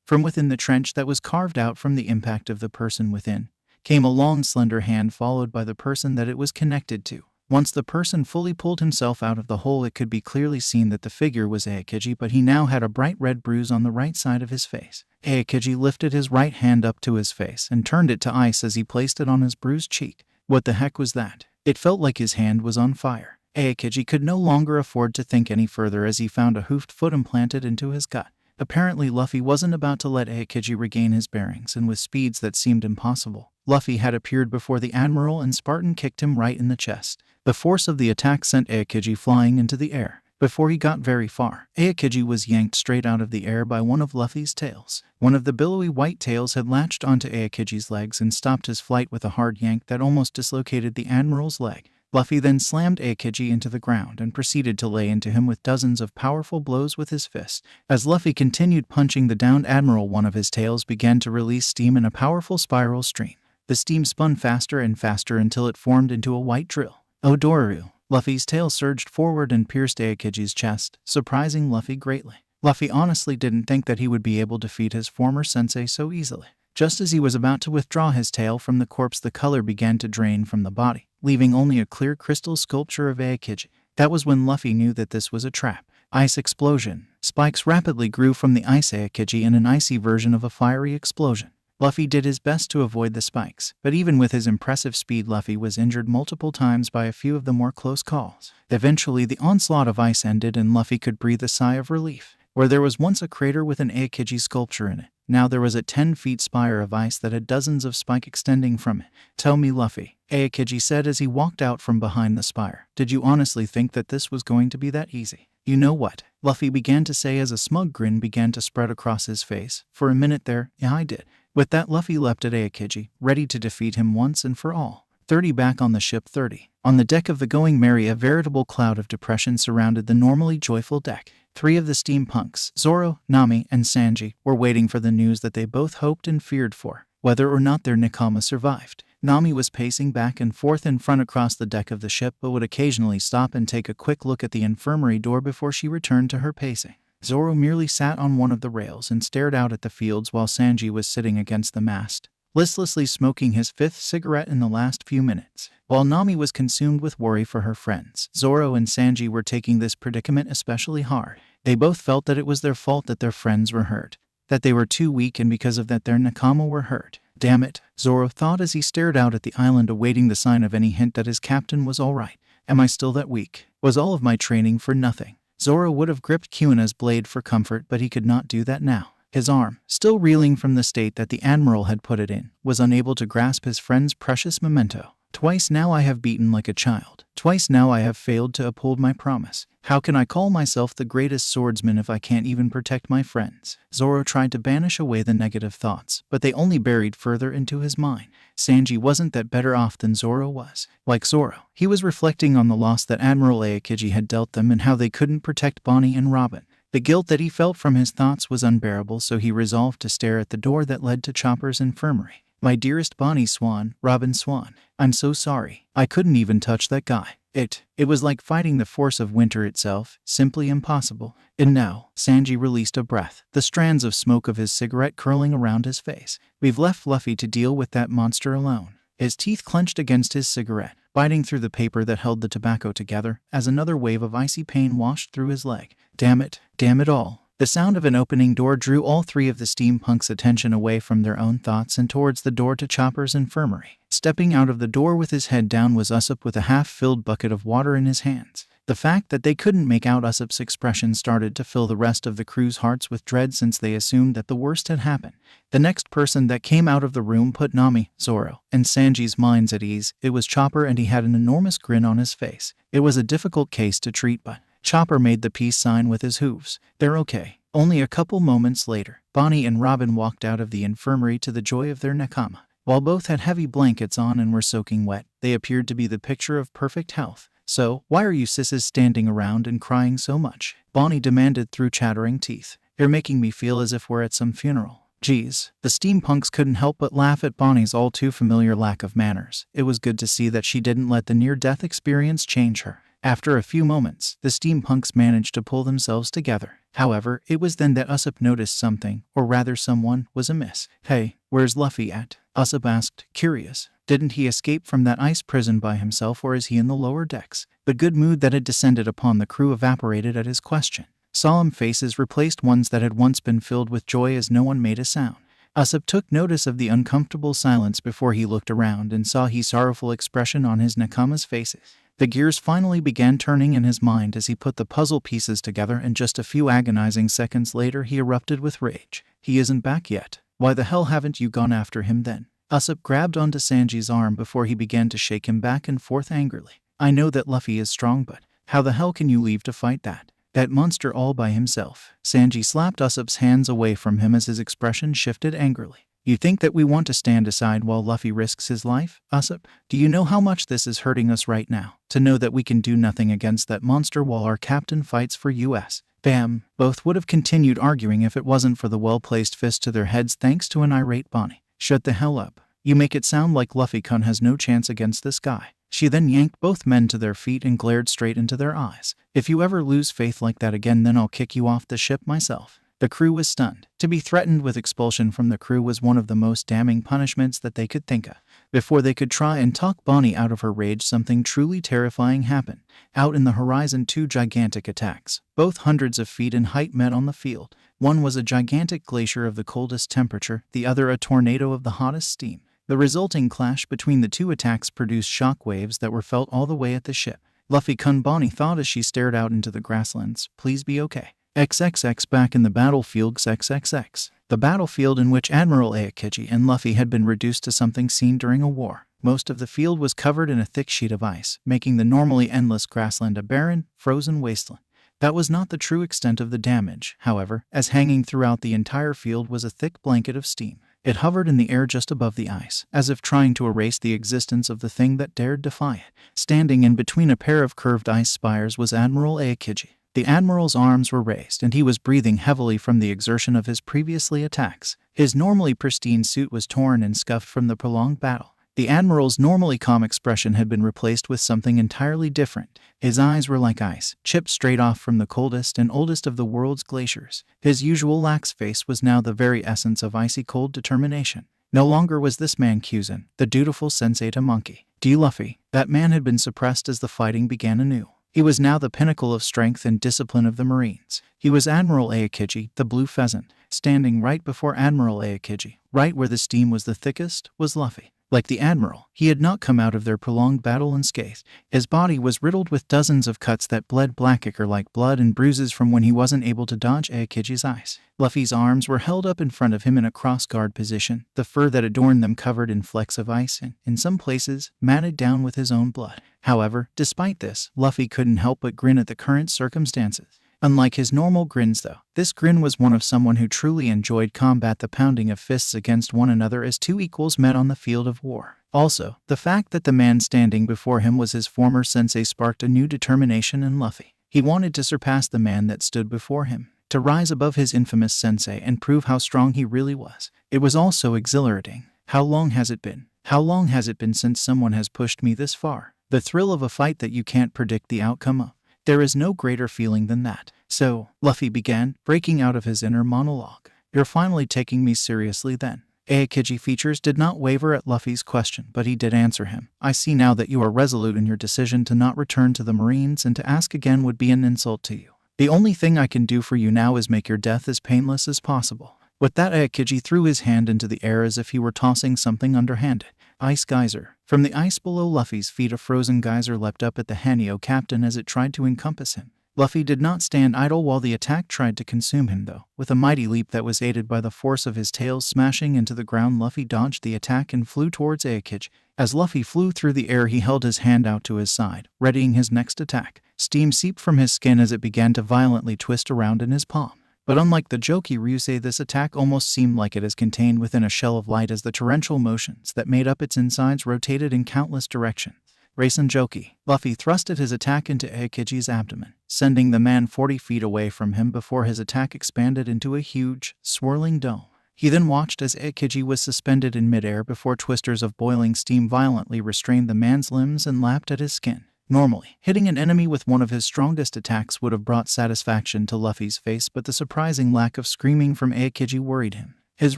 From within the trench that was carved out from the impact of the person within, came a long slender hand followed by the person that it was connected to. Once the person fully pulled himself out of the hole, it could be clearly seen that the figure was Aokiji, but he now had a bright red bruise on the right side of his face. Aokiji lifted his right hand up to his face and turned it to ice as he placed it on his bruised cheek. What the heck was that? It felt like his hand was on fire. Aokiji could no longer afford to think any further as he found a hoofed foot implanted into his gut. Apparently Luffy wasn't about to let Aokiji regain his bearings, and with speeds that seemed impossible, Luffy had appeared before the admiral and Spartan kicked him right in the chest. The force of the attack sent Aokiji flying into the air. Before he got very far, Aokiji was yanked straight out of the air by one of Luffy's tails. One of the billowy white tails had latched onto Aokiji's legs and stopped his flight with a hard yank that almost dislocated the admiral's leg. Luffy then slammed Aokiji into the ground and proceeded to lay into him with dozens of powerful blows with his fist. As Luffy continued punching the downed admiral, one of his tails began to release steam in a powerful spiral stream. The steam spun faster and faster until it formed into a white drill. Odoru. Luffy's tail surged forward and pierced Aokiji's chest, surprising Luffy greatly. Luffy honestly didn't think that he would be able to defeat his former sensei so easily. Just as he was about to withdraw his tail from the corpse, the color began to drain from the body, leaving only a clear crystal sculpture of Aokiji. That was when Luffy knew that this was a trap. Ice explosion. Spikes rapidly grew from the ice Aokiji in an icy version of a fiery explosion. Luffy did his best to avoid the spikes, but even with his impressive speed, Luffy was injured multiple times by a few of the more close calls. Eventually, the onslaught of ice ended and Luffy could breathe a sigh of relief. Where there was once a crater with an Aokiji sculpture in it, now there was a 10-feet spire of ice that had dozens of spikes extending from it. "Tell me, Luffy," Aokiji said as he walked out from behind the spire, "did you honestly think that this was going to be that easy?" "You know what?" Luffy began to say as a smug grin began to spread across his face. "For a minute there, yeah, I did." With that, Luffy leapt at Aokiji, ready to defeat him once and for all. 30 back on the ship. 30. On the deck of the Going Merry, a veritable cloud of depression surrounded the normally joyful deck. 3 of the steampunks, Zoro, Nami, and Sanji, were waiting for the news that they both hoped and feared for, whether or not their nakama survived. Nami was pacing back and forth in front across the deck of the ship, but would occasionally stop and take a quick look at the infirmary door before she returned to her pacing. Zoro merely sat on one of the rails and stared out at the fields while Sanji was sitting against the mast, listlessly smoking his 5th cigarette in the last few minutes. While Nami was consumed with worry for her friends, Zoro and Sanji were taking this predicament especially hard. They both felt that it was their fault that their friends were hurt, that they were too weak, and because of that their nakama were hurt. Damn it, Zoro thought as he stared out at the island awaiting the sign of any hint that his captain was alright. Am I still that weak? Was all of my training for nothing? Zoro would have gripped Kuina's blade for comfort, but he could not do that now. His arm, still reeling from the state that the admiral had put it in, was unable to grasp his friend's precious memento. Twice now I have beaten like a child. Twice now I have failed to uphold my promise. How can I call myself the greatest swordsman if I can't even protect my friends? Zoro tried to banish away the negative thoughts, but they only buried further into his mind. Sanji wasn't that better off than Zoro was. Like Zoro, he was reflecting on the loss that Admiral Aokiji had dealt them and how they couldn't protect Bonnie and Robin. The guilt that he felt from his thoughts was unbearable, so he resolved to stare at the door that led to Chopper's infirmary. My dearest Bonnie Swan, Robin Swan, I'm so sorry. I couldn't even touch that guy. It was like fighting the force of winter itself, simply impossible. And now, Sanji released a breath, the strands of smoke of his cigarette curling around his face. We've left Fluffy to deal with that monster alone. His teeth clenched against his cigarette, biting through the paper that held the tobacco together, as another wave of icy pain washed through his leg. Damn it all. The sound of an opening door drew all 3 of the steampunks' attention away from their own thoughts and towards the door to Chopper's infirmary. Stepping out of the door with his head down was Usopp with a half-filled bucket of water in his hands. The fact that they couldn't make out Usopp's expression started to fill the rest of the crew's hearts with dread, since they assumed that the worst had happened. The next person that came out of the room put Nami, Zoro, and Sanji's minds at ease. It was Chopper, and he had an enormous grin on his face. It was a difficult case to treat, but Chopper made the peace sign with his hooves. They're okay. Only a couple moments later, Bonnie and Robin walked out of the infirmary to the joy of their nakama. While both had heavy blankets on and were soaking wet, they appeared to be the picture of perfect health. So, why are you sisses standing around and crying so much? Bonnie demanded through chattering teeth. You're making me feel as if we're at some funeral. Geez. The steampunks couldn't help but laugh at Bonnie's all too familiar lack of manners. It was good to see that she didn't let the near-death experience change her. After a few moments, the steampunks managed to pull themselves together. However, it was then that Usopp noticed something, or rather someone, was amiss. "Hey, where's Luffy at?" Usopp asked, curious. Didn't he escape from that ice prison by himself, or is he in the lower decks? The good mood that had descended upon the crew evaporated at his question. Solemn faces replaced ones that had once been filled with joy as no one made a sound. Usopp took notice of the uncomfortable silence before he looked around and saw the sorrowful expression on his nakama's faces. The gears finally began turning in his mind as he put the puzzle pieces together, and just a few agonizing seconds later he erupted with rage. "He isn't back yet. Why the hell haven't you gone after him then?" Usopp grabbed onto Sanji's arm before he began to shake him back and forth angrily. "I know that Luffy is strong, but how the hell can you leave to fight that monster all by himself?" Sanji slapped Usopp's hands away from him as his expression shifted angrily. "You think that we want to stand aside while Luffy risks his life? Usopp, do you know how much this is hurting us right now? To know that we can do nothing against that monster while our captain fights for us." Bam! Both would have continued arguing if it wasn't for the well-placed fist to their heads thanks to an irate Bonnie. "Shut the hell up. You make it sound like Luffy-kun has no chance against this guy." She then yanked both men to their feet and glared straight into their eyes. "If you ever lose faith like that again, then I'll kick you off the ship myself." The crew was stunned. To be threatened with expulsion from the crew was one of the most damning punishments that they could think of. Before they could try and talk Bonnie out of her rage, something truly terrifying happened. Out in the horizon, two gigantic attacks, both hundreds of feet in height, met on the field. One was a gigantic glacier of the coldest temperature, the other a tornado of the hottest steam. The resulting clash between the two attacks produced shock waves that were felt all the way at the ship. "Luffy-kun," Bonnie thought as she stared out into the grasslands, "please be okay." XXX back in the battlefield. XXX. The battlefield in which Admiral Aokiji and Luffy had been reduced to something seen during a war. Most of the field was covered in a thick sheet of ice, making the normally endless grassland a barren, frozen wasteland. That was not the true extent of the damage, however, as hanging throughout the entire field was a thick blanket of steam. It hovered in the air just above the ice, as if trying to erase the existence of the thing that dared defy it. Standing in between a pair of curved ice spires was Admiral Aokiji. The Admiral's arms were raised, and he was breathing heavily from the exertion of his previously attacks. His normally pristine suit was torn and scuffed from the prolonged battle. The Admiral's normally calm expression had been replaced with something entirely different. His eyes were like ice, chipped straight off from the coldest and oldest of the world's glaciers. His usual lax face was now the very essence of icy cold determination. No longer was this man Kyuzen, the dutiful sensei to Monkey D. Luffy. That man had been suppressed as the fighting began anew. He was now the pinnacle of strength and discipline of the Marines. He was Admiral Aokiji, the Blue Pheasant. Standing right before Admiral Aokiji, right where the steam was the thickest, was Luffy. Like the Admiral, he had not come out of their prolonged battle unscathed. His body was riddled with dozens of cuts that bled black ichor-like blood and bruises from when he wasn't able to dodge Aokiji's ice. Luffy's arms were held up in front of him in a cross-guard position, the fur that adorned them covered in flecks of ice and, in some places, matted down with his own blood. However, despite this, Luffy couldn't help but grin at the current circumstances. Unlike his normal grins, though, this grin was one of someone who truly enjoyed combat, the pounding of fists against one another as two equals met on the field of war. Also, the fact that the man standing before him was his former sensei sparked a new determination in Luffy. He wanted to surpass the man that stood before him, to rise above his infamous sensei and prove how strong he really was. It was also exhilarating. How long has it been? How long has it been since someone has pushed me this far? The thrill of a fight that you can't predict the outcome of. There is no greater feeling than that. "So," Luffy began, breaking out of his inner monologue, "you're finally taking me seriously then?" Aokiji features did not waver at Luffy's question, but he did answer him. "I see now that you are resolute in your decision to not return to the Marines, and to ask again would be an insult to you. The only thing I can do for you now is make your death as painless as possible." With that, Aokiji threw his hand into the air as if he were tossing something underhanded. Ice geyser. From the ice below Luffy's feet, a frozen geyser leapt up at the Hanyo captain as it tried to encompass him. Luffy did not stand idle while the attack tried to consume him, though. With a mighty leap that was aided by the force of his tail smashing into the ground, Luffy dodged the attack and flew towards Aokiji. As Luffy flew through the air, he held his hand out to his side, readying his next attack. Steam seeped from his skin as it began to violently twist around in his palm. But unlike the Joki Ryusei, this attack almost seemed like it is contained within a shell of light as the torrential motions that made up its insides rotated in countless directions. Rasen Joki. Luffy thrusted his attack into Aokiji's abdomen, sending the man 40 feet away from him before his attack expanded into a huge, swirling dome. He then watched as Aokiji was suspended in midair before twisters of boiling steam violently restrained the man's limbs and lapped at his skin. Normally, hitting an enemy with one of his strongest attacks would have brought satisfaction to Luffy's face, but the surprising lack of screaming from Aokiji worried him. His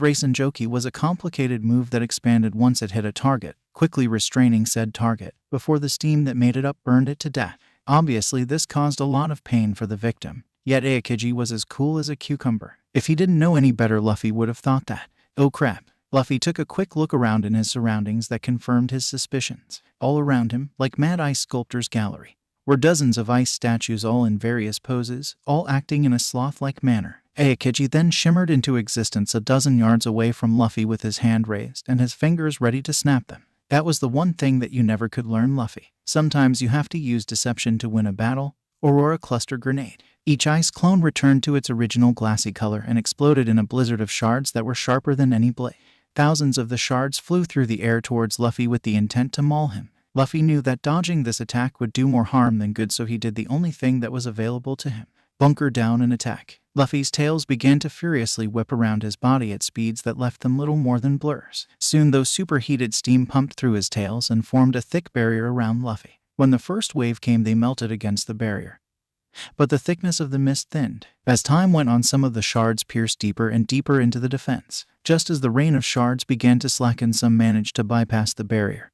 Rasenjoki was a complicated move that expanded once it hit a target, quickly restraining said target, before the steam that made it up burned it to death. Obviously, this caused a lot of pain for the victim, yet Aokiji was as cool as a cucumber. If he didn't know any better, Luffy would have thought that. Oh crap. Luffy took a quick look around in his surroundings that confirmed his suspicions. All around him, like Mad Ice Sculptor's gallery, were dozens of ice statues, all in various poses, all acting in a sloth-like manner. Aokiji then shimmered into existence a dozen yards away from Luffy with his hand raised and his fingers ready to snap them. That was the one thing that you never could learn, Luffy. Sometimes you have to use deception to win a battle, or a cluster grenade. Each ice clone returned to its original glassy color and exploded in a blizzard of shards that were sharper than any blade. Thousands of the shards flew through the air towards Luffy with the intent to maul him. Luffy knew that dodging this attack would do more harm than good, so he did the only thing that was available to him. Bunker down and attack. Luffy's tails began to furiously whip around his body at speeds that left them little more than blurs. Soon those superheated steam pumped through his tails and formed a thick barrier around Luffy. When the first wave came, they melted against the barrier, but the thickness of the mist thinned. As time went on, some of the shards pierced deeper and deeper into the defense. Just as the rain of shards began to slacken, some managed to bypass the barrier,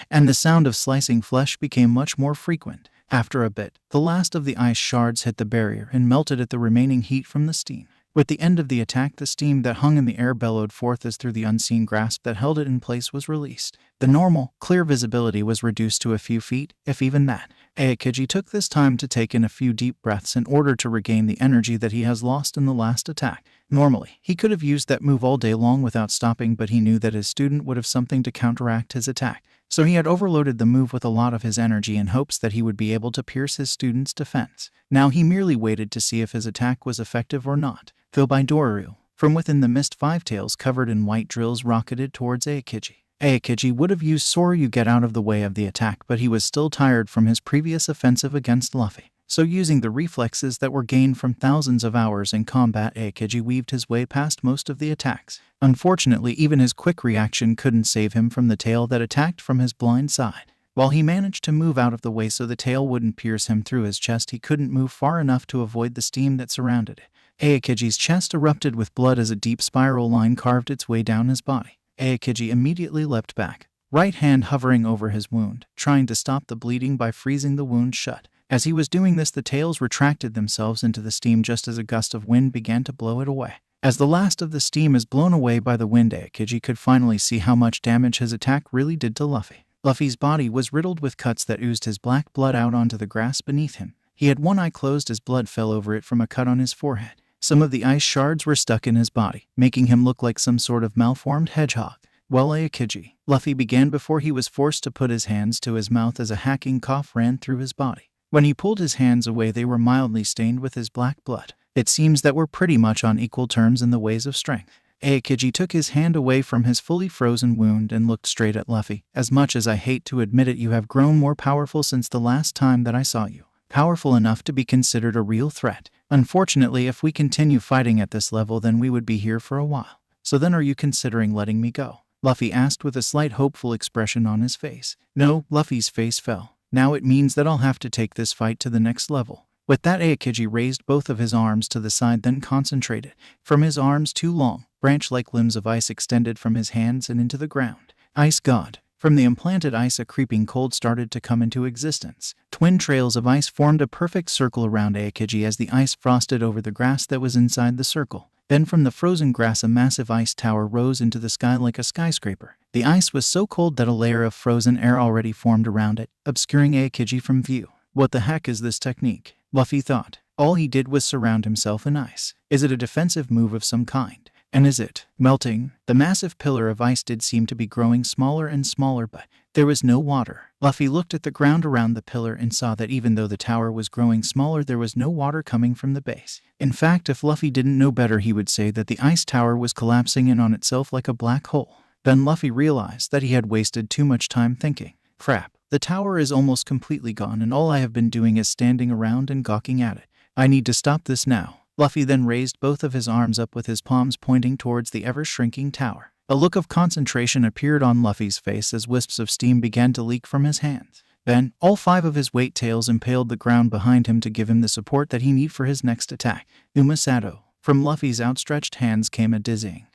and the sound of slicing flesh became much more frequent. After a bit, the last of the ice shards hit the barrier and melted at the remaining heat from the steam. With the end of the attack, the steam that hung in the air bellowed forth as through the unseen grasp that held it in place was released. The normal, clear visibility was reduced to a few feet, if even that. Aokiji took this time to take in a few deep breaths in order to regain the energy that he has lost in the last attack. Normally, he could have used that move all day long without stopping, but he knew that his student would have something to counteract his attack. So he had overloaded the move with a lot of his energy in hopes that he would be able to pierce his student's defense. Now he merely waited to see if his attack was effective or not. Though by Doru, from within the mist, 5 tails covered in white drills rocketed towards Aokiji. Aokiji would have used Soryu get out of the way of the attack, but he was still tired from his previous offensive against Luffy. So using the reflexes that were gained from thousands of hours in combat, Aokiji weaved his way past most of the attacks. Unfortunately, even his quick reaction couldn't save him from the tail that attacked from his blind side. While he managed to move out of the way so the tail wouldn't pierce him through his chest, he couldn't move far enough to avoid the steam that surrounded it. Aokiji's chest erupted with blood as a deep spiral line carved its way down his body. Aokiji immediately leapt back, right hand hovering over his wound, trying to stop the bleeding by freezing the wound shut. As he was doing this, the tails retracted themselves into the steam just as a gust of wind began to blow it away. As the last of the steam is blown away by the wind, Aokiji could finally see how much damage his attack really did to Luffy. Luffy's body was riddled with cuts that oozed his black blood out onto the grass beneath him. He had one eye closed as blood fell over it from a cut on his forehead. Some of the ice shards were stuck in his body, making him look like some sort of malformed hedgehog. Well, Aokiji, Luffy began before he was forced to put his hands to his mouth as a hacking cough ran through his body. When he pulled his hands away, they were mildly stained with his black blood. It seems that we're pretty much on equal terms in the ways of strength. Aokiji took his hand away from his fully frozen wound and looked straight at Luffy. As much as I hate to admit it, you have grown more powerful since the last time that I saw you. Powerful enough to be considered a real threat. Unfortunately, if we continue fighting at this level, then we would be here for a while. So then are you considering letting me go? Luffy asked with a slight hopeful expression on his face. No, Luffy's face fell. Now it means that I'll have to take this fight to the next level. With that, Aokiji raised both of his arms to the side, then concentrated. From his arms, 2 long, branch-like limbs of ice extended from his hands and into the ground. Ice God. From the implanted ice, a creeping cold started to come into existence. Twin trails of ice formed a perfect circle around Aokiji as the ice frosted over the grass that was inside the circle. Then from the frozen grass, a massive ice tower rose into the sky like a skyscraper. The ice was so cold that a layer of frozen air already formed around it, obscuring Aokiji from view. What the heck is this technique? Luffy thought. All he did was surround himself in ice. Is it a defensive move of some kind? And is it melting? The massive pillar of ice did seem to be growing smaller and smaller, but there was no water. Luffy looked at the ground around the pillar and saw that even though the tower was growing smaller, there was no water coming from the base. In fact, if Luffy didn't know better, he would say that the ice tower was collapsing in on itself like a black hole. Then Luffy realized that he had wasted too much time thinking. Crap, the tower is almost completely gone and all I have been doing is standing around and gawking at it. I need to stop this now. Luffy then raised both of his arms up with his palms pointing towards the ever-shrinking tower. A look of concentration appeared on Luffy's face as wisps of steam began to leak from his hands. Then, all 5 of his weight tails impaled the ground behind him to give him the support that he needed for his next attack. Umasado. From Luffy's outstretched hands came a dizzying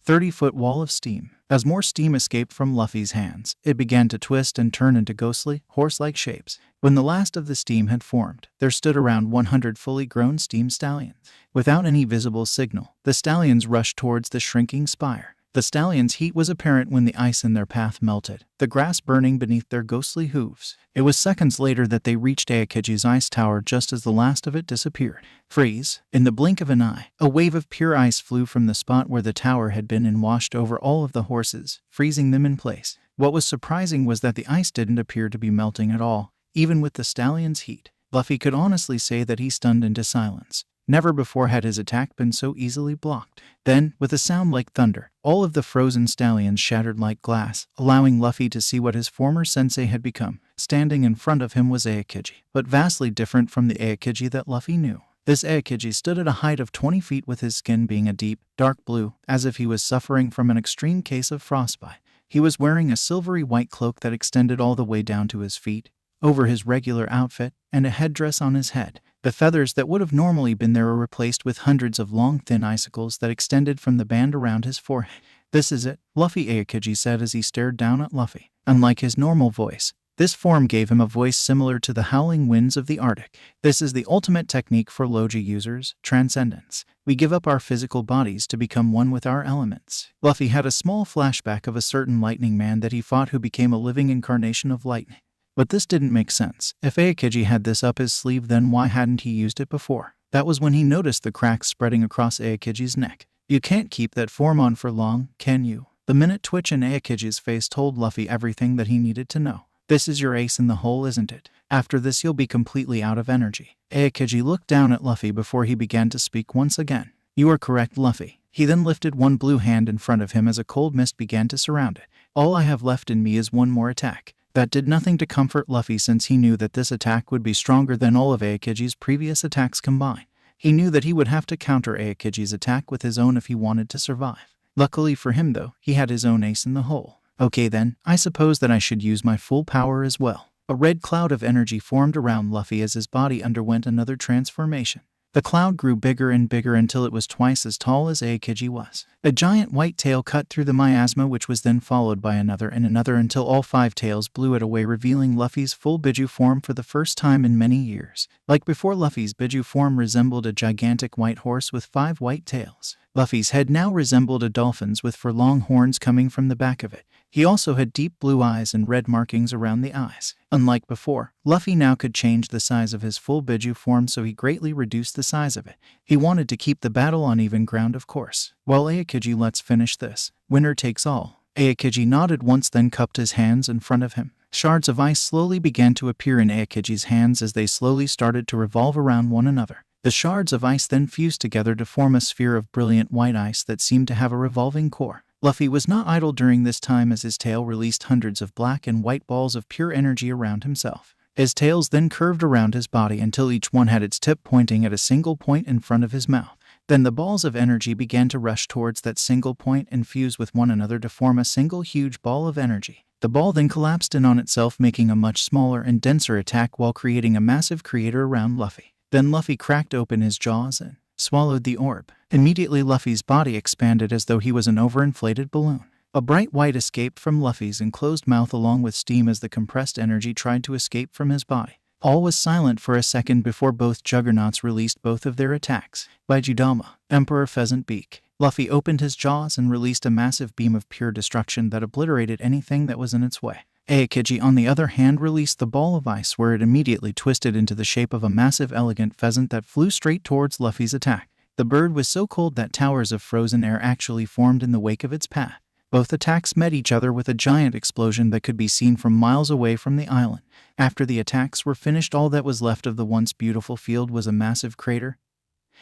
30-foot wall of steam. As more steam escaped from Luffy's hands, it began to twist and turn into ghostly, horse-like shapes. When the last of the steam had formed, there stood around 100 fully grown steam stallions. Without any visible signal, the stallions rushed towards the shrinking spire. The stallions' heat was apparent when the ice in their path melted, the grass burning beneath their ghostly hooves. It was seconds later that they reached Aokiji's ice tower just as the last of it disappeared. Freeze! In the blink of an eye, a wave of pure ice flew from the spot where the tower had been and washed over all of the horses, freezing them in place. What was surprising was that the ice didn't appear to be melting at all, even with the stallion's heat. Luffy could honestly say that he stunned into silence. Never before had his attack been so easily blocked. Then, with a sound like thunder, all of the frozen stallions shattered like glass, allowing Luffy to see what his former sensei had become. Standing in front of him was Aokiji, but vastly different from the Aokiji that Luffy knew. This Aokiji stood at a height of 20 feet with his skin being a deep, dark blue, as if he was suffering from an extreme case of frostbite. He was wearing a silvery white cloak that extended all the way down to his feet, over his regular outfit, and a headdress on his head. The feathers that would have normally been there were replaced with hundreds of long, thin icicles that extended from the band around his forehead. "This is it," Luffy Aokiji said as he stared down at Luffy. Unlike his normal voice, this form gave him a voice similar to the howling winds of the Arctic. "This is the ultimate technique for Logi users, transcendence. We give up our physical bodies to become one with our elements." Luffy had a small flashback of a certain lightning man that he fought who became a living incarnation of lightning. But this didn't make sense. If Aokiji had this up his sleeve, then why hadn't he used it before? That was when he noticed the cracks spreading across Aokiji's neck. "You can't keep that form on for long, can you?" The minute twitch in Aokiji's face told Luffy everything that he needed to know. "This is your ace in the hole, isn't it? After this you'll be completely out of energy." Aokiji looked down at Luffy before he began to speak once again. "You are correct, Luffy." He then lifted one blue hand in front of him as a cold mist began to surround it. "All I have left in me is one more attack." That did nothing to comfort Luffy since he knew that this attack would be stronger than all of Aokiji's previous attacks combined. He knew that he would have to counter Aokiji's attack with his own if he wanted to survive. Luckily for him though, he had his own ace in the hole. "Okay then, I suppose that I should use my full power as well." A red cloud of energy formed around Luffy as his body underwent another transformation. The cloud grew bigger and bigger until it was twice as tall as Aokiji was. A giant white tail cut through the miasma, which was then followed by another and another until all 5 tails blew it away, revealing Luffy's full Biju form for the first time in many years. Like before, Luffy's Biju form resembled a gigantic white horse with 5 white tails. Luffy's head now resembled a dolphin's with furlong horns coming from the back of it. He also had deep blue eyes and red markings around the eyes. Unlike before, Luffy now could change the size of his full Biju form, so he greatly reduced the size of it. He wanted to keep the battle on even ground, of course. "Well, Aokiji, let's finish this. Winner takes all." Aokiji nodded once, then cupped his hands in front of him. Shards of ice slowly began to appear in Aokiji's hands as they slowly started to revolve around one another. The shards of ice then fused together to form a sphere of brilliant white ice that seemed to have a revolving core. Luffy was not idle during this time as his tail released hundreds of black and white balls of pure energy around himself. His tails then curved around his body until each one had its tip pointing at a single point in front of his mouth. Then the balls of energy began to rush towards that single point and fuse with one another to form a single huge ball of energy. The ball then collapsed in on itself, making a much smaller and denser attack while creating a massive crater around Luffy. Then Luffy cracked open his jaws and swallowed the orb. Immediately Luffy's body expanded as though he was an overinflated balloon. A bright white escaped from Luffy's enclosed mouth along with steam as the compressed energy tried to escape from his body. All was silent for a second before both juggernauts released both of their attacks. By Judama, Emperor Pheasant Beak. Luffy opened his jaws and released a massive beam of pure destruction that obliterated anything that was in its way. Aokiji, on the other hand, released the ball of ice, where it immediately twisted into the shape of a massive elegant pheasant that flew straight towards Luffy's attack. The bird was so cold that towers of frozen air actually formed in the wake of its path. Both attacks met each other with a giant explosion that could be seen from miles away from the island. After the attacks were finished, all that was left of the once beautiful field was a massive crater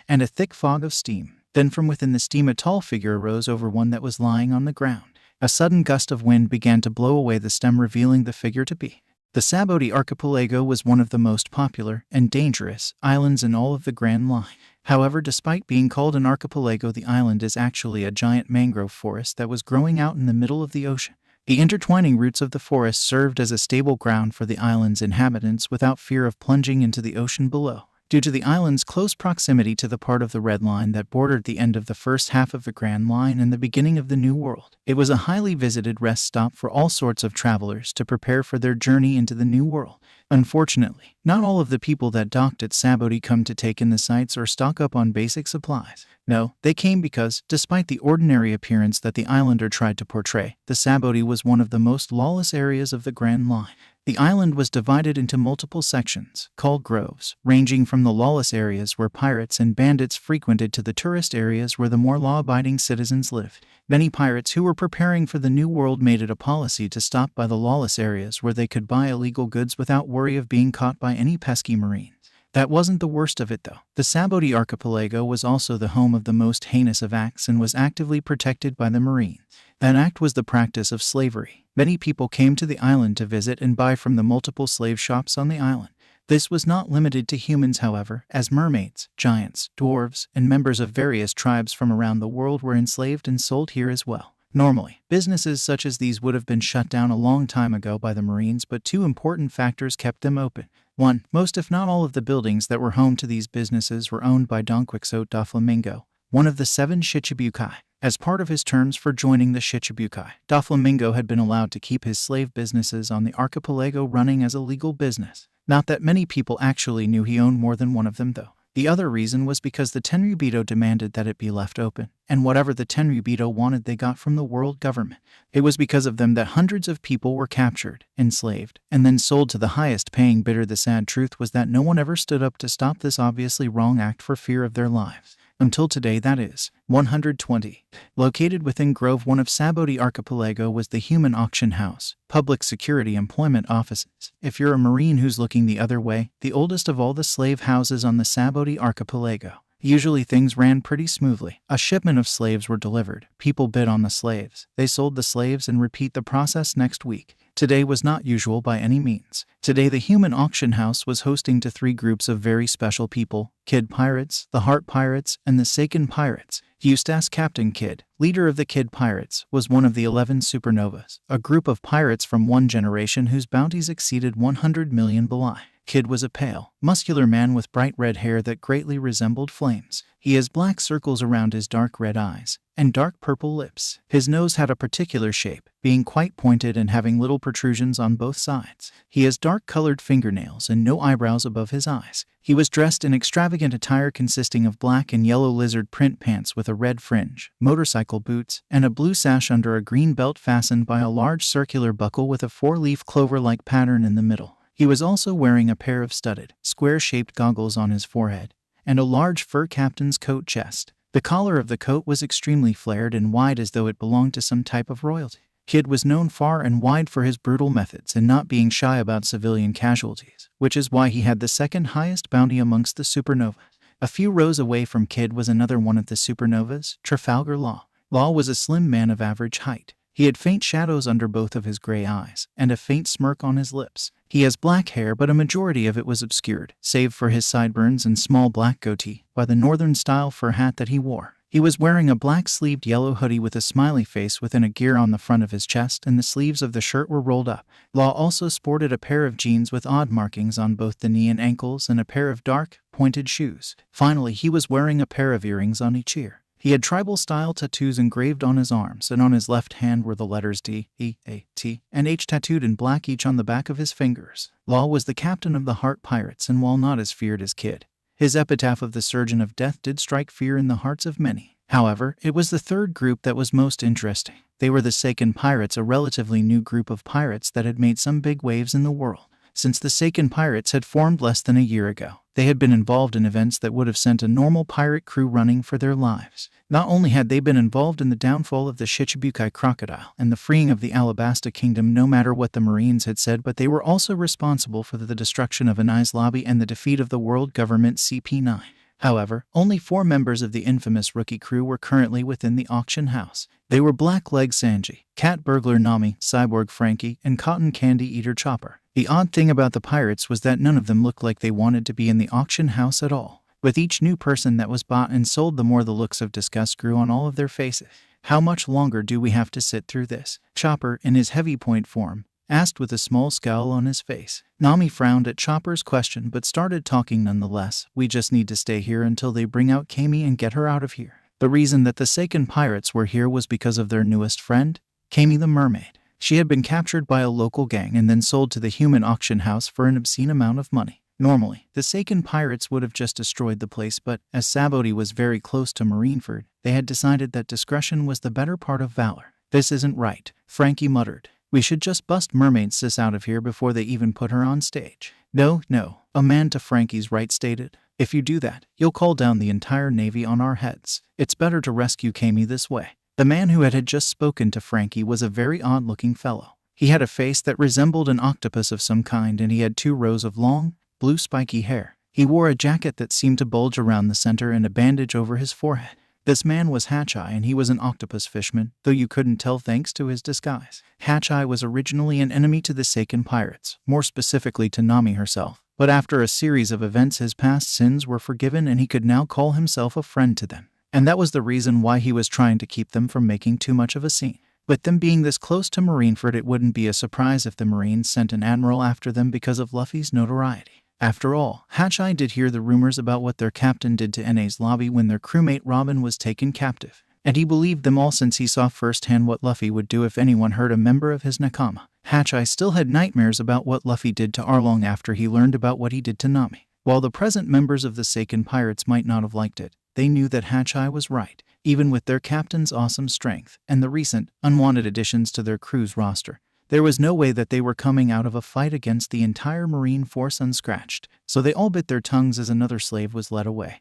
and a thick fog of steam. Then from within the steam a tall figure arose over one that was lying on the ground. A sudden gust of wind began to blow away the stem, revealing the figure to be the Sabo archipelago. Was one of the most popular and dangerous islands in all of the Grand Line. However, despite being called an archipelago, the island is actually a giant mangrove forest that was growing out in the middle of the ocean. The intertwining roots of the forest served as a stable ground for the island's inhabitants without fear of plunging into the ocean below. Due to the island's close proximity to the part of the Red Line that bordered the end of the first half of the Grand Line and the beginning of the New World, it was a highly visited rest stop for all sorts of travelers to prepare for their journey into the New World. Unfortunately, not all of the people that docked at Sabo come to take in the sights or stock up on basic supplies. No, they came because, despite the ordinary appearance that the islander tried to portray, the Sabo was one of the most lawless areas of the Grand Line. The island was divided into multiple sections, called groves, ranging from the lawless areas where pirates and bandits frequented to the tourist areas where the more law-abiding citizens lived. Many pirates who were preparing for the New World made it a policy to stop by the lawless areas where they could buy illegal goods without worry of being caught by any pesky marines. That wasn't the worst of it, though. The Sabo archipelago was also the home of the most heinous of acts and was actively protected by the Marines. That act was the practice of slavery. Many people came to the island to visit and buy from the multiple slave shops on the island. This was not limited to humans, however, as mermaids, giants, dwarves, and members of various tribes from around the world were enslaved and sold here as well. Normally, businesses such as these would have been shut down a long time ago by the Marines, but two important factors kept them open. 1. Most if not all of the buildings that were home to these businesses were owned by Don Quixote da Flamingo, one of the 7 Shichibukai. As part of his terms for joining the Shichibukai, da Flamingo had been allowed to keep his slave businesses on the archipelago running as a legal business. Not that many people actually knew he owned more than one of them, though. The other reason was because the Tenryubito demanded that it be left open, and whatever the Tenryubito wanted they got from the world government. It was because of them that hundreds of people were captured, enslaved, and then sold to the highest paying bidder. The sad truth was that no one ever stood up to stop this obviously wrong act for fear of their lives. Until today, that is. 120. Located within Grove 1 of Sabo Archipelago was the Human Auction House, Public Security Employment Offices. If you're a Marine who's looking the other way, the oldest of all the slave houses on the Sabo Archipelago. Usually things ran pretty smoothly. A shipment of slaves were delivered. People bid on the slaves. They sold the slaves and repeat the process next week. Today was not usual by any means. Today the Human Auction House was hosting to 3 groups of very special people: Kid Pirates, the Heart Pirates, and the Seiken Pirates. Eustace Captain Kidd, leader of the Kid Pirates, was one of the 11 supernovas, a group of pirates from one generation whose bounties exceeded 100 million balai. Kidd was a pale, muscular man with bright red hair that greatly resembled flames. He has black circles around his dark red eyes and dark purple lips. His nose had a particular shape, being quite pointed and having little protrusions on both sides. He has dark-colored fingernails and no eyebrows above his eyes. He was dressed in extravagant attire consisting of black and yellow lizard print pants with a red fringe, motorcycle boots, and a blue sash under a green belt fastened by a large circular buckle with a 4-leaf clover-like pattern in the middle. He was also wearing a pair of studded, square-shaped goggles on his forehead, and a large fur captain's coat chest. The collar of the coat was extremely flared and wide as though it belonged to some type of royalty. Kidd was known far and wide for his brutal methods and not being shy about civilian casualties, which is why he had the second highest bounty amongst the supernovas. A few rows away from Kidd was another one of the supernovas, Trafalgar Law. Law was a slim man of average height. He had faint shadows under both of his gray eyes, and a faint smirk on his lips. He has black hair, but a majority of it was obscured, save for his sideburns and small black goatee, by the northern-style fur hat that he wore. He was wearing a black-sleeved yellow hoodie with a smiley face within a gear on the front of his chest, and the sleeves of the shirt were rolled up. Law also sported a pair of jeans with odd markings on both the knee and ankles and a pair of dark, pointed shoes. Finally, he was wearing a pair of earrings on each ear. He had tribal-style tattoos engraved on his arms, and on his left hand were the letters D, E, A, T, and H tattooed in black each on the back of his fingers. Law was the captain of the Heart Pirates, and while not as feared as Kidd, his epitaph of the Surgeon of Death did strike fear in the hearts of many. However, it was the third group that was most interesting. They were the Seiken Pirates, a relatively new group of pirates that had made some big waves in the world. Since the Seiken Pirates had formed less than a year ago, they had been involved in events that would have sent a normal pirate crew running for their lives. Not only had they been involved in the downfall of the Shichibukai Crocodile and the freeing of the Alabasta kingdom no matter what the Marines had said, but they were also responsible for the destruction of Anai's lobby and the defeat of the world government CP9. However, only 4 members of the infamous rookie crew were currently within the auction house. They were Black-Leg Sanji, Cat Burglar Nami, Cyborg Frankie, and Cotton Candy Eater Chopper. The odd thing about the pirates was that none of them looked like they wanted to be in the auction house at all. With each new person that was bought and sold, the more the looks of disgust grew on all of their faces. How much longer do we have to sit through this? Chopper, in his heavy point form, asked with a small scowl on his face. Nami frowned at Chopper's question but started talking nonetheless. We just need to stay here until they bring out Kami and get her out of here. The reason that the Seiken pirates were here was because of their newest friend, Kami the mermaid. She had been captured by a local gang and then sold to the human auction house for an obscene amount of money. Normally, the Seiken pirates would have just destroyed the place, but as Sabo was very close to Marineford, they had decided that discretion was the better part of valor. This isn't right, Frankie muttered. We should just bust Mermaid Sis out of here before they even put her on stage. No, a man to Frankie's right stated. If you do that, you'll call down the entire navy on our heads. It's better to rescue Kami this way. The man who had just spoken to Frankie was a very odd-looking fellow. He had a face that resembled an octopus of some kind, and he had 2 rows of long, blue spiky hair. He wore a jacket that seemed to bulge around the center and a bandage over his forehead. This man was Hatcheye, and he was an octopus fishman, though you couldn't tell thanks to his disguise. Hatcheye was originally an enemy to the Seiken pirates, more specifically to Nami herself. But after a series of events, his past sins were forgiven and he could now call himself a friend to them. And that was the reason why he was trying to keep them from making too much of a scene. With them being this close to Marineford, it wouldn't be a surprise if the Marines sent an admiral after them because of Luffy's notoriety. After all, Hatcheye did hear the rumors about what their captain did to NA's lobby when their crewmate Robin was taken captive, and he believed them all since he saw firsthand what Luffy would do if anyone hurt a member of his Nakama. Hatcheye still had nightmares about what Luffy did to Arlong after he learned about what he did to Nami. While the present members of the Seiken pirates might not have liked it, they knew that Hatcheye was right, even with their captain's awesome strength and the recent, unwanted additions to their crew's roster. There was no way that they were coming out of a fight against the entire Marine force unscratched, so they all bit their tongues as another slave was led away.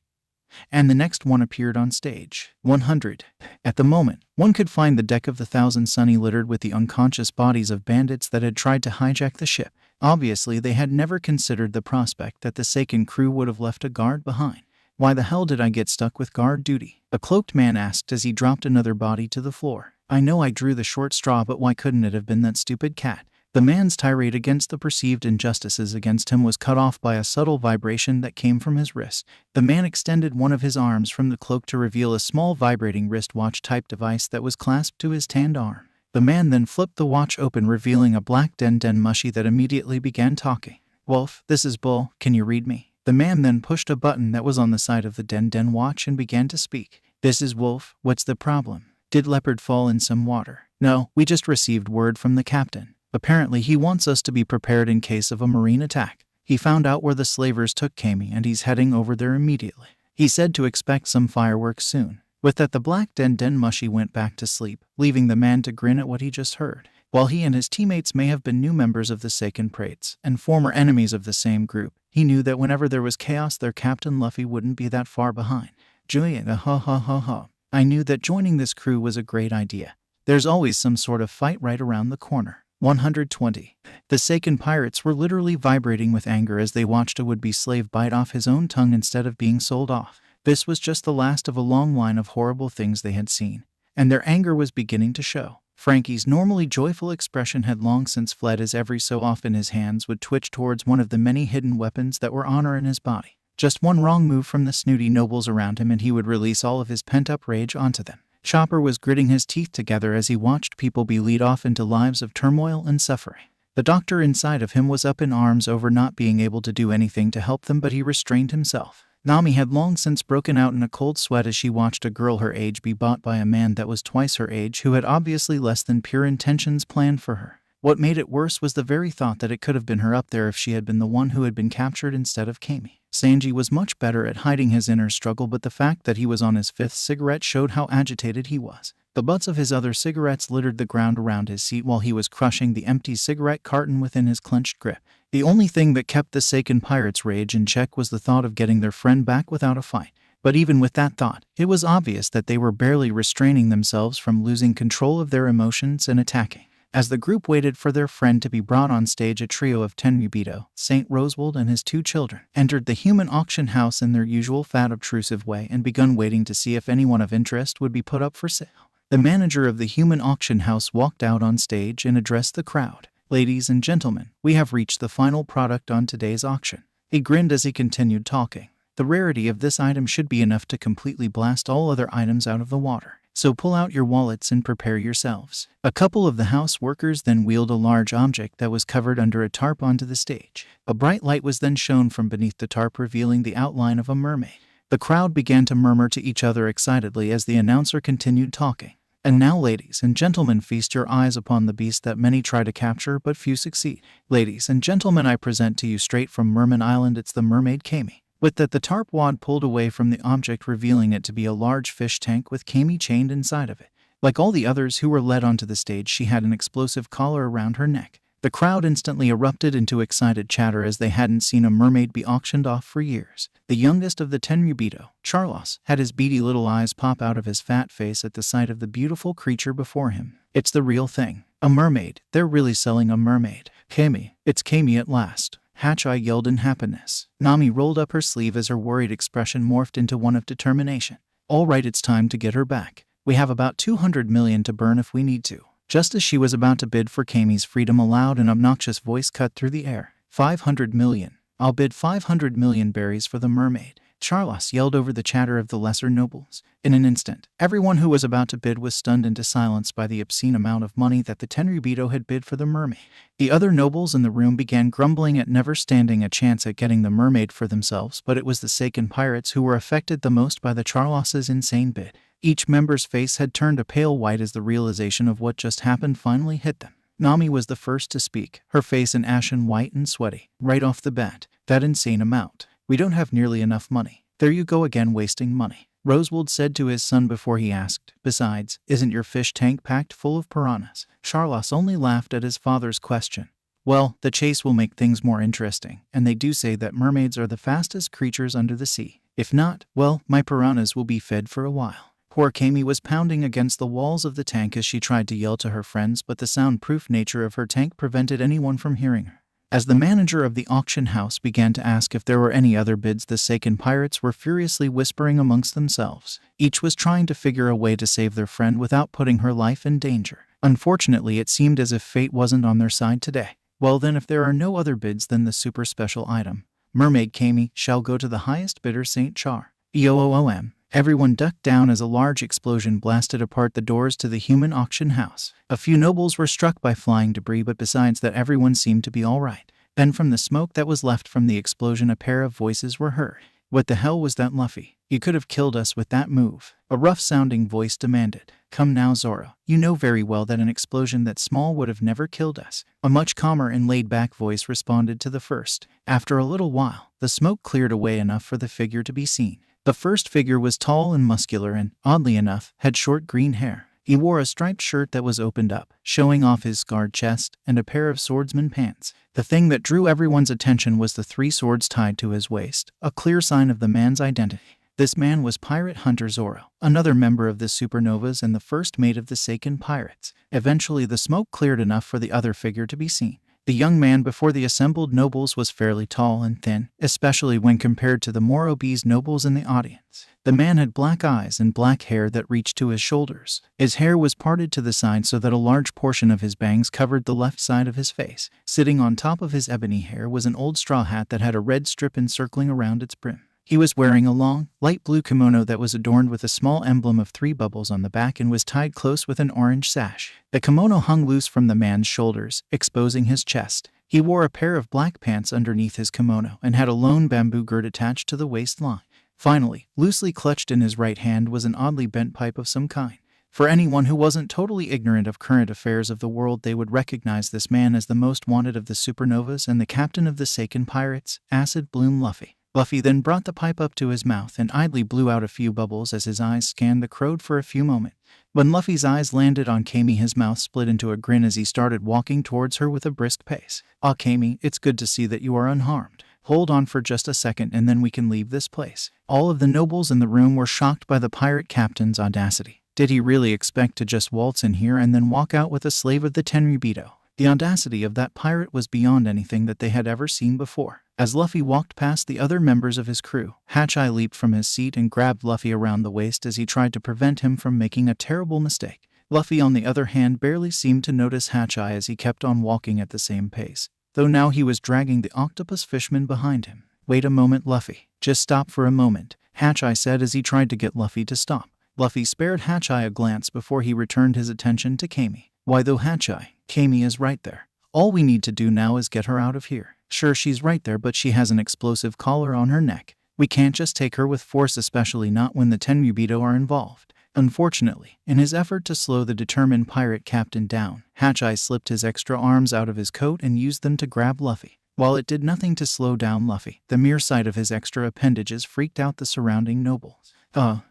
And the next one appeared on stage. 100. At the moment, one could find the deck of the Thousand Sunny littered with the unconscious bodies of bandits that had tried to hijack the ship. Obviously, they had never considered the prospect that the Seiken crew would have left a guard behind. Why the hell did I get stuck with guard duty? A cloaked man asked as he dropped another body to the floor. I know I drew the short straw, but why couldn't it have been that stupid cat? The man's tirade against the perceived injustices against him was cut off by a subtle vibration that came from his wrist. The man extended one of his arms from the cloak to reveal a small vibrating wristwatch-type device that was clasped to his tanned arm. The man then flipped the watch open, revealing a black Den mushie that immediately began talking. Wolf, this is Bull, can you read me? The man then pushed a button that was on the side of the Den watch and began to speak. This is Wolf, what's the problem? Did Leopard fall in some water? No, we just received word from the captain. Apparently he wants us to be prepared in case of a marine attack. He found out where the slavers took Kami and he's heading over there immediately. He said to expect some fireworks soon. With that, the black Den mushy went back to sleep, leaving the man to grin at what he just heard. While he and his teammates may have been new members of the Seiken Prates and former enemies of the same group, he knew that whenever there was chaos, their captain Luffy wouldn't be that far behind. Julian, I knew that joining this crew was a great idea. There's always some sort of fight right around the corner. 120. The Seiken pirates were literally vibrating with anger as they watched a would-be slave bite off his own tongue instead of being sold off. This was just the last of a long line of horrible things they had seen, and their anger was beginning to show. Frankie's normally joyful expression had long since fled as every so often his hands would twitch towards one of the many hidden weapons that were honor in his body. Just one wrong move from the snooty nobles around him and he would release all of his pent-up rage onto them. Chopper was gritting his teeth together as he watched people be lead off into lives of turmoil and suffering. The doctor inside of him was up in arms over not being able to do anything to help them, but he restrained himself. Nami had long since broken out in a cold sweat as she watched a girl her age be bought by a man that was twice her age who had obviously less than pure intentions planned for her. What made it worse was the very thought that it could have been her up there if she had been the one who had been captured instead of Kami. Sanji was much better at hiding his inner struggle, but the fact that he was on his 5th cigarette showed how agitated he was. The butts of his other cigarettes littered the ground around his seat while he was crushing the empty cigarette carton within his clenched grip. The only thing that kept the Seiken pirates' rage in check was the thought of getting their friend back without a fight. But even with that thought, it was obvious that they were barely restraining themselves from losing control of their emotions and attacking. As the group waited for their friend to be brought on stage, a trio of Tenryubito, Saint Rosewald and his 2 children, entered the human auction house in their usual fat obtrusive way and begun waiting to see if anyone of interest would be put up for sale. The manager of the human auction house walked out on stage and addressed the crowd. Ladies and gentlemen, we have reached the final product on today's auction. He grinned as he continued talking. The rarity of this item should be enough to completely blast all other items out of the water. So pull out your wallets and prepare yourselves. A couple of the house workers then wheeled a large object that was covered under a tarp onto the stage. A bright light was then shown from beneath the tarp, revealing the outline of a mermaid. The crowd began to murmur to each other excitedly as the announcer continued talking. And now, ladies and gentlemen, feast your eyes upon the beast that many try to capture but few succeed. Ladies and gentlemen, I present to you straight from Merman Island, it's the mermaid Kami. With that, the tarp wad pulled away from the object, revealing it to be a large fish tank with Kami chained inside of it. Like all the others who were led onto the stage, she had an explosive collar around her neck. The crowd instantly erupted into excited chatter as they hadn't seen a mermaid be auctioned off for years. The youngest of the Tenryubito, Charlos, had his beady little eyes pop out of his fat face at the sight of the beautiful creature before him. It's the real thing. A mermaid. They're really selling a mermaid. Kami. It's Kami at last. Hachai yelled in happiness. Nami rolled up her sleeve as her worried expression morphed into one of determination. All right, it's time to get her back. We have about 200 million to burn if we need to. Just as she was about to bid for Kami's freedom, a loud and obnoxious voice cut through the air. 500 million. I'll bid 500 million berries for the mermaid. Charlos yelled over the chatter of the lesser nobles. In an instant, everyone who was about to bid was stunned into silence by the obscene amount of money that the Tenryubito had bid for the mermaid. The other nobles in the room began grumbling at never standing a chance at getting the mermaid for themselves, but it was the Seiken pirates who were affected the most by the Charlos's insane bid. Each member's face had turned a pale white as the realization of what just happened finally hit them. Nami was the first to speak, her face an ashen white and sweaty. Right off the bat, that insane amount. We don't have nearly enough money. There you go again, wasting money. Rosewold said to his son before he asked, besides, isn't your fish tank packed full of piranhas? Charlos only laughed at his father's question. Well, the chase will make things more interesting, and they do say that mermaids are the fastest creatures under the sea. If not, well, my piranhas will be fed for a while. Poor Kami was pounding against the walls of the tank as she tried to yell to her friends, but the soundproof nature of her tank prevented anyone from hearing her. As the manager of the auction house began to ask if there were any other bids, the Seiken pirates were furiously whispering amongst themselves. Each was trying to figure a way to save their friend without putting her life in danger. Unfortunately, it seemed as if fate wasn't on their side today. Well then, if there are no other bids, then the super special item, Mermaid Kami, shall go to the highest bidder, St. Char. EOOOM. Everyone ducked down as a large explosion blasted apart the doors to the human auction house. A few nobles were struck by flying debris, but besides that, everyone seemed to be all right. Then from the smoke that was left from the explosion, a pair of voices were heard. What the hell was that, Luffy? You could have killed us with that move. A rough-sounding voice demanded. Come now, Zoro. You know very well that an explosion that small would have never killed us. A much calmer and laid-back voice responded to the first. After a little while, the smoke cleared away enough for the figure to be seen. The first figure was tall and muscular and, oddly enough, had short green hair. He wore a striped shirt that was opened up, showing off his scarred chest, and a pair of swordsman pants. The thing that drew everyone's attention was the 3 swords tied to his waist, a clear sign of the man's identity. This man was Pirate Hunter Zoro, another member of the Supernovas and the first mate of the Seiken pirates. Eventually, the smoke cleared enough for the other figure to be seen. The young man before the assembled nobles was fairly tall and thin, especially when compared to the more obese nobles in the audience. The man had black eyes and black hair that reached to his shoulders. His hair was parted to the side so that a large portion of his bangs covered the left side of his face. Sitting on top of his ebony hair was an old straw hat that had a red strip encircling around its brim. He was wearing a long, light blue kimono that was adorned with a small emblem of 3 bubbles on the back and was tied close with an orange sash. The kimono hung loose from the man's shoulders, exposing his chest. He wore a pair of black pants underneath his kimono and had a lone bamboo gourd attached to the waistline. Finally, loosely clutched in his right hand was an oddly bent pipe of some kind. For anyone who wasn't totally ignorant of current affairs of the world, they would recognize this man as the most wanted of the supernovas and the captain of the Seiken pirates, Acid Bloom Luffy. Luffy then brought the pipe up to his mouth and idly blew out a few bubbles as his eyes scanned the crowd for a few moments. When Luffy's eyes landed on Kami, his mouth split into a grin as he started walking towards her with a brisk pace. Ah, Kami, it's good to see that you are unharmed. Hold on for just a second and then we can leave this place. All of the nobles in the room were shocked by the pirate captain's audacity. Did he really expect to just waltz in here and then walk out with a slave of the Tenryubito? The audacity of that pirate was beyond anything that they had ever seen before. As Luffy walked past the other members of his crew, Hachai leaped from his seat and grabbed Luffy around the waist as he tried to prevent him from making a terrible mistake. Luffy, on the other hand, barely seemed to notice Hachai as he kept on walking at the same pace, though now he was dragging the octopus fishman behind him. Wait a moment, Luffy. Just stop for a moment, Hachai said as he tried to get Luffy to stop. Luffy spared Hachai a glance before he returned his attention to Kami. Why though, Hachai? Kami is right there. All we need to do now is get her out of here. Sure, she's right there, but she has an explosive collar on her neck. We can't just take her with force, especially not when the Tenryubito are involved. Unfortunately, in his effort to slow the determined pirate captain down, Hachai slipped his extra arms out of his coat and used them to grab Luffy. While it did nothing to slow down Luffy, the mere sight of his extra appendages freaked out the surrounding nobles.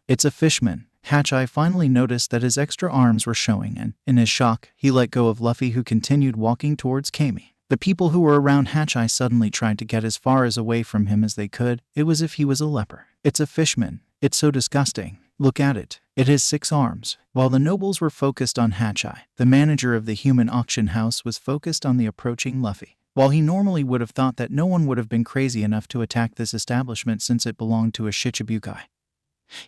It's a fishman. Hachai finally noticed that his extra arms were showing and, in his shock, he let go of Luffy, who continued walking towards Kami. The people who were around Hachai suddenly tried to get as far away from him as they could. It was as if he was a leper. It's a fishman. It's so disgusting. Look at it. It has 6 arms. While the nobles were focused on Hachai, the manager of the human auction house was focused on the approaching Luffy. While he normally would have thought that no one would have been crazy enough to attack this establishment since it belonged to a Shichibukai,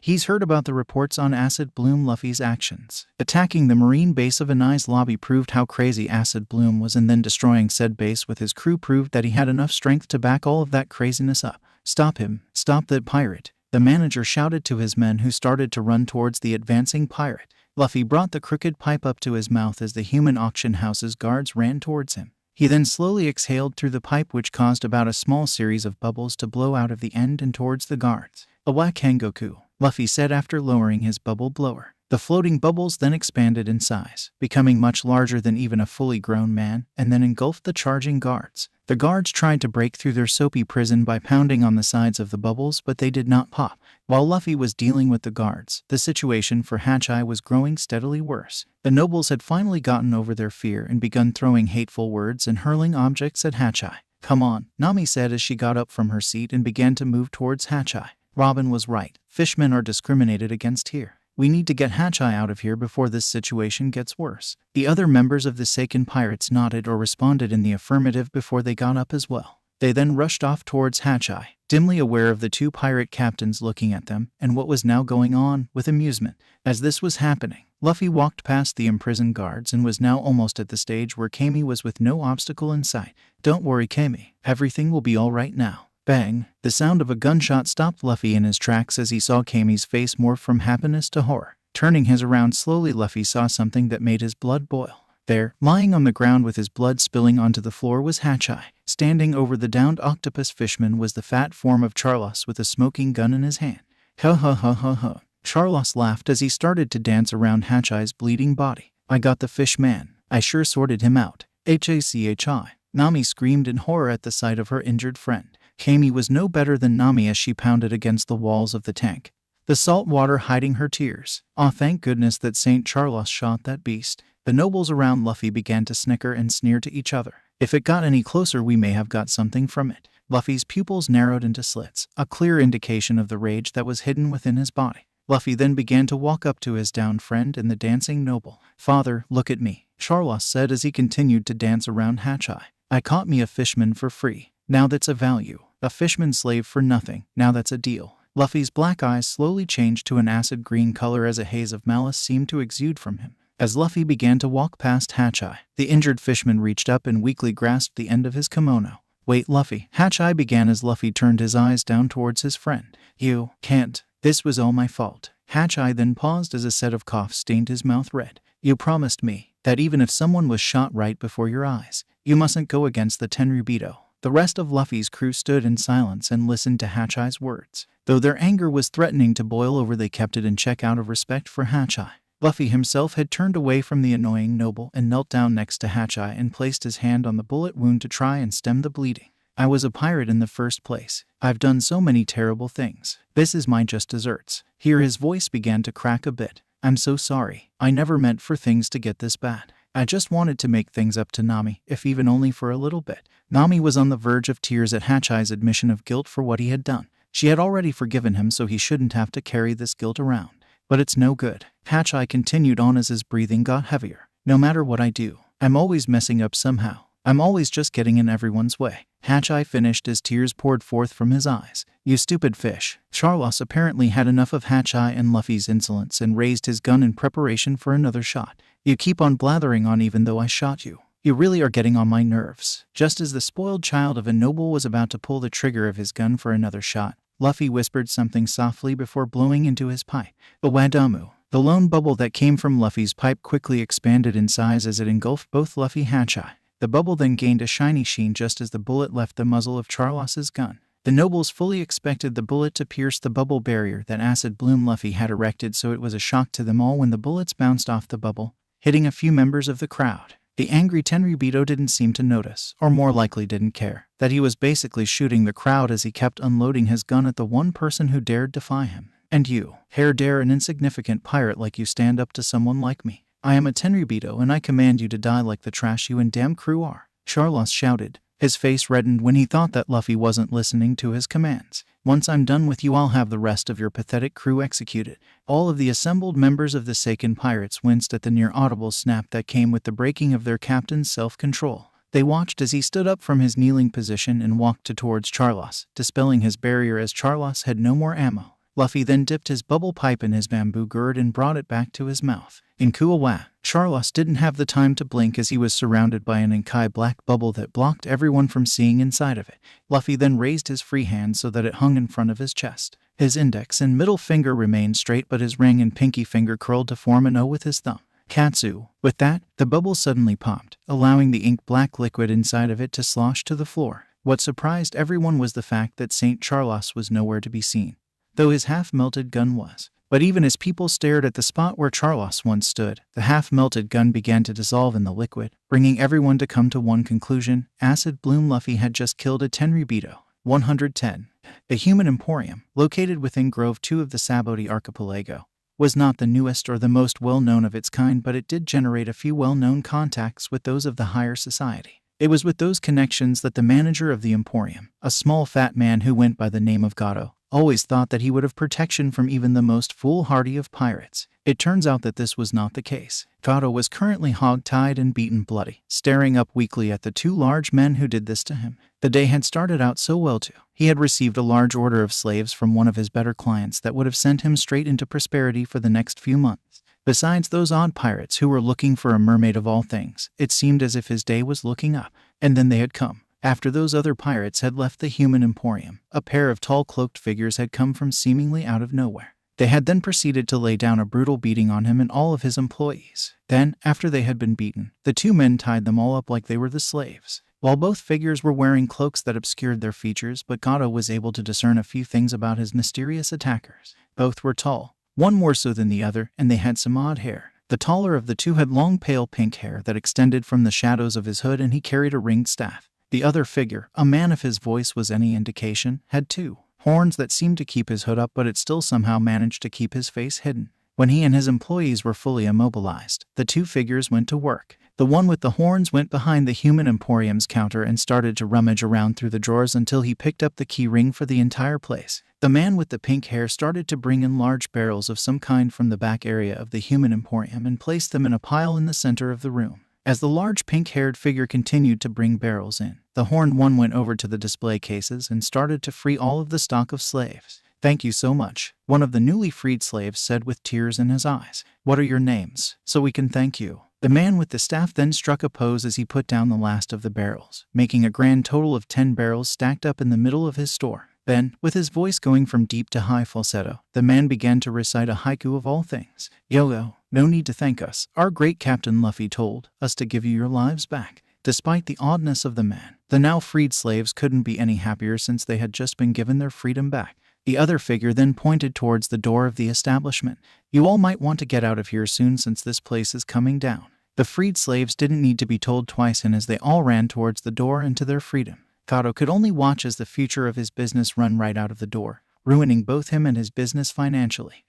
he's heard about the reports on Acid Bloom. Luffy's actions attacking the marine base of Anai's lobby proved how crazy Acid Bloom was, and then destroying said base with his crew proved that he had enough strength to back all of that craziness up. Stop him. Stop that pirate. The manager shouted to his men, who started to run towards the advancing pirate. Luffy brought the crooked pipe up to his mouth as the human auction house's guards ran towards him. He then slowly exhaled through the pipe, which caused about a small series of bubbles to blow out of the end and towards the guards. A Wakangoku, Luffy said after lowering his bubble blower. The floating bubbles then expanded in size, becoming much larger than even a fully grown man, and then engulfed the charging guards. The guards tried to break through their soapy prison by pounding on the sides of the bubbles, but they did not pop. While Luffy was dealing with the guards, the situation for Hachai was growing steadily worse. The nobles had finally gotten over their fear and begun throwing hateful words and hurling objects at Hachai. Come on, Nami said as she got up from her seat and began to move towards Hachai. Robin was right. Fishmen are discriminated against here. We need to get Hachai out of here before this situation gets worse. The other members of the Seiken pirates nodded or responded in the affirmative before they got up as well. They then rushed off towards Hachai, dimly aware of the 2 pirate captains looking at them and what was now going on with amusement. As this was happening, Luffy walked past the imprisoned guards and was now almost at the stage where Kami was with no obstacle in sight. Don't worry, Kami. Everything will be all right now. Bang! The sound of a gunshot stopped Luffy in his tracks as he saw Kami's face morph from happiness to horror. Turning his around slowly, Luffy saw something that made his blood boil. There, lying on the ground with his blood spilling onto the floor, was Hachai. Standing over the downed octopus fishman was the fat form of Charlos with a smoking gun in his hand. Ha ha ha ha ha. Charlos laughed as he started to dance around Hachai's bleeding body. I got the fish man. I sure sorted him out. Hachi. Nami screamed in horror at the sight of her injured friend. Kami was no better than Nami as she pounded against the walls of the tank, the salt water hiding her tears. Aw, thank goodness that St. Charlos shot that beast. The nobles around Luffy began to snicker and sneer to each other. If it got any closer, we may have got something from it. Luffy's pupils narrowed into slits, a clear indication of the rage that was hidden within his body. Luffy then began to walk up to his downed friend and the dancing noble. Father, look at me, Charlos said as he continued to dance around Hachai. I caught me a fishman for free. Now that's a value. A fishman slave for nothing. Now that's a deal. Luffy's black eyes slowly changed to an acid green color as a haze of malice seemed to exude from him. As Luffy began to walk past Hachai, the injured fishman reached up and weakly grasped the end of his kimono. Wait, Luffy, Hachai began as Luffy turned his eyes down towards his friend. You can't. This was all my fault. Hachai then paused as a set of coughs stained his mouth red. You promised me that even if someone was shot right before your eyes, you mustn't go against the Tenryubito. The rest of Luffy's crew stood in silence and listened to Hachai's words. Though their anger was threatening to boil over, they kept it in check out of respect for Hachai. Luffy himself had turned away from the annoying noble and knelt down next to Hachai and placed his hand on the bullet wound to try and stem the bleeding. I was a pirate in the first place. I've done so many terrible things. This is my just desserts. Here his voice began to crack a bit. I'm so sorry. I never meant for things to get this bad. I just wanted to make things up to Nami, if even only for a little bit. Nami was on the verge of tears at Hachai's admission of guilt for what he had done. She had already forgiven him, so he shouldn't have to carry this guilt around. But it's no good. Hachai continued on as his breathing got heavier. No matter what I do, I'm always messing up somehow. I'm always just getting in everyone's way. Hachai finished as tears poured forth from his eyes. You stupid fish. Charlos apparently had enough of Hachai and Luffy's insolence and raised his gun in preparation for another shot. You keep on blathering on even though I shot you. You really are getting on my nerves." Just as the spoiled child of a noble was about to pull the trigger of his gun for another shot, Luffy whispered something softly before blowing into his pipe. The Wadamu. The lone bubble that came from Luffy's pipe quickly expanded in size as it engulfed both Luffy and Hachai. The bubble then gained a shiny sheen just as the bullet left the muzzle of Charlos's gun. The nobles fully expected the bullet to pierce the bubble barrier that Acid Bloom Luffy had erected, so it was a shock to them all when the bullets bounced off the bubble, hitting a few members of the crowd. The angry Tenryubito didn't seem to notice, or more likely didn't care, that he was basically shooting the crowd as he kept unloading his gun at the one person who dared defy him. "And you, how dare an insignificant pirate like you stand up to someone like me? I am a Tenryubito and I command you to die like the trash you and damn crew are," Charlos shouted. His face reddened when he thought that Luffy wasn't listening to his commands. "Once I'm done with you, I'll have the rest of your pathetic crew executed." All of the assembled members of the Seiken Pirates winced at the near-audible snap that came with the breaking of their captain's self-control. They watched as he stood up from his kneeling position and walked towards Charlos, dispelling his barrier as Charlos had no more ammo. Luffy then dipped his bubble pipe in his bamboo gourd and brought it back to his mouth. In Kuawa, Charlos didn't have the time to blink as he was surrounded by an Inkai black bubble that blocked everyone from seeing inside of it. Luffy then raised his free hand so that it hung in front of his chest. His index and middle finger remained straight, but his ring and pinky finger curled to form an O with his thumb. Katsu. With that, the bubble suddenly popped, allowing the ink-black liquid inside of it to slosh to the floor. What surprised everyone was the fact that St. Charlos was nowhere to be seen, though his half-melted gun was. But even as people stared at the spot where Charlos once stood, the half-melted gun began to dissolve in the liquid, bringing everyone to come to one conclusion: Acid Bloom Luffy had just killed a Tenryubito. 110. The Human Emporium, located within Grove 2 of the Saboti Archipelago, was not the newest or the most well-known of its kind, but it did generate a few well-known contacts with those of the higher society. It was with those connections that the manager of the Emporium, a small fat man who went by the name of Gato, always thought that he would have protection from even the most foolhardy of pirates. It turns out that this was not the case. Gato was currently hog-tied and beaten bloody, staring up weakly at the two large men who did this to him. The day had started out so well too. He had received a large order of slaves from one of his better clients that would have sent him straight into prosperity for the next few months. Besides those odd pirates who were looking for a mermaid of all things, it seemed as if his day was looking up. And then they had come. After those other pirates had left the Human Emporium, a pair of tall cloaked figures had come from seemingly out of nowhere. They had then proceeded to lay down a brutal beating on him and all of his employees. Then, after they had been beaten, the two men tied them all up like they were the slaves. While both figures were wearing cloaks that obscured their features, but Gato was able to discern a few things about his mysterious attackers. Both were tall, one more so than the other, and they had some odd hair. The taller of the two had long pale pink hair that extended from the shadows of his hood, and he carried a ringed staff. The other figure, a man if his voice was any indication, had two horns that seemed to keep his hood up, but it still somehow managed to keep his face hidden. When he and his employees were fully immobilized, the two figures went to work. The one with the horns went behind the Human Emporium's counter and started to rummage around through the drawers until he picked up the key ring for the entire place. The man with the pink hair started to bring in large barrels of some kind from the back area of the Human Emporium and placed them in a pile in the center of the room. As the large pink-haired figure continued to bring barrels in, the horned one went over to the display cases and started to free all of the stock of slaves. "Thank you so much," one of the newly freed slaves said with tears in his eyes. "What are your names, so we can thank you?" The man with the staff then struck a pose as he put down the last of the barrels, making a grand total of 10 barrels stacked up in the middle of his store. Then, with his voice going from deep to high falsetto, the man began to recite a haiku of all things. "Yo, no need to thank us. Our great Captain Luffy told us to give you your lives back." Despite the oddness of the man, the now freed slaves couldn't be any happier since they had just been given their freedom back. The other figure then pointed towards the door of the establishment. "You all might want to get out of here soon since this place is coming down." The freed slaves didn't need to be told twice, and as they all ran towards the door and to their freedom, Gato could only watch as the future of his business run right out of the door, ruining both him and his business financially.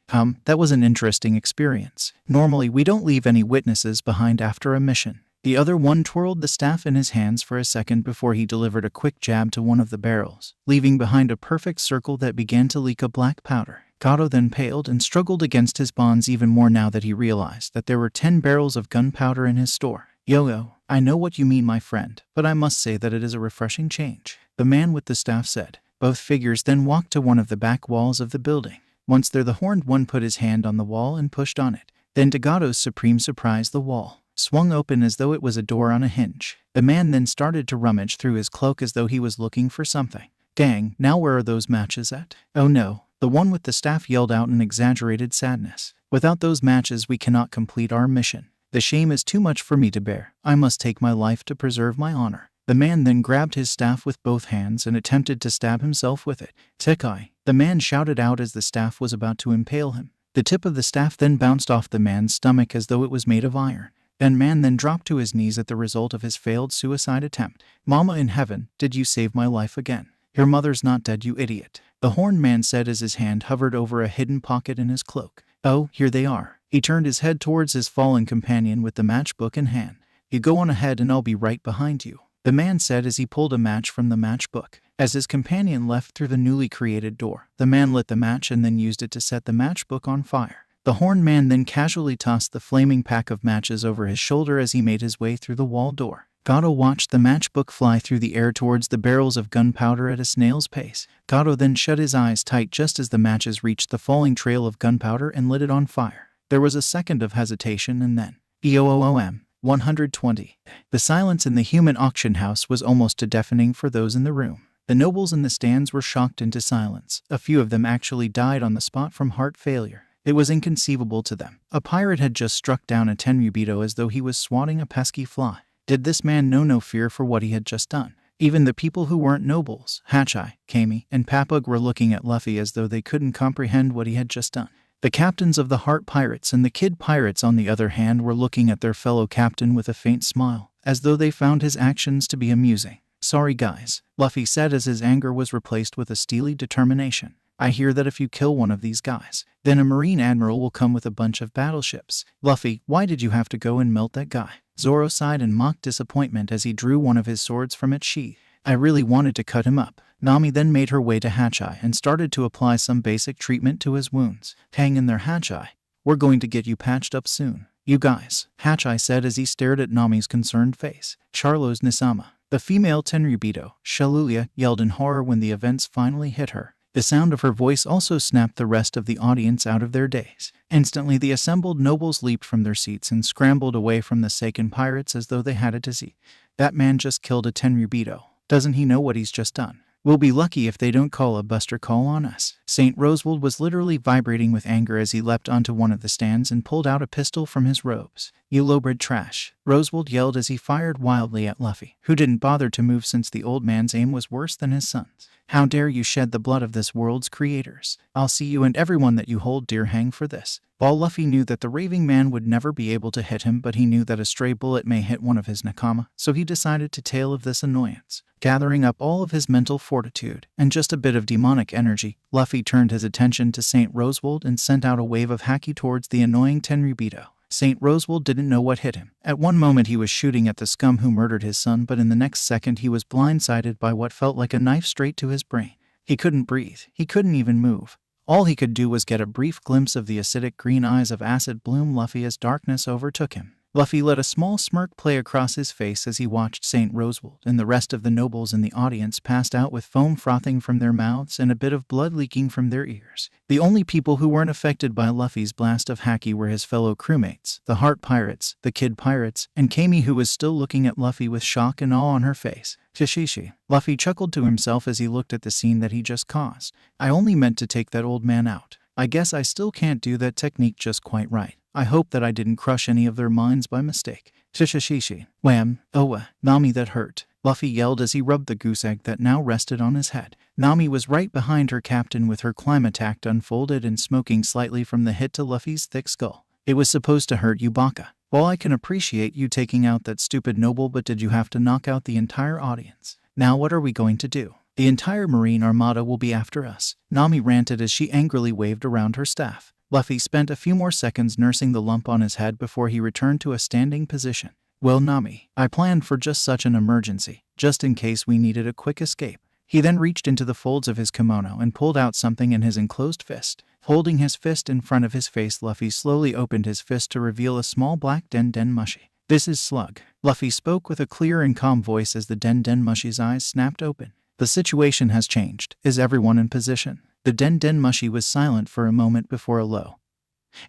That was an interesting experience. Normally, we don't leave any witnesses behind after a mission. The other one twirled the staff in his hands for a second before he delivered a quick jab to one of the barrels, leaving behind a perfect circle that began to leak a black powder. Gato then paled and struggled against his bonds even more now that he realized that there were 10 barrels of gunpowder in his store. "Yo, I know what you mean, my friend, but I must say that it is a refreshing change," the man with the staff said. Both figures then walked to one of the back walls of the building. Once there, the horned one put his hand on the wall and pushed on it. Then, to Gato's supreme surprise, the wall swung open as though it was a door on a hinge. The man then started to rummage through his cloak as though he was looking for something. Dang, now where are those matches at? Oh no, the one with the staff yelled out in exaggerated sadness. Without those matches we cannot complete our mission. The shame is too much for me to bear. I must take my life to preserve my honor. The man then grabbed his staff with both hands and attempted to stab himself with it. Tekai, the man shouted out as the staff was about to impale him. The tip of the staff then bounced off the man's stomach as though it was made of iron. The man then dropped to his knees at the result of his failed suicide attempt. Mama in heaven, did you save my life again? Your mother's not dead, you idiot. The horned man said as his hand hovered over a hidden pocket in his cloak. Oh, here they are. He turned his head towards his fallen companion with the matchbook in hand. You go on ahead and I'll be right behind you, the man said as he pulled a match from the matchbook. As his companion left through the newly created door, the man lit the match and then used it to set the matchbook on fire. The horned man then casually tossed the flaming pack of matches over his shoulder as he made his way through the wall door. Gato watched the matchbook fly through the air towards the barrels of gunpowder at a snail's pace. Gato then shut his eyes tight just as the matches reached the falling trail of gunpowder and lit it on fire. There was a second of hesitation and then, EOOOM, 120. The silence in the human auction house was almost too deafening for those in the room. The nobles in the stands were shocked into silence. A few of them actually died on the spot from heart failure. It was inconceivable to them. A pirate had just struck down a tenryubito as though he was swatting a pesky fly. Did this man know no fear for what he had just done? Even the people who weren't nobles, Hachai, Kami, and Papug, were looking at Luffy as though they couldn't comprehend what he had just done. The captains of the Heart Pirates and the Kid Pirates, on the other hand, were looking at their fellow captain with a faint smile, as though they found his actions to be amusing. Sorry guys, Luffy said as his anger was replaced with a steely determination. I hear that if you kill one of these guys, then a marine admiral will come with a bunch of battleships. Luffy, why did you have to go and melt that guy? Zoro sighed in mock disappointment as he drew one of his swords from its sheath. I really wanted to cut him up. Nami then made her way to Hachai and started to apply some basic treatment to his wounds. Hang in there, Hachai. We're going to get you patched up soon. You guys, Hachai said as he stared at Nami's concerned face. Charlo's Nisama, the female tenryubito, Shalulia, yelled in horror when the events finally hit her. The sound of her voice also snapped the rest of the audience out of their daze. Instantly, the assembled nobles leaped from their seats and scrambled away from the Seiken pirates as though they had it to see. That man just killed a tenryubito. Doesn't he know what he's just done? We'll be lucky if they don't call a buster call on us. St. Rosewold was literally vibrating with anger as he leapt onto one of the stands and pulled out a pistol from his robes. You lowbred trash, Rosewold yelled as he fired wildly at Luffy, who didn't bother to move since the old man's aim was worse than his son's. How dare you shed the blood of this world's creators? I'll see you and everyone that you hold dear hang for this. While Luffy knew that the raving man would never be able to hit him, but he knew that a stray bullet may hit one of his nakama, so he decided to tail of this annoyance. Gathering up all of his mental fortitude and just a bit of demonic energy, Luffy turned his attention to St. Rosewold and sent out a wave of haki towards the annoying tenryubito. St. Rosewold didn't know what hit him. At one moment he was shooting at the scum who murdered his son, but in the next second he was blindsided by what felt like a knife straight to his brain. He couldn't breathe. He couldn't even move. All he could do was get a brief glimpse of the acidic green eyes of Acid Bloom Luffy as darkness overtook him. Luffy let a small smirk play across his face as he watched St. Rosewold and the rest of the nobles in the audience passed out with foam frothing from their mouths and a bit of blood leaking from their ears. The only people who weren't affected by Luffy's blast of haki were his fellow crewmates, the Heart Pirates, the Kid Pirates, and Kami, who was still looking at Luffy with shock and awe on her face. Shishishi. Luffy chuckled to himself as he looked at the scene that he just caused. I only meant to take that old man out. I guess I still can't do that technique just quite right. I hope that I didn't crush any of their minds by mistake. Shishishishi. Wham. Oh, Nami, that hurt. Luffy yelled as he rubbed the goose egg that now rested on his head. Nami was right behind her captain with her climb attack unfolded and smoking slightly from the hit to Luffy's thick skull. It was supposed to hurt you, Baka. Well, I can appreciate you taking out that stupid noble, but did you have to knock out the entire audience? Now what are we going to do? The entire Marine Armada will be after us. Nami ranted as she angrily waved around her staff. Luffy spent a few more seconds nursing the lump on his head before he returned to a standing position. Well, Nami, I planned for just such an emergency, just in case we needed a quick escape. He then reached into the folds of his kimono and pulled out something in his enclosed fist. Holding his fist in front of his face, Luffy slowly opened his fist to reveal a small black Den Den Mushi. This is Slug. Luffy spoke with a clear and calm voice as the Den Den Mushi's eyes snapped open. The situation has changed. Is everyone in position? The Den Den Mushi was silent for a moment before a low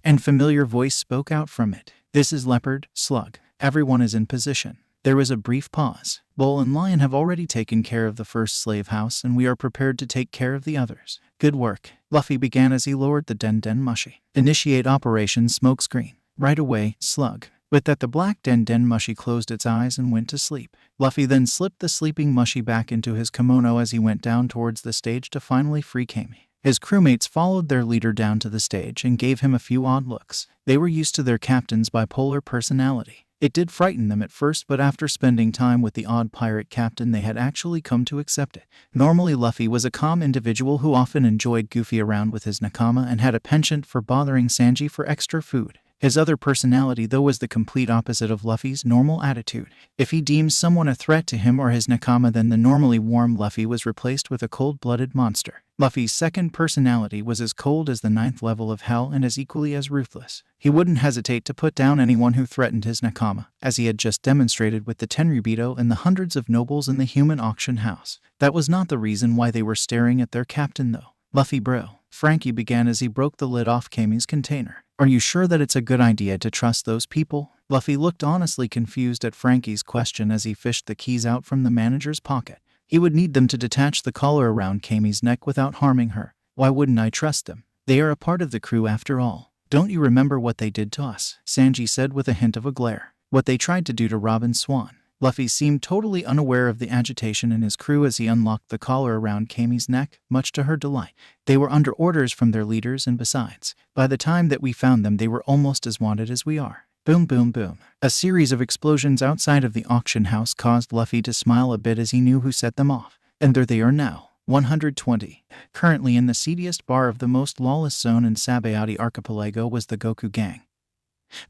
and familiar voice spoke out from it. This is Leopard, Slug. Everyone is in position. There was a brief pause. Bull and Lion have already taken care of the first slave house, and we are prepared to take care of the others. Good work. Luffy began as he lowered the Den Den Mushi. Initiate Operation Smokescreen. Right away, Slug. With that, the black Den Den Mushi closed its eyes and went to sleep. Luffy then slipped the sleeping Mushi back into his kimono as he went down towards the stage to finally free Kami. His crewmates followed their leader down to the stage and gave him a few odd looks. They were used to their captain's bipolar personality. It did frighten them at first, but after spending time with the odd pirate captain, they had actually come to accept it. Normally, Luffy was a calm individual who often enjoyed goofy around with his nakama and had a penchant for bothering Sanji for extra food. His other personality, though, was the complete opposite of Luffy's normal attitude. If he deemed someone a threat to him or his nakama, then the normally warm Luffy was replaced with a cold-blooded monster. Luffy's second personality was as cold as the 9th level of hell and as equally as ruthless. He wouldn't hesitate to put down anyone who threatened his nakama, as he had just demonstrated with the Tenryubito and the hundreds of nobles in the human auction house. That was not the reason why they were staring at their captain, though. Luffy bro, Frankie began as he broke the lid off Kami's container. Are you sure that it's a good idea to trust those people? Luffy looked honestly confused at Frankie's question as he fished the keys out from the manager's pocket. He would need them to detach the collar around Kami's neck without harming her. Why wouldn't I trust them? They are a part of the crew after all. Don't you remember what they did to us? Sanji said with a hint of a glare. What they tried to do to Robin Swan. Luffy seemed totally unaware of the agitation in his crew as he unlocked the collar around Kami's neck, much to her delight. They were under orders from their leaders, and besides, by the time that we found them, they were almost as wanted as we are. Boom, boom, boom. A series of explosions outside of the auction house caused Luffy to smile a bit as he knew who set them off. And there they are now. 120. Currently in the seediest bar of the most lawless zone in Sabayati Archipelago was the Goku Gang,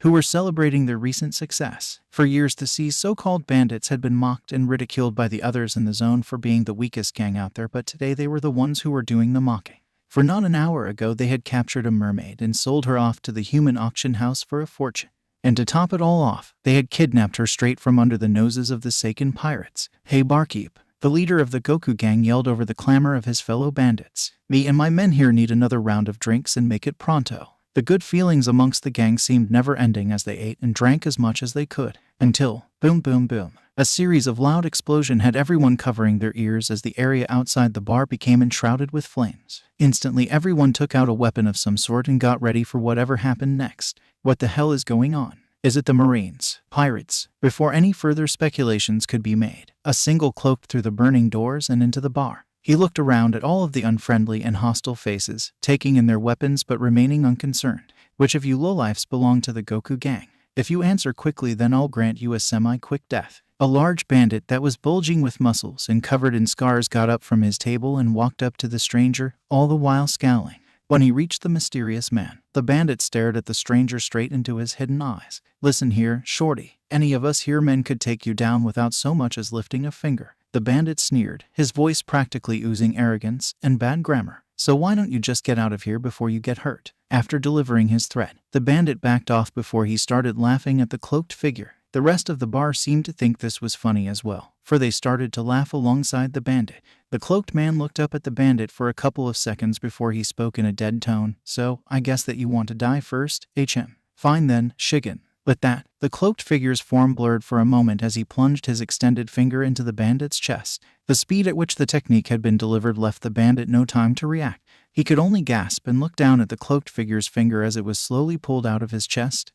who were celebrating their recent success. For years, the Sea's so-called bandits had been mocked and ridiculed by the others in the zone for being the weakest gang out there, but today they were the ones who were doing the mocking. For not an hour ago, they had captured a mermaid and sold her off to the human auction house for a fortune. And to top it all off, they had kidnapped her straight from under the noses of the Seiken pirates. Hey barkeep, the leader of the Goku Gang yelled over the clamor of his fellow bandits. Me and my men here need another round of drinks, and make it pronto. The good feelings amongst the gang seemed never-ending as they ate and drank as much as they could, until, boom, boom, boom, a series of loud explosions had everyone covering their ears as the area outside the bar became enshrouded with flames. Instantly, everyone took out a weapon of some sort and got ready for whatever happened next. What the hell is going on? Is it the Marines? Pirates? Before any further speculations could be made, a single cloaked through the burning doors and into the bar. He looked around at all of the unfriendly and hostile faces, taking in their weapons but remaining unconcerned. Which of you lowlifes belong to the Goku Gang? If you answer quickly, then I'll grant you a semi-quick death. A large bandit that was bulging with muscles and covered in scars got up from his table and walked up to the stranger, all the while scowling. When he reached the mysterious man, the bandit stared at the stranger straight into his hidden eyes. Listen here, shorty. Any of us here men could take you down without so much as lifting a finger. The bandit sneered, his voice practically oozing arrogance and bad grammar. So why don't you just get out of here before you get hurt? After delivering his threat, the bandit backed off before he started laughing at the cloaked figure. The rest of the bar seemed to think this was funny as well, for they started to laugh alongside the bandit. The cloaked man looked up at the bandit for a couple of seconds before he spoke in a dead tone. So, I guess that you want to die first, HM. Fine then, Shigen. With that, the cloaked figure's form blurred for a moment as he plunged his extended finger into the bandit's chest. The speed at which the technique had been delivered left the bandit no time to react. He could only gasp and look down at the cloaked figure's finger as it was slowly pulled out of his chest.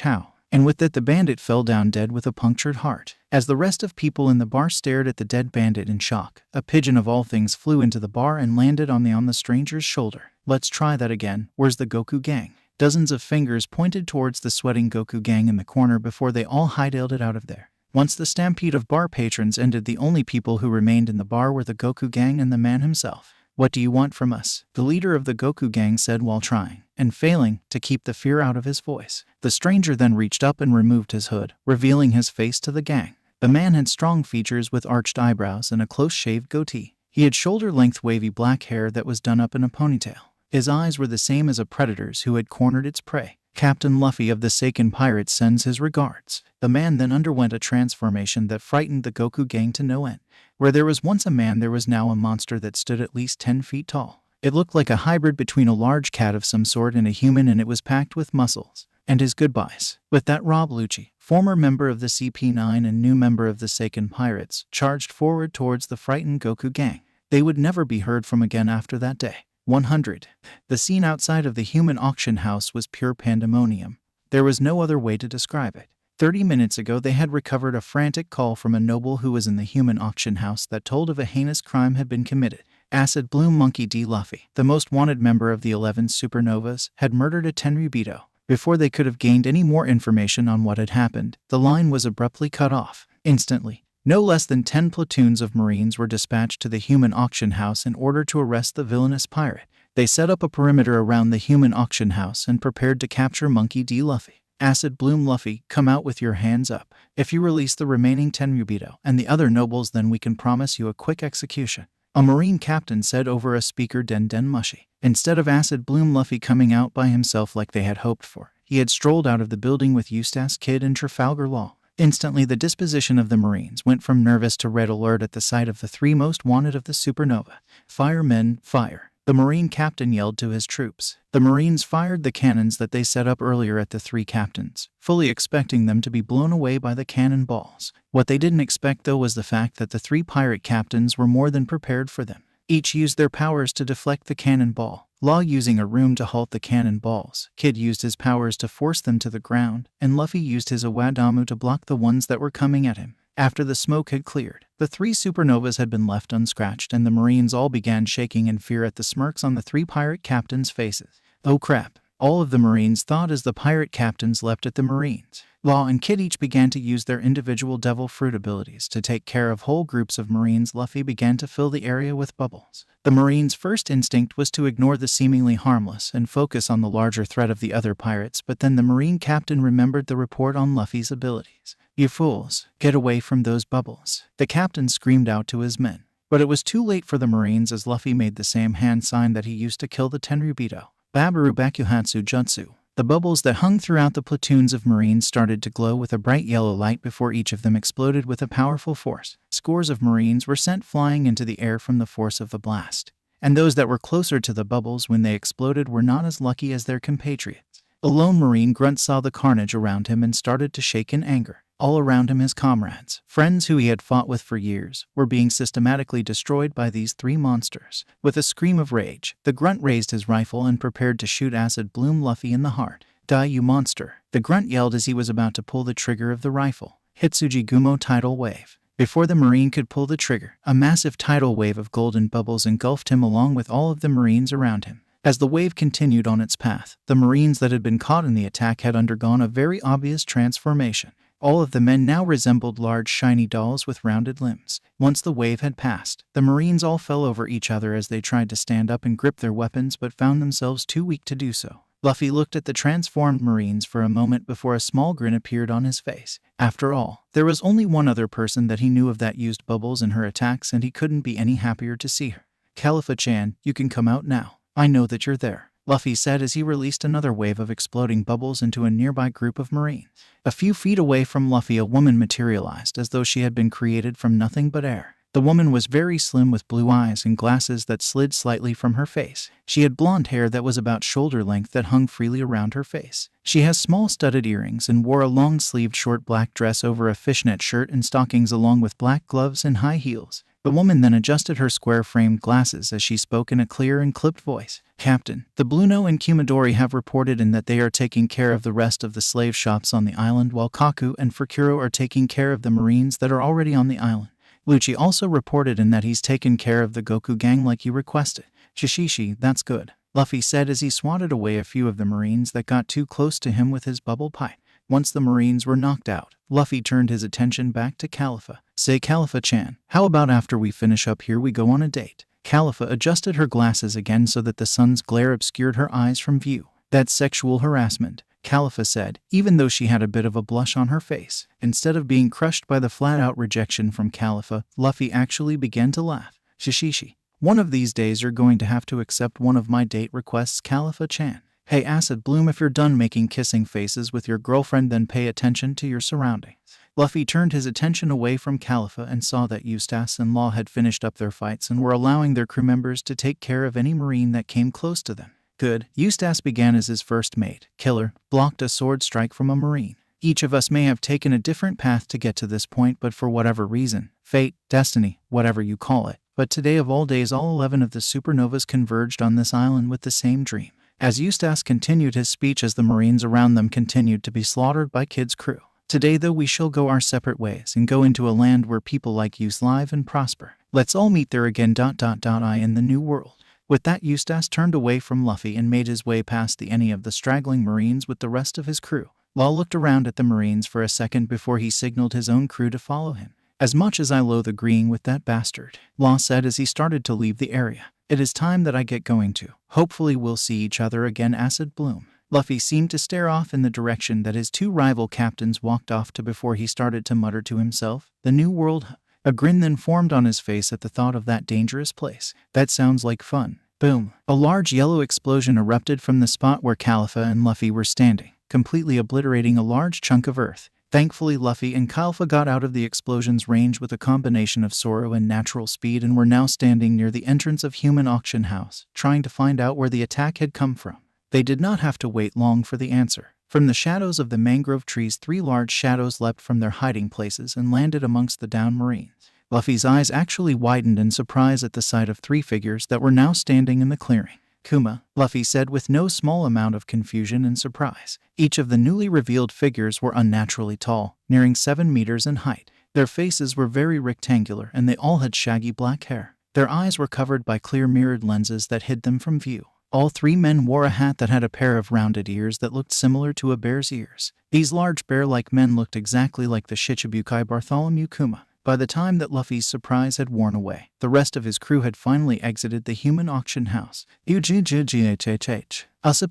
How? And with that, the bandit fell down dead with a punctured heart. As the rest of people in the bar stared at the dead bandit in shock, a pigeon of all things flew into the bar and landed on the stranger's shoulder. Let's try that again. Where's the Goku Gang? Dozens of fingers pointed towards the sweating Goku Gang in the corner before they all hightailed it out of there. Once the stampede of bar patrons ended, the only people who remained in the bar were the Goku Gang and the man himself. What do you want from us? The leader of the Goku Gang said while trying, and failing, to keep the fear out of his voice. The stranger then reached up and removed his hood, revealing his face to the gang. The man had strong features with arched eyebrows and a close-shaved goatee. He had shoulder-length wavy black hair that was done up in a ponytail. His eyes were the same as a predator's who had cornered its prey. Captain Luffy of the Seiken Pirates sends his regards. The man then underwent a transformation that frightened the Goku Gang to no end. Where there was once a man, there was now a monster that stood at least 10 feet tall. It looked like a hybrid between a large cat of some sort and a human, and it was packed with muscles. and his goodbyes. With that, Rob Lucci, former member of the CP9 and new member of the Seiken Pirates, charged forward towards the frightened Goku gang. They would never be heard from again after that day. 100. The scene outside of the human auction house was pure pandemonium. There was no other way to describe it. 30 minutes ago they had recovered a frantic call from a noble who was in the human auction house that told of a heinous crime had been committed. Acid Bloom Monkey D. Luffy, the most wanted member of the 11 supernovas, had murdered a Tenryubito. Before they could have gained any more information on what had happened, the line was abruptly cut off. Instantly, no less than 10 platoons of Marines were dispatched to the human auction house in order to arrest the villainous pirate. They set up a perimeter around the human auction house and prepared to capture Monkey D. Luffy. Acid Bloom Luffy, come out with your hands up. If you release the remaining Tenryubito and the other nobles, then we can promise you a quick execution. A Marine captain said over a speaker. Den Mushi. Instead of Acid Bloom Luffy coming out by himself like they had hoped for, he had strolled out of the building with Eustace Kid and Trafalgar Law. Instantly the disposition of the Marines went from nervous to red alert at the sight of the three most wanted of the supernova. Fire, men, fire. The Marine captain yelled to his troops. The Marines fired the cannons that they set up earlier at the three captains, fully expecting them to be blown away by the cannonballs. What they didn't expect, though, was the fact that the three pirate captains were more than prepared for them. Each used their powers to deflect the cannonball. Law using a room to halt the cannonballs, Kid used his powers to force them to the ground, and Luffy used his Awadamu to block the ones that were coming at him. After the smoke had cleared, the three supernovas had been left unscratched, and the Marines all began shaking in fear at the smirks on the three pirate captains' faces. Oh crap, all of the Marines thought as the pirate captains leapt at the Marines. Law and Kid each began to use their individual devil fruit abilities to take care of whole groups of Marines. Luffy began to fill the area with bubbles. The Marines' first instinct was to ignore the seemingly harmless and focus on the larger threat of the other pirates, but then the Marine captain remembered the report on Luffy's abilities. You fools, get away from those bubbles, the captain screamed out to his men. But it was too late for the Marines, as Luffy made the same hand sign that he used to kill the Tenryubito. Babaru Bakuhatsu Jutsu. The bubbles that hung throughout the platoons of Marines started to glow with a bright yellow light before each of them exploded with a powerful force. Scores of Marines were sent flying into the air from the force of the blast. And those that were closer to the bubbles when they exploded were not as lucky as their compatriots. A lone Marine grunt saw the carnage around him and started to shake in anger. All around him his comrades, friends who he had fought with for years, were being systematically destroyed by these three monsters. With a scream of rage, the grunt raised his rifle and prepared to shoot Acid Bloom Luffy in the heart. Die, you monster, the grunt yelled as he was about to pull the trigger of the rifle. Hitsuji Gumo Tidal Wave. Before the Marine could pull the trigger, a massive tidal wave of golden bubbles engulfed him along with all of the Marines around him. As the wave continued on its path, the Marines that had been caught in the attack had undergone a very obvious transformation. All of the men now resembled large shiny dolls with rounded limbs. Once the wave had passed, the Marines all fell over each other as they tried to stand up and grip their weapons but found themselves too weak to do so. Luffy looked at the transformed Marines for a moment before a small grin appeared on his face. After all, there was only one other person that he knew of that used bubbles in her attacks, and he couldn't be any happier to see her. Khalifa-chan, you can come out now. I know that you're there, Luffy said as he released another wave of exploding bubbles into a nearby group of Marines. A few feet away from Luffy, a woman materialized as though she had been created from nothing but air. The woman was very slim with blue eyes and glasses that slid slightly from her face. She had blonde hair that was about shoulder length that hung freely around her face. She has small studded earrings and wore a long-sleeved short black dress over a fishnet shirt and stockings along with black gloves and high heels. The woman then adjusted her square-framed glasses as she spoke in a clear and clipped voice. Captain, the Blueno and Kumadori have reported in that they are taking care of the rest of the slave shops on the island, while Kaku and Fukuro are taking care of the Marines that are already on the island. Lucci also reported in that he's taken care of the Goku gang like you requested. Shishishi, that's good, Luffy said as he swatted away a few of the Marines that got too close to him with his bubble pipe. Once the Marines were knocked out, Luffy turned his attention back to Khalifa. Say, Khalifa-chan, how about after we finish up here we go on a date? Khalifa adjusted her glasses again so that the sun's glare obscured her eyes from view. That's sexual harassment, Khalifa said, even though she had a bit of a blush on her face. Instead of being crushed by the flat-out rejection from Khalifa, Luffy actually began to laugh. Shishishi, one of these days you're going to have to accept one of my date requests, Khalifa-chan. Hey Acid Bloom, if you're done making kissing faces with your girlfriend, then pay attention to your surroundings. Luffy turned his attention away from Khalifa and saw that Eustace and Law had finished up their fights and were allowing their crew members to take care of any Marine that came close to them. Good. Eustace began as his first mate. Killer blocked a sword strike from a marine. Each of us may have taken a different path to get to this point, but for whatever reason, fate, destiny, whatever you call it. But today of all days, all 11 of the supernovas converged on this island with the same dream. As Eustace continued his speech as the marines around them continued to be slaughtered by Kid's crew. Today though we shall go our separate ways and go into a land where people like you live and prosper. Let's all meet there again. I in the new world. With that, Eustace turned away from Luffy and made his way past any of the straggling marines with the rest of his crew. Law looked around at the marines for a second before he signaled his own crew to follow him. As much as I loathe agreeing with that bastard, Law said as he started to leave the area. It is time that I get going too. Hopefully we'll see each other again. Acid Bloom. Luffy seemed to stare off in the direction that his two rival captains walked off to before he started to mutter to himself, "The new world." A grin then formed on his face at the thought of that dangerous place. That sounds like fun. Boom. A large yellow explosion erupted from the spot where Calipha and Luffy were standing, completely obliterating a large chunk of earth. Thankfully, Luffy and Calipha got out of the explosion's range with a combination of sorrow and natural speed and were now standing near the entrance of Human Auction House, trying to find out where the attack had come from. They did not have to wait long for the answer. From the shadows of the mangrove trees, 3 large shadows leapt from their hiding places and landed amongst the downed marines. Luffy's eyes actually widened in surprise at the sight of 3 figures that were now standing in the clearing. Kuma, Luffy said with no small amount of confusion and surprise. Each of the newly revealed figures were unnaturally tall, nearing 7 meters in height. Their faces were very rectangular and they all had shaggy black hair. Their eyes were covered by clear mirrored lenses that hid them from view. All 3 men wore a hat that had a pair of rounded ears that looked similar to a bear's ears. These large bear-like men looked exactly like the Shichibukai Bartholomew Kuma. By the time that Luffy's surprise had worn away, the rest of his crew had finally exited the Human Auction House. Usup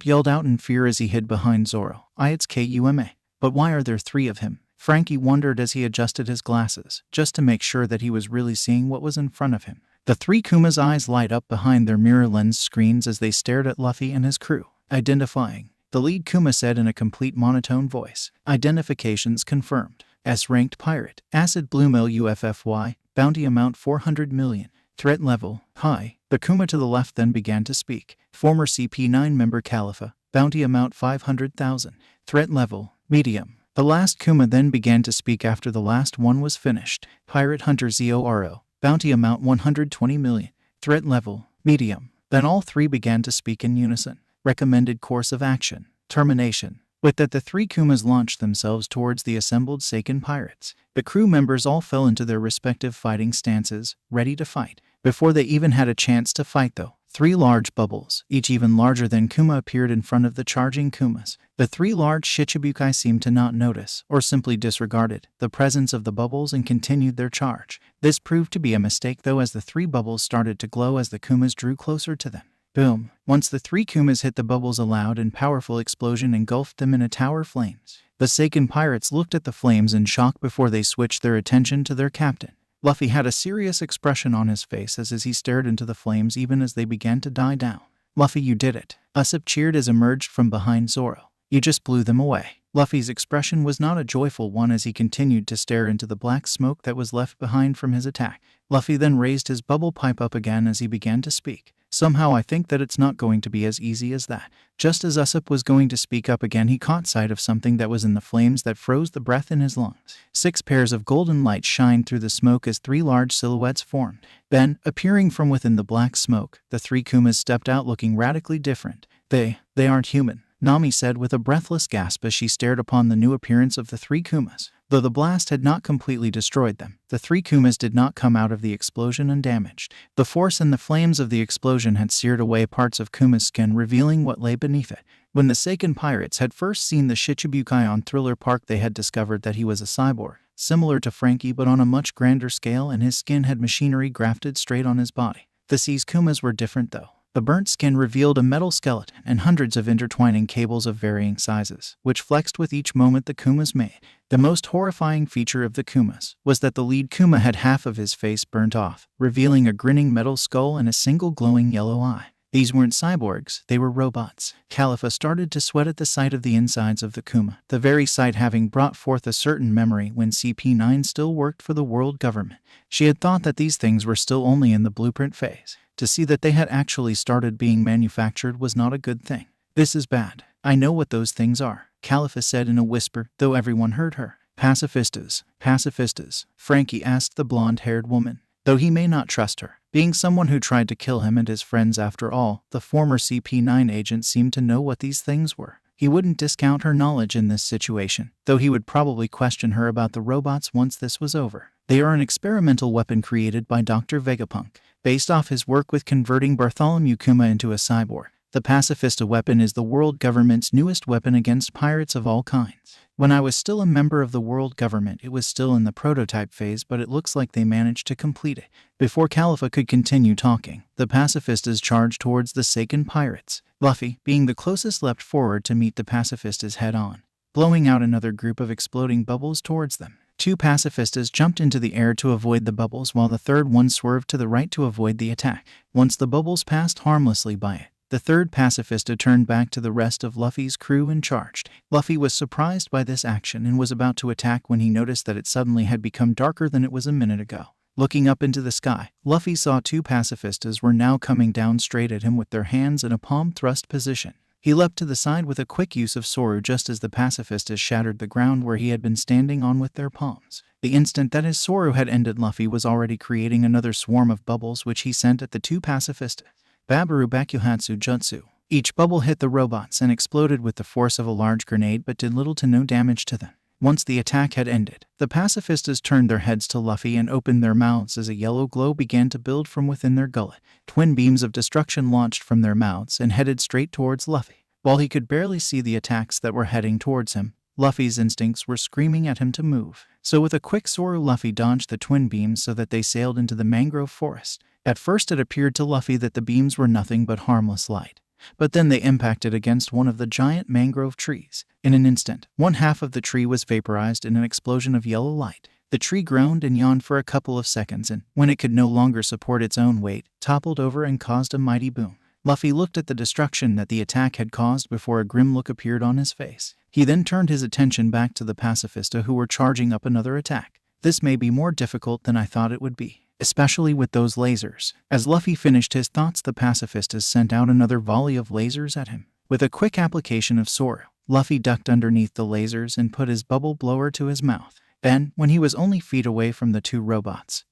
yelled out in fear as he hid behind Zoro. It's Kuma. But why are there 3 of him? Frankie wondered as he adjusted his glasses, just to make sure that he was really seeing what was in front of him. The 3 Kuma's eyes light up behind their mirror lens screens as they stared at Luffy and his crew. Identifying. The lead Kuma said in a complete monotone voice. Identifications confirmed. S-ranked pirate. Acid Bloom LUFFY. Bounty amount 400 million. Threat level. High. The Kuma to the left then began to speak. Former CP9 member Calipha. Bounty amount 500,000. Threat level. Medium. The last Kuma then began to speak after the last one was finished. Pirate Hunter Zoro. Bounty amount 120 million. Threat level. Medium. Then all 3 began to speak in unison. Recommended course of action. Termination. With that, the 3 Kumas launched themselves towards the assembled Seiken pirates. The crew members all fell into their respective fighting stances, ready to fight. Before they even had a chance to fight though, 3 large bubbles, each even larger than Kuma, appeared in front of the charging Kumas. The 3 large Shichibukai seemed to not notice, or simply disregarded, the presence of the bubbles and continued their charge. This proved to be a mistake though, as the 3 bubbles started to glow as the Kumas drew closer to them. Boom. Once the 3 Kumas hit the bubbles, a loud and powerful explosion engulfed them in a tower of flames. The Seiken pirates looked at the flames in shock before they switched their attention to their captain. Luffy had a serious expression on his face as he stared into the flames even as they began to die down. Luffy, you did it. Usopp cheered as emerged from behind Zoro. You just blew them away. Luffy's expression was not a joyful one as he continued to stare into the black smoke that was left behind from his attack. Luffy then raised his bubble pipe up again as he began to speak. Somehow I think that it's not going to be as easy as that. Just as Usopp was going to speak up again, he caught sight of something that was in the flames that froze the breath in his lungs. 6 pairs of golden lights shined through the smoke as 3 large silhouettes formed. Then, appearing from within the black smoke, the 3 Kumas stepped out looking radically different. They aren't human, Nami said with a breathless gasp as she stared upon the new appearance of the 3 Kumas. Though the blast had not completely destroyed them, the 3 Kumas did not come out of the explosion undamaged. The force and the flames of the explosion had seared away parts of Kuma's skin, revealing what lay beneath it. When the Seiken pirates had first seen the Shichibukai on Thriller Park, they had discovered that he was a cyborg, similar to Frankie but on a much grander scale, and his skin had machinery grafted straight on his body. The Sea's Kumas were different though. The burnt skin revealed a metal skeleton and hundreds of intertwining cables of varying sizes, which flexed with each moment the Kumas made. The most horrifying feature of the Kumas was that the lead Kuma had half of his face burnt off, revealing a grinning metal skull and a single glowing yellow eye. These weren't cyborgs, they were robots. Khalifa started to sweat at the sight of the insides of the Kuma, the very sight having brought forth a certain memory when CP9 still worked for the world government. She had thought that these things were still only in the blueprint phase. To see that they had actually started being manufactured was not a good thing. This is bad. I know what those things are, Khalifa said in a whisper, though everyone heard her. Pacifistas, pacifistas, Frankie asked the blonde-haired woman, though he may not trust her. Being someone who tried to kill him and his friends after all, the former CP9 agent seemed to know what these things were. He wouldn't discount her knowledge in this situation, though he would probably question her about the robots once this was over. They are an experimental weapon created by Dr. Vegapunk, based off his work with converting Bartholomew Kuma into a cyborg. The Pacifista weapon is the world government's newest weapon against pirates of all kinds. When I was still a member of the world government, it was still in the prototype phase, but it looks like they managed to complete it. Before Khalifa could continue talking, the Pacifistas charged towards the Seiken pirates. Luffy, being the closest, leapt forward to meet the Pacifistas head-on, blowing out another group of exploding bubbles towards them. 2 Pacifistas jumped into the air to avoid the bubbles, while the third one swerved to the right to avoid the attack. Once the bubbles passed harmlessly by it, the third Pacifista turned back to the rest of Luffy's crew and charged. Luffy was surprised by this action and was about to attack when he noticed that it suddenly had become darker than it was a minute ago. Looking up into the sky, Luffy saw 2 Pacifistas were now coming down straight at him with their hands in a palm thrust position. He leapt to the side with a quick use of Soru just as the Pacifistas shattered the ground where he had been standing on with their palms. The instant that his Soru had ended, Luffy was already creating another swarm of bubbles which he sent at the 2 Pacifistas. Babaru Bakuhatsu Jutsu. Each bubble hit the robots and exploded with the force of a large grenade but did little to no damage to them. Once the attack had ended, the Pacifistas turned their heads to Luffy and opened their mouths as a yellow glow began to build from within their gullet. Twin beams of destruction launched from their mouths and headed straight towards Luffy. While he could barely see the attacks that were heading towards him, Luffy's instincts were screaming at him to move. So with a quick Soru, Luffy dodged the twin beams so that they sailed into the mangrove forest. At first it appeared to Luffy that the beams were nothing but harmless light, but then they impacted against one of the giant mangrove trees. In an instant, one half of the tree was vaporized in an explosion of yellow light. The tree groaned and yawned for a couple of seconds and, when it could no longer support its own weight, toppled over and caused a mighty boom. Luffy looked at the destruction that the attack had caused before a grim look appeared on his face. He then turned his attention back to the Pacifista who were charging up another attack. This may be more difficult than I thought it would be, especially with those lasers. As Luffy finished his thoughts, the Pacifistas sent out another volley of lasers at him. With a quick application of Soru, Luffy ducked underneath the lasers and put his bubble blower to his mouth. Then, when he was only feet away from the 2 robots,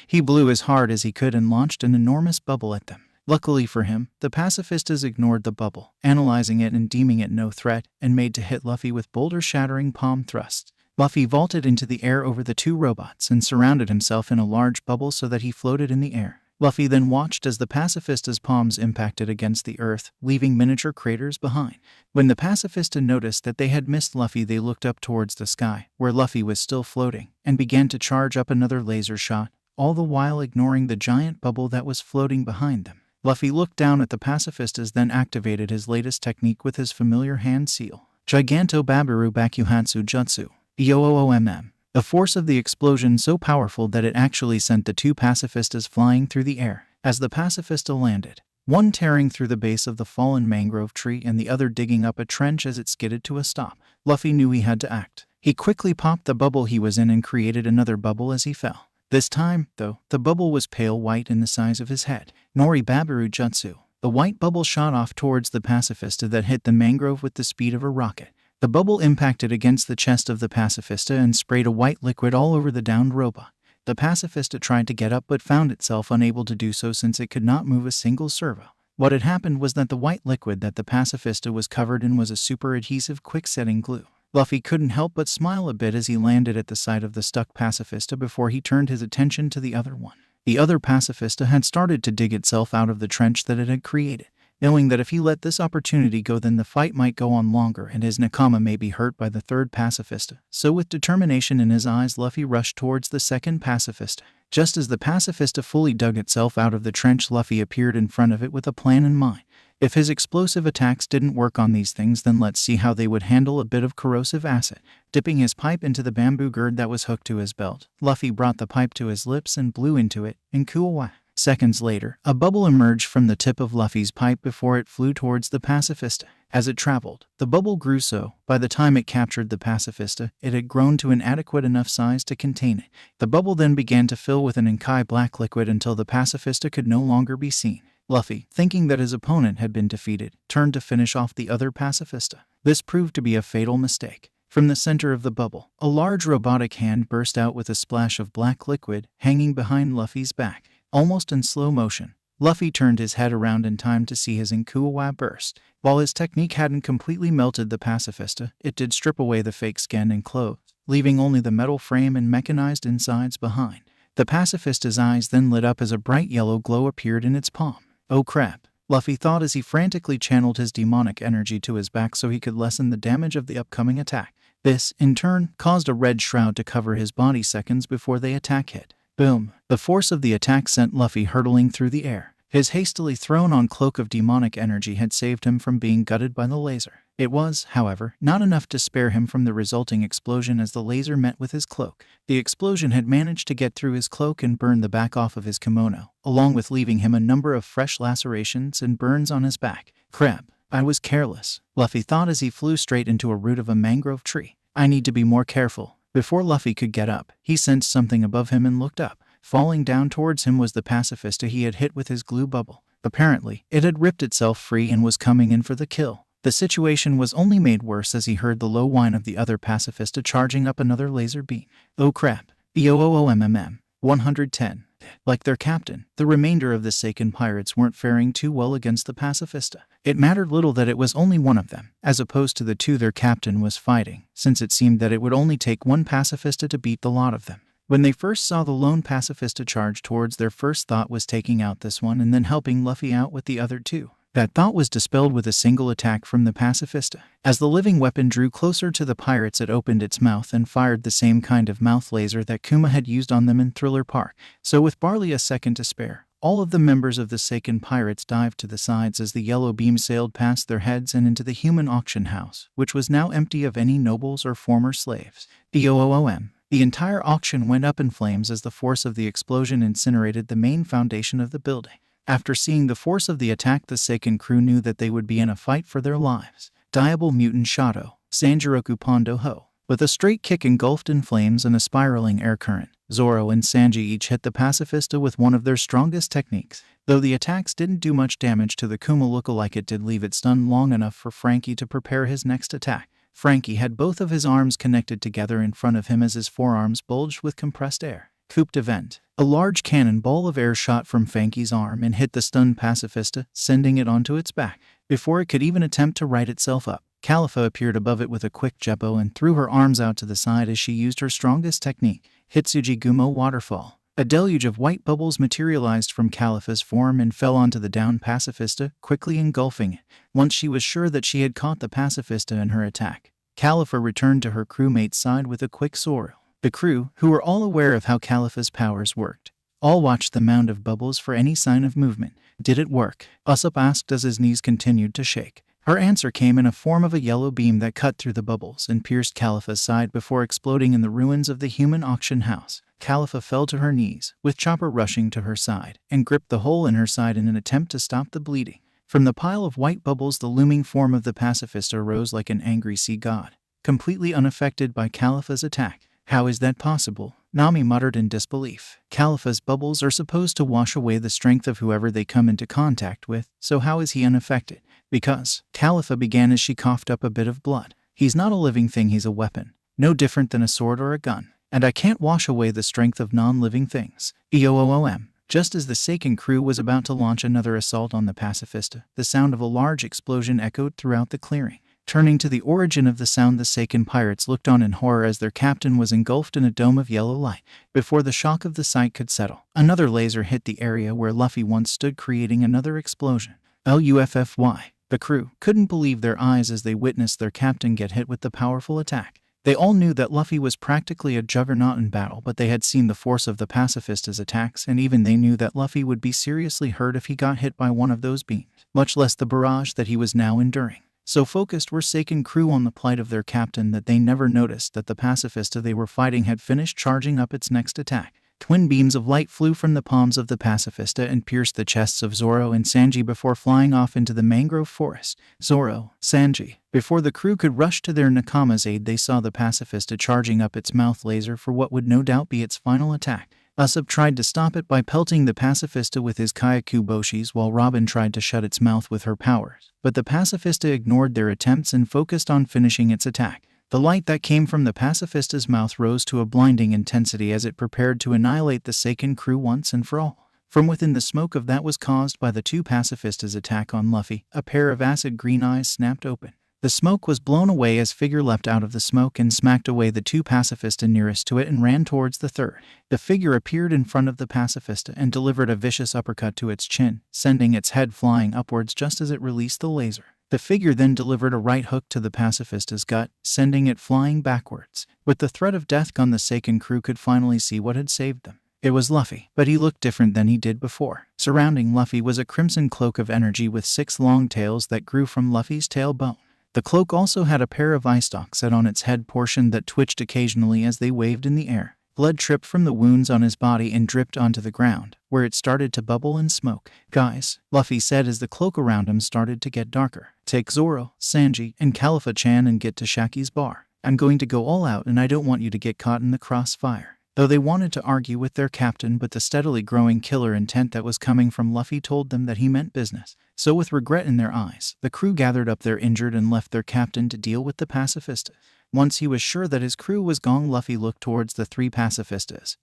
he blew as hard as he could and launched an enormous bubble at them. Luckily for him, the Pacifistas ignored the bubble, analyzing it and deeming it no threat, and made to hit Luffy with boulder-shattering palm thrusts. Luffy vaulted into the air over the 2 robots and surrounded himself in a large bubble so that he floated in the air. Luffy then watched as the Pacifistas' palms impacted against the earth, leaving miniature craters behind. When the Pacifista noticed that they had missed Luffy, they looked up towards the sky, where Luffy was still floating, and began to charge up another laser shot, all the while ignoring the giant bubble that was floating behind them. Luffy looked down at the Pacifistas, then activated his latest technique with his familiar hand seal. Giganto Babaru Bakuhatsu Jutsu. Yoomm. The force of the explosion so powerful that it actually sent the 2 Pacifistas flying through the air. As the Pacifista landed, one tearing through the base of the fallen mangrove tree and the other digging up a trench as it skidded to a stop, Luffy knew he had to act. He quickly popped the bubble he was in and created another bubble as he fell. This time, though, the bubble was pale white in the size of his head. Nori Babaru Jutsu. The white bubble shot off towards the Pacifista that hit the mangrove with the speed of a rocket. The bubble impacted against the chest of the Pacifista and sprayed a white liquid all over the downed robot. The Pacifista tried to get up but found itself unable to do so since it could not move a single servo. What had happened was that the white liquid that the Pacifista was covered in was a super adhesive quick-setting glue. Luffy couldn't help but smile a bit as he landed at the sight of the stuck Pacifista before he turned his attention to the other one. The other Pacifista had started to dig itself out of the trench that it had created, knowing that if he let this opportunity go then the fight might go on longer and his nakama may be hurt by the third Pacifista. So with determination in his eyes, Luffy rushed towards the second Pacifista. Just as the Pacifista fully dug itself out of the trench, Luffy appeared in front of it with a plan in mind. If his explosive attacks didn't work on these things, then let's see how they would handle a bit of corrosive acid. Dipping his pipe into the bamboo gourd that was hooked to his belt, Luffy brought the pipe to his lips and blew into it, in Kuwa. Seconds later, a bubble emerged from the tip of Luffy's pipe before it flew towards the Pacifista. As it traveled, the bubble grew so, by the time it captured the Pacifista, it had grown to an adequate enough size to contain it. The bubble then began to fill with an inky black liquid until the Pacifista could no longer be seen. Luffy, thinking that his opponent had been defeated, turned to finish off the other Pacifista. This proved to be a fatal mistake. From the center of the bubble, a large robotic hand burst out with a splash of black liquid hanging behind Luffy's back. Almost in slow motion, Luffy turned his head around in time to see his Inkuwa burst. While his technique hadn't completely melted the Pacifista, it did strip away the fake skin and clothes, leaving only the metal frame and mechanized insides behind. The Pacifista's eyes then lit up as a bright yellow glow appeared in its palm. Oh crap, Luffy thought as he frantically channeled his demonic energy to his back so he could lessen the damage of the upcoming attack. This, in turn, caused a red shroud to cover his body seconds before the attack hit. Boom! The force of the attack sent Luffy hurtling through the air. His hastily thrown-on cloak of demonic energy had saved him from being gutted by the laser. It was, however, not enough to spare him from the resulting explosion as the laser met with his cloak. The explosion had managed to get through his cloak and burn the back off of his kimono, along with leaving him a number of fresh lacerations and burns on his back. Crap, I was careless, Luffy thought as he flew straight into a root of a mangrove tree. I need to be more careful. Before Luffy could get up, he sensed something above him and looked up. Falling down towards him was the Pacifista he had hit with his glue bubble. Apparently, it had ripped itself free and was coming in for the kill. The situation was only made worse as he heard the low whine of the other Pacifista charging up another laser beam. Oh crap. EOOOMMM. 110. Like their captain, the remainder of the Seiken pirates weren't faring too well against the Pacifista. It mattered little that it was only one of them, as opposed to the two their captain was fighting, since it seemed that it would only take one Pacifista to beat the lot of them. When they first saw the lone Pacifista charge towards, their first thought was taking out this one and then helping Luffy out with the other two. That thought was dispelled with a single attack from the Pacifista. As the living weapon drew closer to the pirates, it opened its mouth and fired the same kind of mouth laser that Kuma had used on them in Thriller Park. So with barely a second to spare, all of the members of the Seiken pirates dived to the sides as the yellow beam sailed past their heads and into the human auction house, which was now empty of any nobles or former slaves. EOOOM. The entire auction went up in flames as the force of the explosion incinerated the main foundation of the building. After seeing the force of the attack, the Seiken crew knew that they would be in a fight for their lives. Diable Mutant Shadow, Sanjiroku Pondo Ho. With a straight kick engulfed in flames and a spiraling air current, Zoro and Sanji each hit the Pacifista with one of their strongest techniques. Though the attacks didn't do much damage to the Kuma lookalike, it did leave it stunned long enough for Franky to prepare his next attack. Franky had both of his arms connected together in front of him as his forearms bulged with compressed air. Couped event. A large cannonball of air shot from Franky's arm and hit the stunned Pacifista, sending it onto its back. Before it could even attempt to right itself up, Califa appeared above it with a quick jeppo and threw her arms out to the side as she used her strongest technique, Hitsuji Gumo Waterfall. A deluge of white bubbles materialized from Califa's form and fell onto the downed Pacifista, quickly engulfing it. Once she was sure that she had caught the Pacifista in her attack, Califa returned to her crewmate's side with a quick sorrel. The crew, who were all aware of how Califa's powers worked, all watched the mound of bubbles for any sign of movement. Did it work? Usopp asked as his knees continued to shake. Her answer came in a form of a yellow beam that cut through the bubbles and pierced Califa's side before exploding in the ruins of the human auction house. Califa fell to her knees, with Chopper rushing to her side, and gripped the hole in her side in an attempt to stop the bleeding. From the pile of white bubbles, the looming form of the Pacifista rose like an angry sea god, completely unaffected by Califa's attack. How is that possible? Nami muttered in disbelief. Califa's bubbles are supposed to wash away the strength of whoever they come into contact with, so how is he unaffected? Because, Califa began as she coughed up a bit of blood. He's not a living thing, he's a weapon. No different than a sword or a gun. And I can't wash away the strength of non-living things. EOOOM. Just as the Seiken crew was about to launch another assault on the Pacifista, the sound of a large explosion echoed throughout the clearing. Turning to the origin of the sound, the Seiken pirates looked on in horror as their captain was engulfed in a dome of yellow light. Before the shock of the sight could settle, another laser hit the area where Luffy once stood, creating another explosion. Luffy. The crew couldn't believe their eyes as they witnessed their captain get hit with the powerful attack. They all knew that Luffy was practically a juggernaut in battle, but they had seen the force of the Pacifista's attacks, and even they knew that Luffy would be seriously hurt if he got hit by one of those beams, much less the barrage that he was now enduring. So focused were Seiken crew on the plight of their captain that they never noticed that the Pacifista they were fighting had finished charging up its next attack. Twin beams of light flew from the palms of the Pacifista and pierced the chests of Zoro and Sanji before flying off into the mangrove forest. Zoro, Sanji. Before the crew could rush to their Nakama's aid, they saw the Pacifista charging up its mouth laser for what would no doubt be its final attack. Usopp tried to stop it by pelting the Pacifista with his Kaioku Boshis, while Robin tried to shut its mouth with her powers. But the Pacifista ignored their attempts and focused on finishing its attack. The light that came from the Pacifista's mouth rose to a blinding intensity as it prepared to annihilate the Seiken crew once and for all. From within the smoke of that was caused by the two Pacifistas' attack on Luffy, a pair of acid green eyes snapped open. The smoke was blown away as Figure leapt out of the smoke and smacked away the two Pacifista nearest to it and ran towards the third. The figure appeared in front of the Pacifista and delivered a vicious uppercut to its chin, sending its head flying upwards just as it released the laser. The figure then delivered a right hook to the Pacifista's gut, sending it flying backwards. With the threat of death gone, the Seiken crew could finally see what had saved them. It was Luffy, but he looked different than he did before. Surrounding Luffy was a crimson cloak of energy with 6 long tails that grew from Luffy's tailbone. The cloak also had a pair of eye stalks set on its head portion that twitched occasionally as they waved in the air. Blood dripped from the wounds on his body and dripped onto the ground, where it started to bubble and smoke. "Guys," Luffy said as the cloak around him started to get darker. "Take Zoro, Sanji, and Khalifa-chan and get to Shaki's bar. I'm going to go all out and I don't want you to get caught in the crossfire." Though they wanted to argue with their captain, but the steadily growing killer intent that was coming from Luffy told them that he meant business. So with regret in their eyes, the crew gathered up their injured and left their captain to deal with the Pacifista. Once he was sure that his crew was gone, Luffy looked towards the 3 Pacifistas,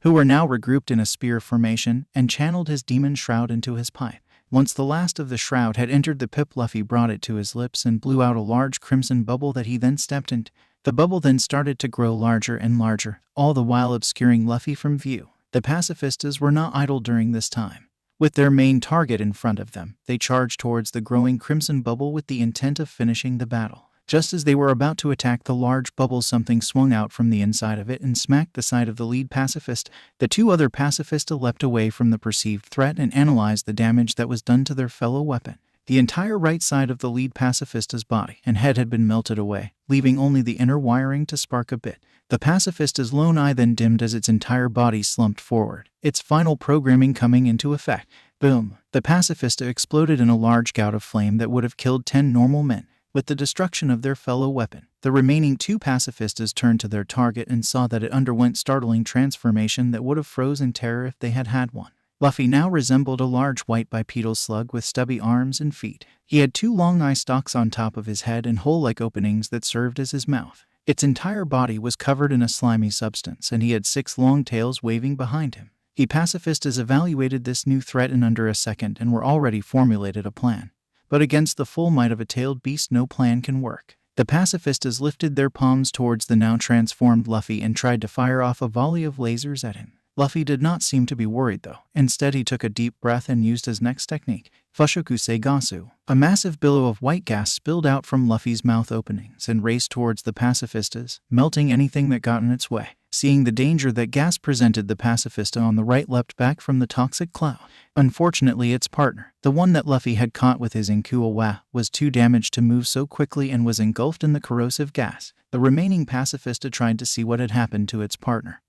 who were now regrouped in a spear formation, and channeled his demon shroud into his pipe. Once the last of the shroud had entered the pip, Luffy brought it to his lips and blew out a large crimson bubble that he then stepped into. The bubble then started to grow larger and larger, all the while obscuring Luffy from view. The Pacifistas were not idle during this time. With their main target in front of them, they charged towards the growing crimson bubble with the intent of finishing the battle. Just as they were about to attack the large bubble, something swung out from the inside of it and smacked the side of the lead Pacifista. The 2 other Pacifista leapt away from the perceived threat and analyzed the damage that was done to their fellow weapon. The entire right side of the lead Pacifista's body and head had been melted away, leaving only the inner wiring to spark a bit. The Pacifista's lone eye then dimmed as its entire body slumped forward, its final programming coming into effect. Boom! The Pacifista exploded in a large gout of flame that would have killed 10 normal men. With the destruction of their fellow weapon, the remaining 2 Pacifistas turned to their target and saw that it underwent startling transformation that would have frozen terror if they had had one. Luffy now resembled a large white bipedal slug with stubby arms and feet. He had 2 long eye stalks on top of his head and hole-like openings that served as his mouth. Its entire body was covered in a slimy substance, and he had 6 long tails waving behind him. The Pacifistas evaluated this new threat in under a second and were already formulated a plan. But against the full might of a tailed beast, no plan can work. The Pacifistas lifted their palms towards the now transformed Luffy and tried to fire off a volley of lasers at him. Luffy did not seem to be worried though. Instead, he took a deep breath and used his next technique, Fushoku Seigasu. A massive billow of white gas spilled out from Luffy's mouth openings and raced towards the Pacifistas, melting anything that got in its way. Seeing the danger that gas presented, the Pacifista on the right leapt back from the toxic cloud. Unfortunately, its partner, the one that Luffy had caught with his Inkuwa, was too damaged to move so quickly and was engulfed in the corrosive gas. The remaining Pacifista tried to see what had happened to its partner,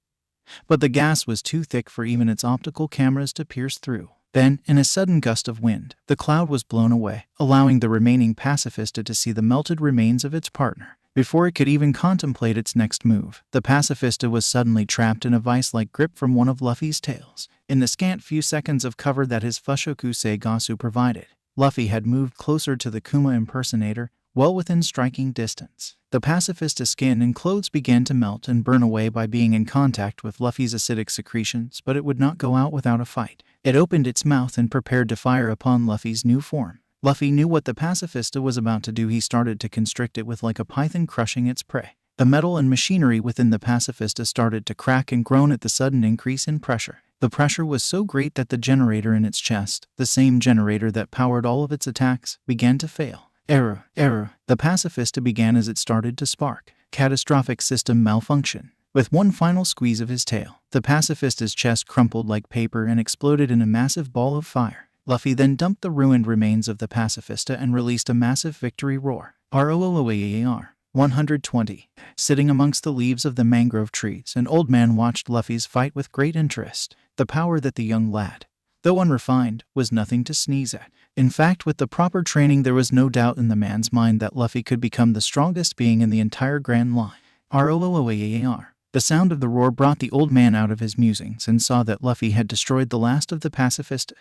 but the gas was too thick for even its optical cameras to pierce through. Then, in a sudden gust of wind, the cloud was blown away, allowing the remaining Pacifista to see the melted remains of its partner. Before it could even contemplate its next move, the Pacifista was suddenly trapped in a vice-like grip from one of Luffy's tails. In the scant few seconds of cover that his Fushoku Seigasu provided, Luffy had moved closer to the Kuma impersonator, well within striking distance. The Pacifista's skin and clothes began to melt and burn away by being in contact with Luffy's acidic secretions, but it would not go out without a fight. It opened its mouth and prepared to fire upon Luffy's new form. Luffy knew what the Pacifista was about to do. He started to constrict it with like a python crushing its prey. The metal and machinery within the Pacifista started to crack and groan at the sudden increase in pressure. The pressure was so great that the generator in its chest, the same generator that powered all of its attacks, began to fail. Error. The Pacifista began as it started to spark. Catastrophic system malfunction. With one final squeeze of his tail, the Pacifista's chest crumpled like paper and exploded in a massive ball of fire. Luffy then dumped the ruined remains of the Pacifista and released a massive victory roar. ROOAAR. 120. Sitting amongst the leaves of the mangrove trees, an old man watched Luffy's fight with great interest. The power that the young lad, though unrefined, was nothing to sneeze at. In fact, with the proper training, there was no doubt in the man's mind that Luffy could become the strongest being in the entire Grand Line. R-O-O-O-A-A-R. The sound of the roar brought the old man out of his musings and saw that Luffy had destroyed the last of the Pacifista.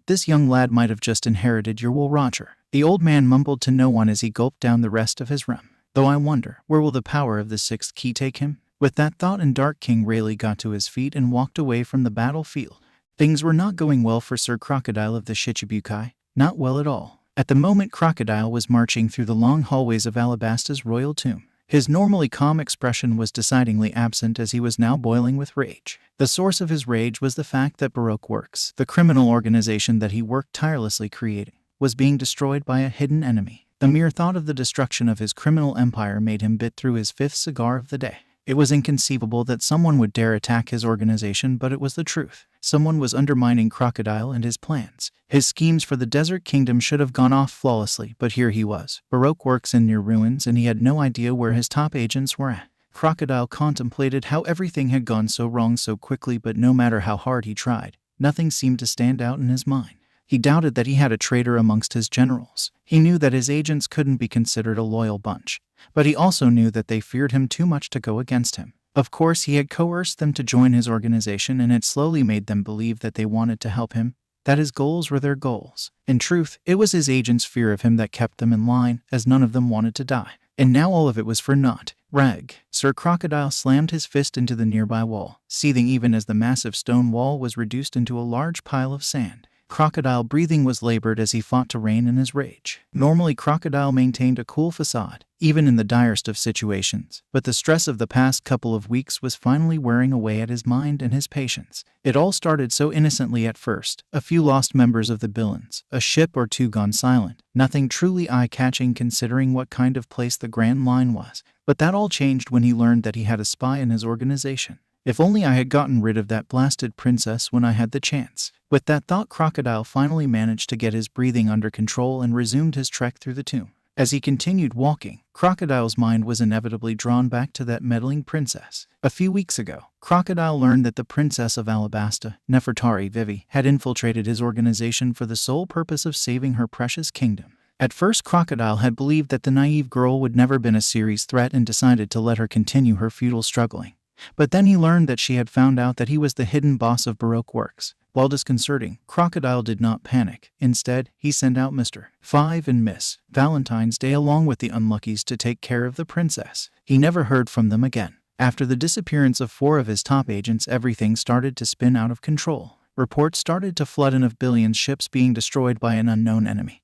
This young lad might have just inherited your wool, Roger. The old man mumbled to no one as he gulped down the rest of his rum. Though I wonder, where will the power of the sixth key take him? With that thought in Dark King Rayleigh got to his feet and walked away from the battlefield. Things were not going well for Sir Crocodile of the Shichibukai. Not well at all. At the moment, Crocodile was marching through the long hallways of Alabasta's royal tomb. His normally calm expression was decidedly absent as he was now boiling with rage. The source of his rage was the fact that Baroque Works, the criminal organization that he worked tirelessly creating, was being destroyed by a hidden enemy. The mere thought of the destruction of his criminal empire made him bit through his fifth cigar of the day. It was inconceivable that someone would dare attack his organization, but it was the truth. Someone was undermining Crocodile and his plans. His schemes for the Desert Kingdom should have gone off flawlessly, but here he was. Baroque Works in near ruins, and he had no idea where his top agents were at. Crocodile contemplated how everything had gone so wrong so quickly, but no matter how hard he tried, nothing seemed to stand out in his mind. He doubted that he had a traitor amongst his generals. He knew that his agents couldn't be considered a loyal bunch, but he also knew that they feared him too much to go against him. Of course, he had coerced them to join his organization and had slowly made them believe that they wanted to help him, that his goals were their goals. In truth, it was his agents' fear of him that kept them in line, as none of them wanted to die. And now all of it was for naught. Rag. Sir Crocodile slammed his fist into the nearby wall, seething even as the massive stone wall was reduced into a large pile of sand. Crocodile breathing was labored as he fought to rein in his rage. Normally, Crocodile maintained a cool facade, even in the direst of situations, but the stress of the past couple of weeks was finally wearing away at his mind and his patience. It all started so innocently at first. A few lost members of the Billons, a ship or two gone silent, nothing truly eye-catching considering what kind of place the Grand Line was. But that all changed when he learned that he had a spy in his organization. If only I had gotten rid of that blasted princess when I had the chance. With that thought, Crocodile finally managed to get his breathing under control and resumed his trek through the tomb. As he continued walking, Crocodile's mind was inevitably drawn back to that meddling princess. A few weeks ago, Crocodile learned that the princess of Alabasta, Nefertari Vivi, had infiltrated his organization for the sole purpose of saving her precious kingdom. At first, Crocodile had believed that the naive girl would never been a serious threat and decided to let her continue her futile struggling. But then he learned that she had found out that he was the hidden boss of Baroque Works. While disconcerting, Crocodile did not panic. Instead, he sent out Mr. 5 and Miss Valentine's Day along with the Unluckies to take care of the princess. He never heard from them again. After the disappearance of 4 of his top agents, everything started to spin out of control. Reports started to flood in of billions ships being destroyed by an unknown enemy.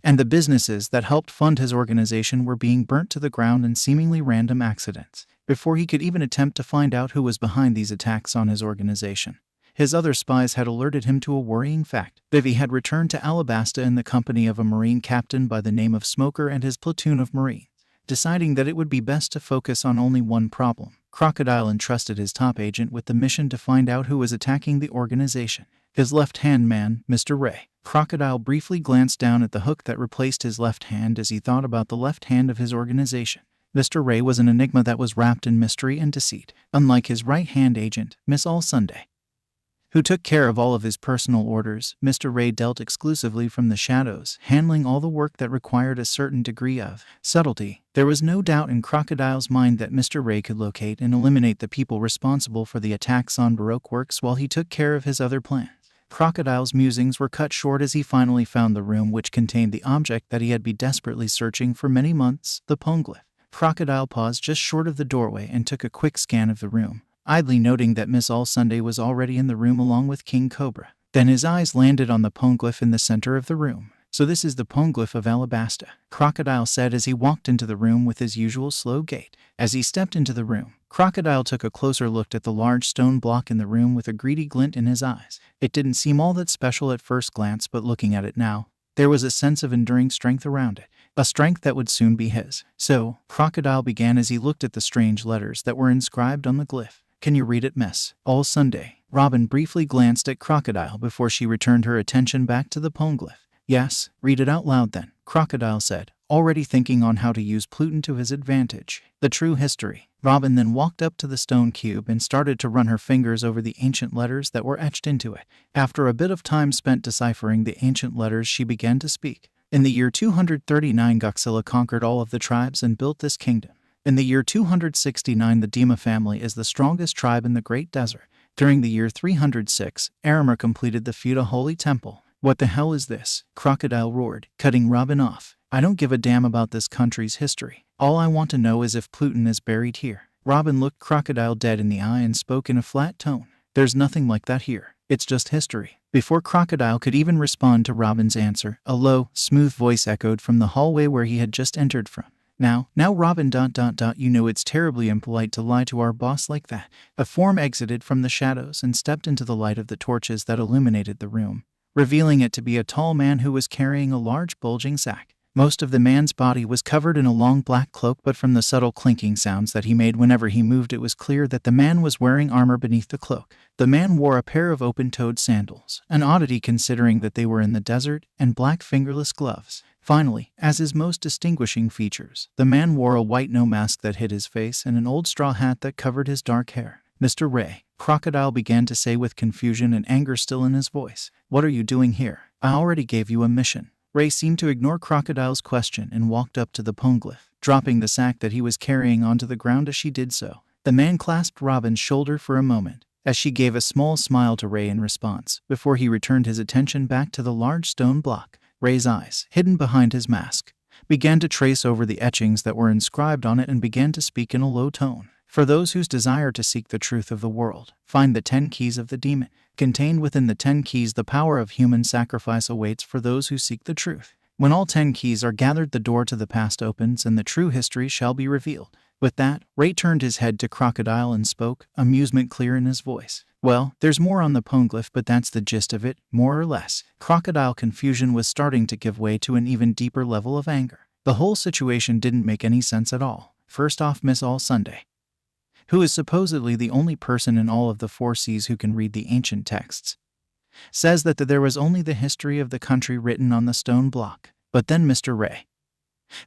And the businesses that helped fund his organization were being burnt to the ground in seemingly random accidents. Before he could even attempt to find out who was behind these attacks on his organization, his other spies had alerted him to a worrying fact. Vivi had returned to Alabasta in the company of a Marine captain by the name of Smoker and his platoon of Marines. Deciding that it would be best to focus on only one problem, Crocodile entrusted his top agent with the mission to find out who was attacking the organization. His left-hand man, Mr. Ray. Crocodile briefly glanced down at the hook that replaced his left hand as he thought about the left hand of his organization. Mr. Ray was an enigma that was wrapped in mystery and deceit, unlike his right-hand agent, Miss All Sunday, who took care of all of his personal orders. Mr. Ray dealt exclusively from the shadows, handling all the work that required a certain degree of subtlety. There was no doubt in Crocodile's mind that Mr. Ray could locate and eliminate the people responsible for the attacks on Baroque Works while he took care of his other plans. Crocodile's musings were cut short as he finally found the room which contained the object that he had been desperately searching for many months, the poneglyph. Crocodile paused just short of the doorway and took a quick scan of the room, idly noting that Miss All Sunday was already in the room along with King Cobra. Then his eyes landed on the poneglyph in the center of the room. So this is the poneglyph of Alabasta, Crocodile said as he walked into the room with his usual slow gait. As he stepped into the room, Crocodile took a closer look at the large stone block in the room with a greedy glint in his eyes. It didn't seem all that special at first glance, but looking at it now, there was a sense of enduring strength around it. A strength that would soon be his. So, Crocodile began as he looked at the strange letters that were inscribed on the glyph. Can you read it, Miss All Sunday? Robin briefly glanced at Crocodile before she returned her attention back to the poneglyph. Yes, read it out loud then, Crocodile said, already thinking on how to use Pluton to his advantage. The true history. Robin then walked up to the stone cube and started to run her fingers over the ancient letters that were etched into it. After a bit of time spent deciphering the ancient letters, she began to speak. In the year 239, Godzilla conquered all of the tribes and built this kingdom. In the year 269, the Dima family is the strongest tribe in the Great Desert. During the year 306, Aramir completed the Futa Holy Temple. What the hell is this? Crocodile roared, cutting Robin off. I don't give a damn about this country's history. All I want to know is if Pluton is buried here. Robin looked Crocodile dead in the eye and spoke in a flat tone. There's nothing like that here. It's just history. Before Crocodile could even respond to Robin's answer, a low, smooth voice echoed from the hallway where he had just entered from. Now Robin ... you know it's terribly impolite to lie to our boss like that. A form exited from the shadows and stepped into the light of the torches that illuminated the room, revealing it to be a tall man who was carrying a large bulging sack. Most of the man's body was covered in a long black cloak, but from the subtle clinking sounds that he made whenever he moved, it was clear that the man was wearing armor beneath the cloak. The man wore a pair of open-toed sandals, an oddity considering that they were in the desert, and black fingerless gloves. Finally, as his most distinguishing features, the man wore a white no-mask that hid his face and an old straw hat that covered his dark hair. "Mr. Ray," Crocodile began to say with confusion and anger still in his voice. "What are you doing here? I already gave you a mission." Ray seemed to ignore Crocodile's question and walked up to the poneglyph, dropping the sack that he was carrying onto the ground as she did so. The man clasped Robin's shoulder for a moment, as she gave a small smile to Ray in response, before he returned his attention back to the large stone block. Ray's eyes, hidden behind his mask, began to trace over the etchings that were inscribed on it and began to speak in a low tone. "For those whose desire to seek the truth of the world, find the 10 keys of the demon. Contained within the 10 keys, the power of human sacrifice awaits for those who seek the truth. When all 10 keys are gathered, the door to the past opens and the true history shall be revealed." With that, Ray turned his head to Crocodile and spoke, amusement clear in his voice. "Well, there's more on the poneglyph, but that's the gist of it, more or less." Crocodile confusion was starting to give way to an even deeper level of anger. The whole situation didn't make any sense at all. First off, Miss All Sunday, who is supposedly the only person in all of the 4 seas who can read the ancient texts, says that there was only the history of the country written on the stone block. But then Mr. Ray,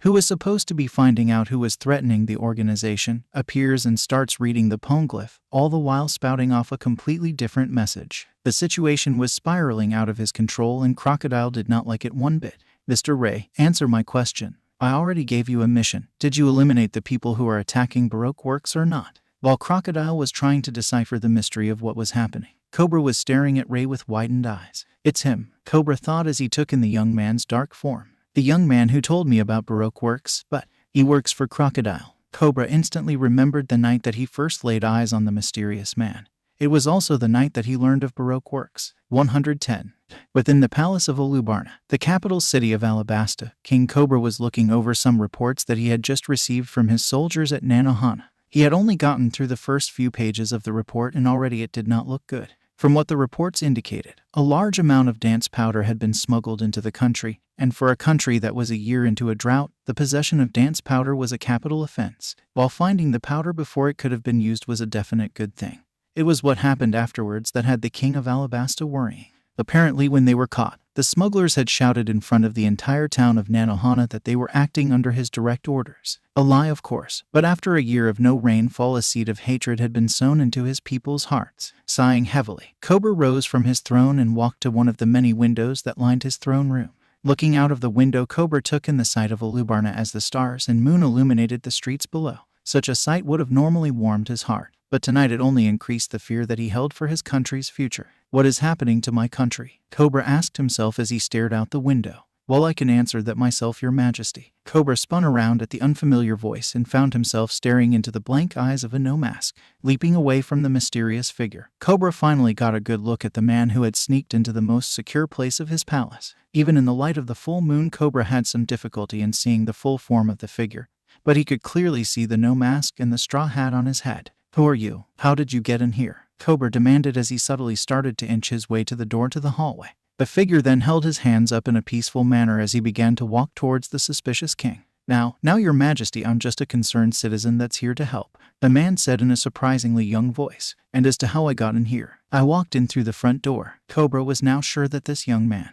who was supposed to be finding out who was threatening the organization, appears and starts reading the poneglyph, all the while spouting off a completely different message. The situation was spiraling out of his control and Crocodile did not like it one bit. "Mr. Ray, answer my question. I already gave you a mission. Did you eliminate the people who are attacking Baroque works or not?" While Crocodile was trying to decipher the mystery of what was happening, Cobra was staring at Ray with widened eyes. "It's him," Cobra thought as he took in the young man's dark form. "The young man who told me about Baroque works, but he works for Crocodile." Cobra instantly remembered the night that he first laid eyes on the mysterious man. It was also the night that he learned of Baroque works. 110. Within the palace of Olubarna, the capital city of Alabasta, King Cobra was looking over some reports that he had just received from his soldiers at Nanohana. He had only gotten through the first few pages of the report and already it did not look good. From what the reports indicated, a large amount of dance powder had been smuggled into the country, and for a country that was a year into a drought, the possession of dance powder was a capital offense, while finding the powder before it could have been used was a definite good thing. It was what happened afterwards that had the king of Alabasta worrying. Apparently, when they were caught, the smugglers had shouted in front of the entire town of Nanohana that they were acting under his direct orders. A lie, of course, but after a year of no rainfall, a seed of hatred had been sown into his people's hearts. Sighing heavily, Cobra rose from his throne and walked to one of the many windows that lined his throne room. Looking out of the window, Cobra took in the sight of Olubarna as the stars and moon illuminated the streets below. Such a sight would have normally warmed his heart, but tonight it only increased the fear that he held for his country's future. "What is happening to my country?" Cobra asked himself as he stared out the window. "Well, I can answer that myself, Your Majesty." Cobra spun around at the unfamiliar voice and found himself staring into the blank eyes of a no-mask. Leaping away from the mysterious figure, Cobra finally got a good look at the man who had sneaked into the most secure place of his palace. Even in the light of the full moon, Cobra had some difficulty in seeing the full form of the figure, but he could clearly see the no-mask and the straw hat on his head. "Who are you? How did you get in here?" Cobra demanded as he subtly started to inch his way to the door to the hallway. The figure then held his hands up in a peaceful manner as he began to walk towards the suspicious king. Now, Your Majesty, I'm just a concerned citizen that's here to help," the man said in a surprisingly young voice. "And as to how I got in here, I walked in through the front door." Cobra was now sure that this young man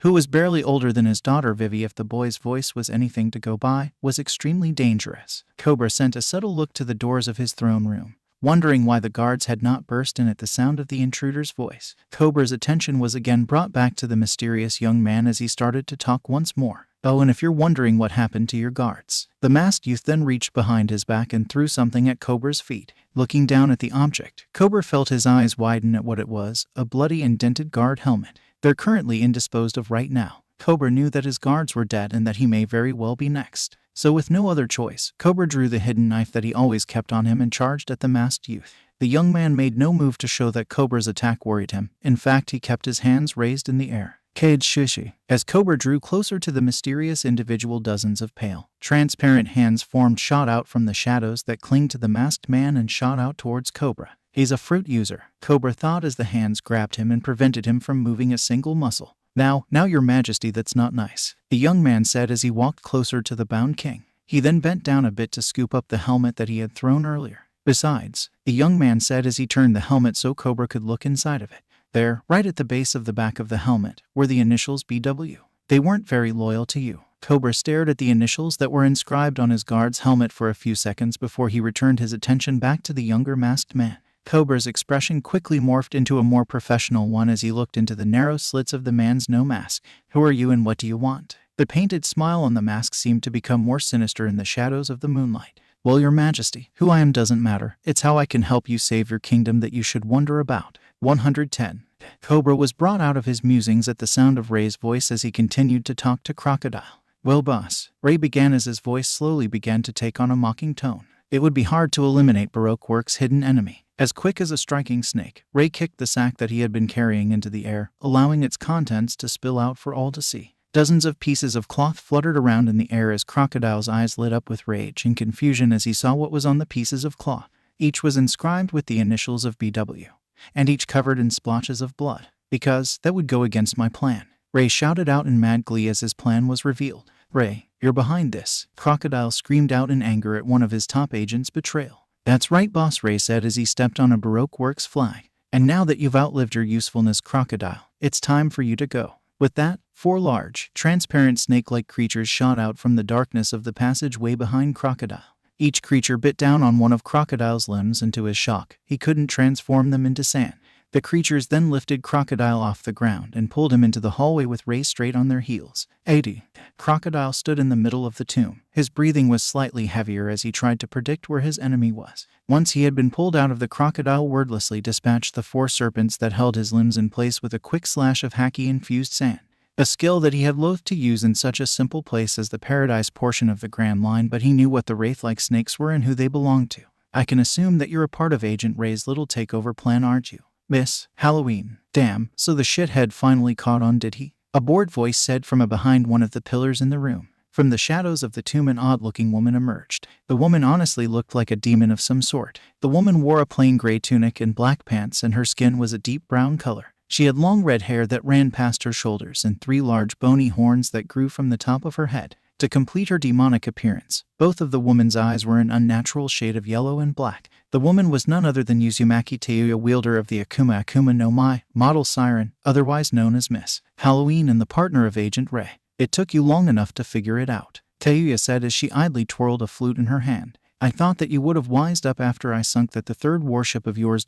who was barely older than his daughter Vivi if the boy's voice was anything to go by, was extremely dangerous. Cobra sent a subtle look to the doors of his throne room, wondering why the guards had not burst in at the sound of the intruder's voice. Cobra's attention was again brought back to the mysterious young man as he started to talk once more. Oh, and if you're wondering what happened to your guards. The masked youth then reached behind his back and threw something at Cobra's feet. Looking down at the object, Cobra felt his eyes widen at what it was, a bloody indented guard helmet. They're currently indisposed of right now. Cobra knew that his guards were dead and that he may very well be next. So with no other choice, Cobra drew the hidden knife that he always kept on him and charged at the masked youth. The young man made no move to show that Cobra's attack worried him. In fact, he kept his hands raised in the air. Cage Shishi. As Cobra drew closer to the mysterious individual, dozens of pale, transparent hands shot out from the shadows that clinged to the masked man and shot out towards Cobra. He's a fruit user, Cobra thought as the hands grabbed him and prevented him from moving a single muscle. Now, your majesty, that's not nice, the young man said as he walked closer to the bound king. He then bent down a bit to scoop up the helmet that he had thrown earlier. Besides, the young man said as he turned the helmet so Cobra could look inside of it. There, right at the base of the back of the helmet, were the initials BW. They weren't very loyal to you. Cobra stared at the initials that were inscribed on his guard's helmet for a few seconds before he returned his attention back to the younger masked man. Cobra's expression quickly morphed into a more professional one as he looked into the narrow slits of the man's no mask. Who are you and what do you want? The painted smile on the mask seemed to become more sinister in the shadows of the moonlight. Well, your majesty, who I am doesn't matter. It's how I can help you save your kingdom that you should wonder about. 110. Cobra was brought out of his musings at the sound of Ray's voice as he continued to talk to Crocodile. Well, boss, Ray began as his voice slowly began to take on a mocking tone. It would be hard to eliminate Baroque Works' hidden enemy. As quick as a striking snake, Ray kicked the sack that he had been carrying into the air, allowing its contents to spill out for all to see. Dozens of pieces of cloth fluttered around in the air as Crocodile's eyes lit up with rage and confusion as he saw what was on the pieces of cloth. Each was inscribed with the initials of BW, and each covered in splotches of blood. Because that would go against my plan. Ray shouted out in mad glee as his plan was revealed. Ray, you're behind this. Crocodile screamed out in anger at one of his top agents' betrayal. That's right, boss, Ray said as he stepped on a Baroque Works flag. And now that you've outlived your usefulness, Crocodile, it's time for you to go. With that, 4 large, transparent snake-like creatures shot out from the darkness of the passageway behind Crocodile. Each creature bit down on one of Crocodile's limbs, and to his shock, he couldn't transform them into sand. The creatures then lifted Crocodile off the ground and pulled him into the hallway with Ray straight on their heels. 80. Crocodile stood in the middle of the tomb. His breathing was slightly heavier as he tried to predict where his enemy was. Once he had been pulled out of the crocodile, wordlessly dispatched the 4 serpents that held his limbs in place with a quick slash of haki-infused sand. A skill that he had loathed to use in such a simple place as the paradise portion of the Grand Line, but he knew what the wraith-like snakes were and who they belonged to. I can assume that you're a part of Agent Ray's little takeover plan, aren't you? Miss Halloween. Damn, so the shithead finally caught on, did he? A bored voice said from behind one of the pillars in the room. From the shadows of the tomb, an odd-looking woman emerged. The woman honestly looked like a demon of some sort. The woman wore a plain gray tunic and black pants, and her skin was a deep brown color. She had long red hair that ran past her shoulders and 3 large bony horns that grew from the top of her head. To complete her demonic appearance, both of the woman's eyes were an unnatural shade of yellow and black. The woman was none other than Uzumaki Teuya, wielder of the Akuma Akuma no Mai, model siren, otherwise known as Miss Halloween, and the partner of Agent Ray. It took you long enough to figure it out, Teuya said as she idly twirled a flute in her hand. I thought that you would have wised up after I sunk that the 3rd warship of yours ...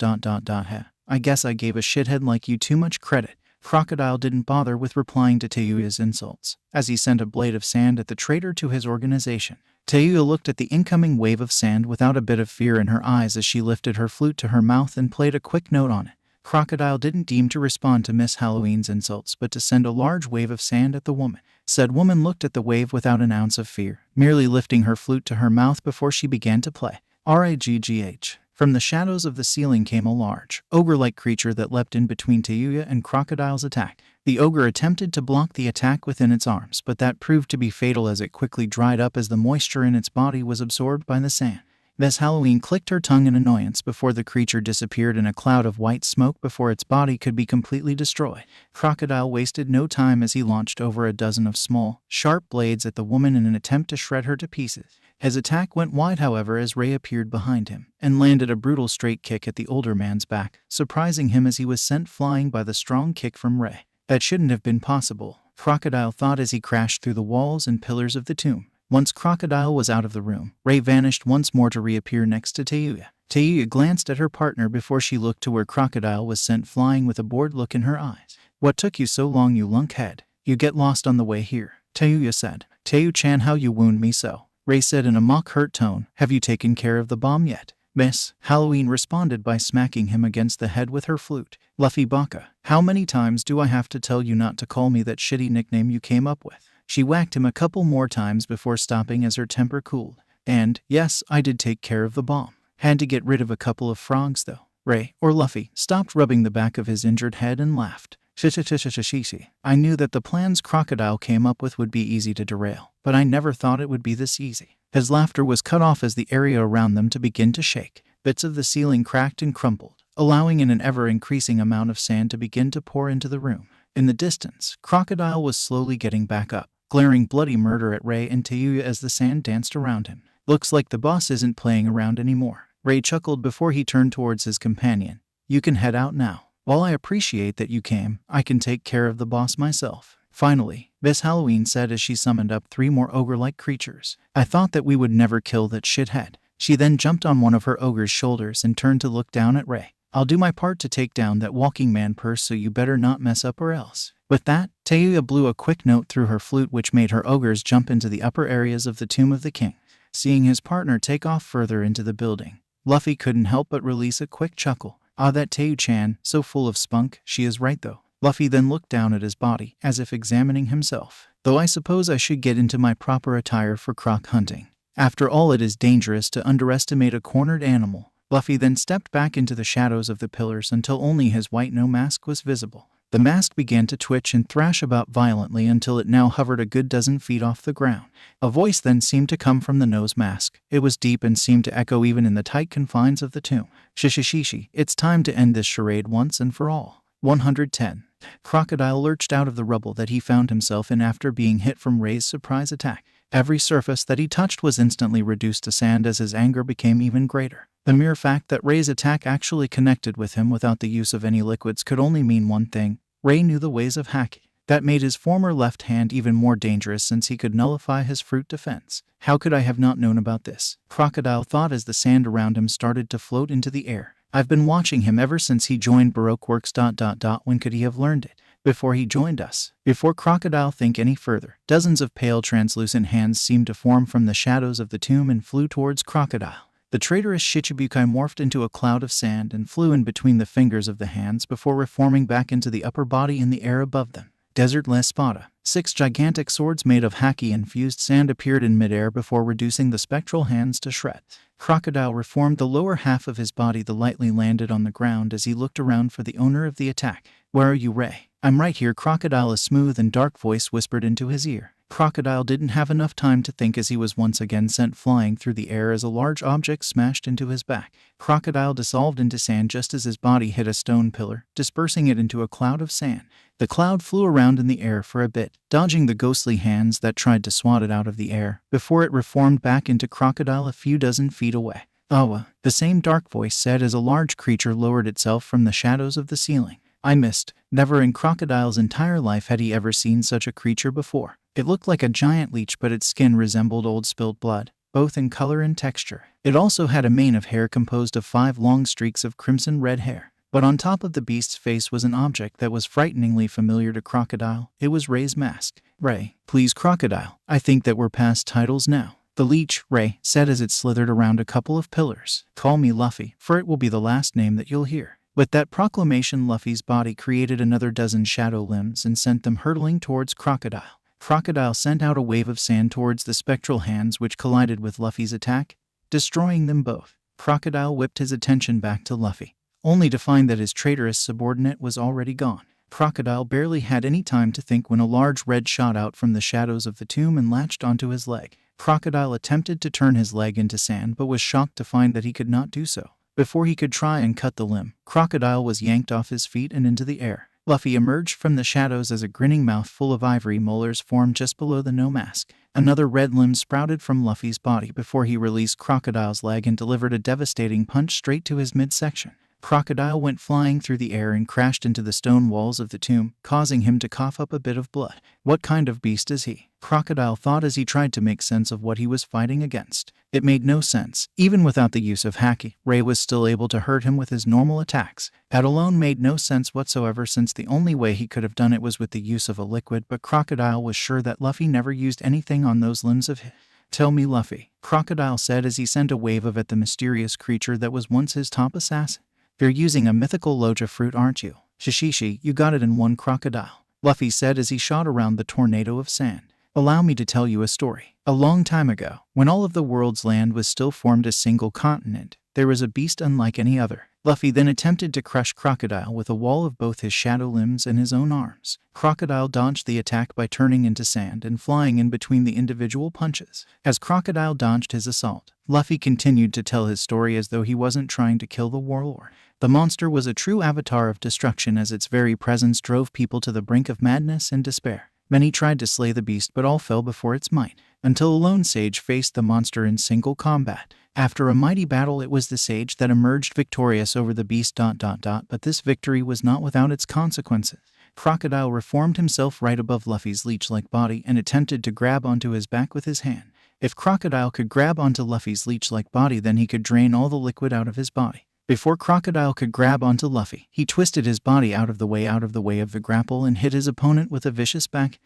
I guess I gave a shithead like you too much credit. Crocodile didn't bother with replying to Teuya's insults, as he sent a blade of sand at the traitor to his organization. Teuya looked at the incoming wave of sand without a bit of fear in her eyes as she lifted her flute to her mouth and played a quick note on it. Crocodile didn't deem to respond to Miss Halloween's insults, but to send a large wave of sand at the woman. Said woman looked at the wave without an ounce of fear, merely lifting her flute to her mouth before she began to play. RAGGH. From the shadows of the ceiling came a large, ogre-like creature that leapt in between Teuya and Crocodile's attack. The ogre attempted to block the attack within its arms, but that proved to be fatal as it quickly dried up as the moisture in its body was absorbed by the sand. Miss Halloween clicked her tongue in annoyance before the creature disappeared in a cloud of white smoke before its body could be completely destroyed. Crocodile wasted no time as he launched over a dozen of small, sharp blades at the woman in an attempt to shred her to pieces. His attack went wide, however, as Ray appeared behind him and landed a brutal straight kick at the older man's back, surprising him as he was sent flying by the strong kick from Ray. That shouldn't have been possible, Crocodile thought as he crashed through the walls and pillars of the tomb. Once Crocodile was out of the room, Ray vanished once more to reappear next to Tayuya. Tayuya glanced at her partner before she looked to where Crocodile was sent flying with a bored look in her eyes. "What took you so long, you lunkhead? You get lost on the way here," Tayuya said. "Tayu-chan, how you wound me so," Ray said in a mock-hurt tone. "Have you taken care of the bomb yet?" "Miss," Halloween responded by smacking him against the head with her flute. "Luffy Baka, how many times do I have to tell you not to call me that shitty nickname you came up with?" She whacked him a couple more times before stopping as her temper cooled. "And, yes, I did take care of the bomb. Had to get rid of a couple of frogs though." Ray, or Luffy, stopped rubbing the back of his injured head and laughed. "Shishishishishishi. I knew that the plans Crocodile came up with would be easy to derail, but I never thought it would be this easy." His laughter was cut off as the area around them to begin to shake. Bits of the ceiling cracked and crumbled, allowing in an ever-increasing amount of sand to begin to pour into the room. In the distance, Crocodile was slowly getting back up, glaring bloody murder at Ray and Tayuya as the sand danced around him. "Looks like the boss isn't playing around anymore," Ray chuckled before he turned towards his companion. "You can head out now. While I appreciate that you came, I can take care of the boss myself." Finally, Miss Halloween said as she summoned up 3 more ogre-like creatures. "I thought that we would never kill that shithead." She then jumped on one of her ogre's shoulders and turned to look down at Ray. "I'll do my part to take down that walking man purse, so you better not mess up or else." With that, Tayuya blew a quick note through her flute which made her ogres jump into the upper areas of the Tomb of the King. Seeing his partner take off further into the building, Luffy couldn't help but release a quick chuckle. "Ah, that Tayu-chan, so full of spunk. She is right though." Luffy then looked down at his body, as if examining himself. "Though I suppose I should get into my proper attire for croc hunting. After all, it is dangerous to underestimate a cornered animal." Luffy then stepped back into the shadows of the pillars until only his white no mask was visible. The mask began to twitch and thrash about violently until it now hovered a good dozen feet off the ground. A voice then seemed to come from the nose mask. It was deep and seemed to echo even in the tight confines of the tomb. "Shishishishi, it's time to end this charade once and for all." 110. Crocodile lurched out of the rubble that he found himself in after being hit from Ray's surprise attack. Every surface that he touched was instantly reduced to sand as his anger became even greater. The mere fact that Ray's attack actually connected with him without the use of any liquids could only mean one thing. Ray knew the ways of hacking. That made his former left hand even more dangerous since he could nullify his fruit defense. "How could I have not known about this?" Crocodile thought as the sand around him started to float into the air. "I've been watching him ever since he joined Baroque Works. When could he have learned it? Before he joined us." Before Crocodile think any further, dozens of pale translucent hands seemed to form from the shadows of the tomb and flew towards Crocodile. The traitorous Shichibukai morphed into a cloud of sand and flew in between the fingers of the hands before reforming back into the upper body in the air above them. Desert Lespada. 6 gigantic swords made of haki-infused sand appeared in midair before reducing the spectral hands to shreds. Crocodile reformed the lower half of his body that lightly landed on the ground as he looked around for the owner of the attack. "Where are you, Ray?" "I'm right here," Crocodile, a smooth and dark voice whispered into his ear. Crocodile didn't have enough time to think as he was once again sent flying through the air as a large object smashed into his back. Crocodile dissolved into sand just as his body hit a stone pillar, dispersing it into a cloud of sand. The cloud flew around in the air for a bit, dodging the ghostly hands that tried to swat it out of the air, before it reformed back into Crocodile a few dozen feet away. "Awa," the same dark voice said as a large creature lowered itself from the shadows of the ceiling. "I missed." Never in Crocodile's entire life had he ever seen such a creature before. It looked like a giant leech, but its skin resembled old spilled blood, both in color and texture. It also had a mane of hair composed of 5 long streaks of crimson red hair. But on top of the beast's face was an object that was frighteningly familiar to Crocodile. It was Ray's mask. "Ray, please Crocodile, I think that we're past titles now." The leech, Ray, said as it slithered around a couple of pillars. "Call me Luffy, for it will be the last name that you'll hear." With that proclamation, Luffy's body created another dozen shadow limbs and sent them hurtling towards Crocodile. Crocodile sent out a wave of sand towards the spectral hands which collided with Luffy's attack, destroying them both. Crocodile whipped his attention back to Luffy, only to find that his traitorous subordinate was already gone. Crocodile barely had any time to think when a large red shot out from the shadows of the tomb and latched onto his leg. Crocodile attempted to turn his leg into sand but was shocked to find that he could not do so. Before he could try and cut the limb, Crocodile was yanked off his feet and into the air. Luffy emerged from the shadows as a grinning mouth full of ivory molars formed just below the no mask. Another red limb sprouted from Luffy's body before he released Crocodile's leg and delivered a devastating punch straight to his midsection. Crocodile went flying through the air and crashed into the stone walls of the tomb, causing him to cough up a bit of blood. What kind of beast is he? Crocodile thought as he tried to make sense of what he was fighting against. It made no sense. Even without the use of haki, Ray was still able to hurt him with his normal attacks. That alone made no sense whatsoever, since the only way he could have done it was with the use of a liquid, but Crocodile was sure that Luffy never used anything on those limbs of his. Tell me, Luffy, Crocodile said as he sent a wave of at the mysterious creature that was once his top assassin. You're using a mythical loja fruit, aren't you? Shishishi, you got it in one, Crocodile, Luffy said as he shot around the tornado of sand. Allow me to tell you a story. A long time ago, when all of the world's land was still formed a single continent, there was a beast unlike any other. Luffy then attempted to crush Crocodile with a wall of both his shadow limbs and his own arms. Crocodile dodged the attack by turning into sand and flying in between the individual punches. As Crocodile dodged his assault, Luffy continued to tell his story as though he wasn't trying to kill the warlord. The monster was a true avatar of destruction, as its very presence drove people to the brink of madness and despair. Many tried to slay the beast, but all fell before its might, until a lone sage faced the monster in single combat. After a mighty battle, it was the sage that emerged victorious over the beast. But this victory was not without its consequences. Crocodile reformed himself right above Luffy's leech-like body and attempted to grab onto his back with his hand. If Crocodile could grab onto Luffy's leech-like body, then he could drain all the liquid out of his body. Before Crocodile could grab onto Luffy, he twisted his body out of the way of the grapple and hit his opponent with a vicious back.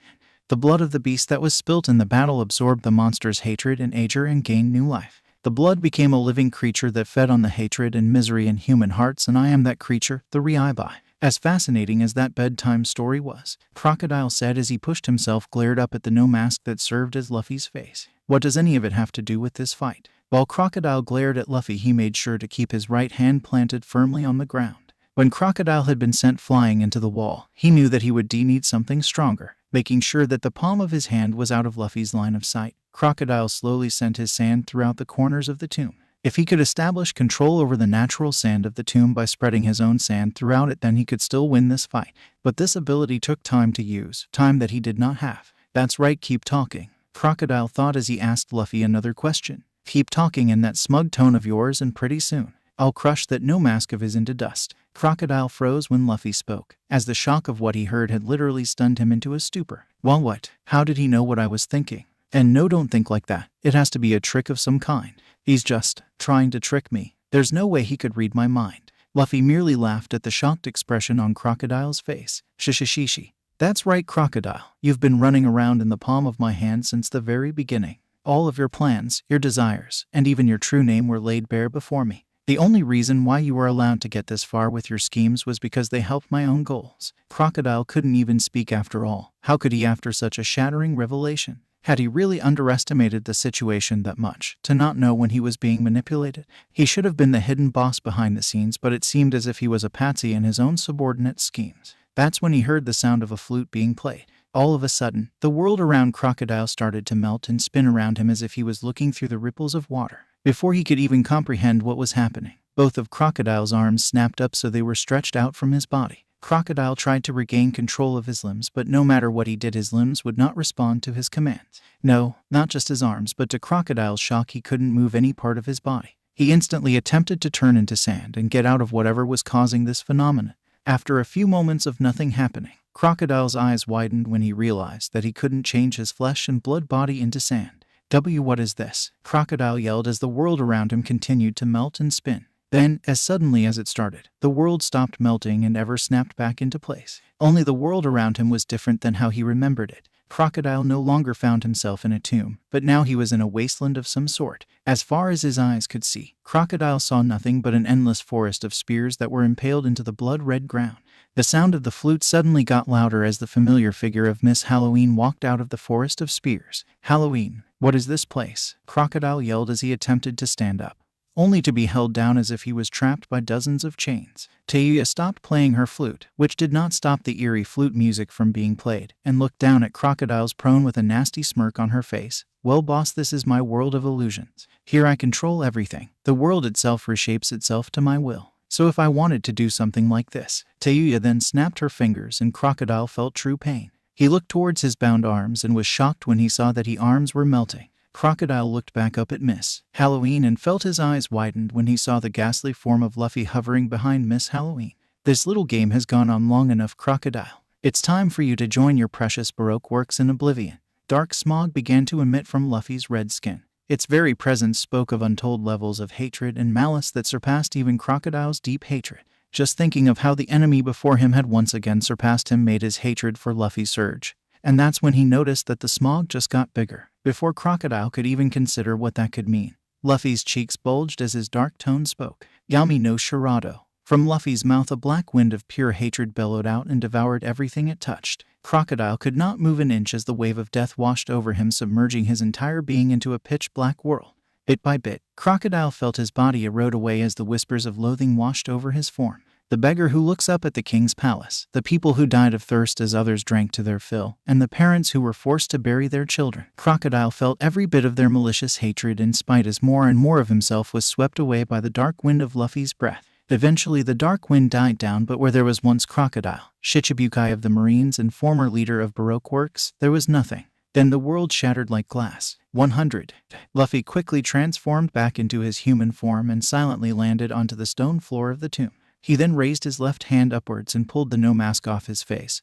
The blood of the beast that was spilt in the battle absorbed the monster's hatred and anger and gained new life. The blood became a living creature that fed on the hatred and misery in human hearts, and I am that creature, the Reibai. As fascinating as that bedtime story was, Crocodile said as he pushed himself, glared up at the no mask that served as Luffy's face. What does any of it have to do with this fight? While Crocodile glared at Luffy, he made sure to keep his right hand planted firmly on the ground. When Crocodile had been sent flying into the wall, he knew that he would need something stronger. Making sure that the palm of his hand was out of Luffy's line of sight, Crocodile slowly sent his sand throughout the corners of the tomb. If he could establish control over the natural sand of the tomb by spreading his own sand throughout it, then he could still win this fight. But this ability took time to use, time that he did not have. That's right, keep talking, Crocodile thought as he asked Luffy another question. Keep talking in that smug tone of yours, and pretty soon I'll crush that no mask of his into dust. Crocodile froze when Luffy spoke, as the shock of what he heard had literally stunned him into a stupor. Well, what? How did he know what I was thinking? And no, don't think like that. It has to be a trick of some kind. He's just trying to trick me. There's no way he could read my mind. Luffy merely laughed at the shocked expression on Crocodile's face. Shishishishi. That's right, Crocodile. You've been running around in the palm of my hand since the very beginning. All of your plans, your desires, and even your true name were laid bare before me. The only reason why you were allowed to get this far with your schemes was because they helped my own goals. Crocodile couldn't even speak after all. How could he after such a shattering revelation? Had he really underestimated the situation that much, to not know when he was being manipulated? He should have been the hidden boss behind the scenes, but it seemed as if he was a patsy in his own subordinate schemes. That's when he heard the sound of a flute being played. All of a sudden, the world around Crocodile started to melt and spin around him as if he was looking through the ripples of water. Before he could even comprehend what was happening, both of Crocodile's arms snapped up so they were stretched out from his body. Crocodile tried to regain control of his limbs, but no matter what he did, his limbs would not respond to his commands. No, not just his arms, but to Crocodile's shock, he couldn't move any part of his body. He instantly attempted to turn into sand and get out of whatever was causing this phenomenon. After a few moments of nothing happening, Crocodile's eyes widened when he realized that he couldn't change his flesh and blood body into sand. What is this? Crocodile yelled as the world around him continued to melt and spin. Then, as suddenly as it started, the world stopped melting and ever snapped back into place. Only the world around him was different than how he remembered it. Crocodile no longer found himself in a tomb, but now he was in a wasteland of some sort. As far as his eyes could see, Crocodile saw nothing but an endless forest of spears that were impaled into the blood-red ground. The sound of the flute suddenly got louder as the familiar figure of Miss Halloween walked out of the forest of spears. Halloween, what is this place? Crocodile yelled as he attempted to stand up, only to be held down as if he was trapped by dozens of chains. Tayuya stopped playing her flute, which did not stop the eerie flute music from being played, and looked down at Crocodile's prone with a nasty smirk on her face. Well, boss, this is my world of illusions. Here I control everything. The world itself reshapes itself to my will. So if I wanted to do something like this. Tayuya then snapped her fingers and Crocodile felt true pain. He looked towards his bound arms and was shocked when he saw that his arms were melting. Crocodile looked back up at Miss Halloween and felt his eyes widened when he saw the ghastly form of Luffy hovering behind Miss Halloween. This little game has gone on long enough, Crocodile. It's time for you to join your precious Baroque works in oblivion. Dark smog began to emit from Luffy's red skin. Its very presence spoke of untold levels of hatred and malice that surpassed even Crocodile's deep hatred. Just thinking of how the enemy before him had once again surpassed him made his hatred for Luffy surge. And that's when he noticed that the smog just got bigger. Before Crocodile could even consider what that could mean, Luffy's cheeks bulged as his dark tone spoke. Yami no Shirado. From Luffy's mouth a black wind of pure hatred bellowed out and devoured everything it touched. Crocodile could not move an inch as the wave of death washed over him, submerging his entire being into a pitch-black whirl. Bit by bit, Crocodile felt his body erode away as the whispers of loathing washed over his form. The beggar who looks up at the king's palace, the people who died of thirst as others drank to their fill, and the parents who were forced to bury their children. Crocodile felt every bit of their malicious hatred and spite as more and more of himself was swept away by the dark wind of Luffy's breath. Eventually the dark wind died down, but where there was once Crocodile, Shichibukai of the Marines and former leader of Baroque works, there was nothing. Then the world shattered like glass. 100. Luffy quickly transformed back into his human form and silently landed onto the stone floor of the tomb. He then raised his left hand upwards and pulled the no mask off his face,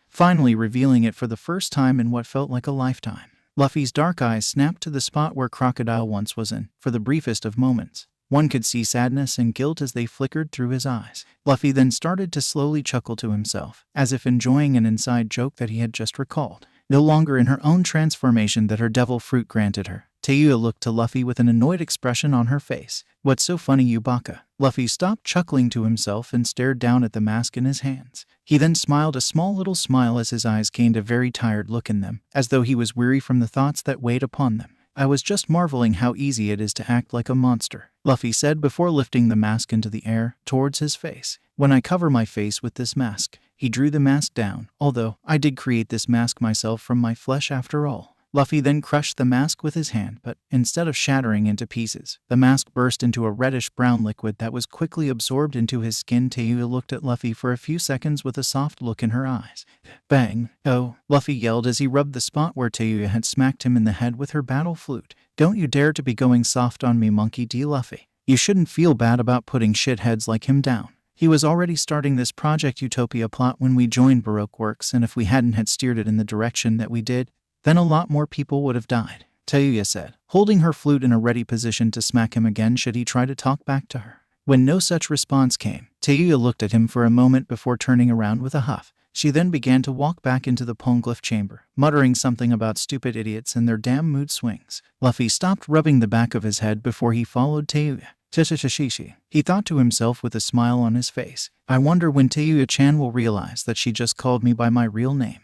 finally revealing it for the first time in what felt like a lifetime. Luffy's dark eyes snapped to the spot where Crocodile once was in. For the briefest of moments, one could see sadness and guilt as they flickered through his eyes. Luffy then started to slowly chuckle to himself, as if enjoying an inside joke that he had just recalled. No longer in her own transformation that her devil fruit granted her, Tayuya looked to Luffy with an annoyed expression on her face. "What's so funny, you baka?" Luffy stopped chuckling to himself and stared down at the mask in his hands. He then smiled a small little smile as his eyes gained a very tired look in them, as though he was weary from the thoughts that weighed upon them. "I was just marveling how easy it is to act like a monster," Luffy said before lifting the mask into the air towards his face. "When I cover my face with this mask," he drew the mask down, "although I did create this mask myself from my flesh after all." Luffy then crushed the mask with his hand, but instead of shattering into pieces, the mask burst into a reddish-brown liquid that was quickly absorbed into his skin. Tayuya looked at Luffy for a few seconds with a soft look in her eyes. Bang! "Oh!" Luffy yelled as he rubbed the spot where Tayuya had smacked him in the head with her battle flute. "Don't you dare to be going soft on me, Monkey D. Luffy. You shouldn't feel bad about putting shitheads like him down. He was already starting this Project Utopia plot when we joined Baroque Works, and if we hadn't had steered it in the direction that we did, then a lot more people would have died," Tayuya said, holding her flute in a ready position to smack him again should he try to talk back to her. When no such response came, Tayuya looked at him for a moment before turning around with a huff. She then began to walk back into the poneglyph chamber, muttering something about stupid idiots and their damn mood swings. Luffy stopped rubbing the back of his head before he followed Tayuya. "Chishishishi," he thought to himself with a smile on his face. "I wonder when Tayuya-chan will realize that she just called me by my real name."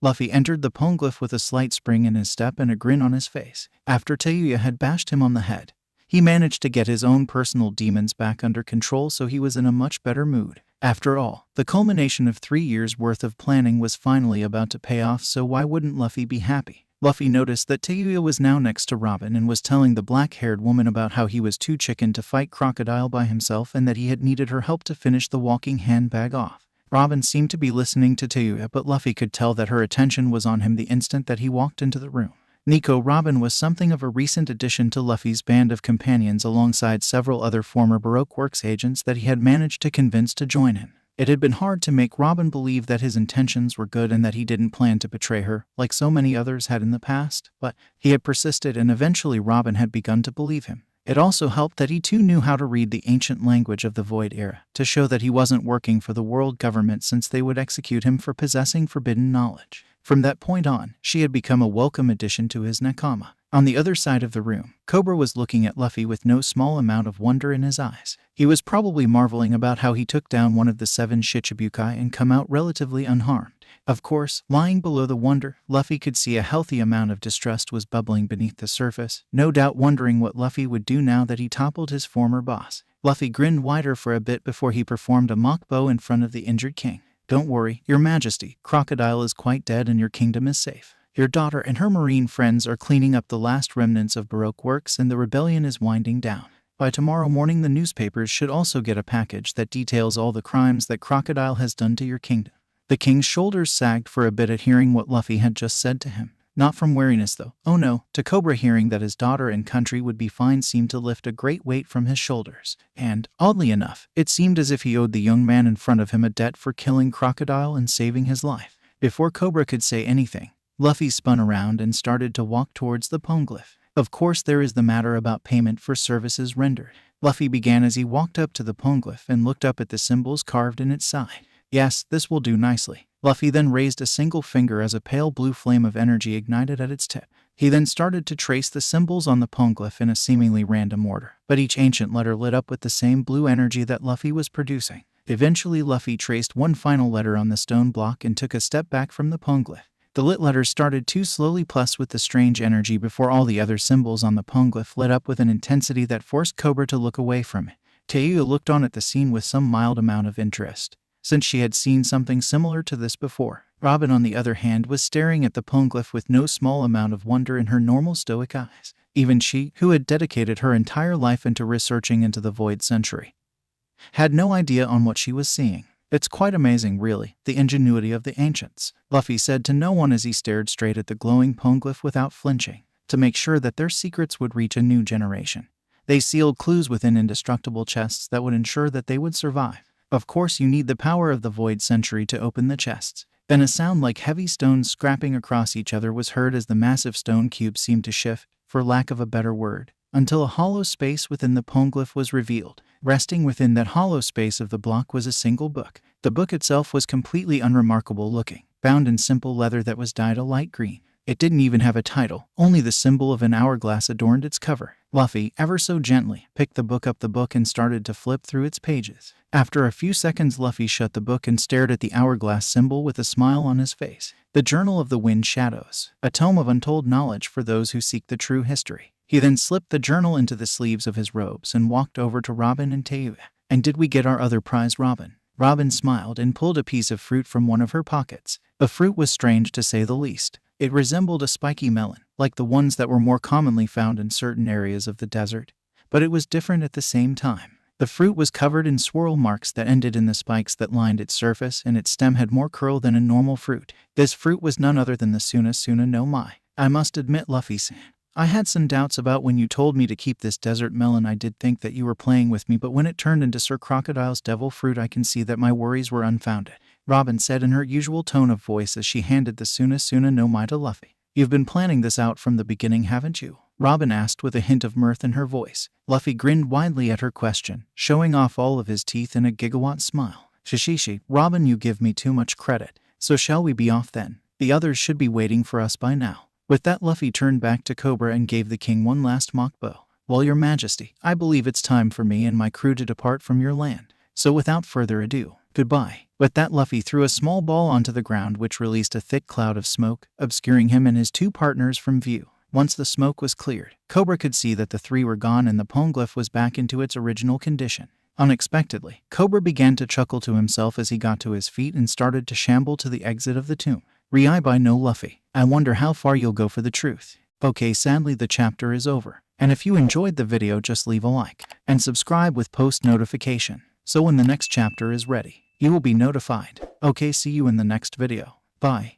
Luffy entered the poneglyph with a slight spring in his step and a grin on his face. After Tayuya had bashed him on the head, he managed to get his own personal demons back under control, so he was in a much better mood. After all, the culmination of 3 years' worth of planning was finally about to pay off, so why wouldn't Luffy be happy? Luffy noticed that Tayuya was now next to Robin and was telling the black-haired woman about how he was too chicken to fight Crocodile by himself and that he had needed her help to finish the walking handbag off. Robin seemed to be listening to Tayuya, but Luffy could tell that her attention was on him the instant that he walked into the room. Nico Robin was something of a recent addition to Luffy's band of companions alongside several other former Baroque Works agents that he had managed to convince to join him. It had been hard to make Robin believe that his intentions were good and that he didn't plan to betray her, like so many others had in the past, but he had persisted and eventually Robin had begun to believe him. It also helped that he too knew how to read the ancient language of the Void Era, to show that he wasn't working for the world government since they would execute him for possessing forbidden knowledge. From that point on, she had become a welcome addition to his nakama. On the other side of the room, Cobra was looking at Luffy with no small amount of wonder in his eyes. He was probably marveling about how he took down one of the 7 Shichibukai and come out relatively unharmed. Of course, lying below the wonder, Luffy could see a healthy amount of distrust was bubbling beneath the surface, no doubt wondering what Luffy would do now that he toppled his former boss. Luffy grinned wider for a bit before he performed a mock bow in front of the injured king. "Don't worry, your majesty, Crocodile is quite dead and your kingdom is safe. Your daughter and her marine friends are cleaning up the last remnants of Baroque Works and the rebellion is winding down. By tomorrow morning the newspapers should also get a package that details all the crimes that Crocodile has done to your kingdom." The king's shoulders sagged for a bit at hearing what Luffy had just said to him. Not from weariness though. Oh no. To Cobra, hearing that his daughter and country would be fine seemed to lift a great weight from his shoulders. And, oddly enough, it seemed as if he owed the young man in front of him a debt for killing Crocodile and saving his life. Before Cobra could say anything, Luffy spun around and started to walk towards the poneglyph. Of course, there is the matter about payment for services rendered. Luffy began as he walked up to the poneglyph and looked up at the symbols carved in its side. Yes, this will do nicely. Luffy then raised a single finger as a pale blue flame of energy ignited at its tip. He then started to trace the symbols on the poneglyph in a seemingly random order, but each ancient letter lit up with the same blue energy that Luffy was producing. Eventually, Luffy traced one final letter on the stone block and took a step back from the poneglyph. The lit letters started to slowly plus with the strange energy before all the other symbols on the poneglyph lit up with an intensity that forced Cobra to look away from it. Teiu looked on at the scene with some mild amount of interest, since she had seen something similar to this before. Robin, on the other hand, was staring at the poneglyph with no small amount of wonder in her normal stoic eyes. Even she, who had dedicated her entire life into researching into the Void Century, had no idea on what she was seeing. It's quite amazing, really, the ingenuity of the ancients, Luffy said to no one as he stared straight at the glowing poneglyph without flinching. To make sure that their secrets would reach a new generation, they sealed clues within indestructible chests that would ensure that they would survive. Of course, you need the power of the Void Century to open the chests. Then a sound like heavy stones scrapping across each other was heard as the massive stone cube seemed to shift, for lack of a better word, until a hollow space within the poneglyph was revealed. Resting within that hollow space of the block was a single book. The book itself was completely unremarkable looking, bound in simple leather that was dyed a light green. It didn't even have a title, only the symbol of an hourglass adorned its cover. Luffy, ever so gently, picked the book up and started to flip through its pages. After a few seconds, Luffy shut the book and stared at the hourglass symbol with a smile on his face. The Journal of the Wind Shadows, a tome of untold knowledge for those who seek the true history. He then slipped the journal into the sleeves of his robes and walked over to Robin and Teiu. And did we get our other prize, Robin? Robin smiled and pulled a piece of fruit from one of her pockets. The fruit was strange to say the least. It resembled a spiky melon, like the ones that were more commonly found in certain areas of the desert, but it was different at the same time. The fruit was covered in swirl marks that ended in the spikes that lined its surface, and its stem had more curl than a normal fruit. This fruit was none other than the Suna no Mai. I must admit, Luffy-san, I had some doubts about when you told me to keep this desert melon. I did think that you were playing with me, but when it turned into Sir Crocodile's devil fruit, I can see that my worries were unfounded, Robin said in her usual tone of voice as she handed the Suna no Mai to Luffy. You've been planning this out from the beginning, haven't you? Robin asked with a hint of mirth in her voice. Luffy grinned widely at her question, showing off all of his teeth in a gigawatt smile. Shishishi, Robin, you give me too much credit. So shall we be off then? The others should be waiting for us by now. With that, Luffy turned back to Cobra and gave the king one last mock bow. Well, your majesty, I believe it's time for me and my crew to depart from your land. So without further ado, goodbye. With that, Luffy threw a small ball onto the ground, which released a thick cloud of smoke, obscuring him and his two partners from view. Once the smoke was cleared, Cobra could see that the three were gone and the poneglyph was back into its original condition. Unexpectedly, Cobra began to chuckle to himself as he got to his feet and started to shamble to the exit of the tomb. By no Luffy. I wonder how far you'll go for the truth. Okay, sadly the chapter is over. And if you enjoyed the video, just leave a like and subscribe with post notification, so when the next chapter is ready, you will be notified. Okay, see you in the next video. Bye.